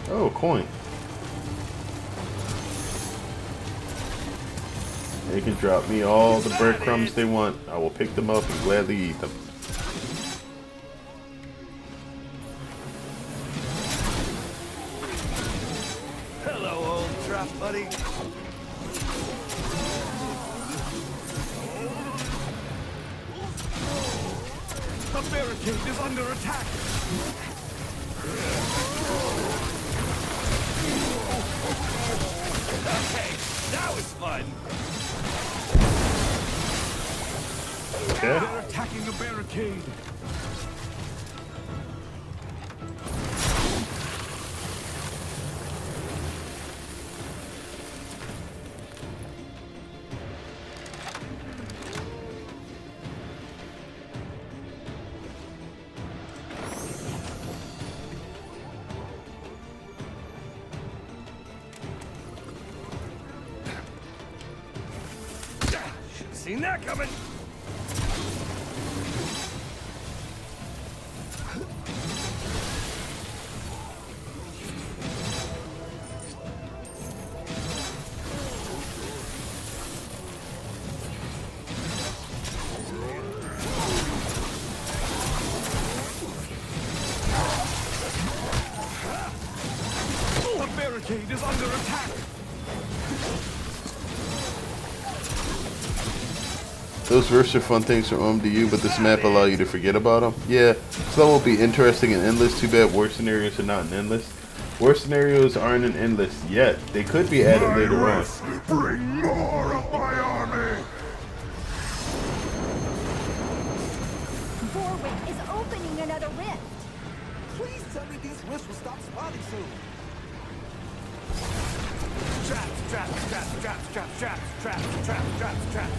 Oh, coin. They can drop me all the breadcrumbs they want. I will pick them up and gladly eat them. Hello, old trap buddy. The barricade is under attack. Okay, that was fun. Okay. They're attacking a barricade. Should've seen that coming. barricade is under attack. Those rifts are fun things from OMDU, but this map allow you to forget about them. Yeah, so that will be interesting in Endless. Too bad war scenarios are not in Endless. War scenarios aren't in Endless yet. They could be added later on. Bring more of my army! Warwick is opening another rift. Please tell me these rifts will stop spawning soon. Traps, traps, traps, traps, traps, traps, traps, traps, traps, traps.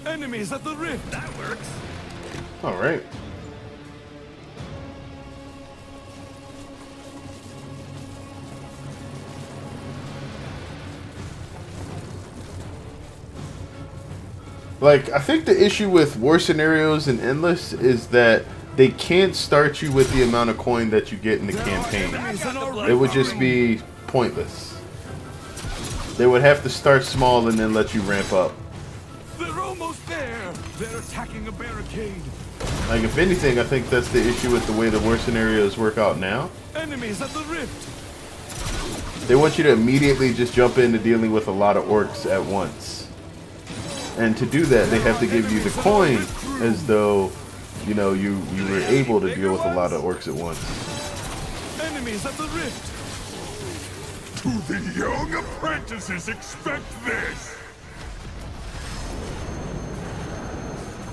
Enemies at the rift. That works. All right. Like, I think the issue with war scenarios and Endless is that they can't start you with the amount of coin that you get in the campaign. It would just be pointless. They would have to start small and then let you ramp up. They're almost there. They're attacking a barricade. Like, if anything, I think that's the issue with the way the war scenarios work out now. Enemies at the rift. They want you to immediately just jump into dealing with a lot of orcs at once. And to do that, they have to give you the coin as though, you know, you were able to deal with a lot of orcs at once. Enemies at the rift. Do the young apprentices expect this?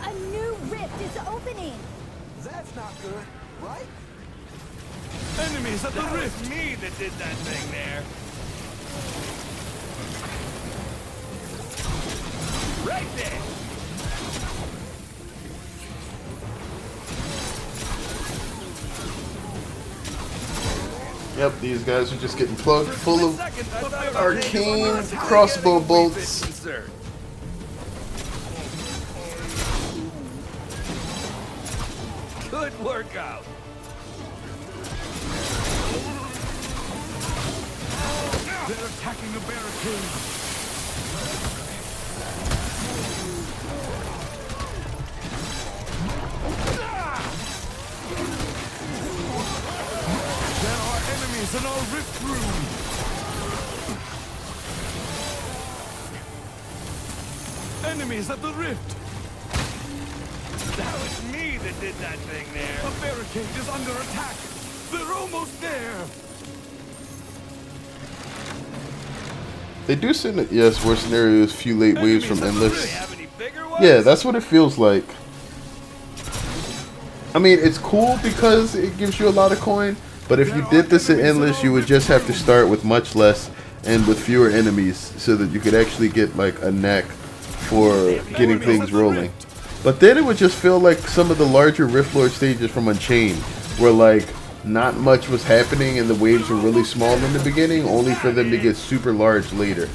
A new rift is opening. That's not good, right? Enemies at the That was rift. me that did that thing there. Right there. Yep, these guys are just getting plugged full of Second, I thought about arcane taking crossbow getting a wee bit bolts. concerned. Good workout. They're attacking a barricade. There are enemies in our rift room. Enemies at the rift. That was me that did that thing there. A barricade is under attack. They're almost there. They do send it, yes, war scenarios, few late waves from Do they Endless. have any bigger ones? Yeah, that's what it feels like. I mean, it's cool because it gives you a lot of coin, but if you did this in Endless, you would just have to start with much less and with fewer enemies so that you could actually get like a knack for getting things rolling. But then it would just feel like some of the larger Rift Lord stages from Unchained, where like not much was happening and the waves were really small in the beginning, only for them to get super large later.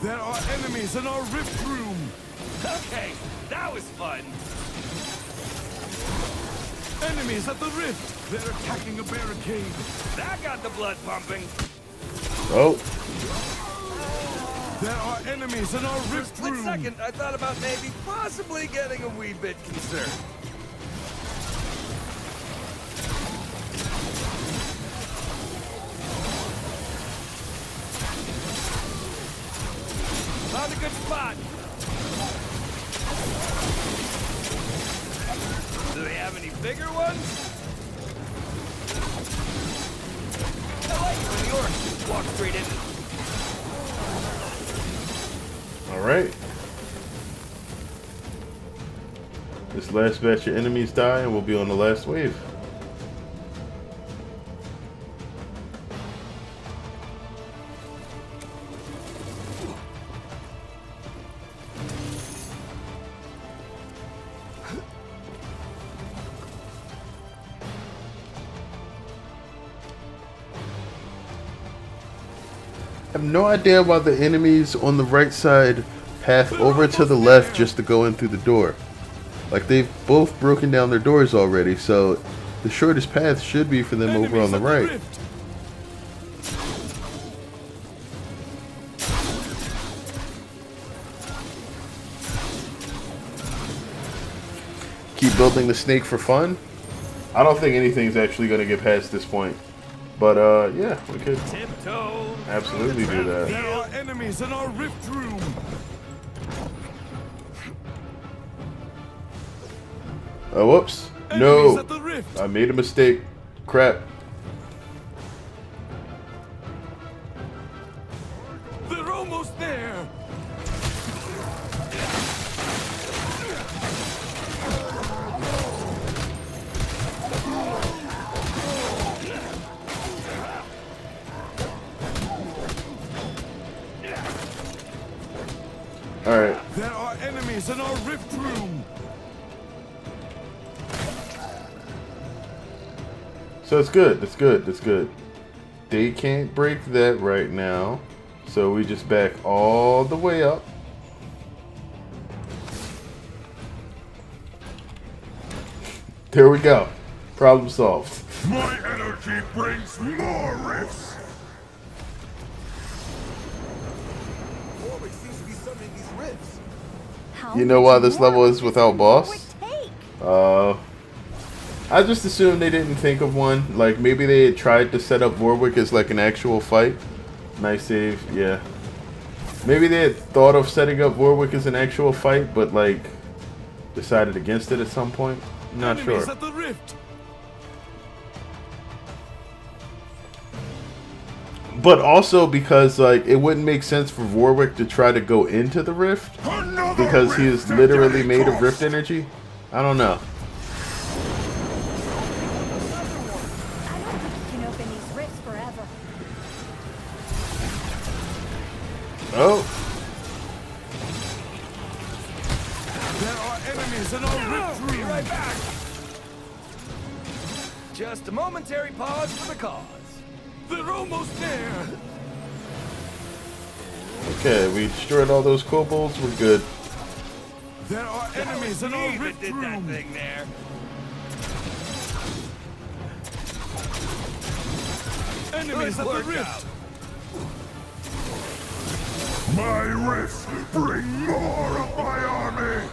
There are enemies in our rift room. Okay, that was fun. Enemies at the rift. They're attacking a barricade. That got the blood pumping. Oh, There are enemies in our For a rift split room. second, I thought about maybe possibly getting a wee bit concerned. Found a good spot. Do they have any bigger ones? I like it when the orcs just walk straight into them. alright. This last batch of enemies die and we'll be on the last wave. I have no idea why the enemies on the right side path over to the left just to go in through the door. Like, they've both broken down their doors already, so The shortest path should be for them over on the right. rift. Keep building the snake for fun. I don't think anything's actually going to get past this point. But, yeah, we could Tiptoe. absolutely do that. There are enemies in our rift room. Oh, whoops. Enemies No. at the rift. I made a mistake. Crap. They're almost there. Alright. There are enemies in our rift room. So it's good. It's good. It's good. They can't break that right now. So we just back all the way up. There we go. Problem solved. My energy brings more rifts. Warwick seems to be summoning these rifts. How You know why much this more level is does without Warwick boss? take? I just assumed they didn't think of one. Like, maybe they had tried to set up Warwick as, like, an actual fight. Nice save, yeah. Maybe they had thought of setting up Warwick as an actual fight, but, like, decided against it at some point. I'm not Enemies sure. at the rift. But also because, like, it wouldn't make sense for Warwick to try to go into the rift. Another Because he is rift at literally any made of cost. rift energy. I don't know. I don't think you can open these rifts forever. Oh. There are enemies in our rift Be room. right back. Just a momentary pause for the cause. They're almost there. Okay, we destroyed all those kobolds. We're good. There are enemies in our Steve rift that did that room. thing there. Enemies Good at the work rift. out. My rifts bring more of my army.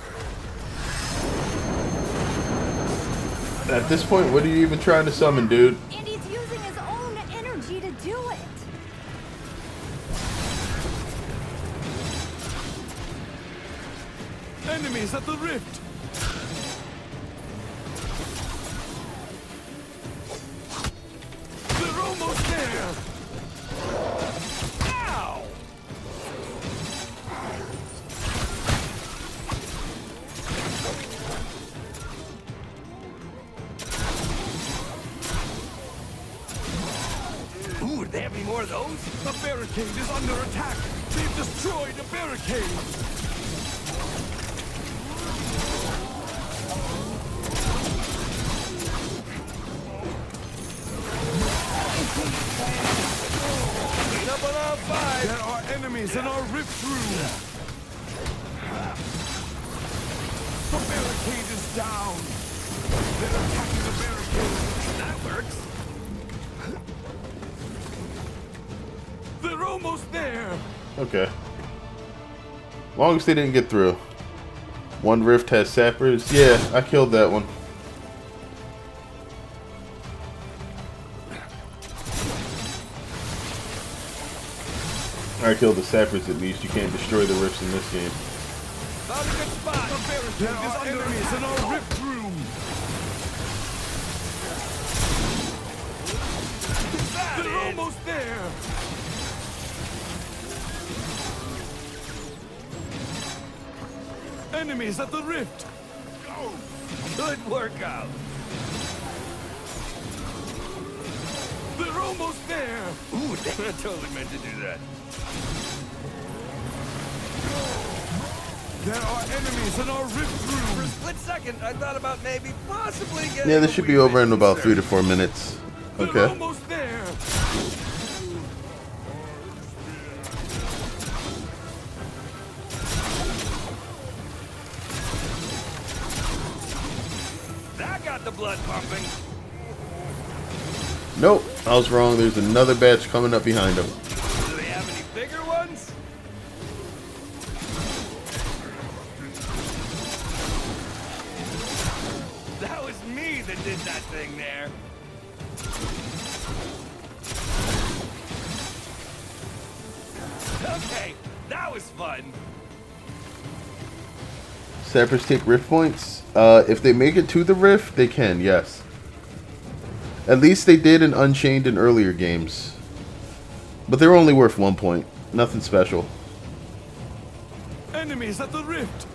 At this point, what are you even trying to summon, dude? And he's using his own energy to do it. Enemies at the rift. They're almost there. Ow! Ooh, do they have any more of those? The barricade is under attack. They've destroyed a barricade. Clean up on our five. There are enemies in our rift room. The barricade is down. They're attacking the barricade. That works. They're almost there. Okay. Long as they didn't get through. One rift has sappers. Yeah, I killed that one. I killed the sappers at least. You can't destroy the rifts in this game. Found a good spot. The barricade is under enemies in our rift room. They're almost there. Enemies at the rift. Good workout. They're almost there. Ooh, damn, I totally meant to do that. There are enemies in our rift For a room. split second, I thought about maybe possibly getting Yeah, a this should be wee over bit in about 3 to concerned. 4 minutes. They're Okay. almost there. That got the blood pumping. Nope, I was wrong. There's another batch coming up behind them. Do they have any bigger ones? That was me that did that thing there. Okay, that was fun. Sappers take rift points. If they make it to the rift, they can, yes. At least they did in Unchained in earlier games. But they're only worth 1 point. Nothing special. Enemies at the rift.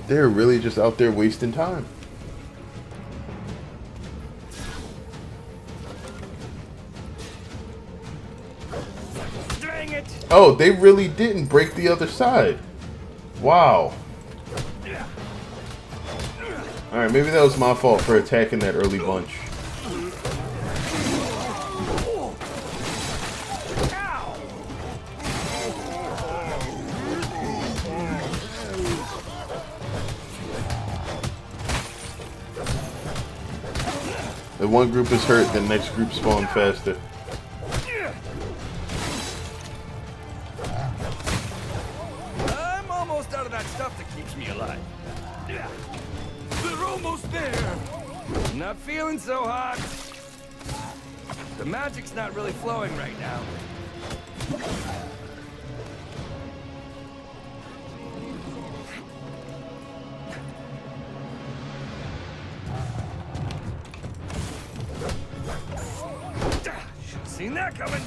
They're really just out there wasting time. Dang it! Oh, they really didn't break the other side. Wow. Alright, maybe that was my fault for attacking that early bunch. If one group is hurt, the next group spawn faster. I'm almost out of that stuff that keeps me alive. They're almost there. Not feeling so hot. The magic's not really flowing right now. Should've seen that coming.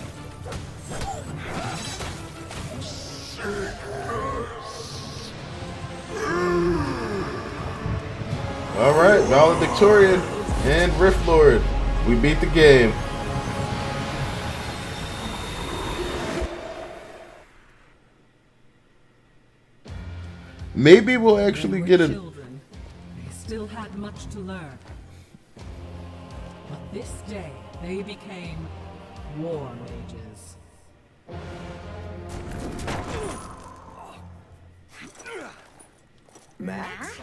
Alright, Valor Victorian and Rift Lord. We beat the game. Maybe we'll actually get a... Children. They still had much to learn. But this day, they became war mages. Max?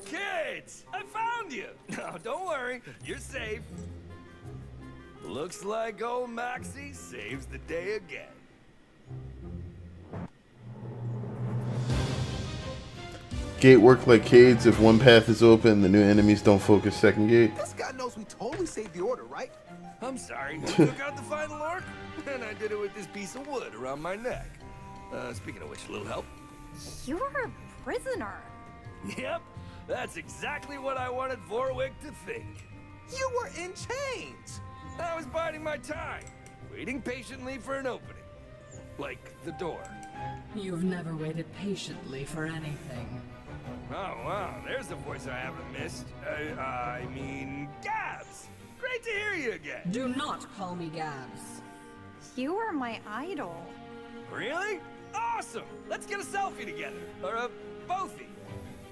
Kids! I found you! No, don't worry. You're safe. Looks like old Maxie saves the day again. Gate work like Cades. If one path is open, the new enemies don't focus second gate. This guy knows we totally saved the order, right? I'm sorry. I took out the final orc, and I did it with this piece of wood around my neck. Speaking of which, a little help. You're a prisoner. Yep, that's exactly what I wanted Vorwick to think. You were in chains. I was biding my time, waiting patiently for an opening. Like the door. You've never waited patiently for anything. Oh, wow, there's a voice I haven't missed. I mean, Gabs! Great to hear you again. Do not call me Gabs. You are my idol. Really? Awesome! Let's get a selfie together. Or bothy.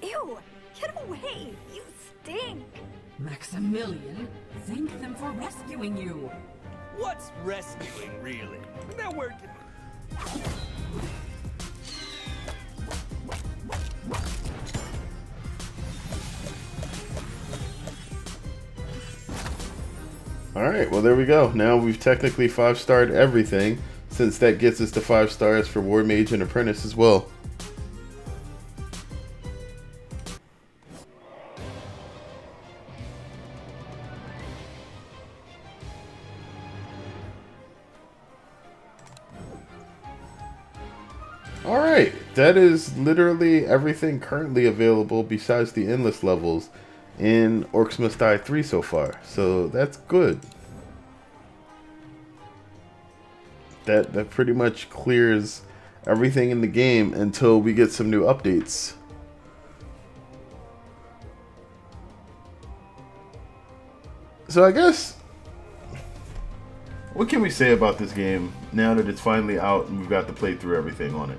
Ew! Get away! You stink! Maximilian, thank them for rescuing you. What's rescuing, really? Now we're... Alright, well there we go. Now we've technically 5-starred everything, since that gets us to 5 stars for War Mage and Apprentice as well. Alright, that is literally everything currently available besides the endless levels in Orcs Must Die 3 so far, so that's good. That pretty much clears everything in the game until we get some new updates. So I guess, what can we say about this game now that it's finally out and we've got to play through everything on it?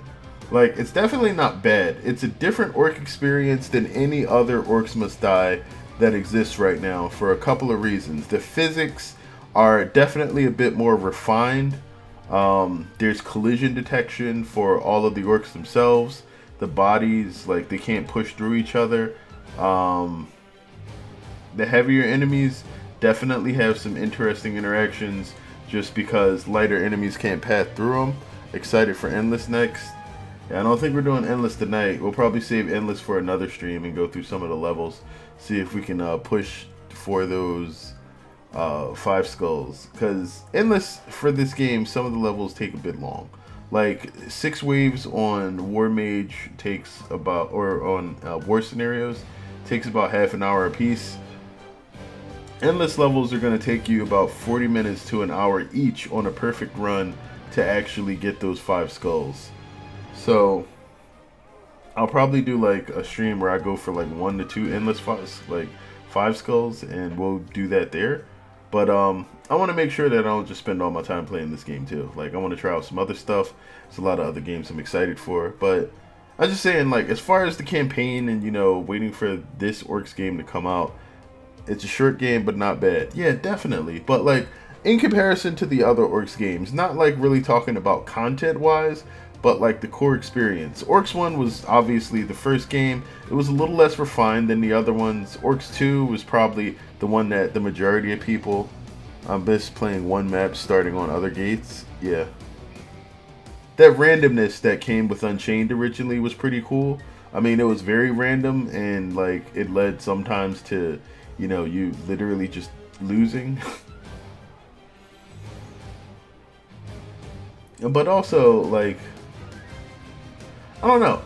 Like, it's definitely not bad. It's a different Orc experience than any other Orcs Must Die that exists right now for a couple of reasons. The physics are definitely a bit more refined. There's collision detection for all of the orcs themselves. the bodies, like they can't push through each other. The heavier enemies definitely have some interesting interactions just because lighter enemies can't pass through them. Excited for Endless next. Yeah, I don't think we're doing Endless tonight. We'll probably save Endless for another stream and go through some of the levels. See if we can push for those 5 skulls. Because Endless, for this game, some of the levels take a bit long. Like 6 waves on War Mage takes about, or on War Scenarios, takes about half an hour a piece. Endless levels are going to take you about 40 minutes to an hour each on a perfect run to actually get those 5 skulls. So I'll probably do like a stream where I go for like 1 to 2 endless 5 skulls, and we'll do that there. But I want to make sure that I don't just spend all my time playing this game too. Like I want to try out some other stuff. There's a lot of other games I'm excited for, but I'm just saying, like, as far as the campaign and, you know, waiting for this Orcs game to come out, it's a short game, but not bad. Yeah, definitely. But, like, in comparison to the other Orcs games, not, like, really talking about content-wise, but, like, the core experience. Orcs 1 was obviously the first game. It was a little less refined than the other ones. Orcs 2 was probably the one that the majority of people miss playing one map starting on other gates. Yeah. That randomness that came with Unchained originally was pretty cool. I mean, it was very random, and like it led sometimes to, you know, you literally just losing. But also, like, I don't know.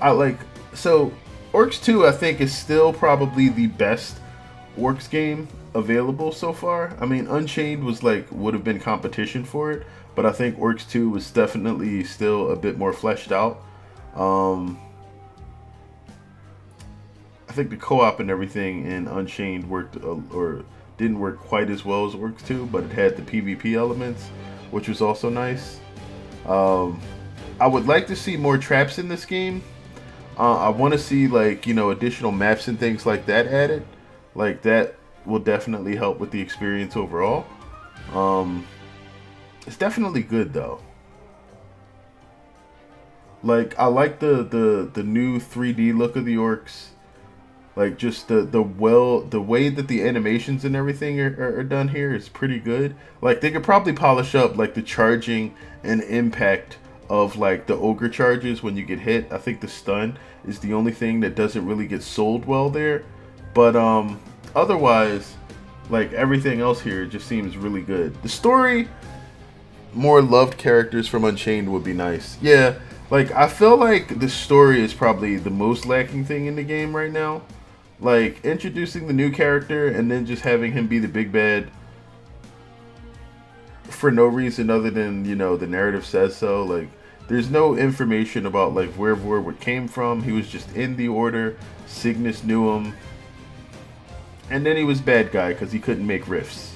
So Orcs 2 I think is still probably the best Orcs game available so far. I mean, Unchained was like would have been competition for it, but I think Orcs 2 was definitely still a bit more fleshed out. I think the co-op and everything in Unchained worked or didn't work quite as well as Orcs 2, but it had the PvP elements, which was also nice. I would like to see more traps in this game. I want to see, like, you know, additional maps and things like that added. Like, that will definitely help with the experience overall. It's definitely good though. Like, I like the new 3D look of the Orcs. Like, just the way that the animations and everything are done here is pretty good. Like, they could probably polish up like the charging and impact of like the ogre charges when you get hit. I think the stun is the only thing that doesn't really get sold well there. But otherwise, like, everything else here just seems really good. The story, more loved characters from Unchained would be nice. Yeah, like, I feel like the story is probably the most lacking thing in the game right now. Like, introducing the new character and then just having him be the big bad for no reason other than, you know, the narrative says so. Like, there's no information about, like, where Warwick came from. He was just in the Order. Cygnus knew him. And then he was bad guy because he couldn't make rifts.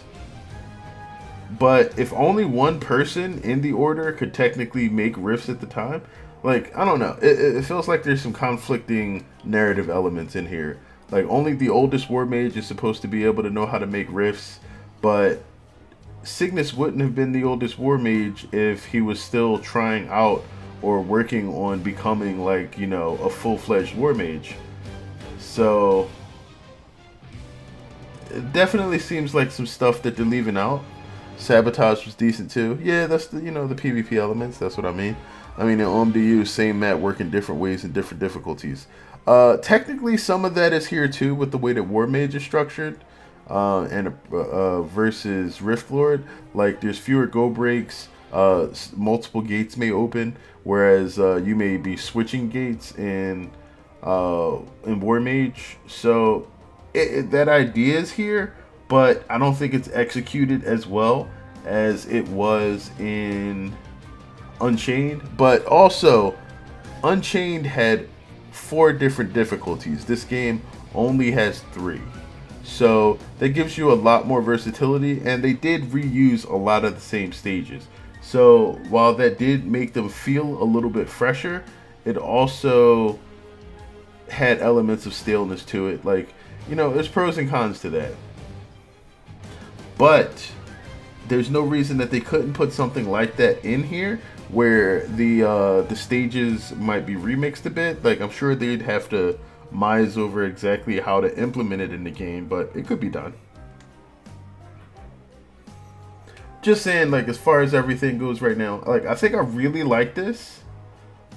But if only one person in the Order could technically make rifts at the time, like, I don't know. It feels like there's some conflicting narrative elements in here. Like, only the oldest War Mage is supposed to be able to know how to make rifts, but Cygnus wouldn't have been the oldest War Mage if he was still trying out or working on becoming, like, you know, a full-fledged War Mage. So it definitely seems like some stuff that they're leaving out. Sabotage was decent too. Yeah, that's the, you know, the PvP elements. That's what I mean. I mean, in OMDU, same map, work in different ways and different difficulties. Technically, some of that is here too with the way that War Mage is structured, and versus Rift Lord. Like, there's fewer go breaks. Multiple gates may open, whereas you may be switching gates in War Mage. So that idea is here, but I don't think it's executed as well as it was in Unchained. But also, Unchained had 4 different difficulties. This game only has 3. So that gives you a lot more versatility, and they did reuse a lot of the same stages. So while that did make them feel a little bit fresher, it also had elements of staleness to it. Like, you know, there's pros and cons to that. But there's no reason that they couldn't put something like that in here where the stages might be remixed a bit. Like, I'm sure they'd have to mise over exactly how to implement it in the game, but it could be done. Just saying, like, as far as everything goes right now, like, I think I really like this,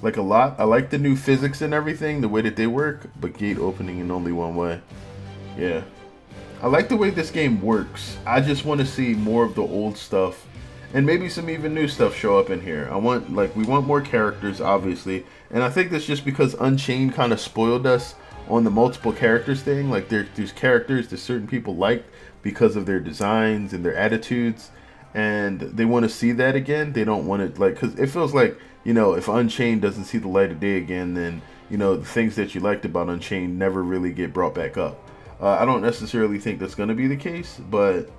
like, a lot. I like the new physics and everything, the way that they work, but gate opening in only one way. Yeah. I like the way this game works. I just want to see more of the old stuff and maybe some even new stuff show up in here. We want more characters, obviously. And I think that's just because Unchained kind of spoiled us on the multiple characters thing. Like, there's characters that certain people liked because of their designs and their attitudes. And they want to see that again. They don't want it, like, because it feels like, you know, if Unchained doesn't see the light of day again, then, you know, the things that you liked about Unchained never really get brought back up. I don't necessarily think that's going to be the case, but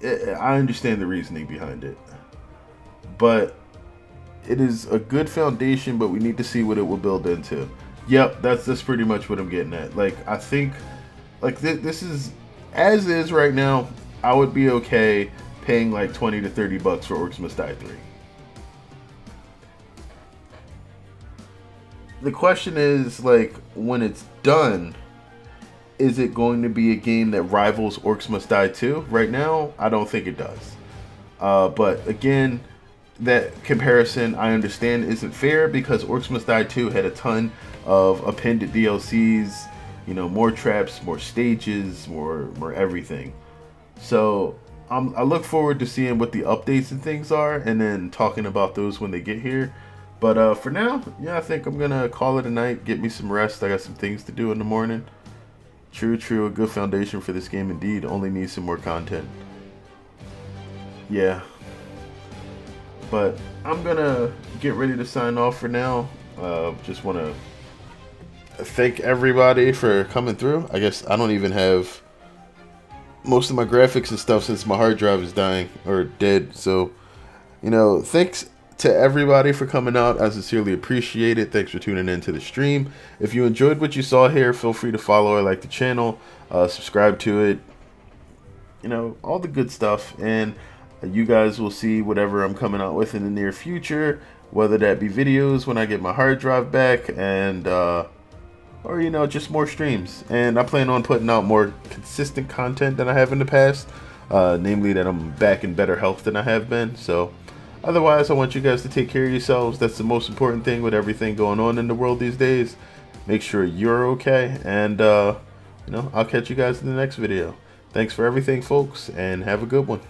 I understand the reasoning behind it. But it is a good foundation, but we need to see what it will build into. Yep, that's pretty much what I'm getting at. Like, I think, like, this is, as is right now, I would be okay paying like 20 to 30 bucks for Orcs Must Die 3. The question is, like, when it's done, is it going to be a game that rivals Orcs Must Die 2? Right now, I don't think it does. But again, that comparison, I understand, isn't fair because Orcs Must Die 2 had a ton of appended DLCs, you know, more traps, more stages, more everything. So I look forward to seeing what the updates and things are and then talking about those when they get here. But for now, yeah, I think I'm going to call it a night, get me some rest. I got some things to do in the morning. True, a good foundation for this game indeed. Only needs some more content. Yeah. But I'm gonna get ready to sign off for now. Just want to thank everybody for coming through. I guess I don't even have most of my graphics and stuff since my hard drive is dying or dead. So, you know, thanks to everybody for coming out. I sincerely appreciate it. Thanks for tuning in to the stream. If you enjoyed what you saw here, feel free to follow or like the channel, subscribe to it, you know, all the good stuff. And you guys will see whatever I'm coming out with in the near future, whether that be videos when I get my hard drive back, and or, you know, just more streams. And I plan on putting out more consistent content than I have in the past, namely that I'm back in better health than I have been. So otherwise, I want you guys to take care of yourselves. That's the most important thing with everything going on in the world these days. Make sure you're okay, and you know, I'll catch you guys in the next video. Thanks for everything, folks, and have a good one.